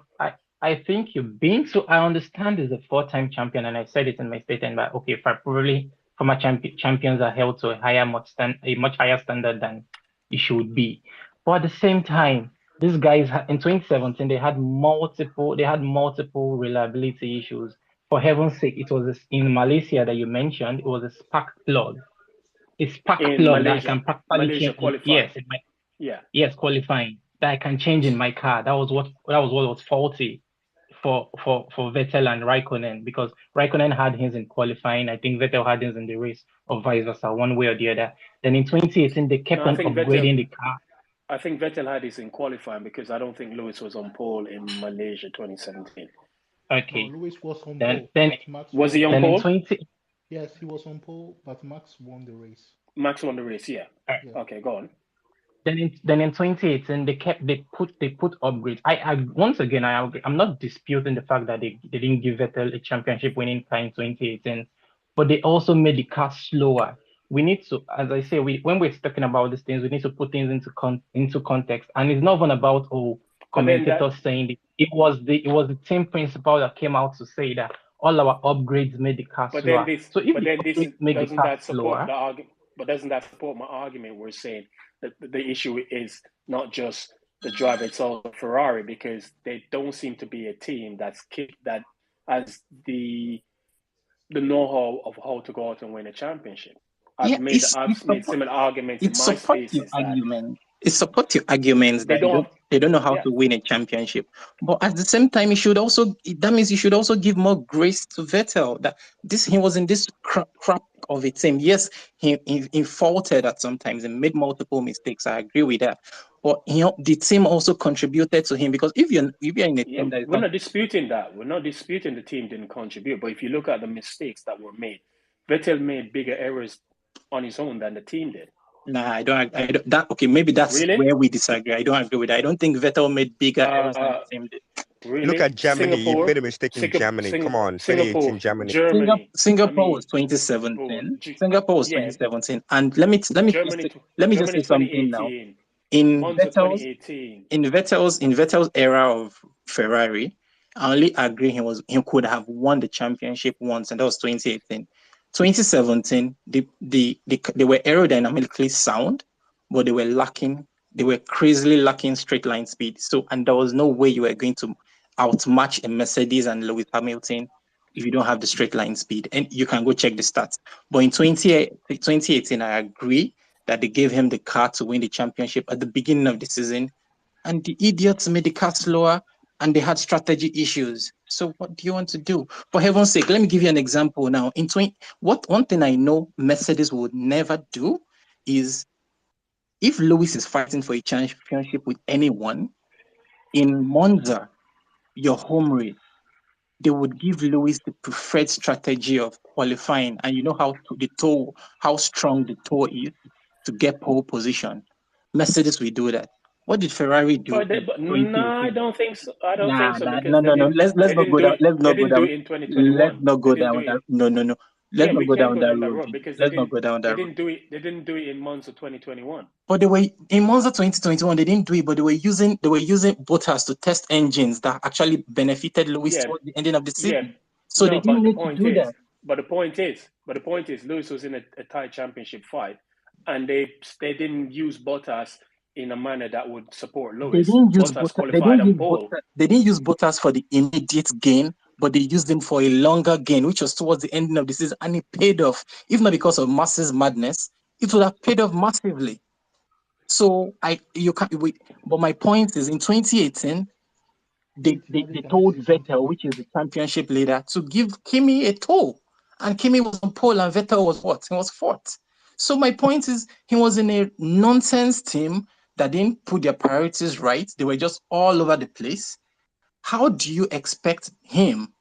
I think you're being so. I understand he's a 4-time champion, and I said it in my statement. But okay, probably former champions are held to a much higher standard than it should be. But at the same time, these guys in 2017 they had multiple reliability issues. For heaven's sake, it was in Malaysia that you mentioned. It was a spark plug. A spark plug that I can practically change. Yes, qualifying that I can change in my car. That was what was faulty for Vettel and Raikkonen, because Raikkonen had his in qualifying. I think Vettel had his in the race, or vice versa, one way or the other. Then in 2018 they kept on upgrading the car. I think Vettel had his in qualifying because I don't think Lewis was on pole in Malaysia 2017. Okay. No, Lewis was on pole. Then was he on pole? Yes, he was on pole, but Max won the race. Max won the race, yeah. Okay, go on. Then in 2018 they put upgrades. I once again I'm not disputing the fact that they didn't give Vettel a championship winning car in 2018, but they also made the car slower. We need to, as I say, when we're talking about these things, we need to put things into context, and it's not even about commentators saying it was the team principal that came out to say that all our upgrades made the car slower. But doesn't that support my argument? We're saying that the issue is not just the driver itself, Ferrari, because they don't seem to be a team that has the know-how of how to go out and win a championship. I've made similar arguments in my spaces. It supports your arguments They that don't. they don't know how Yeah. to win a championship. But at the same time, that means you should also give more grace to Vettel. That he was in this crap of a team. Yes, he faltered at sometimes and made multiple mistakes. I agree with that. But the team also contributed to him, because if you're in a Yeah, team that is we're not disputing that. We're not disputing the team didn't contribute. But if you look at the mistakes that were made, Vettel made bigger errors on his own than the team did. Nah, I don't. Okay, maybe that's Really? where we disagree. I don't agree with that. I don't think Vettel made bigger errors than the team did. Really? Look at Germany. Singapore, You made a mistake in Germany. Come on, Singapore, 2018 Germany. Germany. Singapore was 2017. Singapore was 2017. And let me Germany, just say something now. 2018. In Monza Vettel's 2018. in Vettel's era of Ferrari, I only agree he could have won the championship once, and that was 2018. 2017, they were aerodynamically sound, but they were lacking. They were crazily lacking straight line speed. So, and there was no way you were going to outmatch a Mercedes and Lewis Hamilton if you don't have the straight line speed. And you can go check the stats. But in 2018, I agree that they gave him the car to win the championship at the beginning of the season, and the idiots made the car slower, and they had strategy issues. So what do you want to do? For heaven's sake, let me give you an example now. One thing I know Mercedes would never do is, if Lewis is fighting for a championship with anyone, in Monza, your home race, they would give Lewis the preferred strategy of qualifying, and you know how strong the toe is to get pole position. Mercedes will do that. What did Ferrari do? No, I don't think so. I don't think so, because No. Let's not go down. Let's not They go didn't do down. it in 2021. Let's not go They didn't down do that. it. No. Let's Yeah, not we go can down go that down that road. road, because Let's not go down that road. They didn't do it in Monza 2021. But they were in Monza 2021. They didn't do it, but they were using Bottas to test engines that actually benefited Lewis Yeah, towards the ending of the season. yeah. So No, they but didn't the need to point do is, that. the point is, Lewis was in a tight championship fight, and they didn't use Bottas in a manner that would support They Lewis. didn't use Bottas Bottas. qualified on pole. They didn't use Bottas for the immediate gain, but they used him for a longer gain, which was towards the ending of the season, and it paid off. If not because of Mass's madness, it would have paid off massively. So but my point is, in 2018, they told Vettel, which is the championship leader, to give Kimi a tow, and Kimi was on pole, and Vettel was what? He was fourth. So my point is, he was in a nonsense team that didn't put their priorities right. They were just all over the place. How do you expect him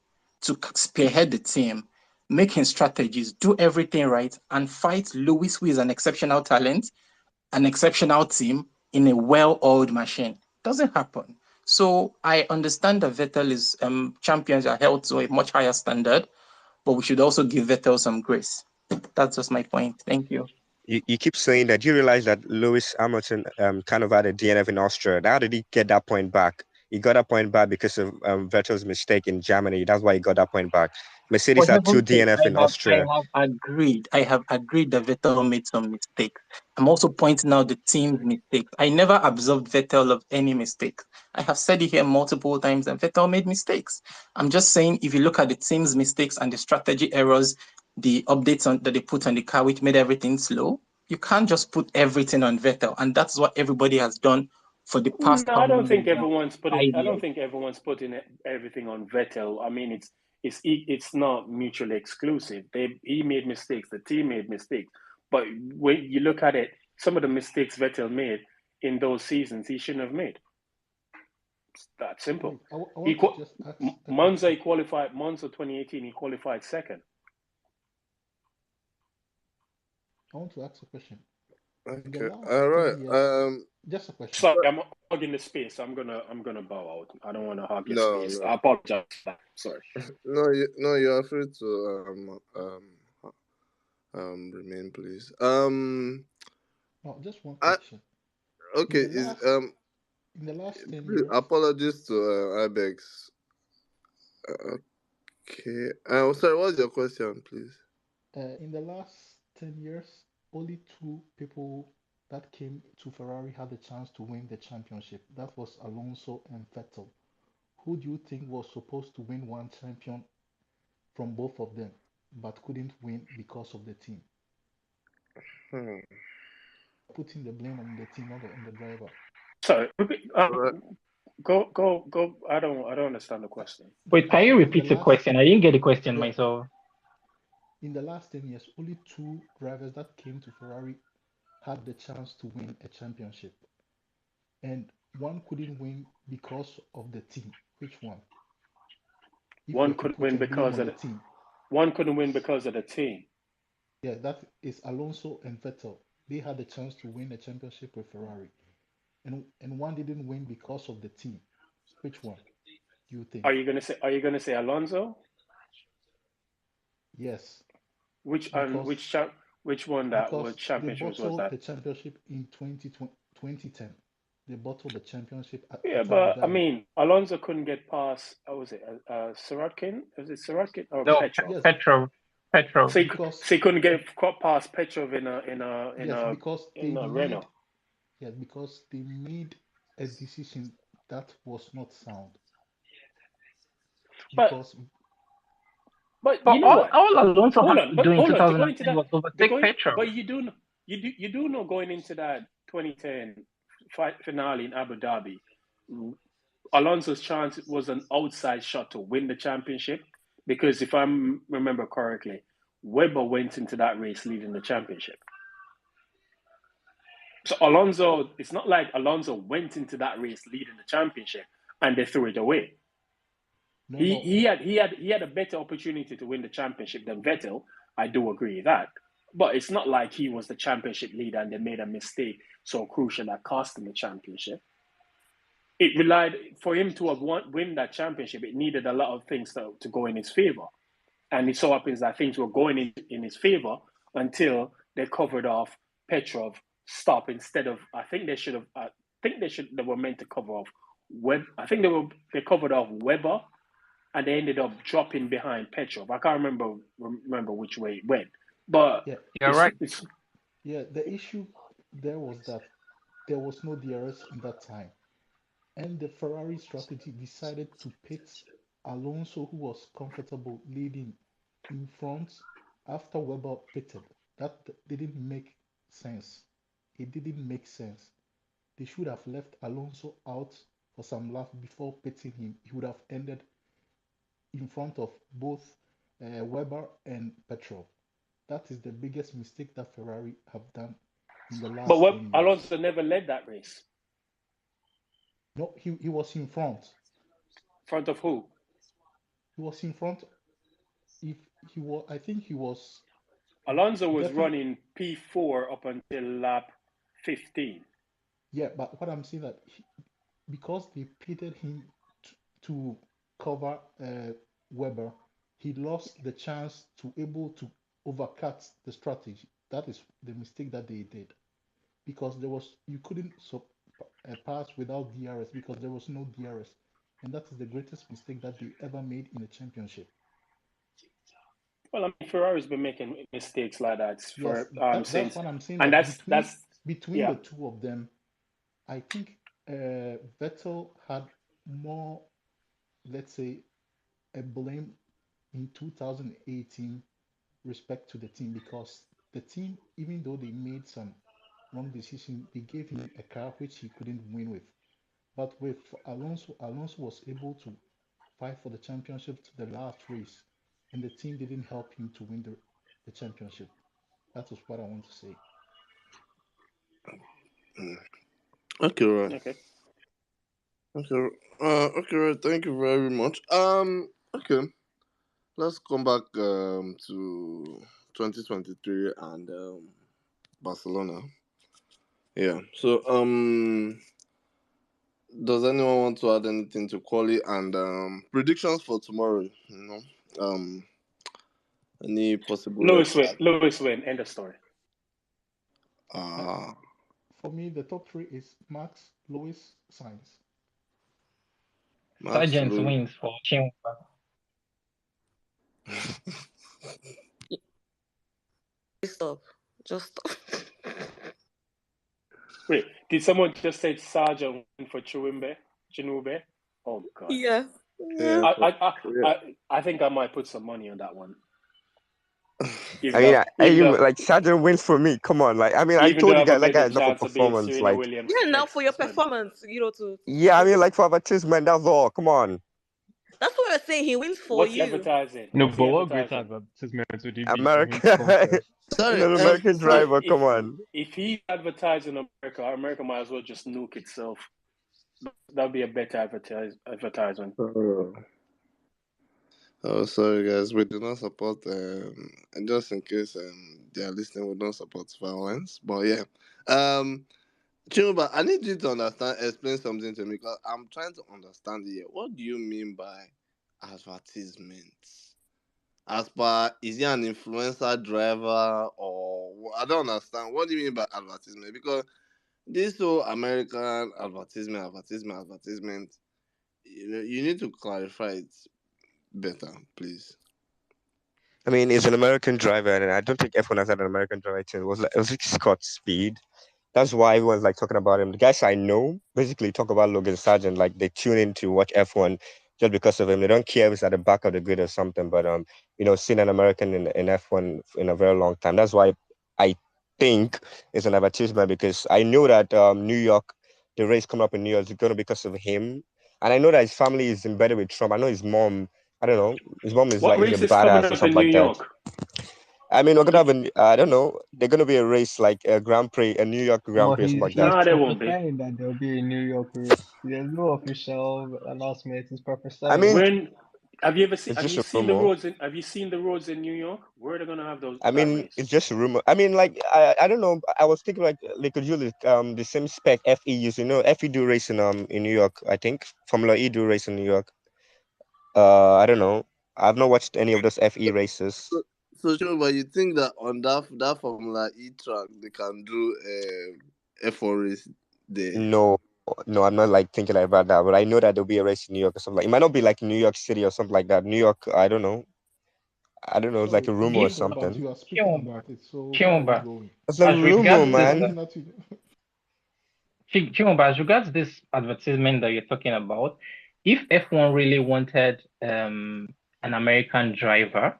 to spearhead the team, make his strategies, do everything right, and fight Lewis, who is an exceptional talent, an exceptional team in a well-oiled machine? Doesn't happen. So I understand that Vettel is champions are held to a much higher standard, but we should also give Vettel some grace. That's just my point. Thank you. You keep saying that. You realize that Lewis Hamilton kind of had a DNF in Austria. How did he get that point back? He got that point back because of Vettel's mistake in Germany. That's why he got that point back. Mercedes For had 2 heaven's sake, DNF in Austria. I have agreed that Vettel made some mistakes. I'm also pointing out the team's mistakes. I never absolved Vettel of any mistake. I have said it here multiple times that Vettel made mistakes. I'm just saying, if you look at the team's mistakes and the strategy errors, the updates that they put on the car, which made everything slow, you can't just put everything on Vettel. And that's what everybody has done for the past No, I don't think everyone's putting. 5 I don't years. think everyone's putting everything on Vettel. I mean, it's not mutually exclusive. He made mistakes. The team made mistakes. But when you look at it, some of the mistakes Vettel made in those seasons, he shouldn't have made. It's that simple. Monza, he qualified. Monza 2018, he qualified second. I want to ask a question. Okay. All right. Just a question. Sorry, I'm hogging the space. So I'm gonna bow out. I don't want to hog your space. I apologize for that. Sorry. No, you are free to remain, please. No, just one question. Okay, in the last 10 years. Apologies to Ibex. Okay. Sorry, what's your question, please? In the last 10 years, only 2 people that came to Ferrari had the chance to win the championship. That was Alonso and Vettel. Who do you think was supposed to win one champion from both of them, but couldn't win because of the team? putting the blame on the team, not on the driver. Sorry, go. I don't understand the question. Wait, can you repeat the question? I didn't get the question Yeah. myself. In the last 10 years, only 2 drivers that came to Ferrari had the chance to win a championship. And one couldn't win because of the team. Which one? One couldn't win because of the team. One couldn't win because of the team. Yeah, that is Alonso and Vettel. They had the chance to win a championship with Ferrari. And one didn't win because of the team. Which one do you think? Are you gonna say Alonso? Yes. Which one that was championship was that? The championship in 2010. They bottled the championship at but I mean, Alonso couldn't get past. What was it? Sorokin? Was it Sorokin or No, Petrov? Petrov. So he couldn't get past Petrov in a Renault. Yes, because they made a decision that was not sound. But you know what? All Alonso had to do in 2010 was overtake Petrov. But you do know going into that 2010 finale in Abu Dhabi, Alonso's chance was an outside shot to win the championship, because if I remember correctly, Webber went into that race leading the championship. So Alonso, it's not like Alonso went into that race leading the championship and they threw it away. He had a better opportunity to win the championship than Vettel. I do agree with that. But it's not like he was the championship leader and they made a mistake so crucial that cost him the championship. It relied, for him to have win that championship, it needed a lot of things to go in his favor. And it so happens that things were going in his favor until they covered off Petrov stop instead of, they were meant to cover off they covered off Webber, and they ended up dropping behind Petrov. I can't remember which way it went. But yeah, you're right. The issue there was that there was no DRS in that time. And the Ferrari strategy decided to pit Alonso, who was comfortable leading in front after Webber pitted. That didn't make sense. It didn't make sense. They should have left Alonso out for some laps before pitting him. He would have ended in front of both Webber and Petrov. That is the biggest mistake that Ferrari have done in the last 10 years. But Alonso never led that race. No, he was in front. Front of who? He was in front. I think he was. Alonso was running P4 up until lap 15. Yeah, but what I'm saying that because they pitted him to cover Webber, he lost the chance to able to overcut the strategy. That is the mistake that they did, because you couldn't pass without DRS because there was no DRS, and that is the greatest mistake that they ever made in a championship. Well, I mean, Ferrari's been making mistakes like that That's what I'm saying. And that's between the two of them. I think Vettel had more, let's say, a blame in 2018 respect to the team, because the team, even though they made some wrong decision, they gave him a car which he couldn't win with. But with Alonso was able to fight for the championship to the last race, and the team didn't help him to win the championship. That is what I want to say. Okay, right. Okay, right. Thank you very much. Okay. Let's come back to 2023 and Barcelona. Yeah. So does anyone want to add anything to quali and predictions for tomorrow? Any possible Lewis win. End of story. For me, the top 3 is Max, Lewis, Sainz. Sargent wins for Chinwa. Stop. Just stop. Wait, did someone just say Sargent win for Chinube? Oh God. Yeah. I think I might put some money on that one. Even though, like Sargent wins for me. Come on, like I even told though you I have a guys that guy better is not for chance of being performance. Serena Like Williams Yeah, now next for your husband. performance, to yeah, give it. like for advertisement, that's all. Come on, That's what we're saying. He wins for What's he you. advertising? No, What's he but what great advertising? advertisement would it be for him to come America, first? Sorry, an American So driver. Come on. if he's advertising America, America might as well just nuke itself. That'd be a better advertisement. Oh, sorry guys, we do not support. And just in case they are listening, we don't support violence. But yeah, Chinuba, I need you to explain something to me because I'm trying to understand here. What do you mean by advertisements? As per, is he an influencer driver or I don't understand. What do you mean by advertisement? Because this whole American advertisement, you need to clarify it better, please. I mean, he's an American driver, and I don't think F1 has had an American driver too. It was like Scott Speed. That's why everyone's like talking about him. The guys I know basically talk about Logan Sargent, like they tune in to watch F1 just because of him. They don't care if it's at the back of the grid or something. But seeing an American in F1 in a very long time. That's why I think it's an advertisement because I know that New York, the race coming up in New York is going to be because of him, and I know that his family is embedded with Trump. I know his mom. I don't know. His mom is What like race a is coming badass or up in something New like that. York? I mean, we're gonna have I don't know. They're gonna be a race like a Grand Prix, a New York Grand Well, Prix or something like he's that. No, they won't be. prophesying that there'll be a New York race. There's no official announcement. He's I prophesying mean, it. When have you it's just a seen the rumor. roads have you seen the roads in New York? Where are they gonna have I that mean, race? it's just a rumor. I mean, like I don't know. I was thinking like they could use the same spec FE use. FE do race in New York. I think Formula E do race in New York. I don't know. I've not watched any of those FE races. So sure, but you think that on that Formula E track they can do F1 race there? No, I'm not like thinking about that. But I know that there'll be a race in New York or something. Like it might not be like New York City or something like that. New York, I don't know. It's like a So rumor or Chiomba, but something. you are speaking about it. So where are you Chiomba, going? It's a as rumor, regards this, I'm man. looking at you. Chiomba, as regards this advertisement that you're talking about, if F1 really wanted an American driver,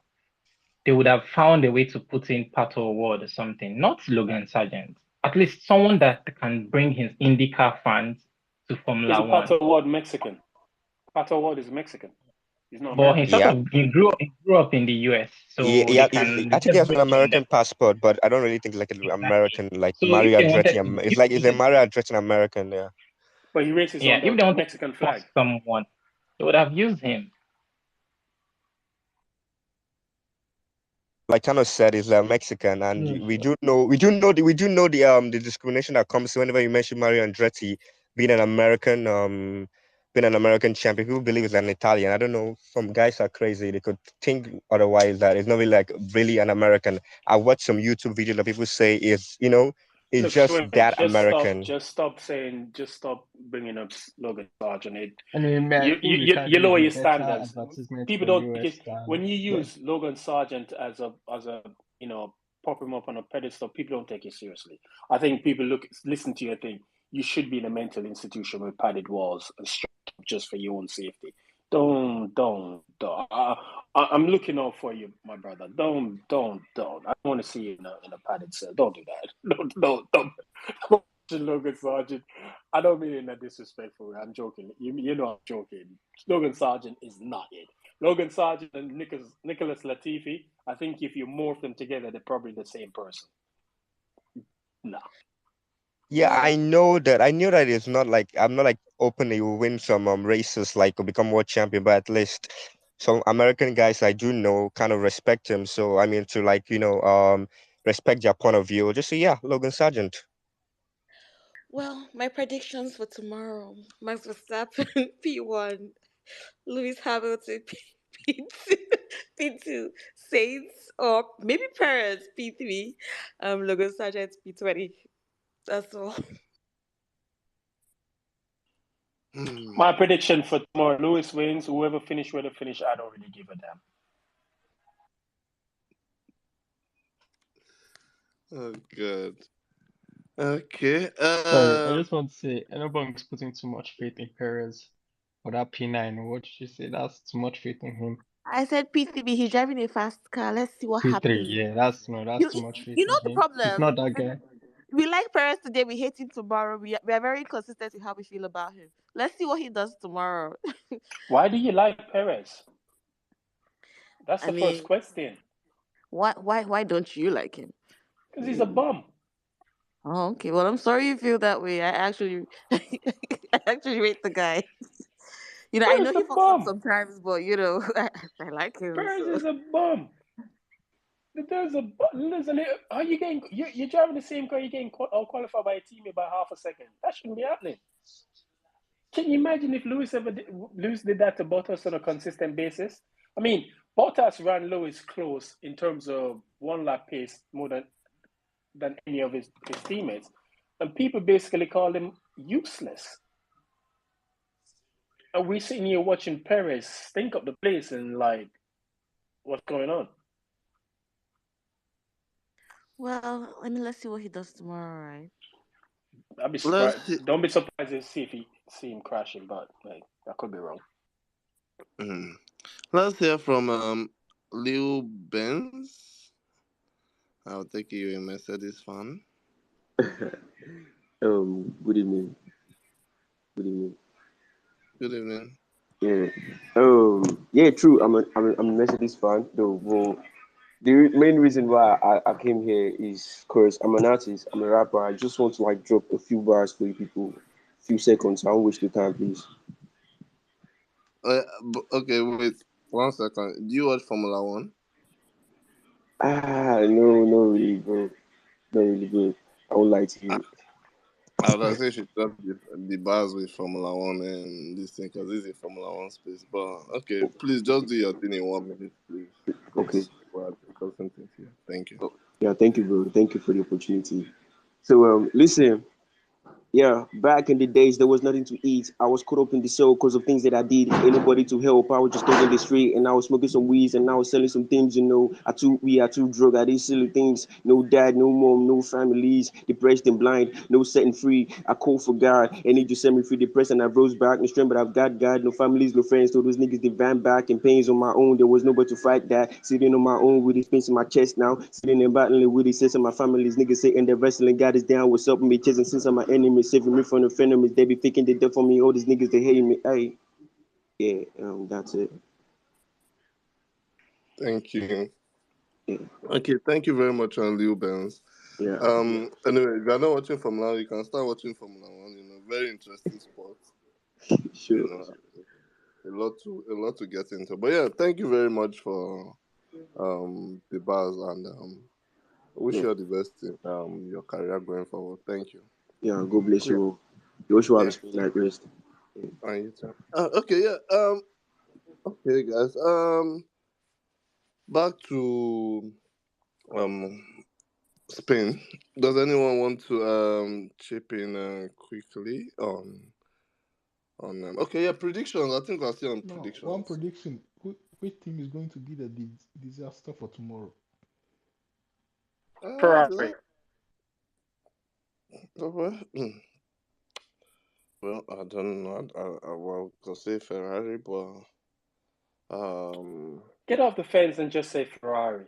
they would have found a way to put in Pato Award or something, not Logan Sargent. At least someone that can bring his IndyCar fans to Formula Isn't One. Pato Ward Mexican? Pato Ward is Mexican. He's not But American. he grew up in the US, so Yeah, they can I think he just has an bring him there. American passport, but I don't really think like an Exactly. American, like So Mario if they wanted Andretti. to, It's like it's a Mario Andretti American, yeah. But he races yeah, on if the they wanted Mexican to flag. force someone, they would have used him. Like Thanos said, is Mexican, and Yes. we do know the discrimination that comes whenever you mention Mario Andretti being an American champion. People believe it's an Italian. I don't know. Some guys are crazy. They could think otherwise that it's not really like really an American. I watched some YouTube videos that people say it's Look, just that American. just stop bringing up Logan Sargent. Anyway, I think we can't You use lower a your better standards. advertisement People for don't US than when you well, use Logan Sargent as a prop him up on a pedestal, people don't take it seriously. I think people listen to your thing. You should be in a mental institution with padded walls and strapped up just for your own safety. Don't. I'm looking out for you, my brother. Don't. I don't want to see you in a padded cell. Don't do that. Don't. Logan Sargent. I don't mean it in a disrespectful way. I'm joking. You know I'm joking. Logan Sargent is not it. Logan Sargent and Nicholas Latifi, I think if you morph them together, they're probably the same person. No. Yeah, I know that. I knew that it's not like I'm not like open you win some races like or become world champion, but at least some American guys I do know kind of respect him. So I mean to respect their point of view. Just say yeah, Logan Sargent. Well, my predictions for tomorrow: Max Verstappen P1, Lewis Hamilton P2, P2, Saints, or maybe Perez P3, Logan Sargent P20. That's all. My prediction for tomorrow: Lewis wins. Whoever finish, I don't really give a damn. Oh god. Okay. sorry, I just want to say anybody's putting too much faith in Perez for that P9. What did you say? That's too much faith in him. I said P3B. He's driving a fast car. Let's see what P3, happens. yeah, that's too much faith You know in the him. He's problem. not that guy. We like Perez today. We hate him tomorrow. We are very consistent in how we feel about him. Let's see what he does tomorrow. Why do you like Perez? That's I the first mean, question. why don't you like him? Because he's a bum. Oh, okay. Well, I'm sorry you feel that way. I actually rate the guy. I Perez know is he a fucks up bum. sometimes, but I like him. Perez So. is a bum. Are you getting? You're driving the same car. You're getting qualified by a teammate by half a second. That shouldn't be happening. Can you imagine if Lewis did that to Bottas on a consistent basis? I mean, Bottas ran Lewis close in terms of one lap pace more than any of his teammates, and people basically called him useless. And we're sitting here watching Perez stink up the place and like, what's going on? Well, let's see what he does tomorrow, right? I'd be surprised. Don't be surprised to see him crashing, but like I could be wrong. Let's hear from Lil Benz. I'll take you a Mercedes fan. Good evening. Good evening. Good evening. Yeah. Yeah, true. I'm a Mercedes fan, though. Well, the main reason why I came here is because I'm an artist, I'm a rapper. I just want to like drop a few bars for you people, few seconds. I won't waste your time, please. Okay, wait 1 second. Do you watch Formula One? No, not really, bro. Not really, bro. I won't lie to you. I would say you should drop the bars with Formula One and this thing because this is a Formula One space. But okay, please just do your thing in 1 minute, please. Okay. Thank you. Yeah, thank you, bro. Thank you for the opportunity. So, listen. Yeah, back in the days, there was nothing to eat. I was caught up in the cell because of things that I did. Ain't nobody to help. I was just on the street and I was smoking some weeds and I was selling some things, I too drug. I did silly things. No dad, no mom, no families. Depressed and blind, no setting free. I called for God and he just set me free. Depressed and I rose back. No strength, but I've got God. No families, no friends. So those niggas, they van back and pains on my own. There was nobody to fight that. Sitting on my own with these pains in my chest now. Sitting and battling with these sense of my family's niggas saying they're wrestling. God is down. What's up with me? Chasing since I'm my enemy. Saving me from the enemies, they be thinking they dead for me. All these niggas they hate me. Hey, yeah, that's it. Thank you. Yeah. Okay, thank you very much, Lil Benz. Yeah. Anyway, if you're not watching Formula One, you can start watching Formula One. Very interesting sport. Sure. A lot to get into. But yeah, thank you very much for the bars and wish you all the best in your career going forward. Thank you. Yeah, God bless you. You also have a spring like rest. And you too. Okay, yeah. Okay, guys. Back to Spain. Does anyone want to chip in quickly on okay, yeah, predictions. I think I'll see on predictions. One prediction. Which team is going to be the disaster for tomorrow? Ferrari. Well, I don't know. Well, I'll say Ferrari, but get off the fence and just say Ferrari.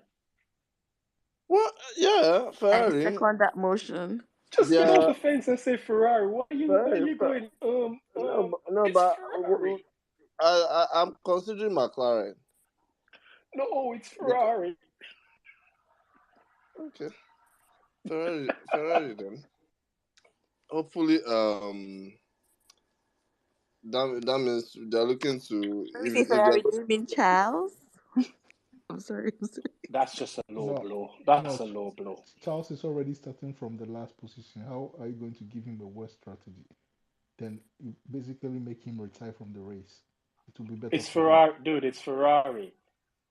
Well, yeah, Ferrari. I second that motion. Just get off the fence and say Ferrari. Why are you going? No, but I'm considering McLaren. No, it's Ferrari. Okay, Ferrari then. Hopefully, that means they're looking to. If Ferrari, do you mean Charles? I'm sorry. That's just a low blow. That's a low blow. Charles is already starting from the last position. How are you going to give him a worse strategy? Then you basically make him retire from the race. It will be better. It's Ferrari, dude. It's Ferrari.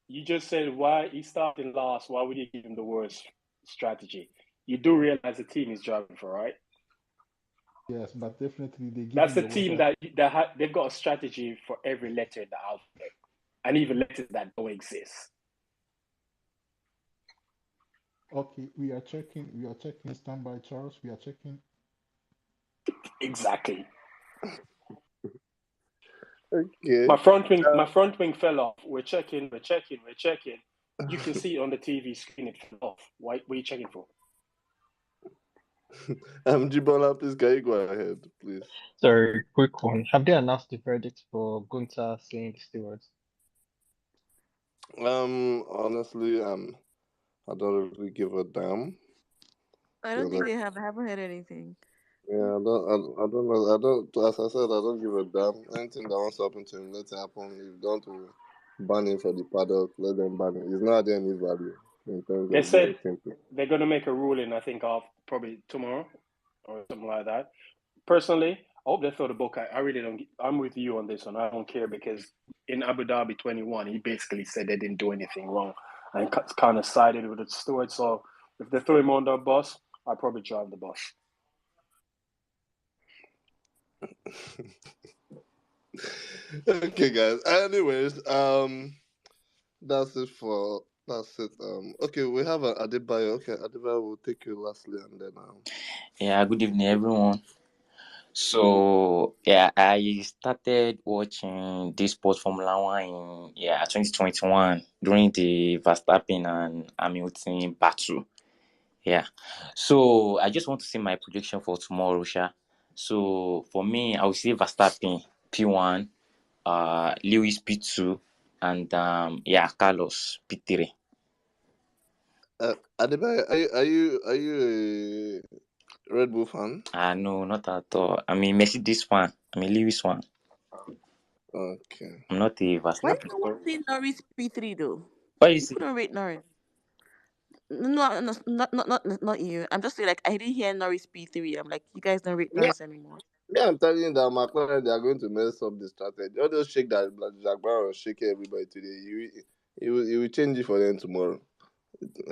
You just said why he started last. Why would you give him the worst strategy? You do realize the team is driving for, right? Yes, but definitely they give. That's the team that they've got a strategy for every letter in the alphabet, and even letters that don't exist. Okay, we are checking. Standby, Charles. We are checking. Exactly. Okay. My front wing fell off. We're checking. You can see it on the TV screen. It fell off. What are you checking for? Jibola, please, can you go ahead, please? Sorry, quick one. Have they announced the verdict for Gunter St. Stewart? Honestly, I don't really give a damn. I don't think they have. I haven't heard anything. Yeah, I don't know. I don't. As I said, I don't give a damn. Anything that wants to happen to him, let it happen. If you don't want to ban him for the paddock, let them ban him. It's not adding any value in terms They of said simple. they're going to make a ruling, I think, of probably tomorrow or something like that. Personally, I hope they throw the book. I really don't. I'm with you on this one. I don't care because in Abu Dhabi 21, he basically said they didn't do anything wrong and kind of sided with the steward. So if they throw him on the bus, I'd probably drive the bus. Okay, guys. Anyways, that's it. Okay, we have Adebayo. Okay, Adebayo will take you lastly, and then Yeah, good evening, everyone. So yeah, I started watching this sport Formula One in 2021 during the Verstappen and Hamilton battle. Yeah, so I just want to see my prediction for tomorrow, Sha. So for me, I will say Verstappen P1, Lewis P2, and Carlos P3. Adebayo, are you a Red Bull fan? No, not at all. I mean Mercedes fan. I mean Lewis one. Okay. I'm not a Why Verstappen. do you want to say Norris P3 though? What is People it? don't rate Norris. No, not you. I'm just saying, like, I didn't hear Norris P3. I'm like, you guys don't rate Yeah, Norris anymore. yeah. I'm telling you that McLaren, they are going to mess up the strategy. All those shake that Jack Brown was shaking everybody today. He will change it for them tomorrow.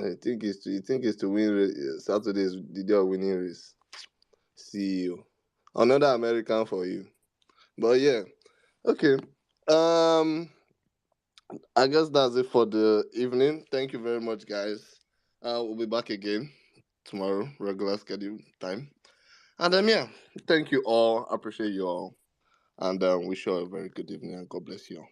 I think it's to win Saturday's the day of winning race. See you. Another American for you. But yeah. Okay. I guess that's it for the evening. Thank you very much, guys. We'll be back again tomorrow, regular schedule time. And thank you all. Appreciate you all. And wish you all a very good evening and God bless you all.